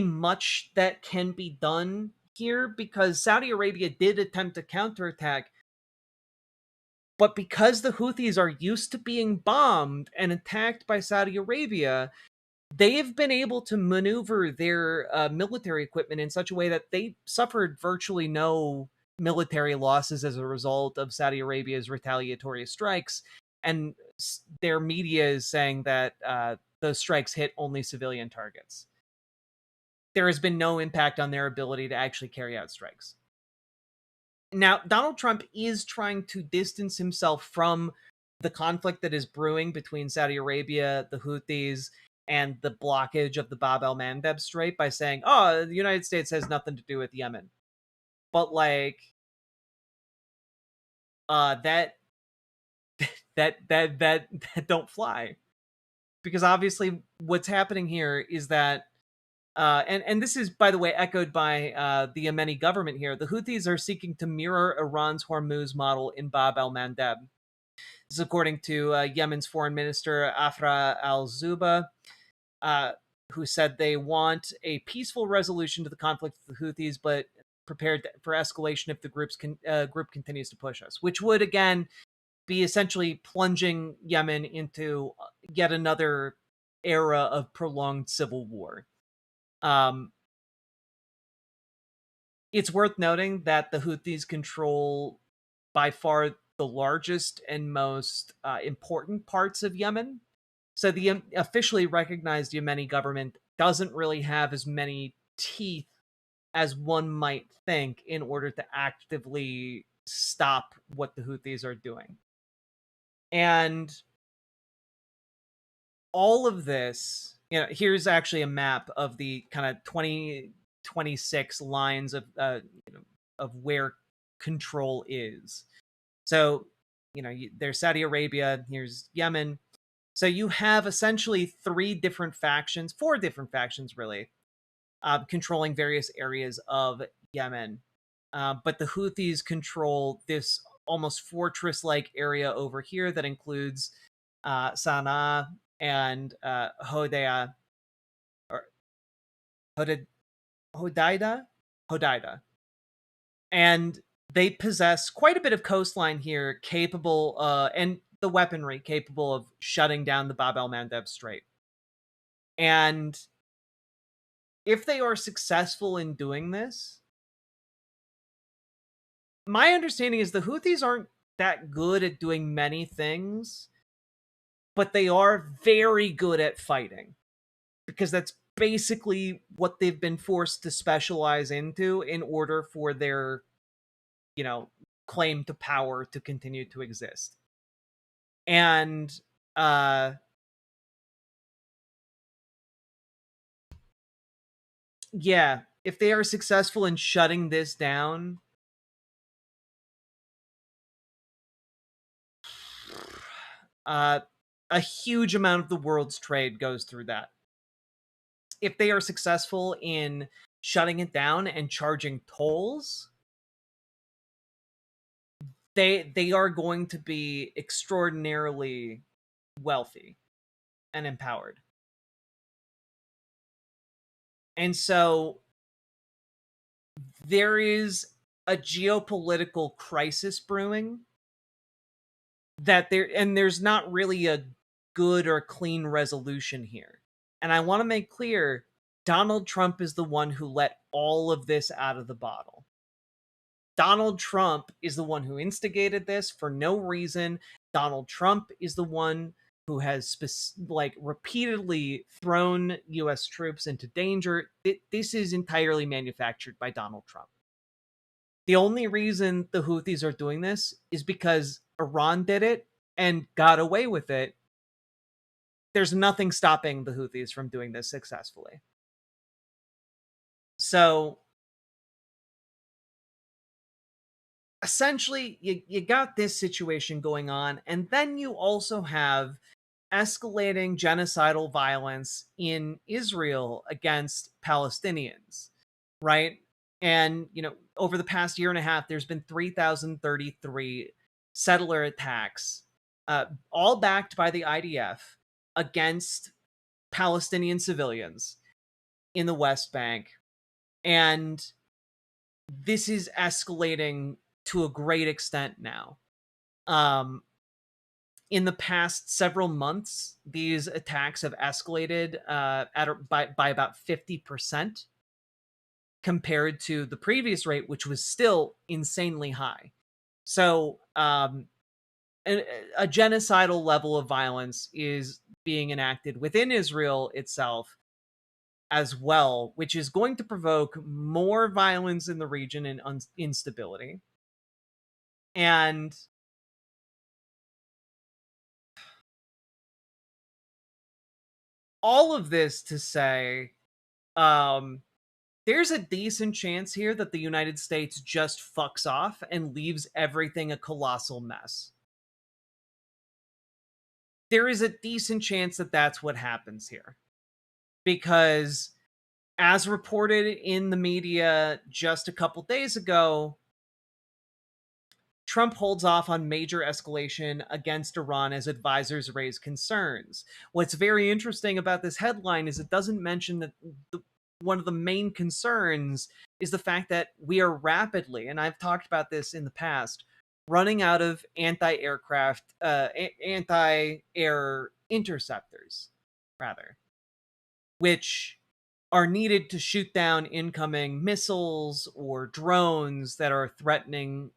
much that can be done here, because Saudi Arabia did attempt a counterattack, but because the Houthis are used to being bombed and attacked by Saudi Arabia, they've been able to maneuver their military equipment in such a way that they suffered virtually no military losses as a result of Saudi Arabia's retaliatory strikes. And their media is saying that those strikes hit only civilian targets. There has been no impact on their ability to actually carry out strikes. Now, Donald Trump is trying to distance himself from the conflict that is brewing between Saudi Arabia, the Houthis, and the blockage of the Bab el-Mandeb Strait by saying, "Oh, the United States has nothing to do with Yemen." But like, that don't fly, because obviously what's happening here is that, and this is, by the way, echoed by the Yemeni government here. The Houthis are seeking to mirror Iran's Hormuz model in Bab el-Mandeb. This is according to Yemen's foreign minister Afra al-Zuba, who said they want a peaceful resolution to the conflict with the Houthis, but prepared for escalation if the group continues to push us, which would, again, be essentially plunging Yemen into yet another era of prolonged civil war. It's worth noting that the Houthis control by far the largest and most important parts of Yemen. So the officially recognized Yemeni government doesn't really have as many teeth as one might think in order to actively stop what the Houthis are doing. And all of this, here's actually a map of the kind of 2026 lines of where control is. So, there's Saudi Arabia, here's Yemen. So you have essentially four different factions really, controlling various areas of Yemen. But the Houthis control this almost fortress-like area over here that includes Sana'a and Hodeidah. And they possess quite a bit of coastline here, capable, and the weaponry capable of shutting down the Bab el-Mandeb Strait. And if they are successful in doing this, my understanding is the Houthis aren't that good at doing many things, but they are very good at fighting, because that's basically what they've been forced to specialize into in order for their, claim to power to continue to exist. And yeah, if they are successful in shutting this down, a huge amount of the world's trade goes through that. If they are successful in shutting it down and charging tolls, they are going to be extraordinarily wealthy and empowered. And so there is a geopolitical crisis brewing there's not really a good or clean resolution here. And I want to make clear, Donald Trump is the one who let all of this out of the bottle. Donald Trump is the one who instigated this for no reason. Donald Trump is the one who has repeatedly thrown U.S. troops into danger. This is entirely manufactured by Donald Trump. The only reason the Houthis are doing this is because Iran did it and got away with it. There's nothing stopping the Houthis from doing this successfully. So essentially, you got this situation going on, and then you also have escalating genocidal violence in Israel against Palestinians, right? And, over the past year and a half, there's been 3,033 settler attacks, all backed by the IDF, against Palestinian civilians in the West Bank. And this is escalating to a great extent now. In the past several months, these attacks have escalated by about 50% compared to the previous rate, which was still insanely high. So a genocidal level of violence is being enacted within Israel itself as well, which is going to provoke more violence in the region and instability. And all of this to say, there's a decent chance here that the United States just fucks off and leaves everything a colossal mess. There is a decent chance that that's what happens here. Because, as reported in the media just a couple days ago, Trump holds off on major escalation against Iran as advisors raise concerns. What's very interesting about this headline is it doesn't mention that one of the main concerns is the fact that we are rapidly, and I've talked about this in the past, running out of anti-air interceptors, rather, which are needed to shoot down incoming missiles or drones that are threatening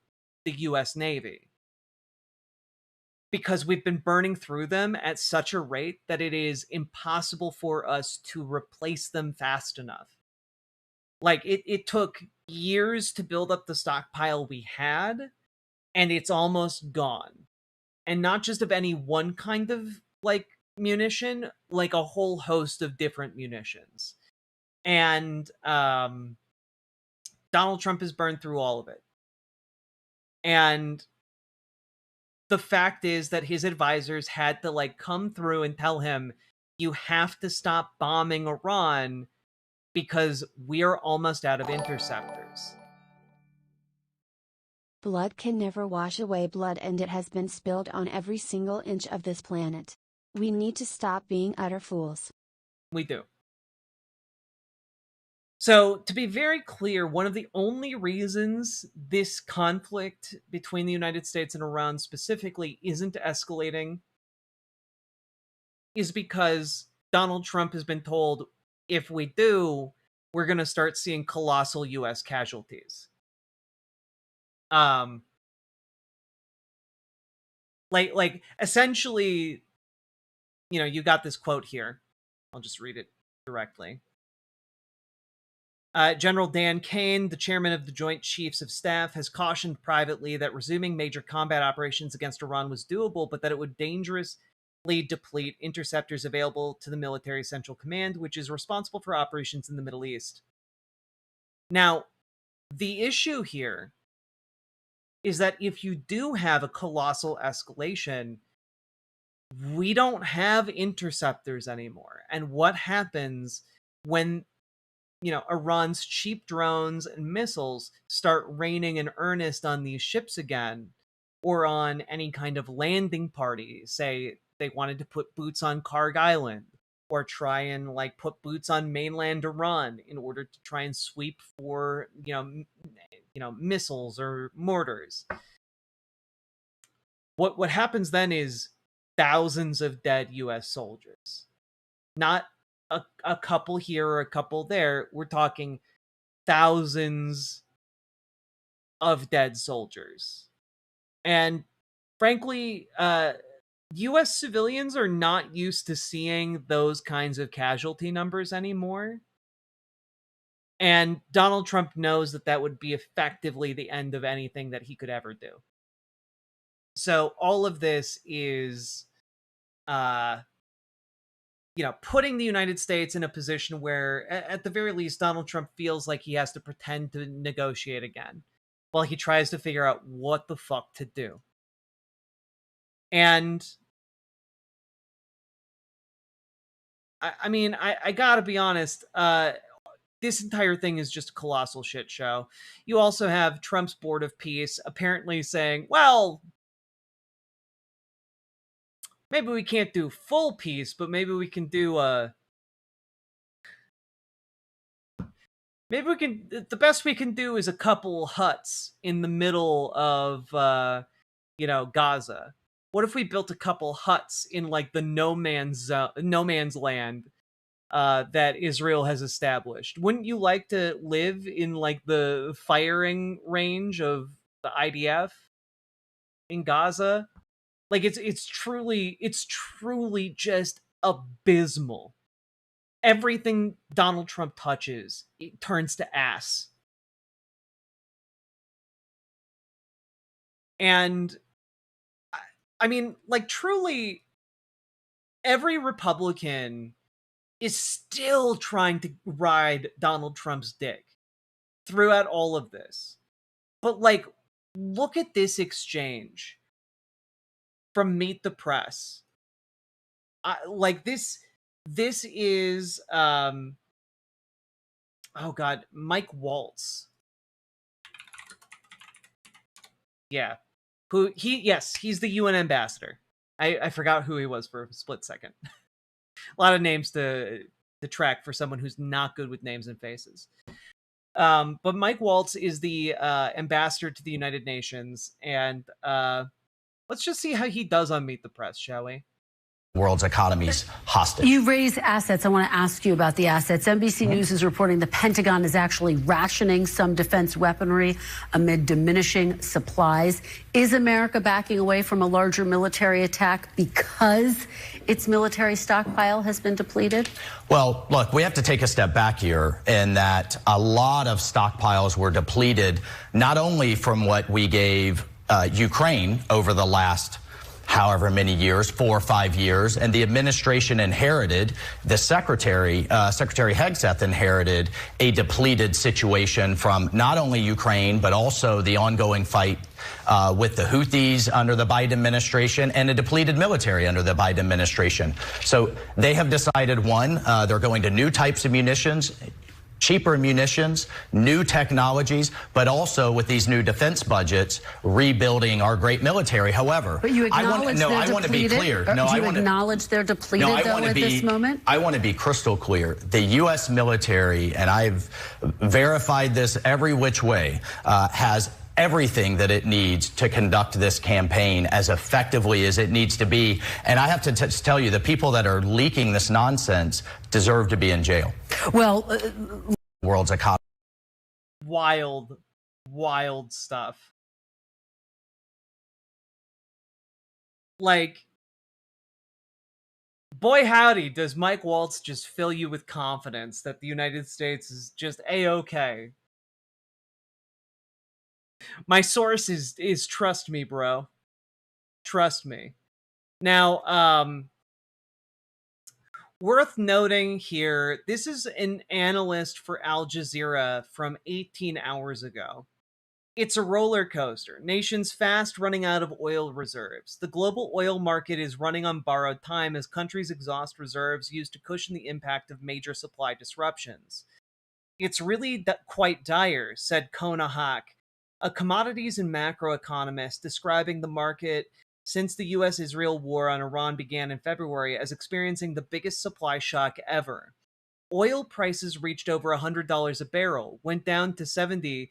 the US Navy. Because we've been burning through them at such a rate that it is impossible for us to replace them fast enough. Like, it took years to build up the stockpile we had, and it's almost gone. And not just of any one kind of, like, munition, like a whole host of different munitions. And Donald Trump has burned through all of it. And the fact is that his advisors had to, like, come through and tell him, you have to stop bombing Iran because we're almost out of interceptors.
Blood can never wash away blood, and it has been spilled on every single inch of this planet. We need to stop being utter fools.
We do. So, to be very clear, one of the only reasons this conflict between the United States and Iran specifically isn't escalating is because Donald Trump has been told, if we do, we're going to start seeing colossal US casualties. Like essentially, you know, you got this quote here. I'll just read it directly. General Dan Kane, the chairman of the Joint Chiefs of Staff, has cautioned privately that resuming major combat operations against Iran was doable, but that it would dangerously deplete interceptors available to the military central command, which is responsible for operations in the Middle East. Now, the issue here is that if you do have a colossal escalation, we don't have interceptors anymore. And what happens when, you know, Iran's cheap drones and missiles start raining in earnest on these ships again, or on any kind of landing party? Say they wanted to put boots on Karg Island, or try and, like, put boots on mainland Iran in order to try and sweep for, you know, missiles or mortars. What happens then is thousands of dead US soldiers. Not a couple here or a couple there. We're talking thousands of dead soldiers. And frankly, US civilians are not used to seeing those kinds of casualty numbers anymore. And Donald Trump knows that that would be effectively the end of anything that he could ever do. So all of this is, you know, putting the United States in a position where, at the very least, Donald Trump feels like he has to pretend to negotiate again while he tries to figure out what the fuck to do. And I mean, I gotta be honest, this entire thing is just a colossal shit show. You also have Trump's Board of Peace apparently saying, well, maybe we can't do full peace, but maybe we can do maybe we can, the best we can do is a couple huts in the middle of, you know, Gaza. What if we built a couple huts in, like, the no man's land that Israel has established? Wouldn't you like to live in, like, the firing range of the IDF in Gaza? Like, it's truly just abysmal. Everything Donald Trump touches, it turns to ass. And I mean, like, truly, every Republican is still trying to ride Donald Trump's dick throughout all of this. But, like, look at this exchange from Meet the Press. Like, this is, oh god, Mike Waltz. Yeah. He's the UN ambassador. I forgot who he was for a split second. A lot of names to track for someone who's not good with names and faces. But Mike Waltz is the ambassador to the United Nations, and let's just see how he does on Meet the Press, shall we?
World's economies hostage.
You raise assets. I want to ask you about the assets. NBC News is reporting the Pentagon is actually rationing some defense weaponry amid diminishing supplies. Is America backing away from a larger military attack because its military stockpile has been depleted?
Well, look, we have to take a step back here in that a lot of stockpiles were depleted, not only from what we gave Ukraine over the last however many years, 4 or 5 years, and the administration inherited, the Secretary Hegseth inherited a depleted situation from not only Ukraine, but also the ongoing fight with the Houthis under the Biden administration and a depleted military under the Biden administration. So they have decided, one, they're going to new types of munitions, cheaper munitions, new technologies, but also with these new defense budgets, rebuilding our great military. However,
but you acknowledge
I want to be clear.
Do you acknowledge they're depleted at this moment?
I want to be crystal clear. The U.S. military, and I've verified this every which way, has everything that it needs to conduct this campaign as effectively as it needs to be. And I have to tell you, the people that are leaking this nonsense deserve to be in jail.
Well,
world's economy.
Wild stuff. Like, boy howdy, does Mike Waltz just fill you with confidence that the United States is just A-okay. My source is trust me, bro. Trust me. Now, worth noting here, this is an analyst for Al Jazeera from 18 hours ago. It's a roller coaster. Nations fast running out of oil reserves. The global oil market is running on borrowed time as countries exhaust reserves used to cushion the impact of major supply disruptions. It's really quite dire, said Kona Hack, a commodities and macroeconomist describing the market since the US-Israel war on Iran began in February as experiencing the biggest supply shock ever. Oil prices reached over $100 a barrel, went down to $70,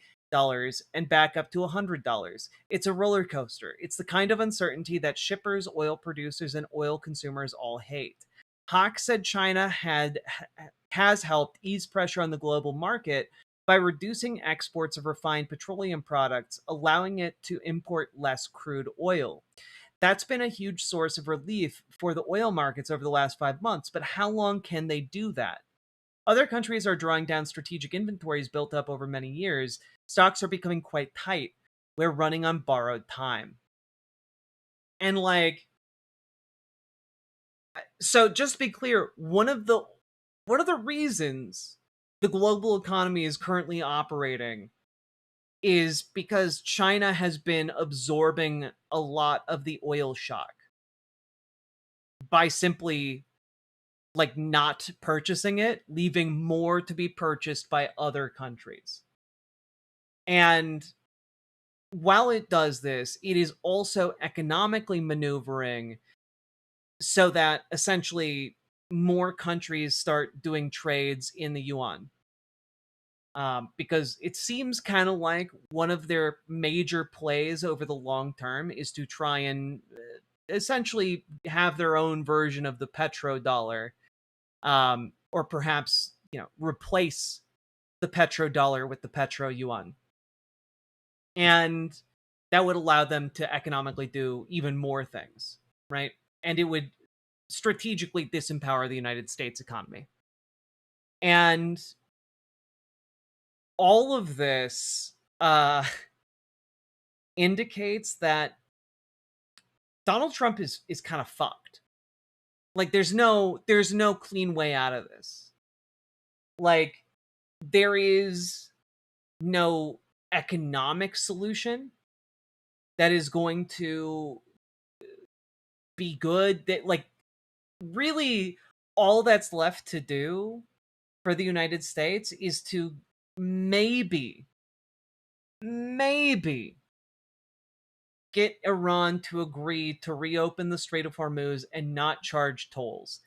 and back up to $100. It's a roller coaster. It's the kind of uncertainty that shippers, oil producers, and oil consumers all hate. Hawk said China has helped ease pressure on the global market by reducing exports of refined petroleum products, allowing it to import less crude oil. That's been a huge source of relief for the oil markets over the last 5 months, but how long can they do that? Other countries are drawing down strategic inventories built up over many years. Stocks are becoming quite tight. We're running on borrowed time. And like, so just to be clear, one of the reasons the global economy is currently operating is because China has been absorbing a lot of the oil shock by simply like not purchasing it, leaving more to be purchased by other countries. And while it does this, it is also economically maneuvering so that essentially more countries start doing trades in the yuan. Because it seems kind of like one of their major plays over the long term is to try and essentially have their own version of the petrodollar, or perhaps, replace the petrodollar with the petro yuan. And that would allow them to economically do even more things, right? And it would strategically disempower the United States economy. And all of this indicates that Donald Trump is kind of fucked. Like there's no clean way out of this. Like there is no economic solution that is going to be good. That like really all that's left to do for the United States is to maybe get Iran to agree to reopen the Strait of Hormuz and not charge tolls.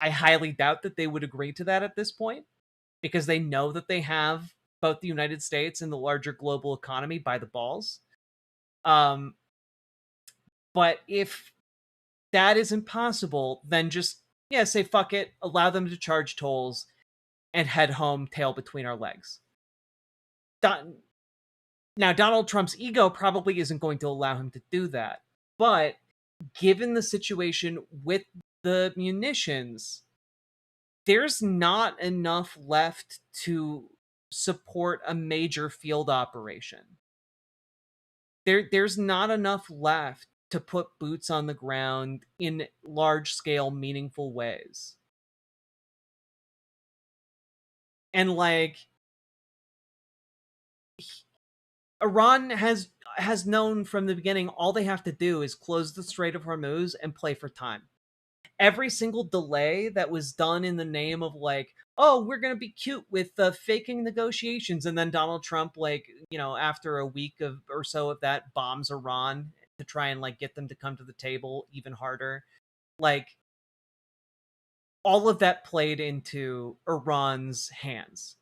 I highly doubt that they would agree to that at this point because they know that they have both the United States and the larger global economy by the balls. But if that isn't possible, then just, yeah, say fuck it, allow them to charge tolls, and head home tail between our legs. Now, Donald Trump's ego probably isn't going to allow him to do that. But given the situation with the munitions, there's not enough left to support a major field operation. There's not enough left to put boots on the ground in large-scale, meaningful ways. And like Iran has known from the beginning all they have to do is close the Strait of Hormuz and play for time. Every single delay that was done in the name of like, oh, we're going to be cute with faking negotiations, and then Donald Trump, like, you know, after a week of or so of that, bombs Iran to try and like get them to come to the table even harder. Like all of that played into Iran's hands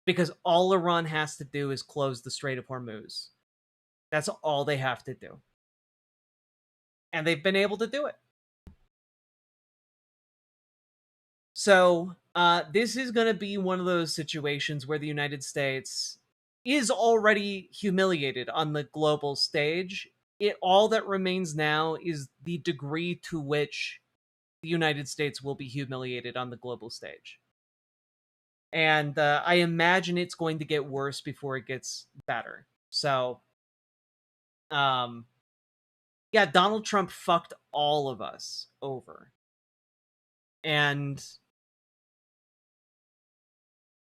because all Iran has to do is close the Strait of Hormuz. That's all they have to do. And they've been able to do it. So this is going to be one of those situations where the United States is already humiliated on the global stage. All that remains now is the degree to which the United States will be humiliated on the global stage. And I imagine it's going to get worse before it gets better. So, yeah, Donald Trump fucked all of us over. And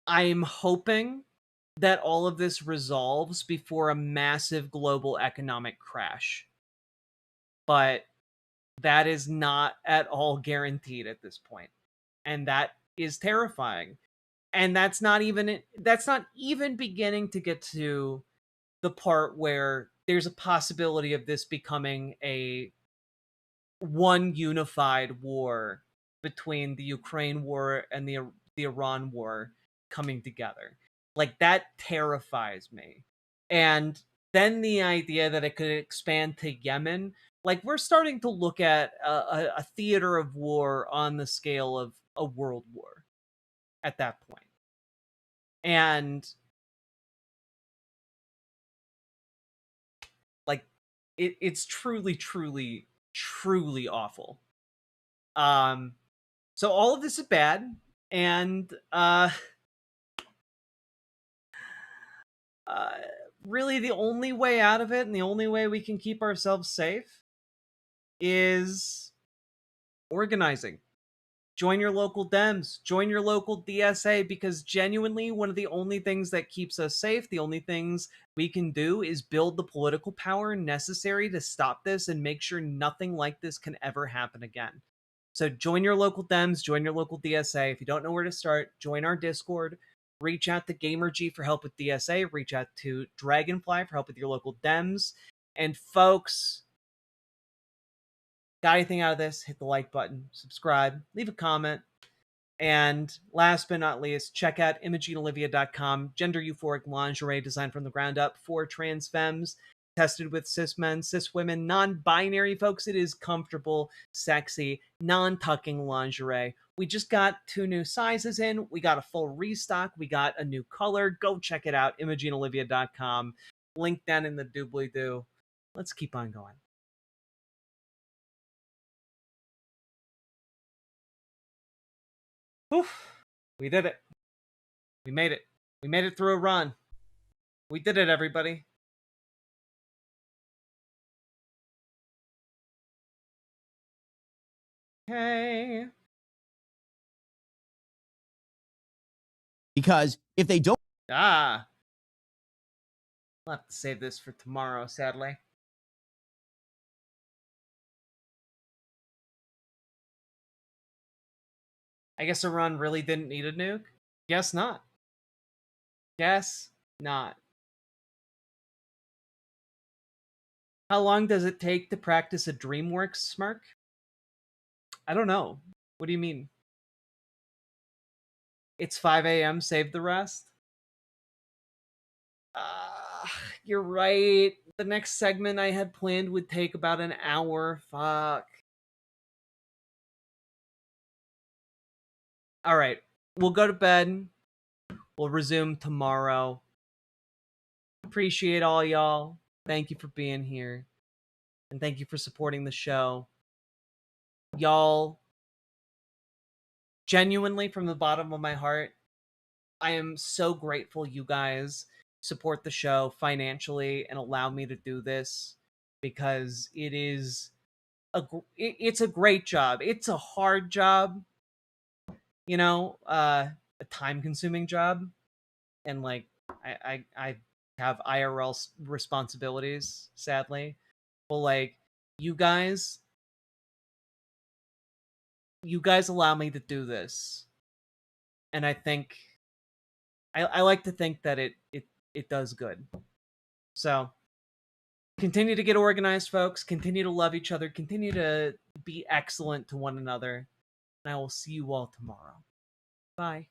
I'm hoping that all of this resolves before a massive global economic crash. But that is not at all guaranteed at this point. And that is terrifying. And that's not even beginning to get to the part where there's a possibility of this becoming a one unified war between the Ukraine war and the Iran war coming together. Like that terrifies me. And then the idea that it could expand to Yemen, like we're starting to look at a theater of war on the scale of a world war at that point. And like it's truly awful. So all of this is bad, and really the only way out of it and the only way we can keep ourselves safe is organizing. Join your local Dems, join your local DSA, because genuinely one of the only things that keeps us safe, the only things we can do is build the political power necessary to stop this and make sure nothing like this can ever happen again. So join your local Dems, join your local DSA. If you don't know where to start, join our Discord. Reach out to GamerG for help with DSA. Reach out to Dragonfly for help with your local Dems. And folks, got anything out of this, hit the like button, subscribe, leave a comment. And last but not least, check out ImogeneOlivia.com, gender euphoric lingerie designed from the ground up for trans femmes, tested with cis men, cis women, non-binary folks. It is comfortable, sexy, non-tucking lingerie. We just got 2 new sizes in. We got a full restock. We got a new color. Go check it out, ImogeneOlivia.com. Link down in the doobly-doo. Let's keep on going. Oof. We did it. We made it. We made it through Iran. We did it, everybody. Okay.
Because if they don't...
I'll have to save this for tomorrow, sadly. I guess Iran really didn't need a nuke? Guess not. Guess not. How long does it take to practice a DreamWorks smirk? I don't know. What do you mean? It's 5 a.m., save the rest? You're right. The next segment I had planned would take about an hour. Fuck. All right. We'll go to bed. We'll resume tomorrow. Appreciate all y'all. Thank you for being here. And thank you for supporting the show. Y'all, genuinely from the bottom of my heart, I am so grateful you guys support the show financially and allow me to do this, because it's a great job. It's a hard job, you know, a time-consuming job, and like I have IRL responsibilities, sadly. But like you guys allow me to do this, and I think I like to think that it does good. So continue to get organized, folks. Continue to love each other. Continue to be excellent to one another. And I will see you all tomorrow. Bye.